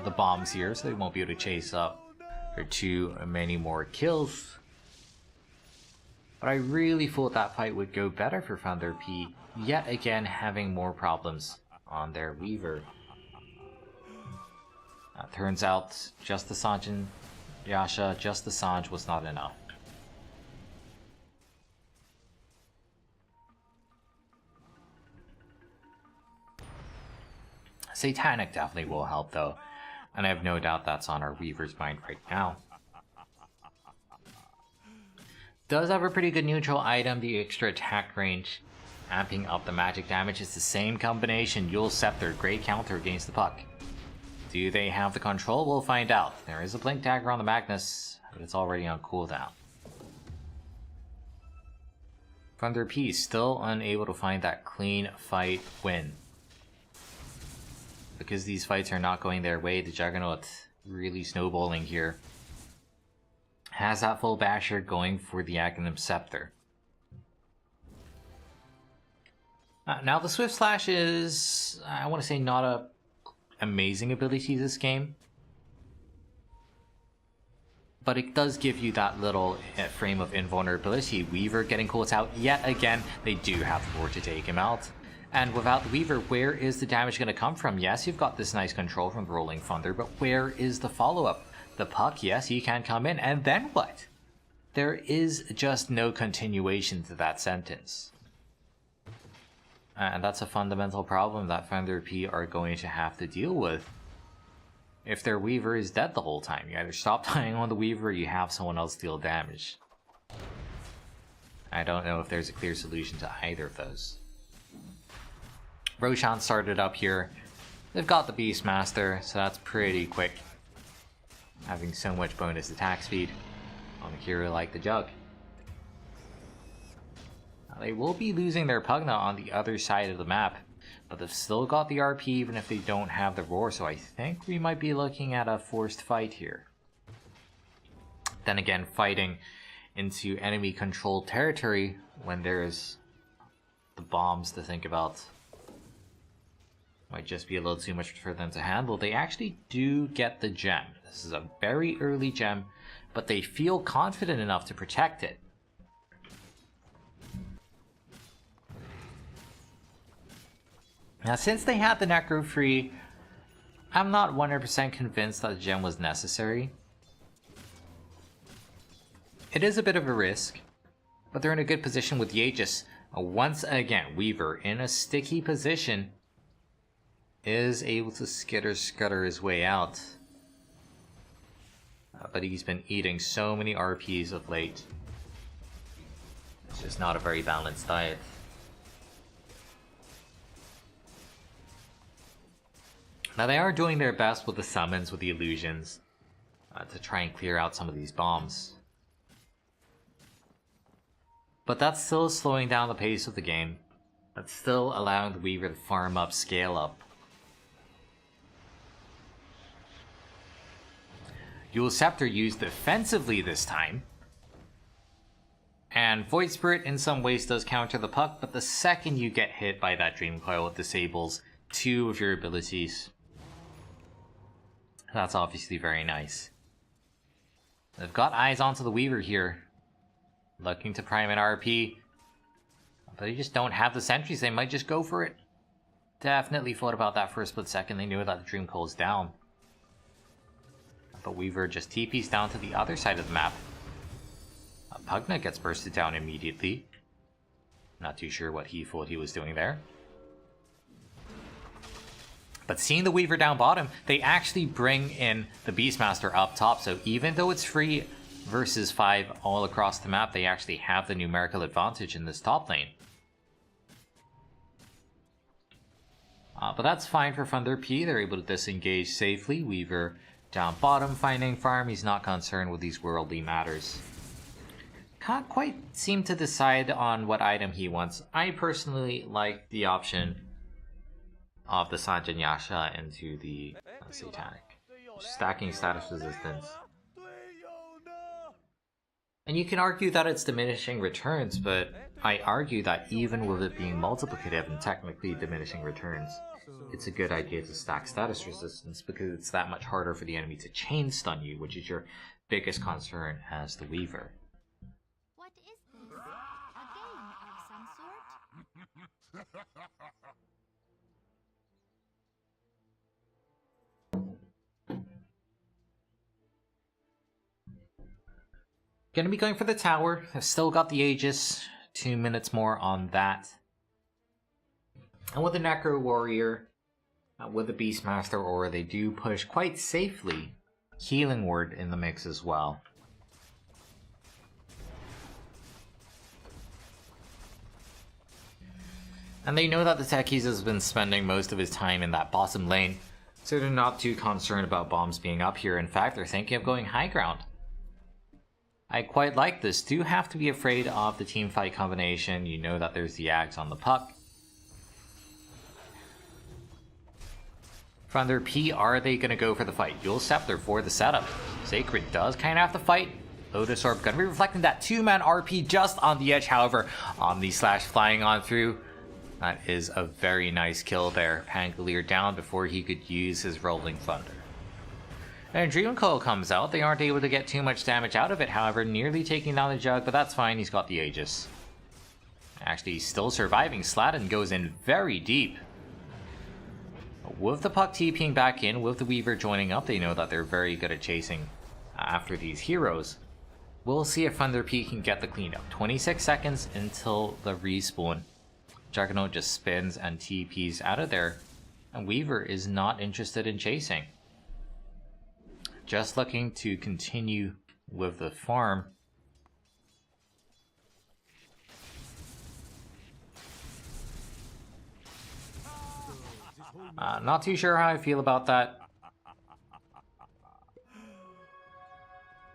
the bombs here, so they won't be able to chase up for too many more kills. But I really thought that fight would go better for Thunder P, yet again having more problems on their Weaver. Turns out just the Sanjin Yasha, just the Sanj was not enough. Satanic definitely will help though, and I have no doubt that's on our Weaver's mind right now. Does have a pretty good neutral item, the extra attack range. Amping up the magic damage is the same combination. Yule Scepter, great counter against the Puck. Do they have the control? We'll find out. There is a Blink Dagger on the Magnus, but it's already on cooldown. Thunder P still unable to find that clean fight win. because these fights are not going their way. The Juggernaut really snowballing here. Has that full basher going for the Aghanim Scepter. Now the Swift Slash is, I want to say, not a amazing ability this game. But it does give you that little frame of invulnerability. Weaver getting caught out yet again. They do have the board to take him out. And without the Weaver, where is the damage going to come from? Yes, you've got this nice control from the Rolling Thunder, but where is the follow-up? The puck, yes, he can come in, and then what? There is just no continuation to that sentence. And that's a fundamental problem that Thunder P are going to have to deal with. If their Weaver is dead the whole time, you either stop dying on the Weaver or you have someone else deal damage. I don't know if there's a clear solution to either of those. Roshan started up here. They've got the Beastmaster, so that's pretty quick. Having so much bonus attack speed on a hero like the Jug. Now, they will be losing their Pugna on the other side of the map. But they've still got the RP even if they don't have the Roar, so I think we might be looking at a forced fight here. Then again, fighting into enemy controlled territory when there's the bombs to think about might just be a little too much for them to handle. They actually do get the gem. This is a very early gem, but they feel confident enough to protect it. Now, since they had the Necro free, I'm not 100% convinced that the gem was necessary. It is a bit of a risk, but they're in a good position with the Aegis. Once again, Weaver in a sticky position is able to skitter his way out. But he's been eating so many RPs of late. It's just not a very balanced diet. Now they are doing their best with the summons, with the illusions, to try and clear out some of these bombs. But that's still slowing down the pace of the game. That's still allowing the Weaver to farm up, scale up. Dual Scepter used defensively this time. And Void Spirit in some ways does counter the puck, but the second you get hit by that Dream Coil, it disables 2 of your abilities. That's obviously very nice. They've got eyes onto the Weaver here. Looking to prime an RP. But they just don't have the sentries, they might just go for it. Definitely thought about that for a split second, they knew that the Dream Coil is down. But Weaver just TPs down to the other side of the map. Pugna gets bursted down immediately. Not too sure what he thought he was doing there. But seeing the Weaver down bottom, they actually bring in the Beastmaster up top. So even though it's free versus 5 all across the map, they actually have the numerical advantage in this top lane. But that's fine for Thunder P. They're able to disengage safely. Weaver down bottom finding farm. He's not concerned with these worldly matters. Can't quite seem to decide on what item he wants. I personally like the option of the Sanjanyasha into the Satanic. Stacking status resistance. And you can argue that it's diminishing returns, but I argue that even with it being multiplicative and technically diminishing returns, it's a good idea to stack status resistance because it's that much harder for the enemy to chain stun you, which is your biggest concern as the Weaver. What is this? A game of some sort? Gonna be going for the tower. I've still got the Aegis. 2 minutes more on that. And with the Necro Warrior, with the Beastmaster Aura, they do push quite safely. Healing Ward in the mix as well. And they know that the Techies has been spending most of his time in that bottom lane, so they're not too concerned about bombs being up here. In fact, they're thinking of going high ground. I quite like this. Do have to be afraid of the team fight combination. You know that there's the Ags on the puck. Thunder P, are they going to go for the fight? Dual Scepter for the setup. Sacred does kind of have to fight. Lotus Orb going to be reflecting that 2-man RP just on the edge. However, Omni Slash flying on through. That is a very nice kill there. Pangolier down before he could use his Rolling Thunder. And Dream Coil comes out. They aren't able to get too much damage out of it. However, nearly taking down the Jug, but that's fine. He's got the Aegis. Actually, he's still surviving. Sladden goes in very deep. With the Puck TPing back in, with the Weaver joining up, they know that they're very good at chasing after these heroes. We'll see if Thunder P can get the cleanup. 26 seconds until the respawn. Juggernaut just spins and TPs out of there. And Weaver is not interested in chasing. Just looking to continue with the farm. Not too sure how I feel about that.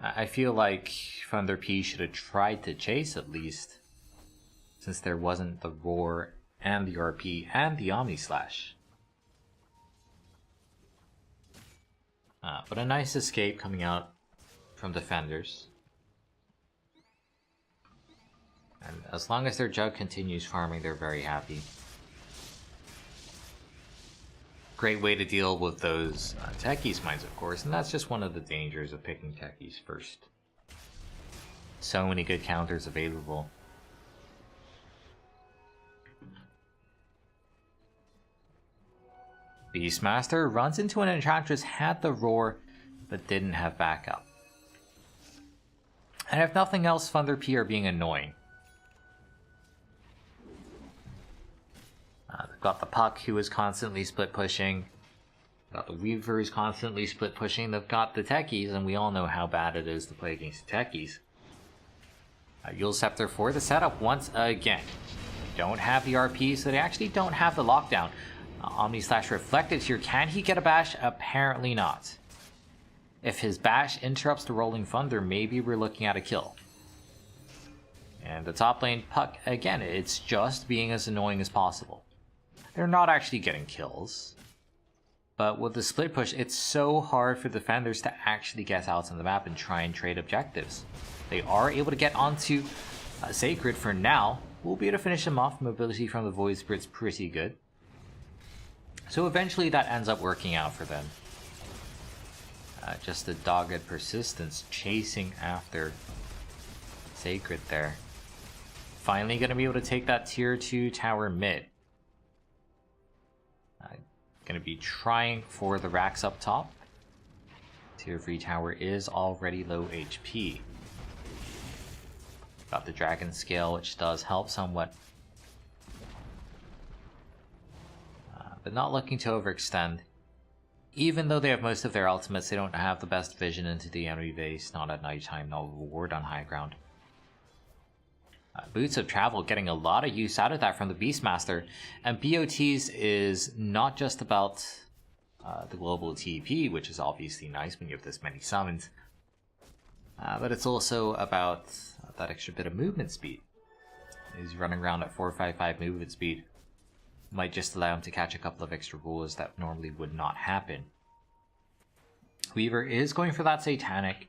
I feel like Thunder P should have tried to chase at least, since there wasn't the Roar and the RP and the Omni Slash. But a nice escape coming out from defenders. And as long as their Jug continues farming, they're very happy. Great way to deal with those Techies mines, of course, and that's just one of the dangers of picking Techies first. So many good counters available. Beastmaster runs into an Enchantress, had the Roar, but didn't have backup. And if nothing else, Thunder P are being annoying. They've got the Puck, who is constantly split pushing. Got the Weaver, who's constantly split pushing. They've got the Techies, and we all know how bad it is to play against the Techies. Yule Scepter for the setup once again. They don't have the RP, so they actually don't have the lockdown. Omni Slash reflected here. Can he get a bash? Apparently not. If his bash interrupts the Rolling Thunder, maybe we're looking at a kill. And the top lane Puck, again, it's just being as annoying as possible. They're not actually getting kills. But with the split push, it's so hard for defenders to actually get out on the map and try and trade objectives. They are able to get onto Sacred for now. We'll be able to finish him off. Mobility from the Void Spirit's pretty good. So eventually that ends up working out for them. Just the dogged persistence chasing after Sacred there. Finally going to be able to take that tier 2 tower mid. Going to be trying for the racks up top. Tier 3 tower is already low HP. Got the Dragon Scale, which does help somewhat. But not looking to overextend. Even though they have most of their ultimates, they don't have the best vision into the enemy base. Not at nighttime, no ward on high ground. Boots of Travel getting a lot of use out of that from the Beastmaster. And BOTs is not just about the global TP, which is obviously nice when you have this many summons. But it's also about that extra bit of movement speed. He's running around at 455 movement speed. Might just allow him to catch a couple of extra rolls that normally would not happen. Weaver is going for that Satanic.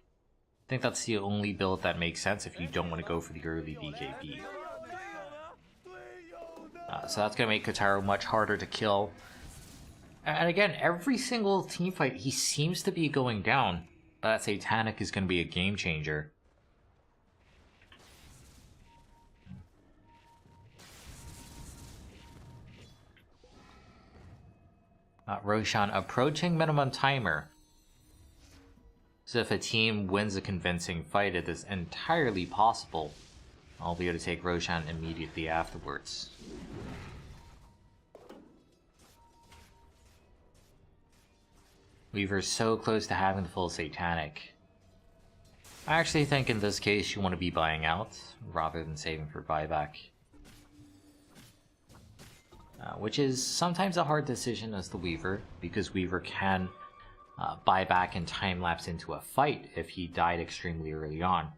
I think that's the only build that makes sense if you don't want to go for the early BKB. So that's going to make Kotaro much harder to kill. And again, every single team fight, he seems to be going down. That Satanic is going to be a game changer. Roshan approaching minimum timer. So if a team wins a convincing fight, it is entirely possible I'll be able to take Roshan immediately afterwards. Weaver's so close to having the full Satanic. I actually think in this case you want to be buying out rather than saving for buyback. Which is sometimes a hard decision as the Weaver, because Weaver can buy back and time-lapse into a fight if he died extremely early on.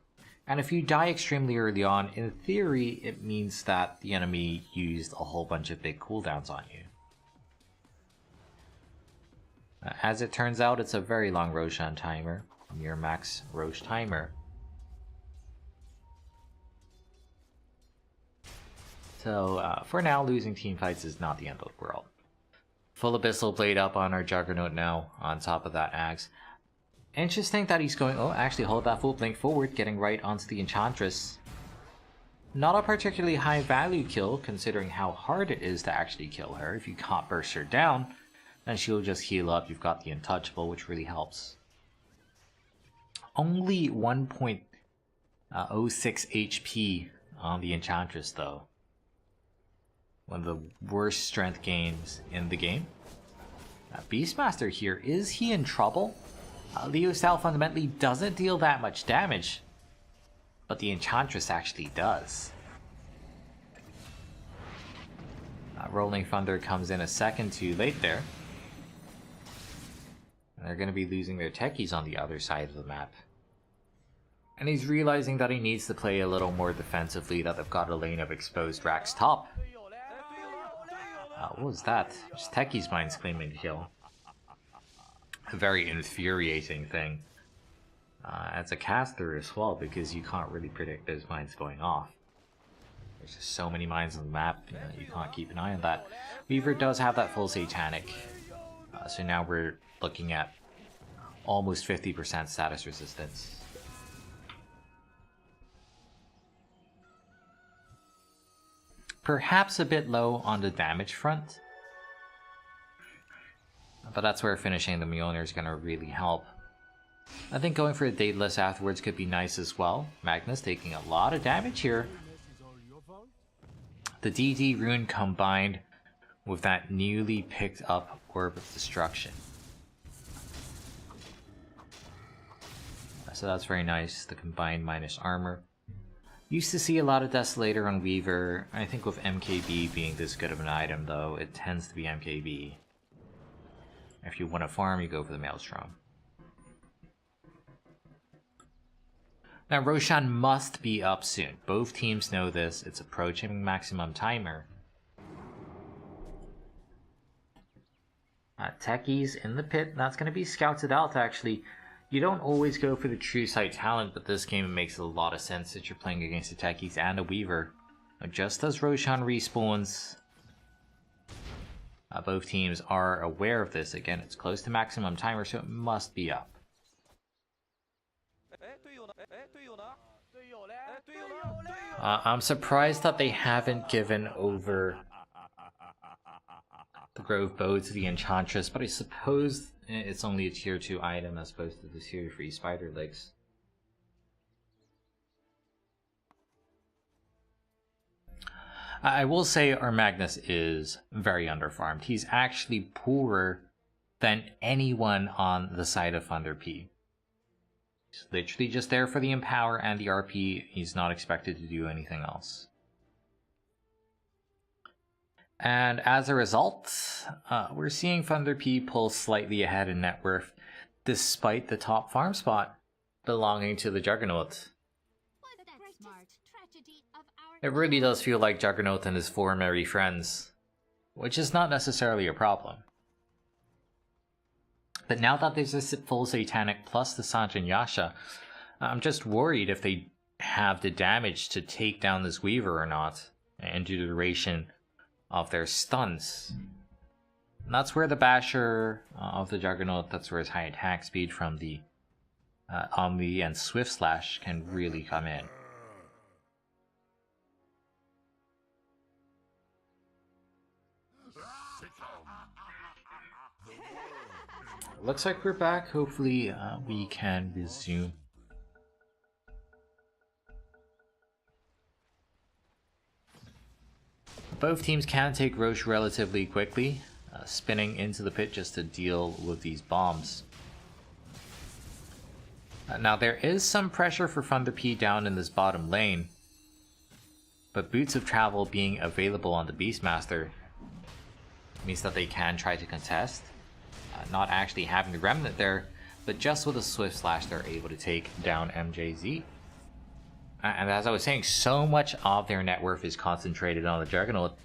And if you die extremely early on, in theory, it means that the enemy used a whole bunch of big cooldowns on you. As it turns out, it's a very long Roshan timer. Near max Rosh timer. So, for now, losing team fights is not the end of the world. Full Abyssal Blade up on our Juggernaut now, on top of that Axe. Interesting that he's going... Oh, actually, hold that full blink forward, getting right onto the Enchantress. Not a particularly high value kill, considering how hard it is to actually kill her. If you can't burst her down, then she'll just heal up. You've got the Untouchable, which really helps. Only 1.06 HP on the Enchantress, though. One of the worst strength gains in the game. Beastmaster here, is he in trouble? Leo Style fundamentally doesn't deal that much damage, but the Enchantress actually does. Rolling Thunder comes in a second too late there. And they're going to be losing their techies on the other side of the map. And he's realizing that he needs to play a little more defensively, that they've got a lane of exposed racks top. What was that? Just Techie's Mind's claiming kill. A very infuriating thing. As a caster as well, because you can't really predict those mines going off. There's just so many mines on the map, you can't keep an eye on that. Weaver does have that full Satanic, so now we're looking at almost 50% status resistance. Perhaps a bit low on the damage front, but that's where finishing the Mjolnir is going to really help. I think going for a Daedalus afterwards could be nice as well. Magnus taking a lot of damage here. The DD rune combined with that newly picked up Orb of Destruction. So that's very nice, the combined minus armor. Used to see a lot of Desolator on Weaver. I think with MKB being this good of an item though, it tends to be MKB. If you want to farm, you go for the Maelstrom. Now Roshan must be up soon. Both teams know this. It's approaching maximum timer. Techies in the pit. That's going to be scouted out actually. You don't always go for the true sight talent, but this game it makes a lot of sense that you're playing against the Techies and a Weaver. Just as Roshan respawns, both teams are aware of this. Again, it's close to maximum timer, so it must be up. I'm surprised that they haven't given over the Grove Bow to the Enchantress, but I suppose it's only a tier 2 item as opposed to the tier 3 Spider Legs. I will say our Magnus is very underfarmed. He's actually poorer than anyone on the side of Thunder P. He's literally just there for the Empower and the RP. He's not expected to do anything else. And as a result, we're seeing Thunder P pull slightly ahead in net worth, despite the top farm spot belonging to the Juggernaut. It really does feel like Juggernaut and his 4 merry friends, which is not necessarily a problem. But now that there's a full Satanic plus the Sanjin Yasha, I'm just worried if they have the damage to take down this Weaver or not, and do the duration of their stuns. And that's where the Basher of the Juggernaut, that's where his high attack speed from the Omni and Swift Slash can really come in. Looks like we're back. Hopefully we can resume. Both teams can take Roche relatively quickly, spinning into the pit just to deal with these bombs. Now there is some pressure for Thunder P down in this bottom lane, but Boots of Travel being available on the Beastmaster means that they can try to contest. Not actually having the Remnant there, but just with a Swift Slash they're able to take down MJZ. And as I was saying, so much of their net worth is concentrated on the Juggernaut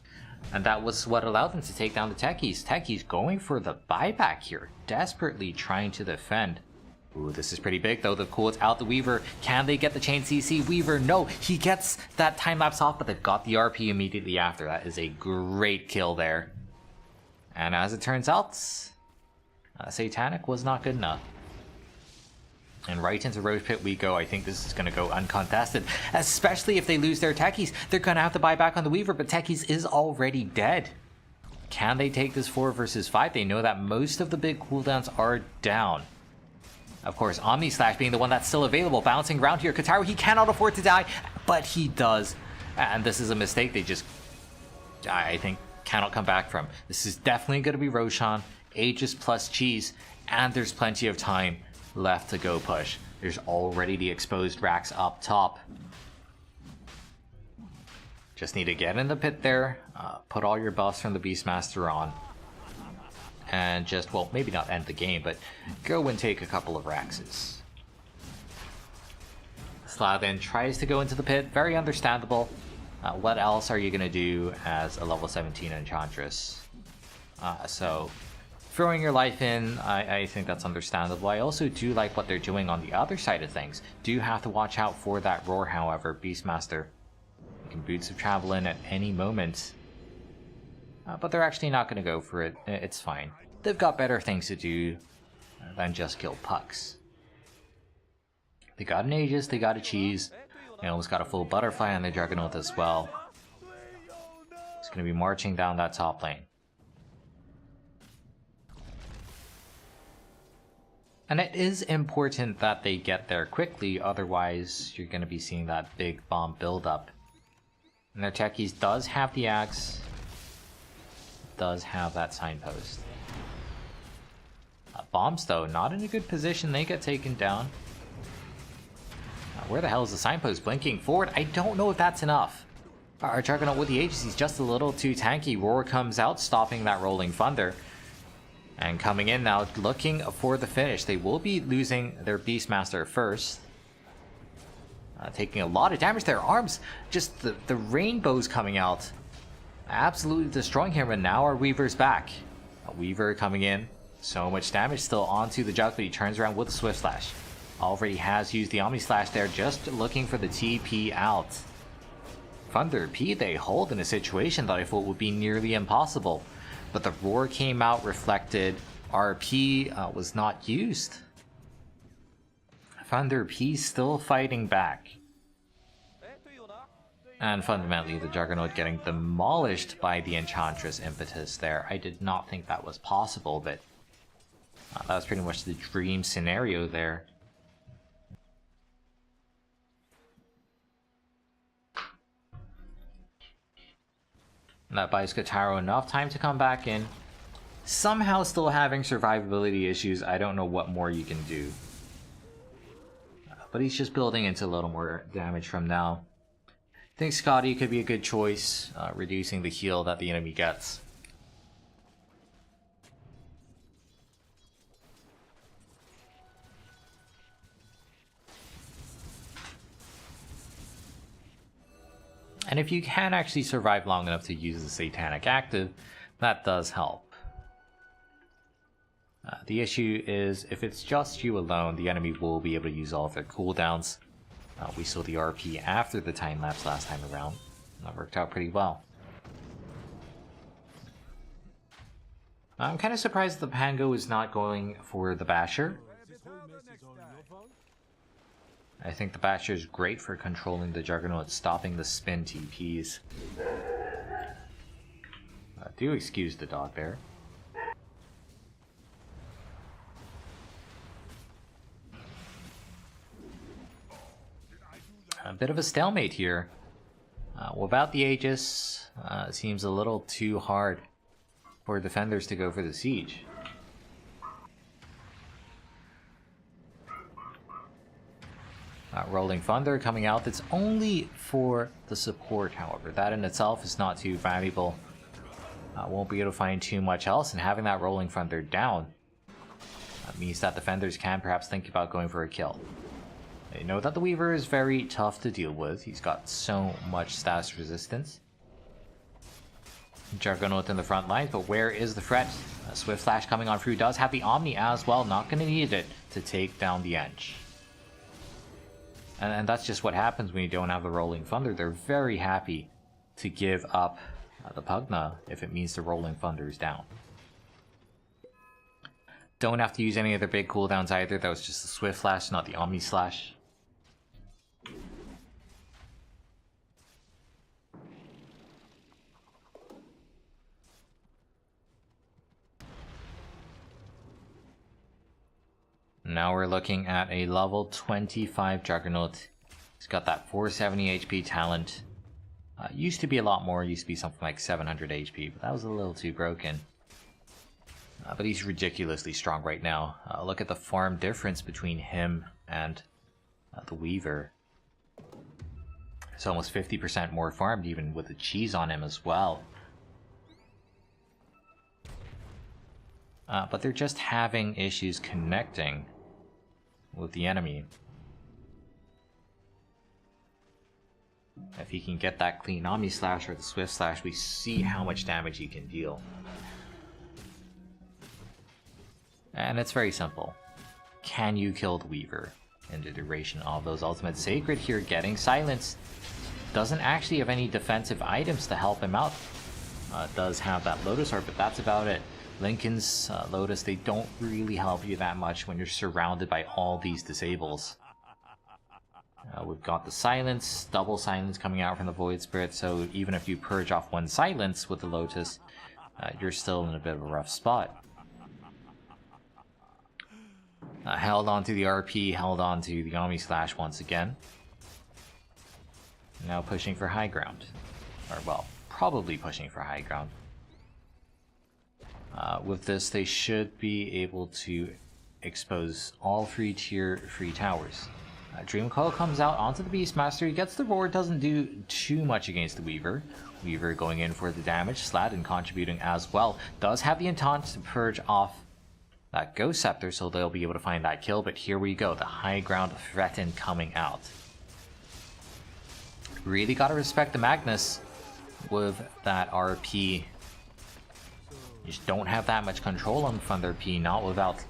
And that was what allowed them to take down the techies. Techies going for the buyback here, desperately trying to defend. Ooh, this is pretty big though. The cool's out the Weaver. Can they get the chain CC? Weaver, no. He gets that time lapse off, but they've got the RP immediately after. That is a great kill there. And as it turns out, Satanic was not good enough. And right into Rose Pit we go. I think this is going to go uncontested. Especially if they lose their techies. They're going to have to buy back on the Weaver, but techies is already dead. Can they take this 4 versus 5? They know that most of the big cooldowns are down. Of course, Omni Slash being the one that's still available. Bouncing around here. Kataru, he cannot afford to die, but he does. And this is a mistake they just, I think, cannot come back from. This is definitely going to be Roshan, Aegis plus Cheese, and there's plenty of time left to go push. There's already the exposed racks up top. Just need to get in the pit there, put all your buffs from the Beastmaster on, and just, well, maybe not end the game, but go and take a couple of Raxes. Slav then tries to go into the pit, very understandable. What else are you going to do as a level 17 Enchantress? So, throwing your life in, I think that's understandable. I also do like what they're doing on the other side of things. Do have to watch out for that roar, however. Beastmaster, you can Boots of Travel in at any moment. But they're actually not going to go for it. It's fine. They've got better things to do than just kill pucks. They got an Aegis, they got a Cheese. They almost got a full Butterfly on their Juggernaut as well. It's going to be marching down that top lane. And it is important that they get there quickly, otherwise you're going to be seeing that big bomb build-up. And their techies does have the axe, does have that signpost. Bombs though, not in a good position, they get taken down. Where the hell is the signpost blinking forward? I don't know if that's enough. Our Juggernaut with the Aegis, he's just a little too tanky. Roar comes out, stopping that Rolling Thunder. And coming in now, looking for the finish. They will be losing their Beastmaster first. Taking a lot of damage. Their arms, just the rainbows coming out. Absolutely destroying him, and now our Weaver's back. A Weaver coming in. So much damage still onto the Jug, but he turns around with a Swift Slash. Already has used the Omni Slash there, just looking for the TP out. Thunder P they hold in a situation that I thought would be nearly impossible. But the Roar came out reflected. RP was not used. Thunder P still fighting back. And fundamentally, the Juggernaut getting demolished by the Enchantress Impetus there. I did not think that was possible, but that was pretty much the dream scenario there. And that buys Kotaro enough time to come back in. Somehow still having survivability issues. I don't know what more you can do. But he's just building into a little more damage from now. I think Scotty could be a good choice, reducing the heal that the enemy gets. And if you can actually survive long enough to use the Satanic active, that does help. The issue is, if it's just you alone, the enemy will be able to use all of their cooldowns. We saw the RP after the time lapse last time around. That worked out pretty well. I'm kind of surprised the Pango is not going for the Basher. I think the Basher is great for controlling the Juggernaut, stopping the spin TPs. Do excuse the dog there. A bit of a stalemate here. Without the Aegis, it seems a little too hard for defenders to go for the siege. Rolling Thunder coming out. It's only for the support, however. That in itself is not too valuable. Won't be able to find too much else, and having that Rolling Thunder down means that defenders can perhaps think about going for a kill. They know that the Weaver is very tough to deal with. He's got so much status resistance. Juggernaut in the front lines, but where is the threat? A Swift Slash coming on through, does have the Omni as well, not going to need it to take down the Edge. And that's just what happens when you don't have the Rolling Thunder. They're very happy to give up the Pugna if it means the Rolling Thunder is down. Don't have to use any of their big cooldowns either, that was just the Swift Slash, not the Omni Slash. Now we're looking at a level 25 Juggernaut. He's got that 470 HP talent. Used to be a lot more, used to be something like 700 HP, but that was a little too broken. But he's ridiculously strong right now. Look at the farm difference between him and the Weaver. It's almost 50% more farmed, even with the cheese on him as well. But they're just having issues connecting with the enemy. If he can get that clean Omni Slash or the Swift Slash, we see how much damage he can deal. And it's very simple. Can you kill the Weaver in the duration of those ultimates? Sacred here getting silenced. Doesn't actually have any defensive items to help him out. Does have that Lotus Orb, but that's about it. Linken's Lotus, they don't really help you that much when you're surrounded by all these disables. We've got the Silence, double Silence coming out from the Void Spirit, so even if you purge off one Silence with the Lotus, you're still in a bit of a rough spot. Held on to the RP, held on to the Omni Slash once again. Now pushing for high ground. Or, well, probably pushing for high ground. With this, they should be able to expose all 3 tier 3 towers. Dream Coil comes out onto the Beastmaster. He gets the roar, doesn't do too much against the Weaver. Weaver going in for the damage. Sladin contributing as well. Does have the intent to purge off that Ghost Scepter, so they'll be able to find that kill. But here we go, the high ground threatened coming out. Really gotta respect the Magnus with that RP. You just don't have that much control on Thunder P, not without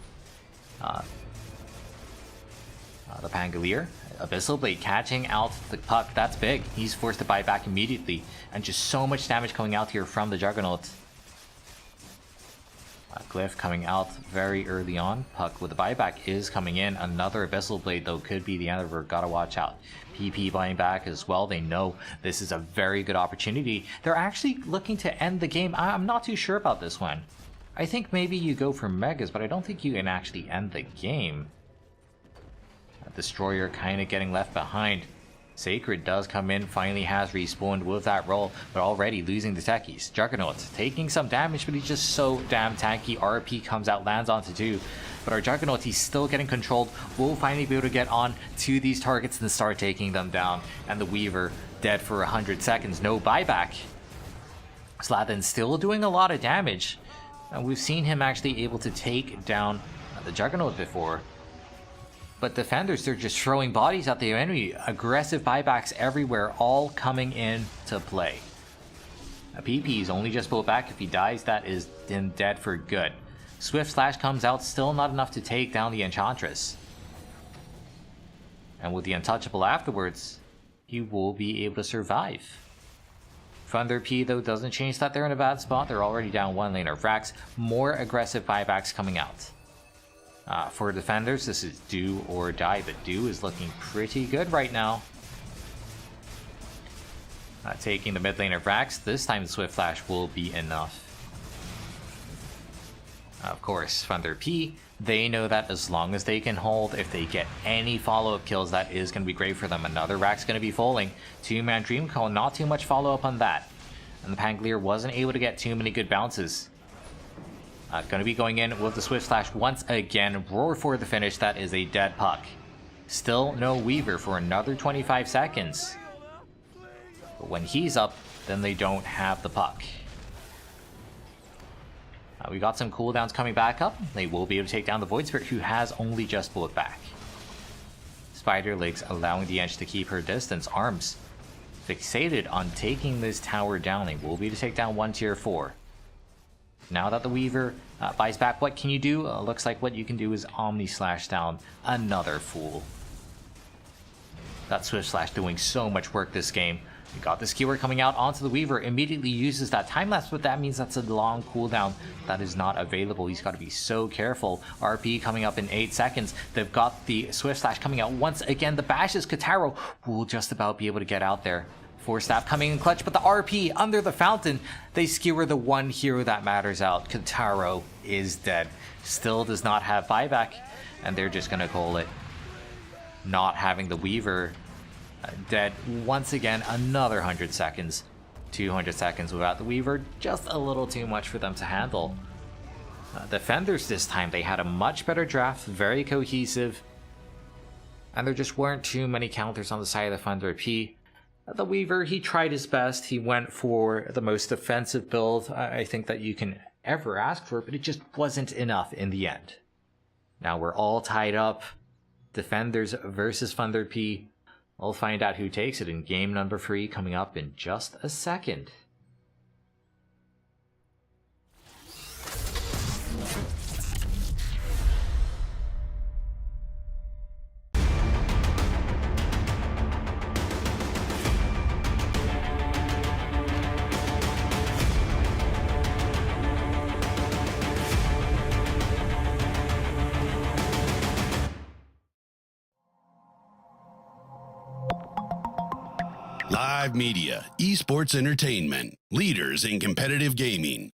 the Pangolier. Abyssal Blade catching out the puck, that's big. He's forced to buy back immediately, and just so much damage coming out here from the Juggernaut. Glyph coming out very early on. Puck with the buyback is coming in. Another Abyssal Blade though could be the end of her. Gotta watch out. PP buying back as well. They know this is a very good opportunity. They're actually looking to end the game. I'm not too sure about this one. I think maybe you go for Megas, but I don't think you can actually end the game. Destroyer kind of getting left behind. Sacred does come in, finally has respawned with that roll, but already losing the techies. Juggernaut taking some damage, but he's just so damn tanky. RP comes out, lands onto 2. But our Juggernaut, he's still getting controlled. Will finally be able to get on to these targets and start taking them down. And the Weaver dead for 100 seconds. No buyback. Sladin still doing a lot of damage. And we've seen him actually able to take down the Juggernaut before. But defenders, they're just throwing bodies at the enemy. Aggressive buybacks everywhere, all coming in to play. A PP is only just pulled back. If he dies, that is then dead for good. Swift Slash comes out, still not enough to take down the Enchantress. And with the Untouchable afterwards, he will be able to survive. Thunder P, though, doesn't change that they're in a bad spot. They're already down 1 laner. Vrax, more aggressive buybacks coming out. For defenders, this is do or die, but do is looking pretty good right now. Taking the mid laner Vrax, this time the Swift Flash will be enough. Of course, Thunder P, they know that as long as they can hold, if they get any follow-up kills, that is going to be great for them. Another Rack's going to be falling. 2-man Dream Call, not too much follow-up on that. And the Pangolier wasn't able to get too many good bounces. Going to be going in with the Swift Slash once again. Roar for the finish. That is a dead puck. Still no Weaver for another 25 seconds. But when he's up, then they don't have the puck. We got some cooldowns coming back up. They will be able to take down the Void Spirit, who has only just pulled back. Spider Legs allowing the Edge to keep her distance. Arms fixated on taking this tower down. They will be to take down 1 tier 4. Now that the Weaver buys back, what can you do? Looks like what you can do is Omni Slash down another Fool. That Swift Slash doing so much work this game. You got the Skewer coming out onto the Weaver, immediately uses that time lapse, but that means that's a long cooldown that is not available. He's got to be so careful. RP coming up in 8 seconds. They've got the Swift Slash coming out once again. The bashes, Kataro will just about be able to get out there. Force Staff coming in clutch, but the RP under the fountain. They skewer the one hero that matters out. Kataro is dead. Still does not have buyback, and they're just going to call it. Not having the Weaver dead once again, another 100 seconds. 200 seconds without the Weaver, just a little too much for them to handle. Defenders this time, they had a much better draft, very cohesive, and there just weren't too many counters on the side of the Thunder P. The Weaver, he tried his best. He went for the most defensive build I think that you can ever ask for, but it just wasn't enough in the end. Now we're all tied up. Defenders versus Thunder P. We'll find out who takes it in game number 3 coming up in just a second. Live media, esports entertainment, leaders in competitive gaming.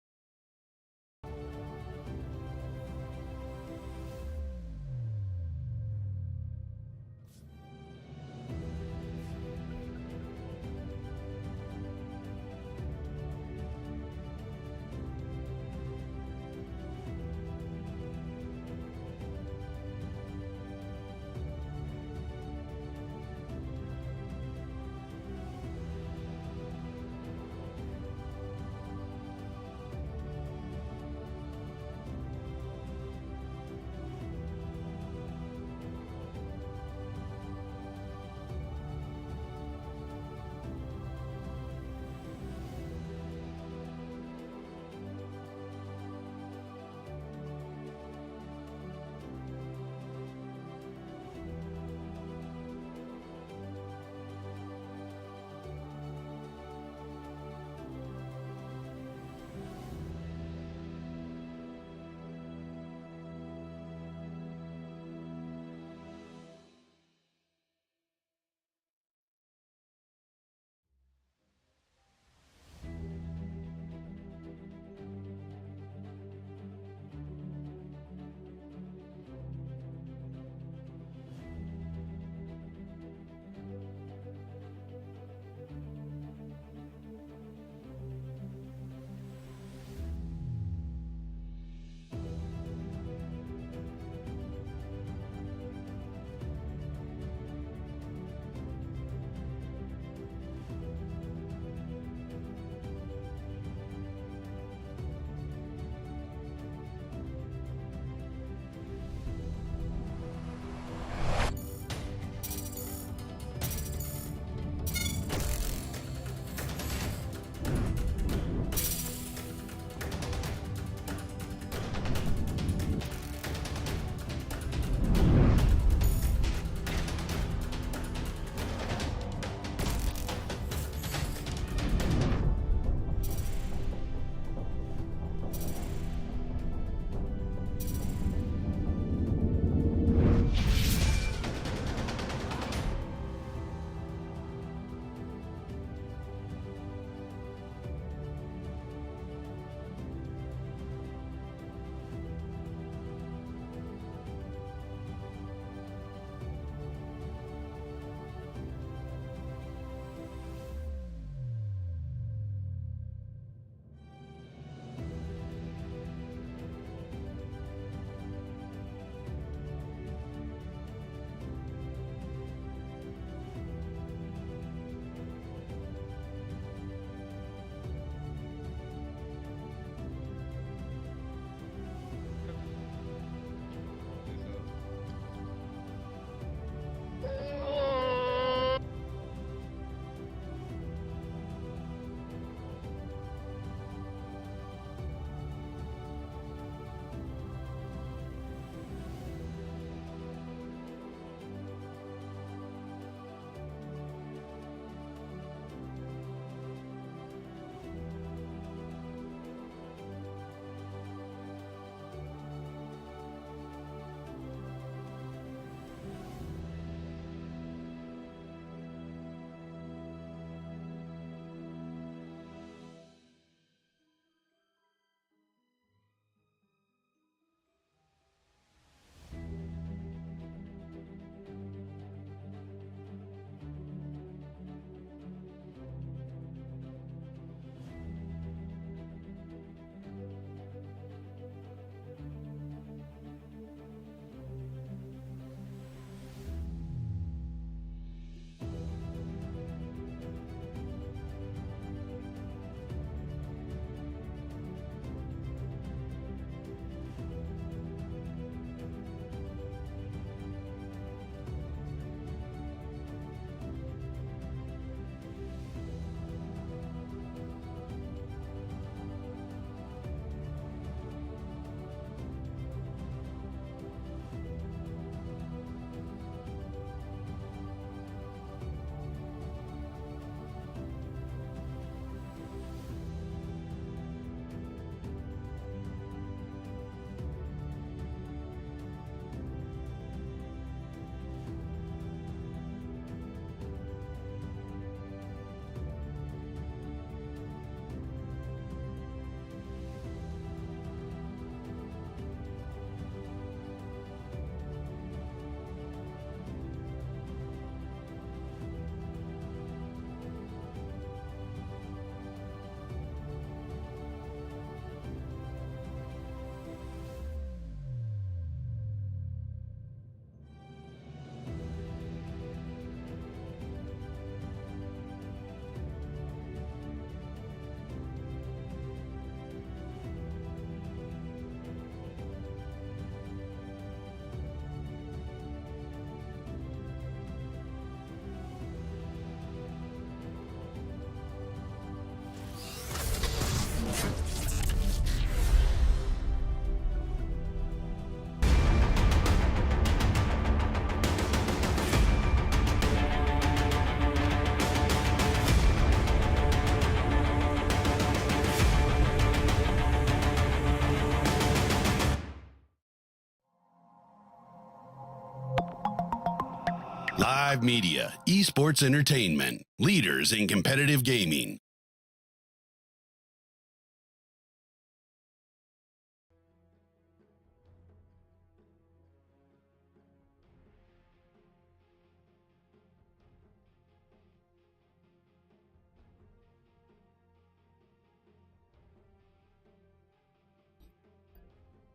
Live media, esports entertainment, leaders in competitive gaming.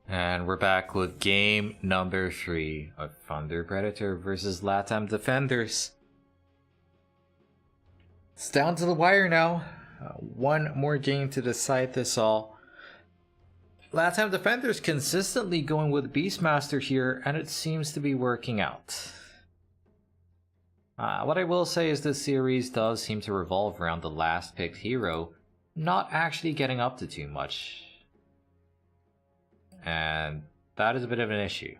And we're back with game number 3 of Thunder Predator versus LATAM Defenders. It's down to the wire now. One more game to decide this all. LATAM Defenders consistently going with Beastmaster here, and it seems to be working out. What I will say is this series does seem to revolve around the last picked hero not actually getting up to too much. And that is a bit of an issue.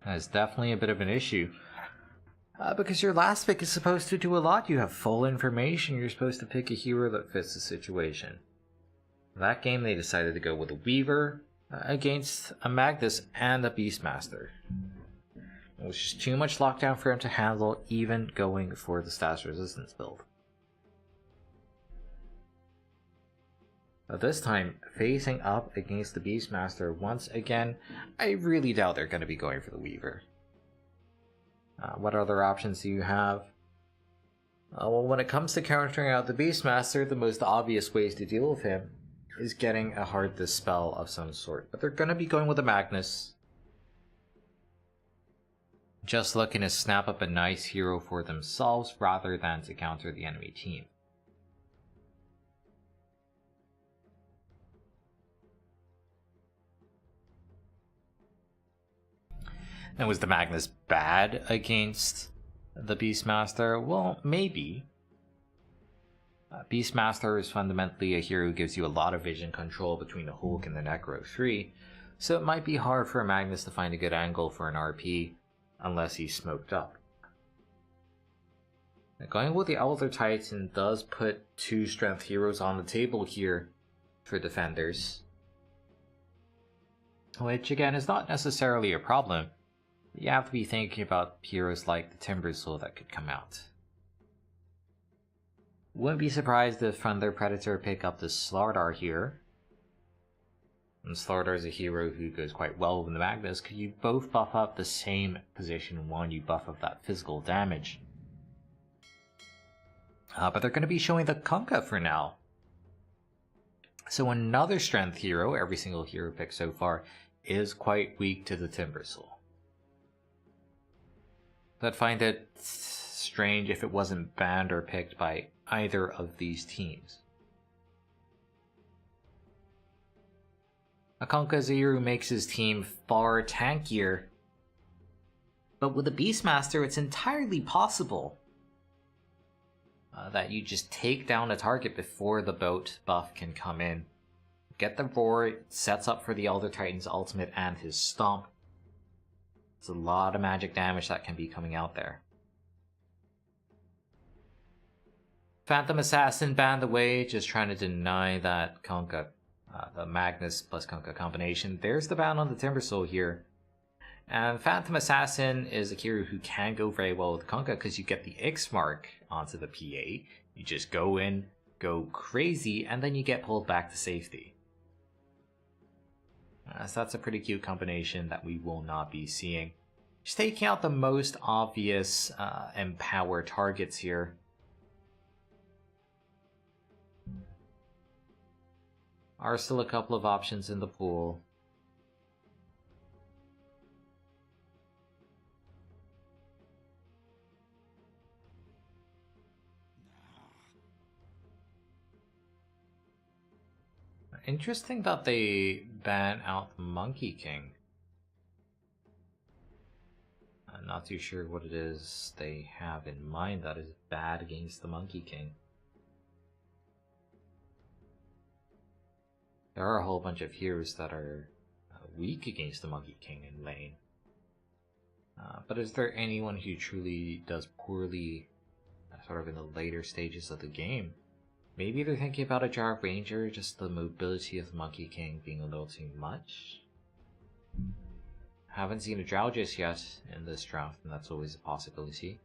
That is definitely a bit of an issue. Because your last pick is supposed to do a lot. You have full information. You're supposed to pick a hero that fits the situation. That game they decided to go with a Weaver against a Magnus and a Beastmaster. It was just too much lockdown for him to handle, even going for the stats resistance build. But this time, facing up against the Beastmaster once again, I really doubt they're going to be going for the Weaver. What other options do you have? Well, when it comes to countering out the Beastmaster, the most obvious ways to deal with him is getting a hard dispel of some sort. But they're going to be going with a Magnus. Just looking to snap up a nice hero for themselves rather than to counter the enemy team. Now, was the Magnus bad against the Beastmaster? Well, maybe. Beastmaster is fundamentally a hero who gives you a lot of vision control between the Hulk and the Necro 3, so it might be hard for a Magnus to find a good angle for an RP unless he's smoked up. Now, going with the Elder Titan does put 2 strength heroes on the table here for defenders, which again is not necessarily a problem. You have to be thinking about heroes like the Timber Soul that could come out. Wouldn't be surprised if Thunder Predator pick up the Slardar here. And Slardar is a hero who goes quite well with the Magnus, because you both buff up the same position one, you buff up that physical damage. But they're going to be showing the Kunkka for now. So another strength hero, every single hero picked so far, is quite weak to the Timber Soul. I'd find it strange if it wasn't banned or picked by either of these teams. Kunkka is a hero who makes his team far tankier, but with a Beastmaster it's entirely possible that you just take down a target before the boat buff can come in. Get the roar, it sets up for the Elder Titan's ultimate and his stomp. It's a lot of magic damage that can be coming out there. Phantom Assassin banned away, just trying to deny that Kunkka, the Magnus plus Kunkka combination. There's the ban on the Timber Soul here. And Phantom Assassin is a hero who can go very well with Kunkka because you get the X mark onto the PA. You just go in, go crazy, and then you get pulled back to safety. So that's a pretty cute combination that we will not be seeing. Just taking out the most obvious empower targets here. Are still a couple of options in the pool. Interesting that they ban out the Monkey King. I'm not too sure what it is they have in mind that is bad against the Monkey King. There are a whole bunch of heroes that are weak against the Monkey King in lane. But is there anyone who truly does poorly sort of in the later stages of the game? Maybe they're thinking about a Jar Ranger, just the mobility of the Monkey King being a little too much. Haven't seen a Drow just yet in this draft, and that's always a possibility.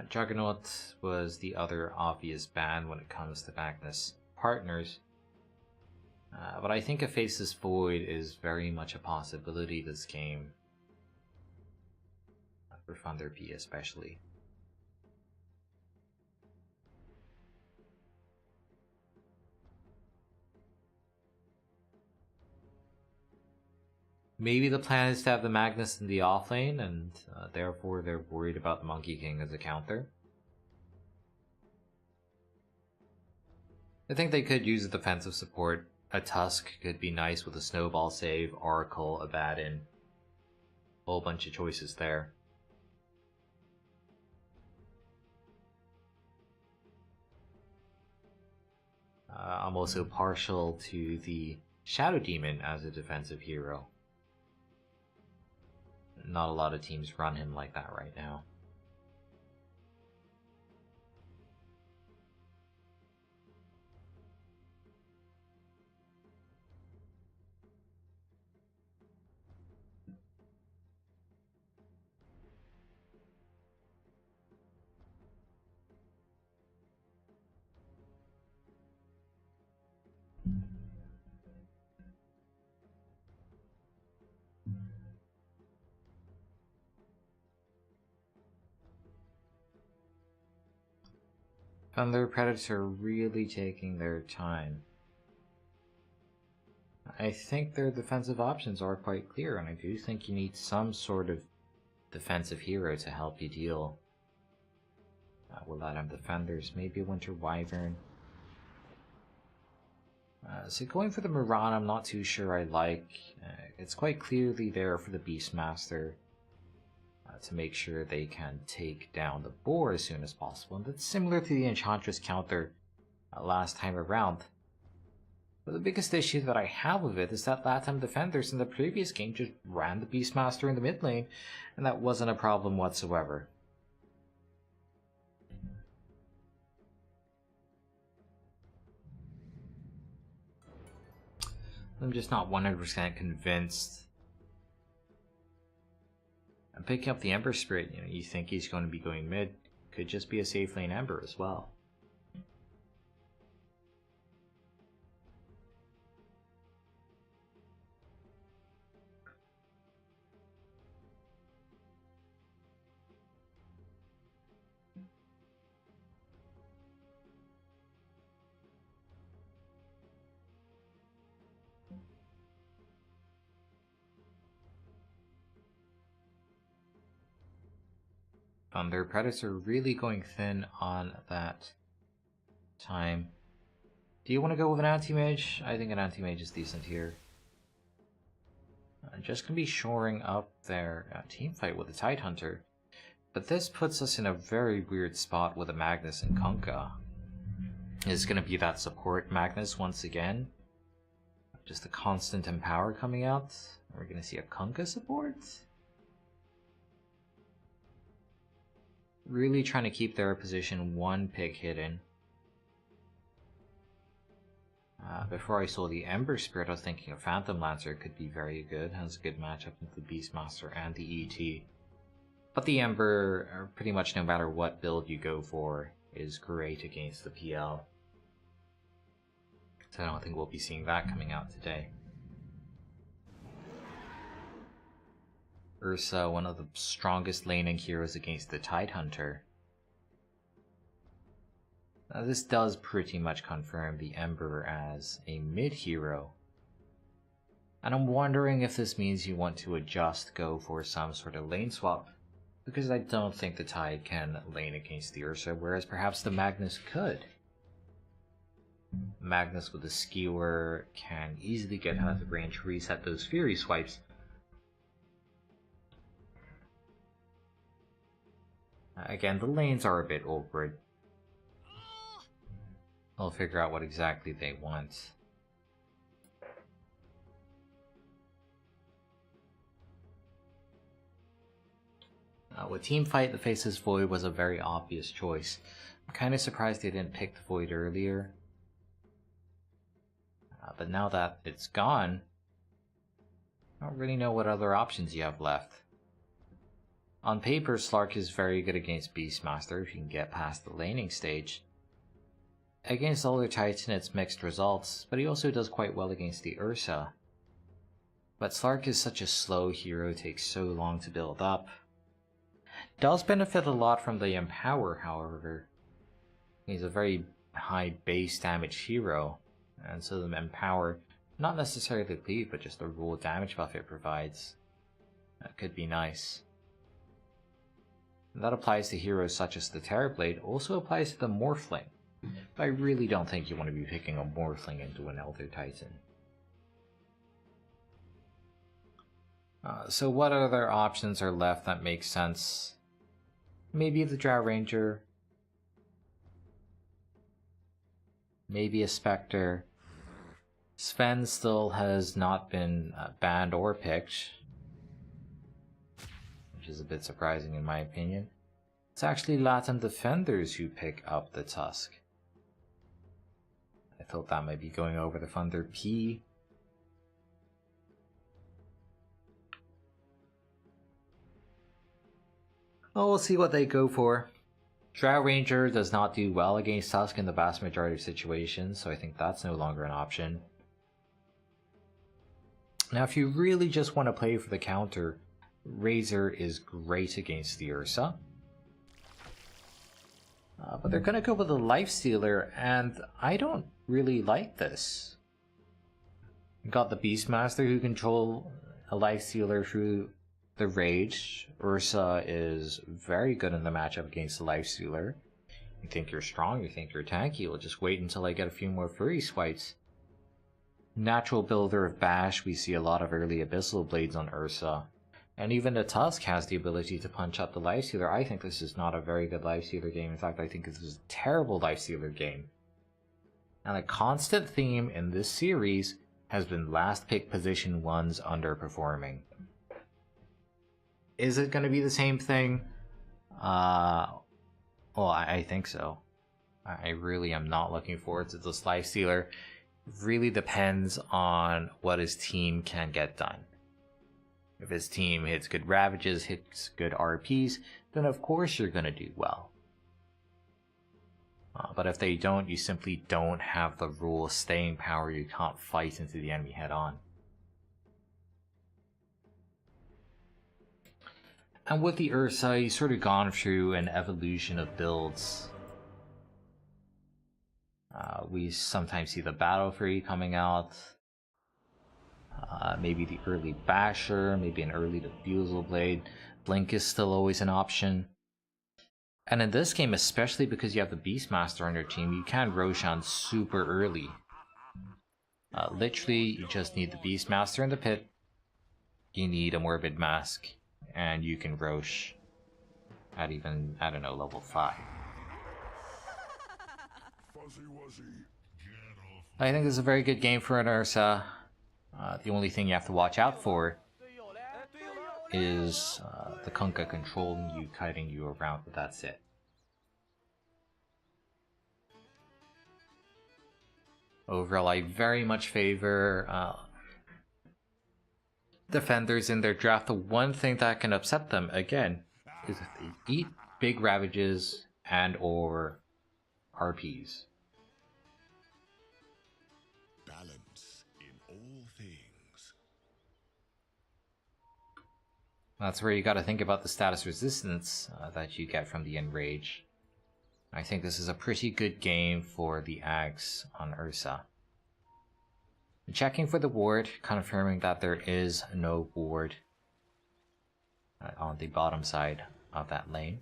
Juggernaut was the other obvious ban when it comes to Magnus partners. But I think a Faceless Void is very much a possibility this game. For Thunder P especially. Maybe the plan is to have the Magnus in the offlane, and therefore they're worried about the Monkey King as a counter. I think they could use a defensive support. A Tusk could be nice with a Snowball save, Oracle, Abaddon. Whole bunch of choices there. I'm also partial to the Shadow Demon as a defensive hero. Not a lot of teams run him like that right now. Thunder Predators are really taking their time. I think their defensive options are quite clear, and I do think you need some sort of defensive hero to help you deal with Adam Defenders. Maybe a Winter Wyvern. So going for the Moran, I'm not too sure I like. It's quite clearly there for the Beastmaster. To make sure they can take down the boar as soon as possible. And that's similar to the Enchantress counter last time around. But the biggest issue that I have with it is that Latam defenders in the previous game just ran the Beastmaster in the mid lane, and that wasn't a problem whatsoever. I'm just not 100% convinced. And picking up the Ember Spirit, you think he's going to be going mid. Could just be a safe lane Ember as well. Thunder Predators are really going thin on that time. Do you want to go with an anti-mage? I think an anti-mage is decent here. Just going to be shoring up their team fight with a Tidehunter. But this puts us in a very weird spot with a Magnus and Kunkka. Is going to be that support Magnus once again. Just a constant empower coming out. We're going to see a Kunkka support. Really trying to keep their position one pick hidden. Before I saw the Ember Spirit, I was thinking a Phantom Lancer could be very good. Has a good matchup with the Beastmaster and the ET. But the Ember, pretty much no matter what build you go for, is great against the PL. So I don't think we'll be seeing that coming out today. Ursa, one of the strongest laning heroes against the Tidehunter. Now this does pretty much confirm the Ember as a mid hero. And I'm wondering if this means you want to go for some sort of lane swap. Because I don't think the Tide can lane against the Ursa, whereas perhaps the Magnus could. Magnus with the Skewer can easily get out of range to reset those Fury swipes. Again, the lanes are a bit awkward. I'll figure out what exactly they want. With Teamfight, the Faceless Void was a very obvious choice. I'm kind of surprised they didn't pick the Void earlier. But now that it's gone, I don't really know what other options you have left. On paper, Slark is very good against Beastmaster if you can get past the laning stage. Against Older Titan, it's mixed results, but he also does quite well against the Ursa. But Slark is such a slow hero, takes so long to build up. Does benefit a lot from the Empower, however. He's a very high base damage hero, and so the Empower, not necessarily the cleave, but just the raw damage buff it provides, that could be nice. And that applies to heroes such as the Terrorblade, also applies to the Morphling. But I really don't think you want to be picking a Morphling into an Elder Titan. So what other options are left that make sense? Maybe the Drow Ranger. Maybe a Spectre. Sven still has not been banned or picked, which is a bit surprising in my opinion. It's actually Latin defenders who pick up the Tusk. I thought that might be going over the Thunder P. Well, we'll see what they go for. Drow Ranger does not do well against Tusk in the vast majority of situations, so I think that's no longer an option. Now, if you really just want to play for the counter, Razor is great against the Ursa. But they're going to go with a Lifestealer, and I don't really like this. You got the Beastmaster who control a Lifestealer through the Rage. Ursa is very good in the matchup against the Lifestealer. You think you're strong, you think you're tanky, well just wait until I get a few more Fury Swipes. Natural builder of Bash, we see a lot of early Abyssal Blades on Ursa. And even the Tusk has the ability to punch up the Lifestealer. I think this is not a very good Lifestealer game. In fact, I think this is a terrible Lifestealer game. And a constant theme in this series has been last pick position ones underperforming. Is it going to be the same thing? Well, I think so. I really am not looking forward to this Lifestealer. Really depends on what his team can get done. If his team hits good Ravages, hits good RPs, then of course you're going to do well. But if they don't, you simply don't have the rule staying power. You can't fight into the enemy head on. And with the Ursa, he's sort of gone through an evolution of builds. We sometimes see the Battle Fury coming out. Maybe the early Basher, maybe an early Diffusal Blade. Blink is still always an option. And in this game, especially because you have the Beastmaster on your team, you can Roshan super early. Literally, you just need the Beastmaster in the pit. You need a Morbid Mask. And you can Rosh at even, I don't know, level 5. I think this is a very good game for an Ursa. The only thing you have to watch out for is the Kunkka controlling you, kiting you around, but that's it. Overall, I very much favor defenders in their draft. The one thing that can upset them, again, is if they eat big Ravages and or RPs. Balance in all things. That's where you gotta think about the status resistance that you get from the Enrage. I think this is a pretty good game for the Ags on Ursa. Checking for the ward, confirming that there is no ward on the bottom side of that lane.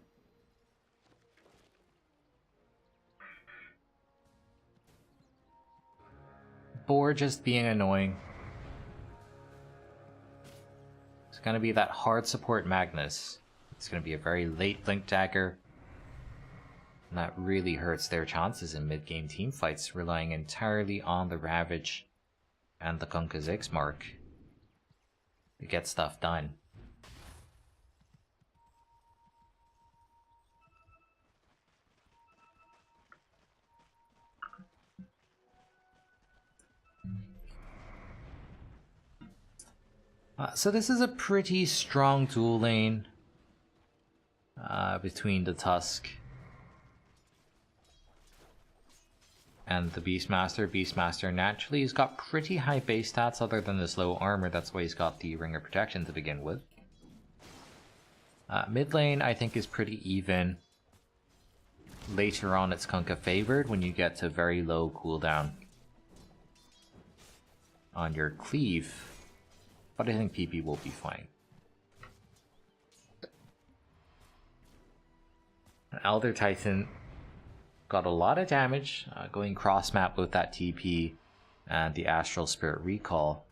Boar just being annoying. It's gonna be that hard support Magnus. It's gonna be a very late Blink Dagger. And that really hurts their chances in mid-game teamfights, relying entirely on the Ravage and the Kunkka Ziggs mark to get stuff done. So this is a pretty strong dual lane between the Tusk and the Beastmaster. Beastmaster naturally has got pretty high base stats other than this low armor. That's why he's got the Ring of Protection to begin with. Mid lane I think is pretty even. Later on it's Kunkka favored when you get to very low cooldown on your cleave. But I think PP will be fine. Elder Titan got a lot of damage going cross map with that TP and the Astral Spirit Recall.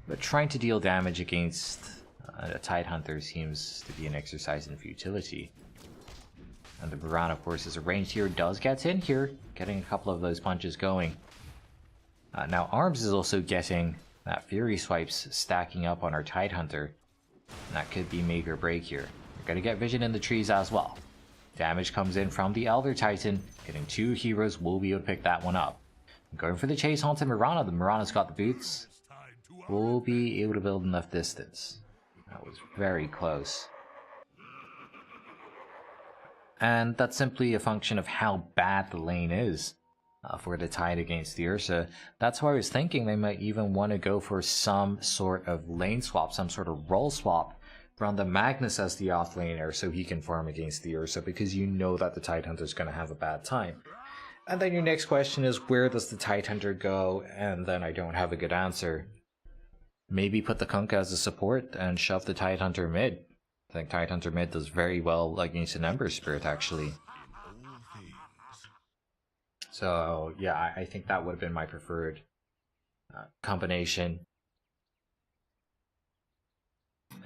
But trying to deal damage against a Tidehunter seems to be an exercise in futility. And the Baran, of course, is a ranged hero, does get in here, getting a couple of those punches going. Now Arms is also getting that Fury Swipes stacking up on our Tidehunter. That could be make or break here. You're going to get vision in the trees as well. Damage comes in from the Elder Titan. Getting 2 heroes will be able to pick that one up. Going for the chase onto Mirana. The Mirana's got the boots. Will be able to build enough distance. That was very close. And that's simply a function of how bad the lane is for the Tide against the Ursa. That's why I was thinking they might even want to go for some sort of lane swap, some sort of role swap. Run the Magnus as the offlaner so he can farm against the Ursa, because you know that the Tidehunter is going to have a bad time. And then your next question is, where does the Tidehunter go? And then I don't have a good answer. Maybe put the Kunkka as a support and shove the Tidehunter mid. I think Tidehunter mid does very well against an Ember Spirit, actually. So yeah, I think that would have been my preferred combination.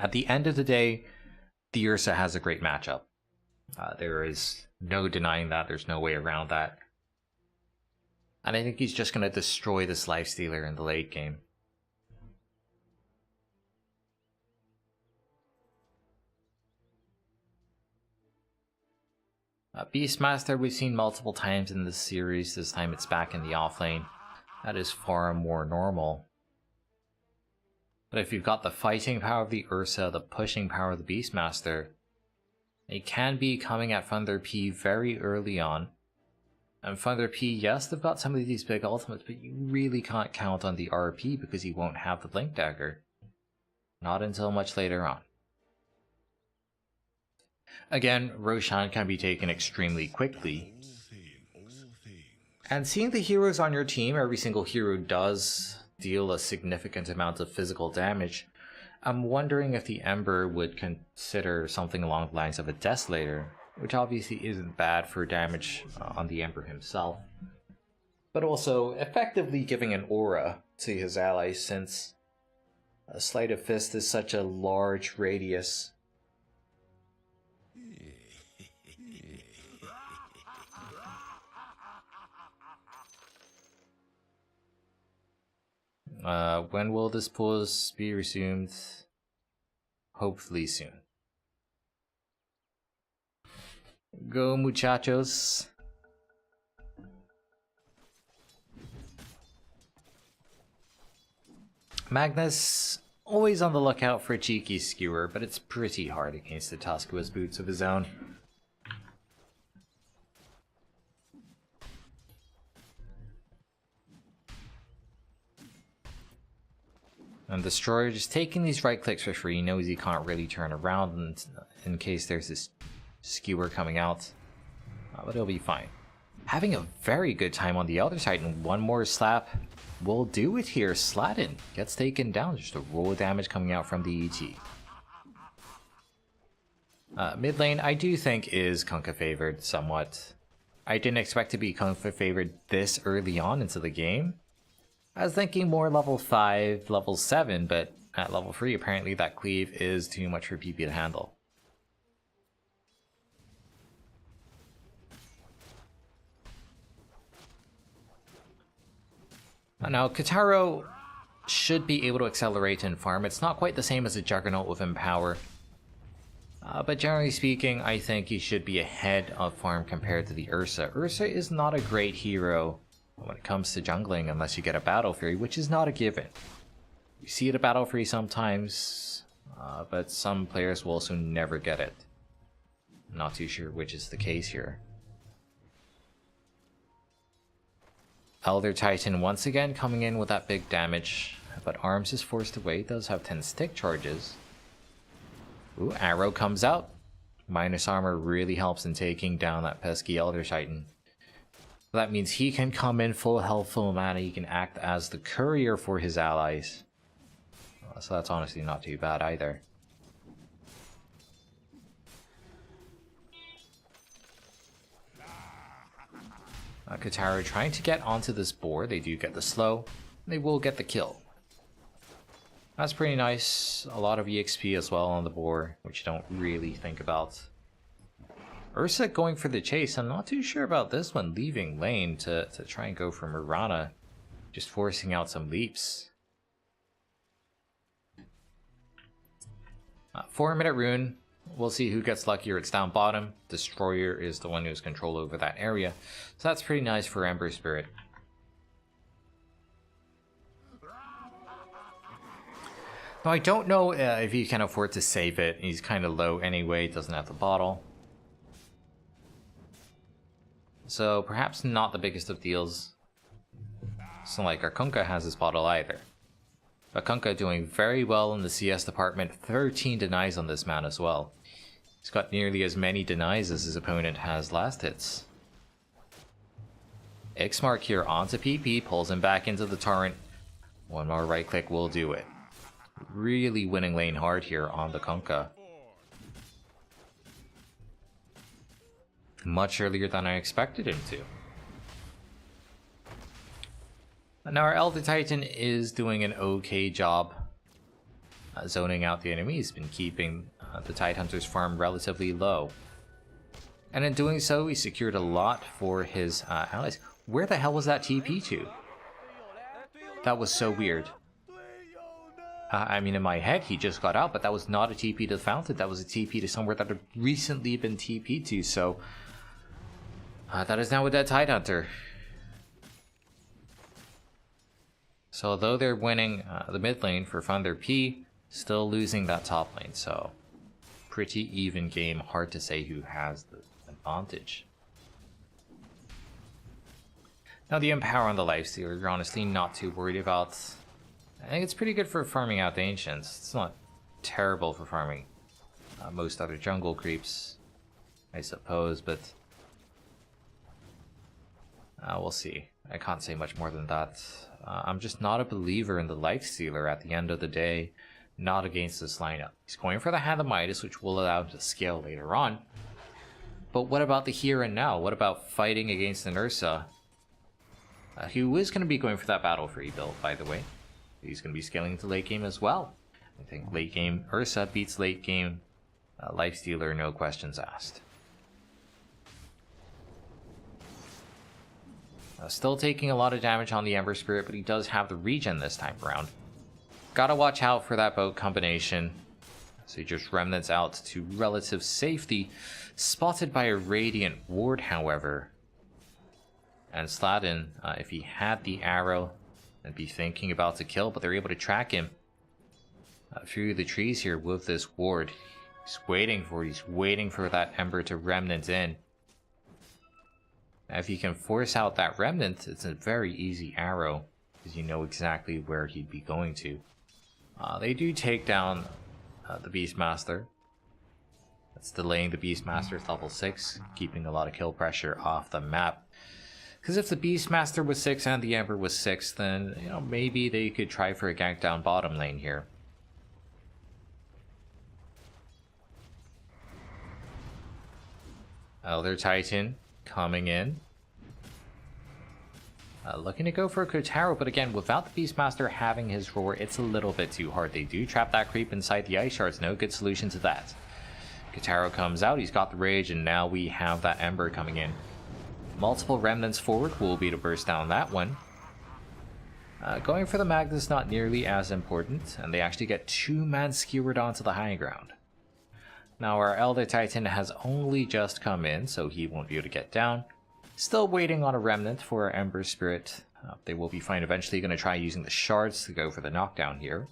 At the end of the day, the Ursa has a great matchup. There is no denying that. There's no way around that. And I think he's just going to destroy this Lifestealer in the late game. Beastmaster we've seen multiple times in this series. This time it's back in the offlane. That is far more normal. But if you've got the fighting power of the Ursa, the pushing power of the Beastmaster, it can be coming at Thunder P very early on. And Thunder P, yes, they've got some of these big ultimates, but you really can't count on the RP because he won't have the Blink Dagger. Not until much later on. Again, Roshan can be taken extremely quickly. And seeing the heroes on your team, every single hero does deal a significant amount of physical damage. I'm wondering if the Ember would consider something along the lines of a Desolator, which obviously isn't bad for damage on the Ember himself, but also effectively giving an aura to his allies, since a Sleight of Fist is such a large radius. When will this pause be resumed? Hopefully soon. Go muchachos. Magnus, always on the lookout for a cheeky skewer, but it's pretty hard against the Tusk who has boots of his own. And Destroyer just taking these right clicks for free. He knows he can't really turn around in case there's this skewer coming out. But it'll be fine. Having a very good time on the Elder Titan. One more slap will do it here. Sladden gets taken down. Just a roll of damage coming out from the ET. Mid lane, I do think is Kunkka favored somewhat. I didn't expect to be Kunkka favored this early on into the game. I was thinking more level 5, level 7, but at level 3 apparently that cleave is too much for PP to handle. Now Kataro should be able to accelerate and farm. It's not quite the same as a Juggernaut with Empower. But generally speaking, I think he should be ahead of farm compared to the Ursa. Ursa is not a great hero when it comes to jungling unless you get a Battle Fury, which is not a given. We see it at Battle Free sometimes, but some players will also never get it. Not too sure which is the case here. Elder Titan once again coming in with that big damage, but Arms is forced away, does have 10 stick charges. Ooh, arrow comes out. Minus armor really helps in taking down that pesky Elder Titan. That means he can come in full health, full mana, he can act as the courier for his allies. So that's honestly not too bad either. Kotaro trying to get onto this board. They do get the slow. They will get the kill. That's pretty nice. A lot of EXP as well on the board, which you don't really think about. Ursa going for the chase. I'm not too sure about this one. Leaving lane to try and go for Mirana. Just forcing out some leaps. 4-minute rune. We'll see who gets luckier. It's down bottom. Destroyer is the one who has control over that area. So that's pretty nice for Ember Spirit. Now I don't know if he can afford to save it. He's kind of low anyway. Doesn't have the bottle. So perhaps not the biggest of deals. It's not like Arkunka has his bottle either. Arkunka doing very well in the CS department. 13 denies on this man as well. He's got nearly as many denies as his opponent has last hits. Xmark here onto PP, pulls him back into the torrent. One more right click will do it. Really winning lane hard here on the Kunkka. Much earlier than I expected him to. Now our Elder Titan is doing an okay job zoning out the enemy. He's been keeping the Tidehunter's farm relatively low. And in doing so, he secured a lot for his allies. Where the hell was that TP to? That was so weird. I mean, in my head, he just got out, but that was not a TP to the fountain. That was a TP to somewhere that had recently been TP'd to, so... that is now a dead Tidehunter. So although they're winning the mid lane for Thunder P, still losing that top lane, so... pretty even game, hard to say who has the advantage. Now the Empower on the Lifestealer, you're honestly not too worried about. I think it's pretty good for farming out the Ancients. It's not terrible for farming most other jungle creeps, I suppose, but we'll see. I can't say much more than that. I'm just not a believer in the Lifestealer at the end of the day, not against this lineup. He's going for the Hand of Midas, which will allow him to scale later on. But what about the here and now? What about fighting against an Ursa? Who is going to be going for that Battle Free build, by the way. He's going to be scaling into late game as well. I think late game Ursa beats late game Lifestealer, no questions asked. Still taking a lot of damage on the Ember Spirit, but he does have the regen this time around. Gotta watch out for that boat combination. So he just remnants out to relative safety. Spotted by a Radiant Ward, however. And Sladin, if he had the arrow, and be thinking about to kill, but they're able to track him through the trees here with this ward. He's waiting for that Ember to remnant in. Now, if he can force out that remnant, it's a very easy arrow, because you know exactly where he'd be going to. They do take down the Beastmaster. That's delaying the Beastmaster's level 6, keeping a lot of kill pressure off the map. Because if the Beastmaster was 6 and the Ember was 6, then, you know, maybe they could try for a gank down bottom lane here. Elder Titan coming in. Looking to go for a Kotaro, but again, without the Beastmaster having his roar, it's a little bit too hard. They do trap that creep inside the Ice Shards. No good solution to that. Kotaro comes out, he's got the Rage, and now we have that Ember coming in. Multiple remnants forward will be to burst down that one. Going for the Magnus not nearly as important, and they actually get 2-man skewered onto the high ground. Now our Elder Titan has only just come in, so he won't be able to get down. Still waiting on a remnant for our Ember Spirit They will be fine. Eventually going to try using the shards to go for the knockdown here.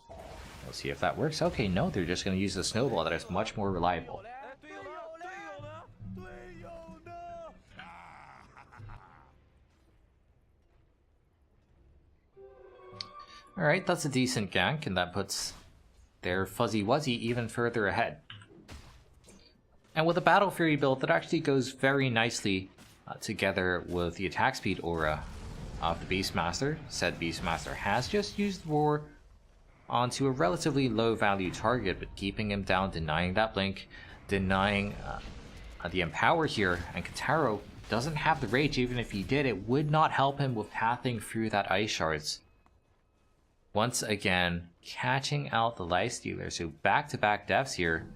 We'll see if that works. Okay, no, they're just going to use the snowball. That is much more reliable. Alright, that's a decent gank, and that puts their Fuzzy Wuzzy even further ahead. And with a Battle Fury build, that actually goes very nicely together with the attack speed aura of the Beastmaster. Said Beastmaster has just used Roar onto a relatively low value target, but keeping him down, denying that blink, denying the Empower here, and Kataro doesn't have the Rage. Even if he did, it would not help him with pathing through that Ice Shards. Once again, catching out the Lifestealer, so back-to-back deaths here,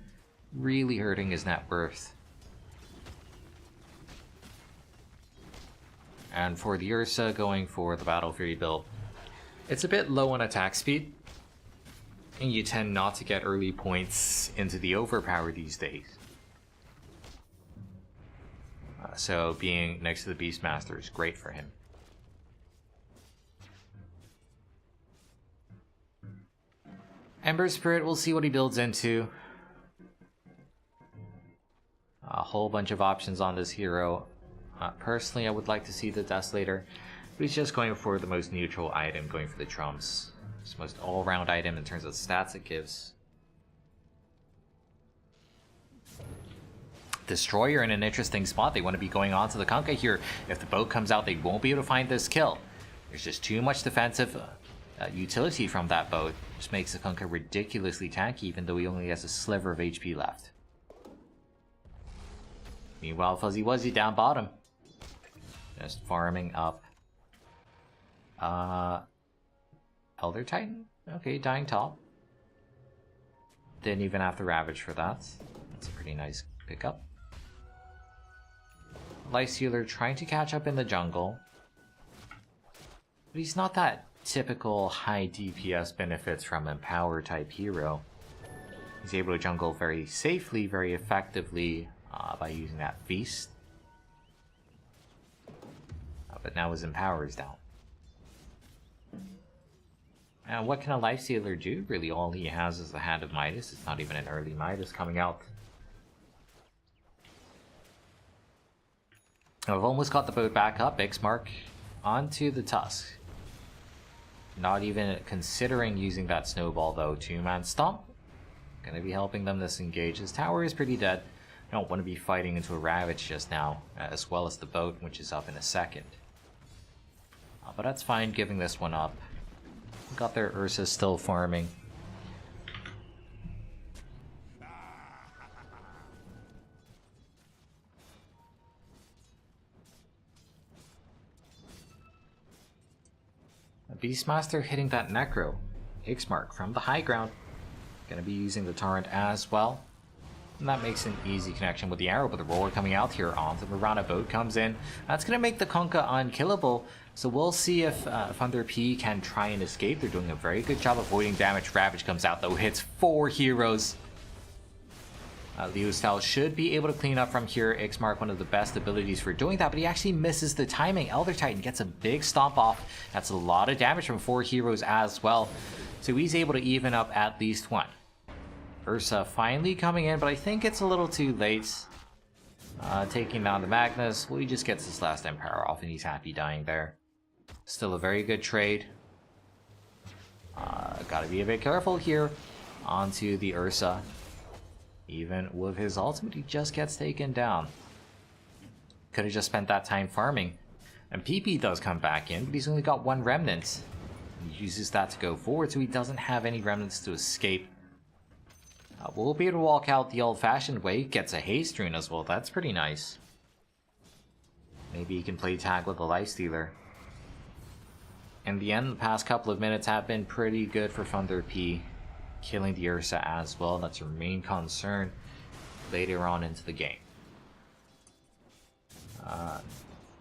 really hurting his net worth. And for the Ursa, going for the Battle Fury build, it's a bit low on attack speed, and you tend not to get early points into the overpower these days. So being next to the Beastmaster is great for him. Ember Spirit, we'll see what he builds into. A whole bunch of options on this hero. Personally, I would like to see the Desolator, but he's just going for the most neutral item, going for the Trumps. It's the most all-round item in terms of stats it gives. Destroyer in an interesting spot. They want to be going on to the Kunkka here. If the boat comes out, they won't be able to find this kill. There's just too much defensive utility from that boat, which makes the Kunkka ridiculously tanky, even though he only has a sliver of HP left. Meanwhile, Fuzzy Wuzzy down bottom, just farming up. Elder Titan? Okay, dying top. Didn't even have to Ravage for that. That's a pretty nice pickup. Lifestealer trying to catch up in the jungle, but he's not that typical high DPS benefits from Empower type hero. He's able to jungle very safely, very effectively by using that Feast. But now his Empower is down. And what can a Lifestealer do? Really, all he has is the Hand of Midas. It's not even an early Midas coming out. I've almost got the boat back up. Xmark onto the Tusk. Not even considering using that snowball though. 2-man stomp. Gonna be helping them disengage. His tower is pretty dead. I don't want to be fighting into a Ravage just now, as well as the boat, which is up in a second. But that's fine, giving this one up. Got their Ursa still farming. Beastmaster hitting that Necro. Xmark from the high ground. Gonna be using the Torrent as well. And that makes an easy connection with the arrow, but the roller coming out here onto the Mirana boat comes in. That's gonna make the Kunkka unkillable. So we'll see if Thunder P can try and escape. They're doing a very good job avoiding damage. Ravage comes out though, hits 4 heroes. Leo Style should be able to clean up from here. Xmark, one of the best abilities for doing that, but he actually misses the timing. Elder Titan gets a big stomp off. That's a lot of damage from 4 heroes as well. So he's able to even up at least one. Ursa finally coming in, but I think it's a little too late. Taking down the Magnus. Well, he just gets his last Empower off and he's happy dying there. Still a very good trade. Gotta be a bit careful here. Onto the Ursa. Even with his ultimate, he just gets taken down. Could have just spent that time farming. And PP does come back in, but he's only got 1 remnant. He uses that to go forward, so he doesn't have any remnants to escape. We'll be able to walk out the old-fashioned way. Gets a haste rune as well. That's pretty nice. Maybe he can play tag with the Lifestealer. In the end, the past couple of minutes have been pretty good for Thunder P. Killing the Ursa as well. That's your main concern later on into the game.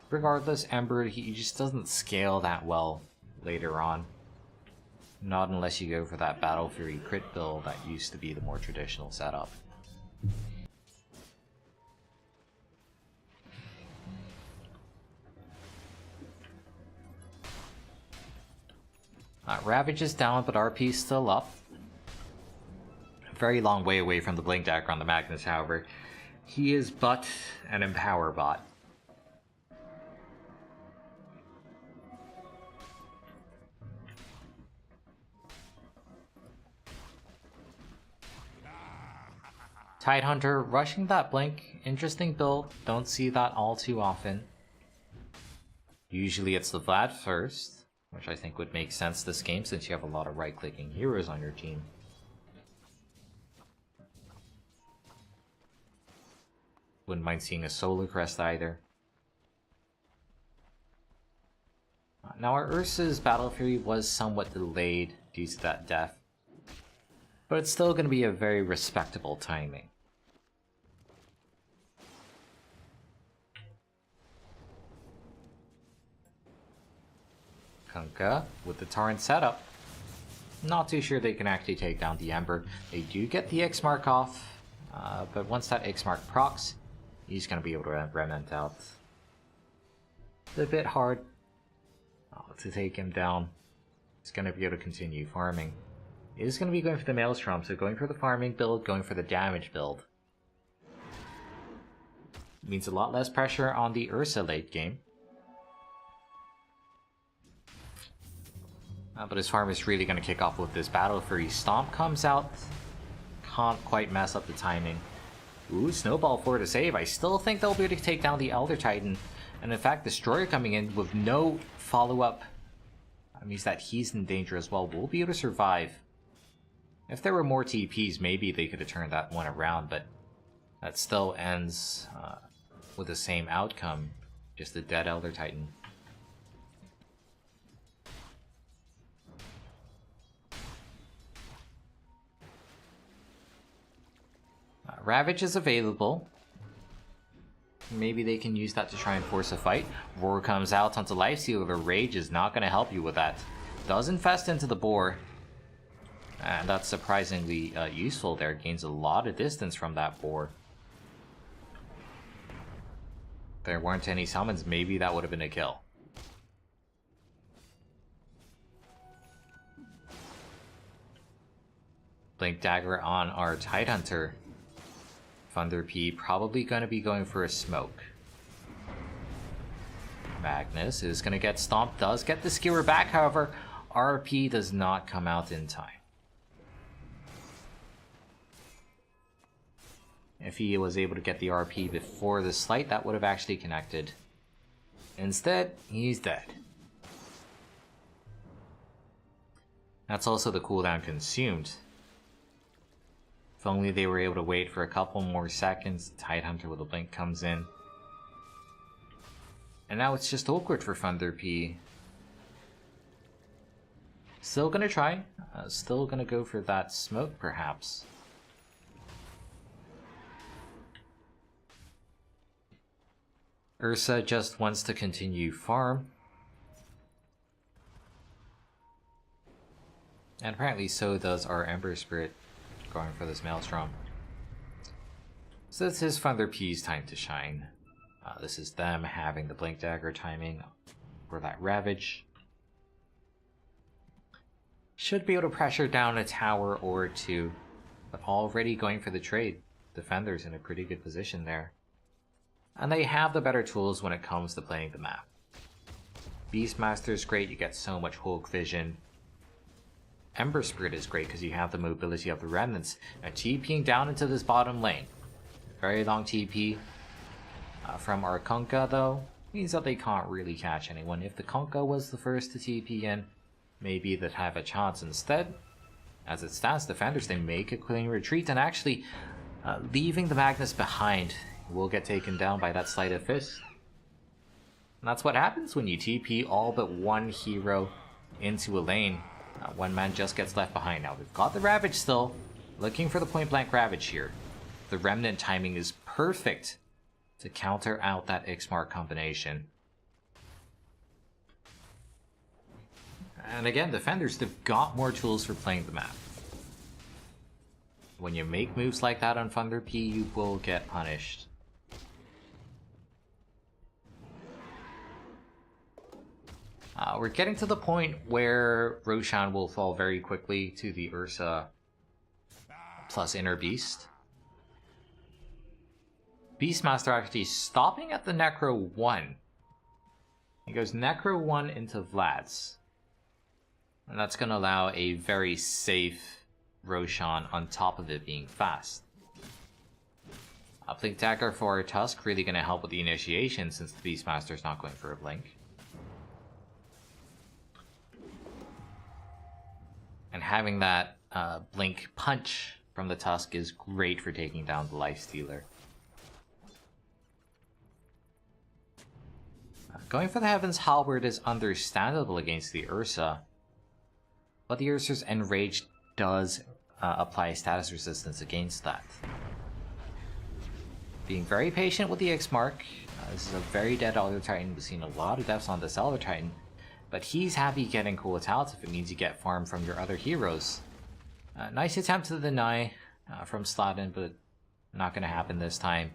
Regardless, Ember, he just doesn't scale that well later on. Not unless you go for that Battle Fury crit build that used to be the more traditional setup. Ravage is down, but RP is still up. A very long way away from the Blink Dagger on the Magnus, however. He is but an Empower bot. Tidehunter rushing that Blink. Interesting build. Don't see that all too often. Usually it's the Vlad first, which I think would make sense this game since you have a lot of right-clicking heroes on your team. Wouldn't mind seeing a Solar Crest either. Now our Ursa's Battle Fury was somewhat delayed due to that death, but it's still going to be a very respectable timing. Kunkka with the Torrent setup. Not too sure they can actually take down the Ember. They do get the X mark off, but once that X mark procs, he's going to be able to remnant out. It's a bit hard to take him down. He's going to be able to continue farming. He is going to be going for the Maelstrom, so going for the farming build, going for the damage build. Means a lot less pressure on the Ursa late game. But his farm is really going to kick off with this Battle Fury. Stomp comes out. Can't quite mess up the timing. Ooh, Snowball for the save. I still think they'll be able to take down the Elder Titan. And in fact, Destroyer coming in with no follow-up means that he's in danger as well. We'll be able to survive. If there were more TPs, maybe they could have turned that one around, but that still ends with the same outcome. Just a dead Elder Titan. Ravage is available. Maybe they can use that to try and force a fight. Roar comes out onto Lifestealer. The Rage is not going to help you with that. Does infest into the boar. And that's surprisingly useful there. Gains a lot of distance from that boar. If there weren't any summons, maybe that would have been a kill. Blink Dagger on our Tidehunter. Thunder P probably going to be going for a smoke. Magnus is going to get stomped, does get the skewer back, however, RP does not come out in time. If he was able to get the RP before the slight, that would have actually connected. Instead, he's dead. That's also the cooldown consumed. If only they were able to wait for a couple more seconds, Tidehunter with a blink comes in. And now it's just awkward for Thunder P. Still gonna try. Still gonna go for that smoke, perhaps. Ursa just wants to continue farm. And apparently so does our Ember Spirit. Going for this Maelstrom. So this is Thunder P's time to shine. This is them having the Blink Dagger timing for that Ravage. Should be able to pressure down a tower or two, but already going for the trade. Defender's in a pretty good position there. And they have the better tools when it comes to playing the map. Beastmaster is great, you get so much Hulk vision. Ember Spirit is great because you have the mobility of the remnants. Now TPing down into this bottom lane. Very long TP from our Kunkka though. Means that they can't really catch anyone. If the Kunkka was the first to TP in, maybe they'd have a chance. Instead, as it stands, defenders, they make a clean retreat and actually leaving the Magnus behind will get taken down by that Sleight of Fist. And that's what happens when you TP all but one hero into a lane. One man just gets left behind. Now we've got the Ravage still. Looking for the point blank Ravage here. The Remnant timing is perfect to counter out that X-Mark combination. And again, defenders, they've got more tools for playing the map. When you make moves like that on Thunder P, you will get punished. We're getting to the point where Roshan will fall very quickly to the Ursa plus Inner Beast. Beastmaster actually stopping at the Necro 1. He goes Necro 1 into Vlad's. And that's going to allow a very safe Roshan on top of it being fast. Blink Dagger for Tusk really going to help with the initiation since the Beastmaster's not going for a Blink. And having that Blink punch from the Tusk is great for taking down the Lifestealer. Going for the Heaven's Halberd is understandable against the Ursa, but the Ursa's Enrage does apply status resistance against that. Being very patient with the X-Mark. This is a very dead Elder Titan. We've seen a lot of deaths on this Elder Titan, but he's happy getting Cooled Out if it means you get farm from your other heroes. Nice attempt to deny from Sladin, but not going to happen this time.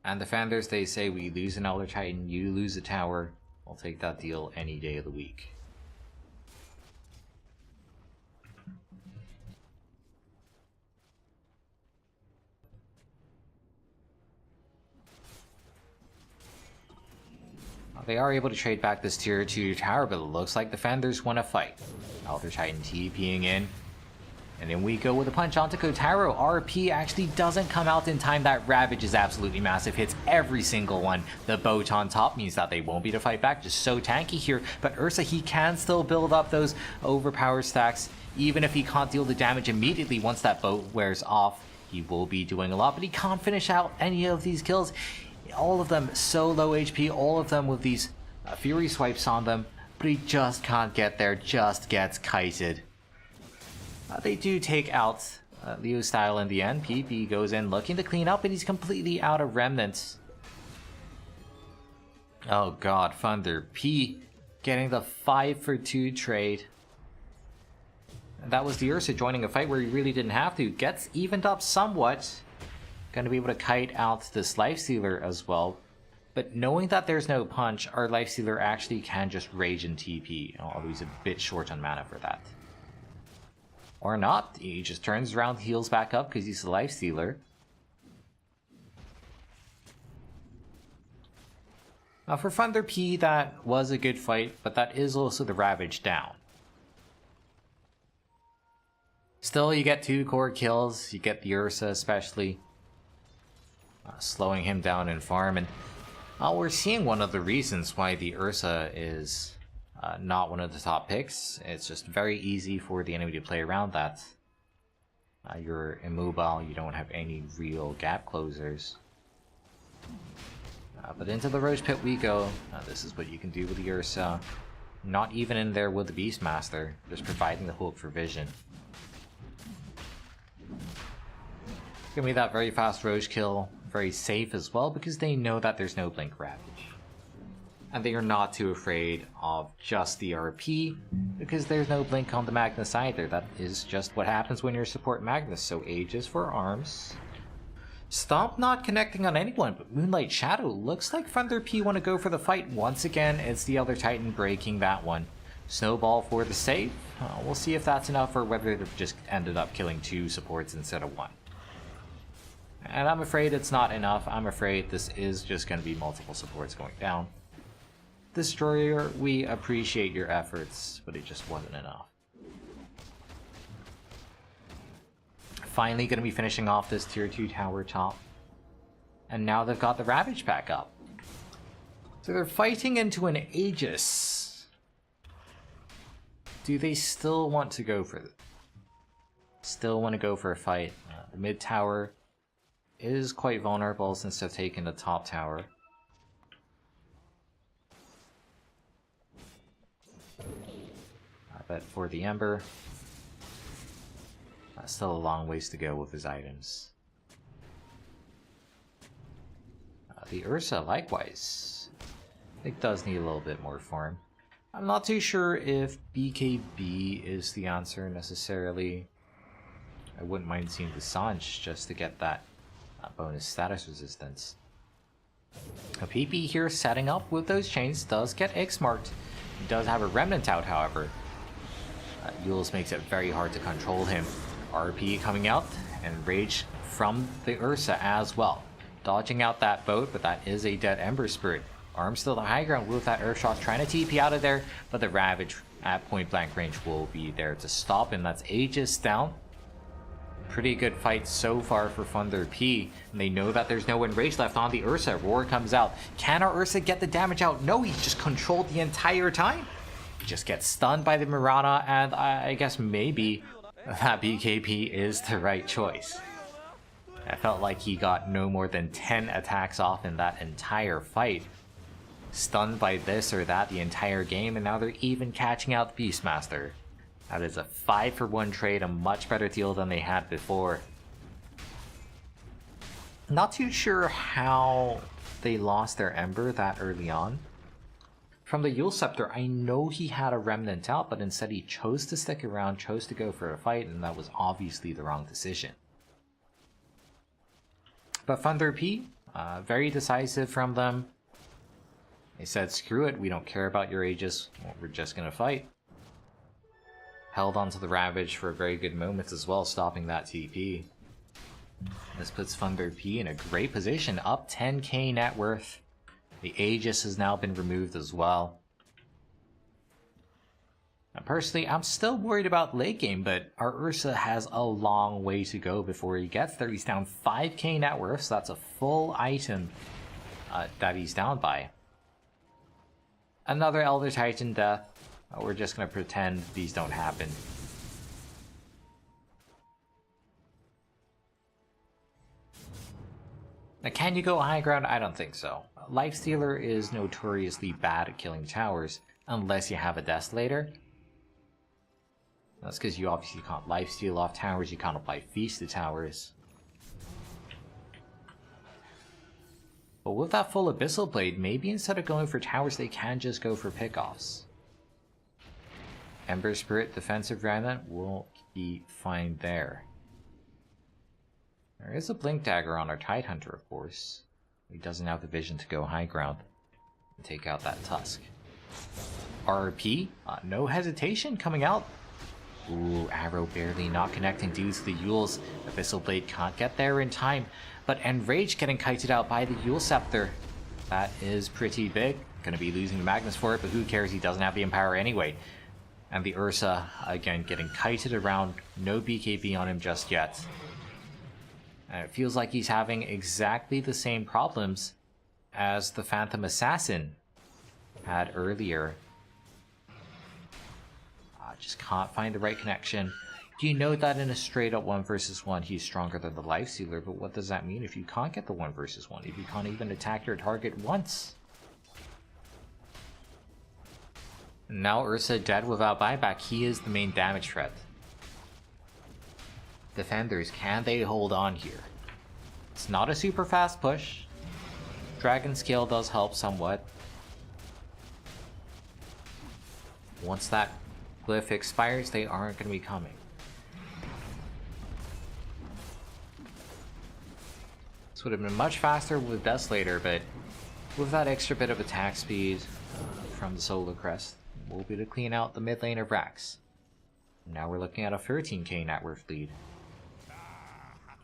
And defenders, they say we lose an Elder Titan, you lose a tower. I'll take that deal any day of the week. They are able to trade back this tier 2 tower, but it looks like defenders want to fight. Elder Titan TPing in. And then we go with a punch onto Kotaro. RP actually doesn't come out in time. That Ravage is absolutely massive. Hits every single one. The boat on top means that they won't be to fight back. Just so tanky here. But Ursa, he can still build up those overpower stacks. Even if he can't deal the damage immediately once that boat wears off, he will be doing a lot. But he can't finish out any of these kills. All of them so low HP. All of them with these Fury swipes on them. But he just can't get there. Just gets kited. They do take out Leo Style in the end. PP goes in looking to clean up, and he's completely out of remnants. Oh god, Thunder P getting the 5-for-2 trade. And that was the Ursa joining a fight where he really didn't have to. Gets evened up somewhat. Going to be able to kite out this Lifestealer as well. But knowing that there's no punch, our Lifestealer actually can just rage and TP. Although he's a bit short on mana for that. Or not. He just turns around, heals back up because he's a Lifestealer. Now for Thunder P, that was a good fight, but that is also the Ravage down. Still, you get 2 core kills. You get the Ursa especially. Slowing him down in farm. And we're seeing one of the reasons why the Ursa is not one of the top picks. It's just very easy for the enemy to play around that. You're immobile, you don't have any real gap closers. But into the Roach Pit we go. This is what you can do with the Ursa. Not even in there with the Beastmaster, just providing the hook for vision. Give me that very fast Roach kill, very safe as well because they know that there's no Blink Ravage. And they are not too afraid of just the RP, because there's no Blink on the Magnus either. That is just what happens when you're support Magnus, so Aegis for arms. Stomp not connecting on anyone, but Moonlight Shadow looks like Thunder P want to go for the fight. Once again, it's the Elder Titan breaking that one. Snowball for the save. We'll see if that's enough or whether they've just ended up killing 2 supports instead of 1. And I'm afraid it's not enough. I'm afraid this is just going to be multiple supports going down. Destroyer, we appreciate your efforts, but it just wasn't enough. Finally going to be finishing off this tier 2 tower top. And now they've got the Ravage back up. So they're fighting into an Aegis. Do they still want to go for it? Still want to go for a fight. The mid tower is quite vulnerable since they've taken the top tower. But for the Ember, still a long ways to go with his items. The Ursa, likewise, I think does need a little bit more farm. I'm not too sure if BKB is the answer necessarily. I wouldn't mind seeing the Sanj just to get that bonus status resistance. A PP here setting up with those chains does get X-marked. He does have a remnant out, however. Yules makes it very hard to control him. RP coming out, and Rage from the Ursa as well. Dodging out that boat, but that is a dead Ember Spirit. Arms still the high ground with that Earthshock, trying to TP out of there, but the Ravage at point blank range will be there to stop him. That's Aegis down. Pretty good fight so far for Thunder P. And they know that there's no Enrage left on the Ursa. Roar comes out. Can our Ursa get the damage out? No, he's just controlled the entire time. He just gets stunned by the Mirana, and I guess maybe that BKB is the right choice. I felt like he got no more than 10 attacks off in that entire fight. Stunned by this or that the entire game, and now they're even catching out the Beastmaster. That is a 5-for-1 trade, a much better deal than they had before. Not too sure how they lost their Ember that early on. From the Yule Scepter, I know he had a Remnant out, but instead he chose to stick around, chose to go for a fight, and that was obviously the wrong decision. But Thunder P, very decisive from them. They said, screw it, we don't care about your Aegis, we're just gonna fight. Held onto the Ravage for a very good moment as well, stopping that TP. This puts Thunder P in a great position, up 10k net worth. The Aegis has now been removed as well. Now, personally, I'm still worried about late game, but our Ursa has a long way to go before he gets there. He's down 5k net worth, so that's a full item that he's down by. Another Elder Titan death. We're just going to pretend these don't happen. Now, can you go high ground? I don't think so. Lifestealer is notoriously bad at killing towers, unless you have a Desolator. That's because you obviously can't lifesteal off towers, you can't apply Feast to towers. But with that full Abyssal Blade, maybe instead of going for towers, they can just go for pickoffs. Ember Spirit, Defensive Remnant will be fine there. There is a Blink Dagger on our Tidehunter, of course. He doesn't have the vision to go high ground and take out that Tusk. RP, no hesitation coming out. Ooh, arrow barely not connecting due to the Yules. Abyssal Blade can't get there in time, but Enrage getting kited out by the Yule Scepter. That is pretty big. Gonna be losing the Magnus for it, but who cares, he doesn't have the Empower anyway. And the Ursa, again, getting kited around. No BKB on him just yet. And it feels like he's having exactly the same problems as the Phantom Assassin had earlier. Just can't find the right connection. You know that in a straight up 1 versus 1 he's stronger than the Lifestealer, but what does that mean if you can't get the 1 versus 1? If you can't even attack your target once? Now Ursa dead without buyback, he is the main damage threat. Defenders, can they hold on here? It's not a super fast push. Dragon Scale does help somewhat. Once that glyph expires, they aren't going to be coming. This would have been much faster with Desolator, but with that extra bit of attack speed from the Solar Crest, we'll be able to clean out the mid lane of Rax. Now we're looking at a 13k net worth lead.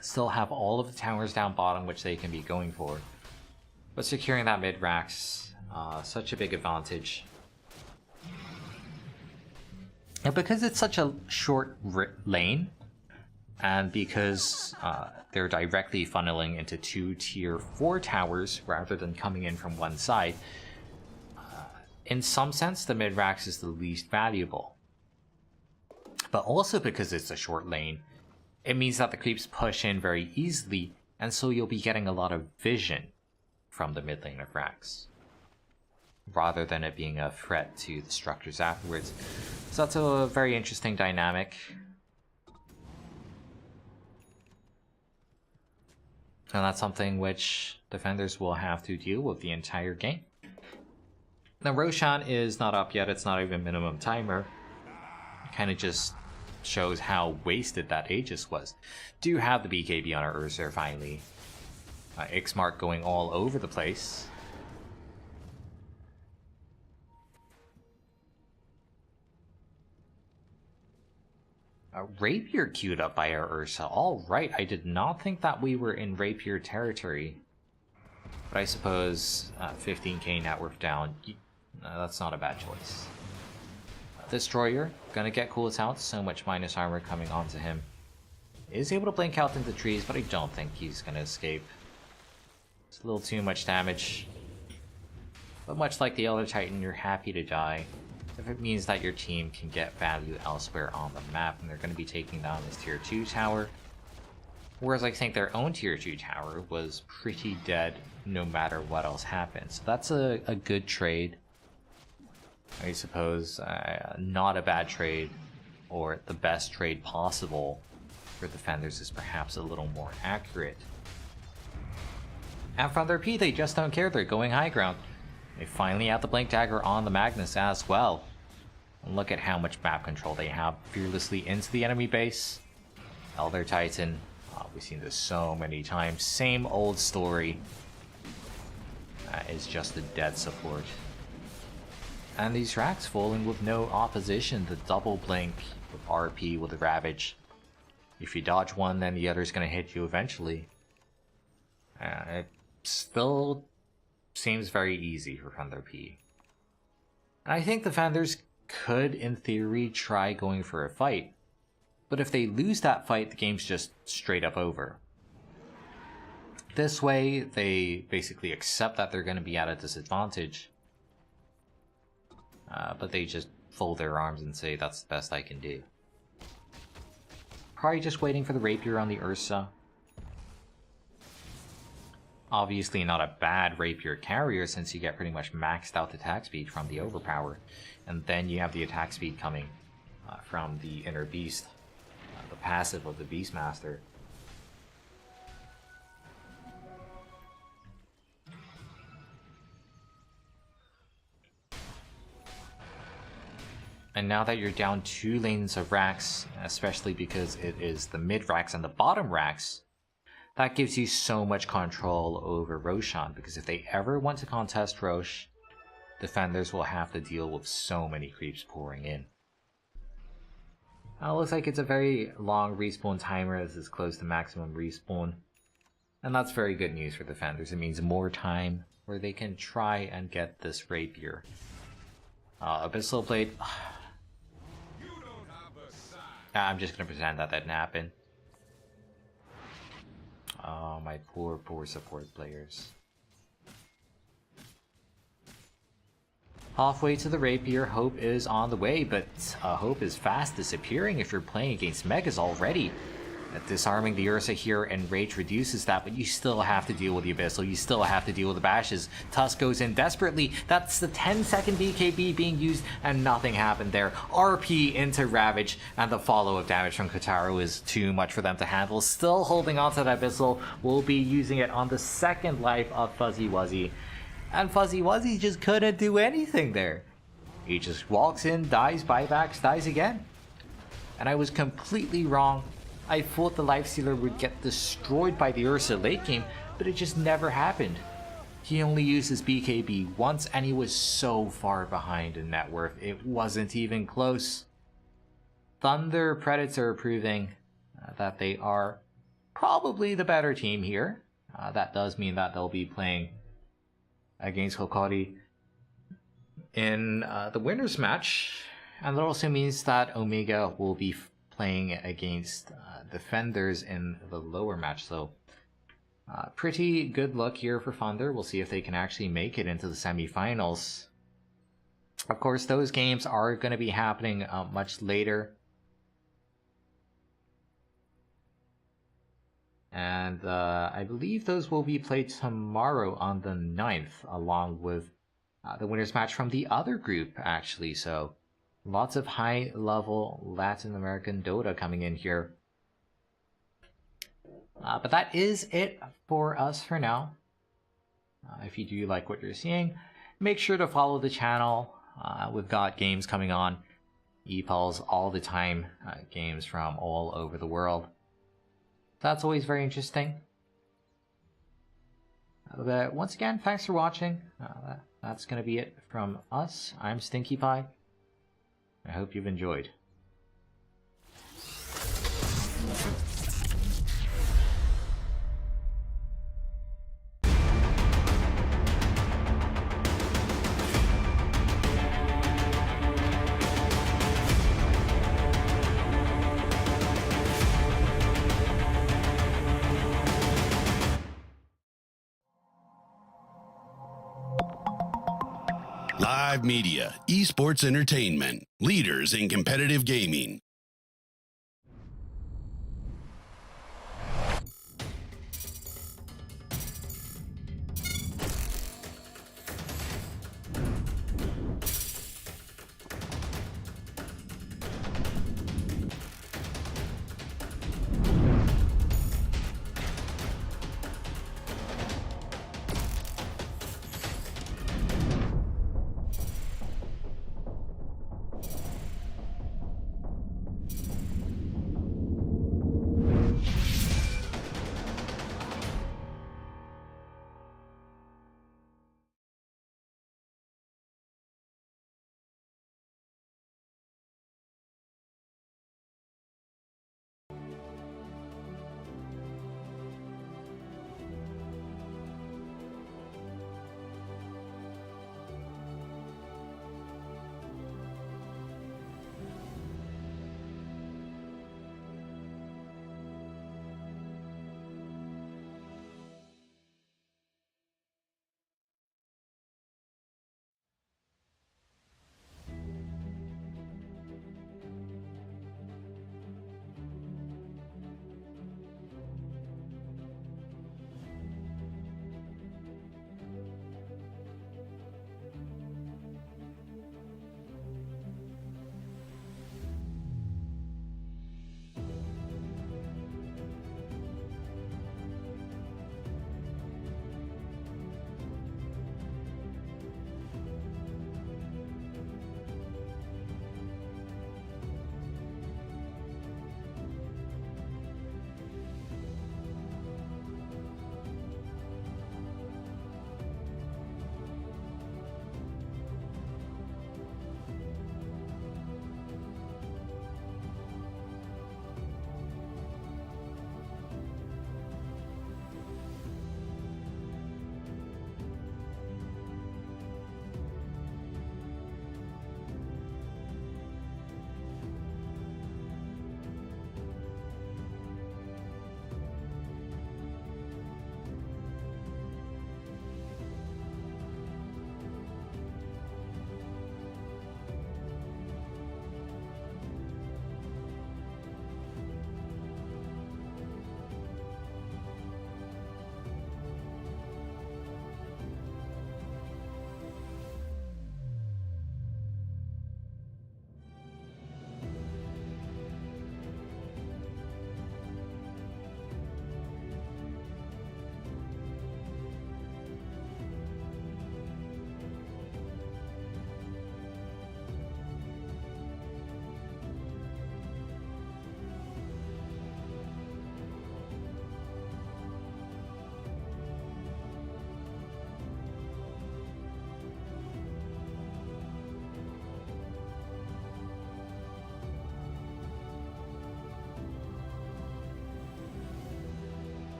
Still have all of the towers down bottom, which they can be going for. But securing that mid Rax, such a big advantage. And because it's such a short lane, and because they're directly funneling into 2 tier 4 towers rather than coming in from one side, in some sense the mid-rax is the least valuable. But also because it's a short lane, it means that the creeps push in very easily, and so you'll be getting a lot of vision from the mid lane of Rax, rather than it being a threat to the structures afterwards. So that's a very interesting dynamic. And that's something which defenders will have to deal with the entire game. Now Roshan is not up yet, it's not even minimum timer. It kind of just shows how wasted that Aegis was. Do have the BKB on our Ursa finally. X-Mark going all over the place. Rapier queued up by our Ursa. Alright, I did not think that we were in Rapier territory. But I suppose 15k net worth down, that's not a bad choice. Destroyer, gonna get cooled out, so much minus armor coming onto him. Is able to blink out into trees, but I don't think he's gonna escape. It's a little too much damage. But much like the Elder Titan, you're happy to die if it means that your team can get value elsewhere on the map, and they're going to be taking down this tier 2 tower. Whereas I think their own tier 2 tower was pretty dead no matter what else happened. So that's a good trade. I suppose not a bad trade, or the best trade possible for defenders is perhaps a little more accurate. And from their P, they just don't care, they're going high ground. They finally have the Blink Dagger on the Magnus as well. And look at how much map control they have fearlessly into the enemy base. Elder Titan, we've seen this so many times, same old story. Is just a dead support. And these racks falling with no opposition, the double blink with RP with the Ravage. If you dodge one, then the other's going to hit you eventually. It still seems very easy for Thunder P. And I think the Defenders could, in theory, try going for a fight. But if they lose that fight, the game's just straight up over. This way, they basically accept that they're going to be at a disadvantage. But they just fold their arms and say, that's the best I can do. Probably just waiting for the Rapier on the Ursa. Obviously not a bad Rapier carrier, since you get pretty much maxed out attack speed from the Overpower. And then you have the attack speed coming from the Inner Beast, the passive of the Beastmaster. And now that you're down 2 lanes of racks, especially because it is the mid racks and the bottom racks, that gives you so much control over Roshan, because if they ever want to contest Rosh, defenders will have to deal with so many creeps pouring in. It looks like it's a very long respawn timer. This is close to maximum respawn. And that's very good news for defenders. It means more time where they can try and get this Rapier. Abyssal Blade. I'm just going to pretend that didn't happen. Oh, my poor support players. Halfway to the Rapier, Hope is on the way, but Hope is fast disappearing if you're playing against Megas already. Disarming the Ursa here and Rage reduces that, but you still have to deal with the Abyssal, you still have to deal with the bashes. Tusk goes in desperately, that's the 10-second BKB being used, and nothing happened there. RP into Ravage, and the follow-up damage from Kotaro is too much for them to handle. Still holding on to that Abyssal, will be using it on the second life of Fuzzy Wuzzy. And Fuzzy Wuzzy just couldn't do anything there. He just walks in, dies, buybacks, dies again. And I was completely wrong. I thought the Lifestealer would get destroyed by the Ursa late game, but it just never happened. He only used his BKB once, and he was so far behind in net worth, it wasn't even close. Thunder Predator proving that they are probably the better team here. That does mean that they'll be playing against Hokori in the winner's match, and that also means that Omega will be playing against defenders in the lower match. So pretty good luck here for Thunder. We'll see if they can actually make it into the semifinals. Of course, those games are going to be happening much later. And I believe those will be played tomorrow on the 9th, along with the winner's match from the other group, actually. So lots of high-level Latin American Dota coming in here. But that is it for us for now. If you do like what you're seeing, make sure to follow the channel. We've got games coming on, EPULs all the time, games from all over the world. That's always very interesting. But once again, thanks for watching. That's going to be it from us. I'm Stinkypie. I hope you've enjoyed. Live media, esports entertainment, leaders in competitive gaming.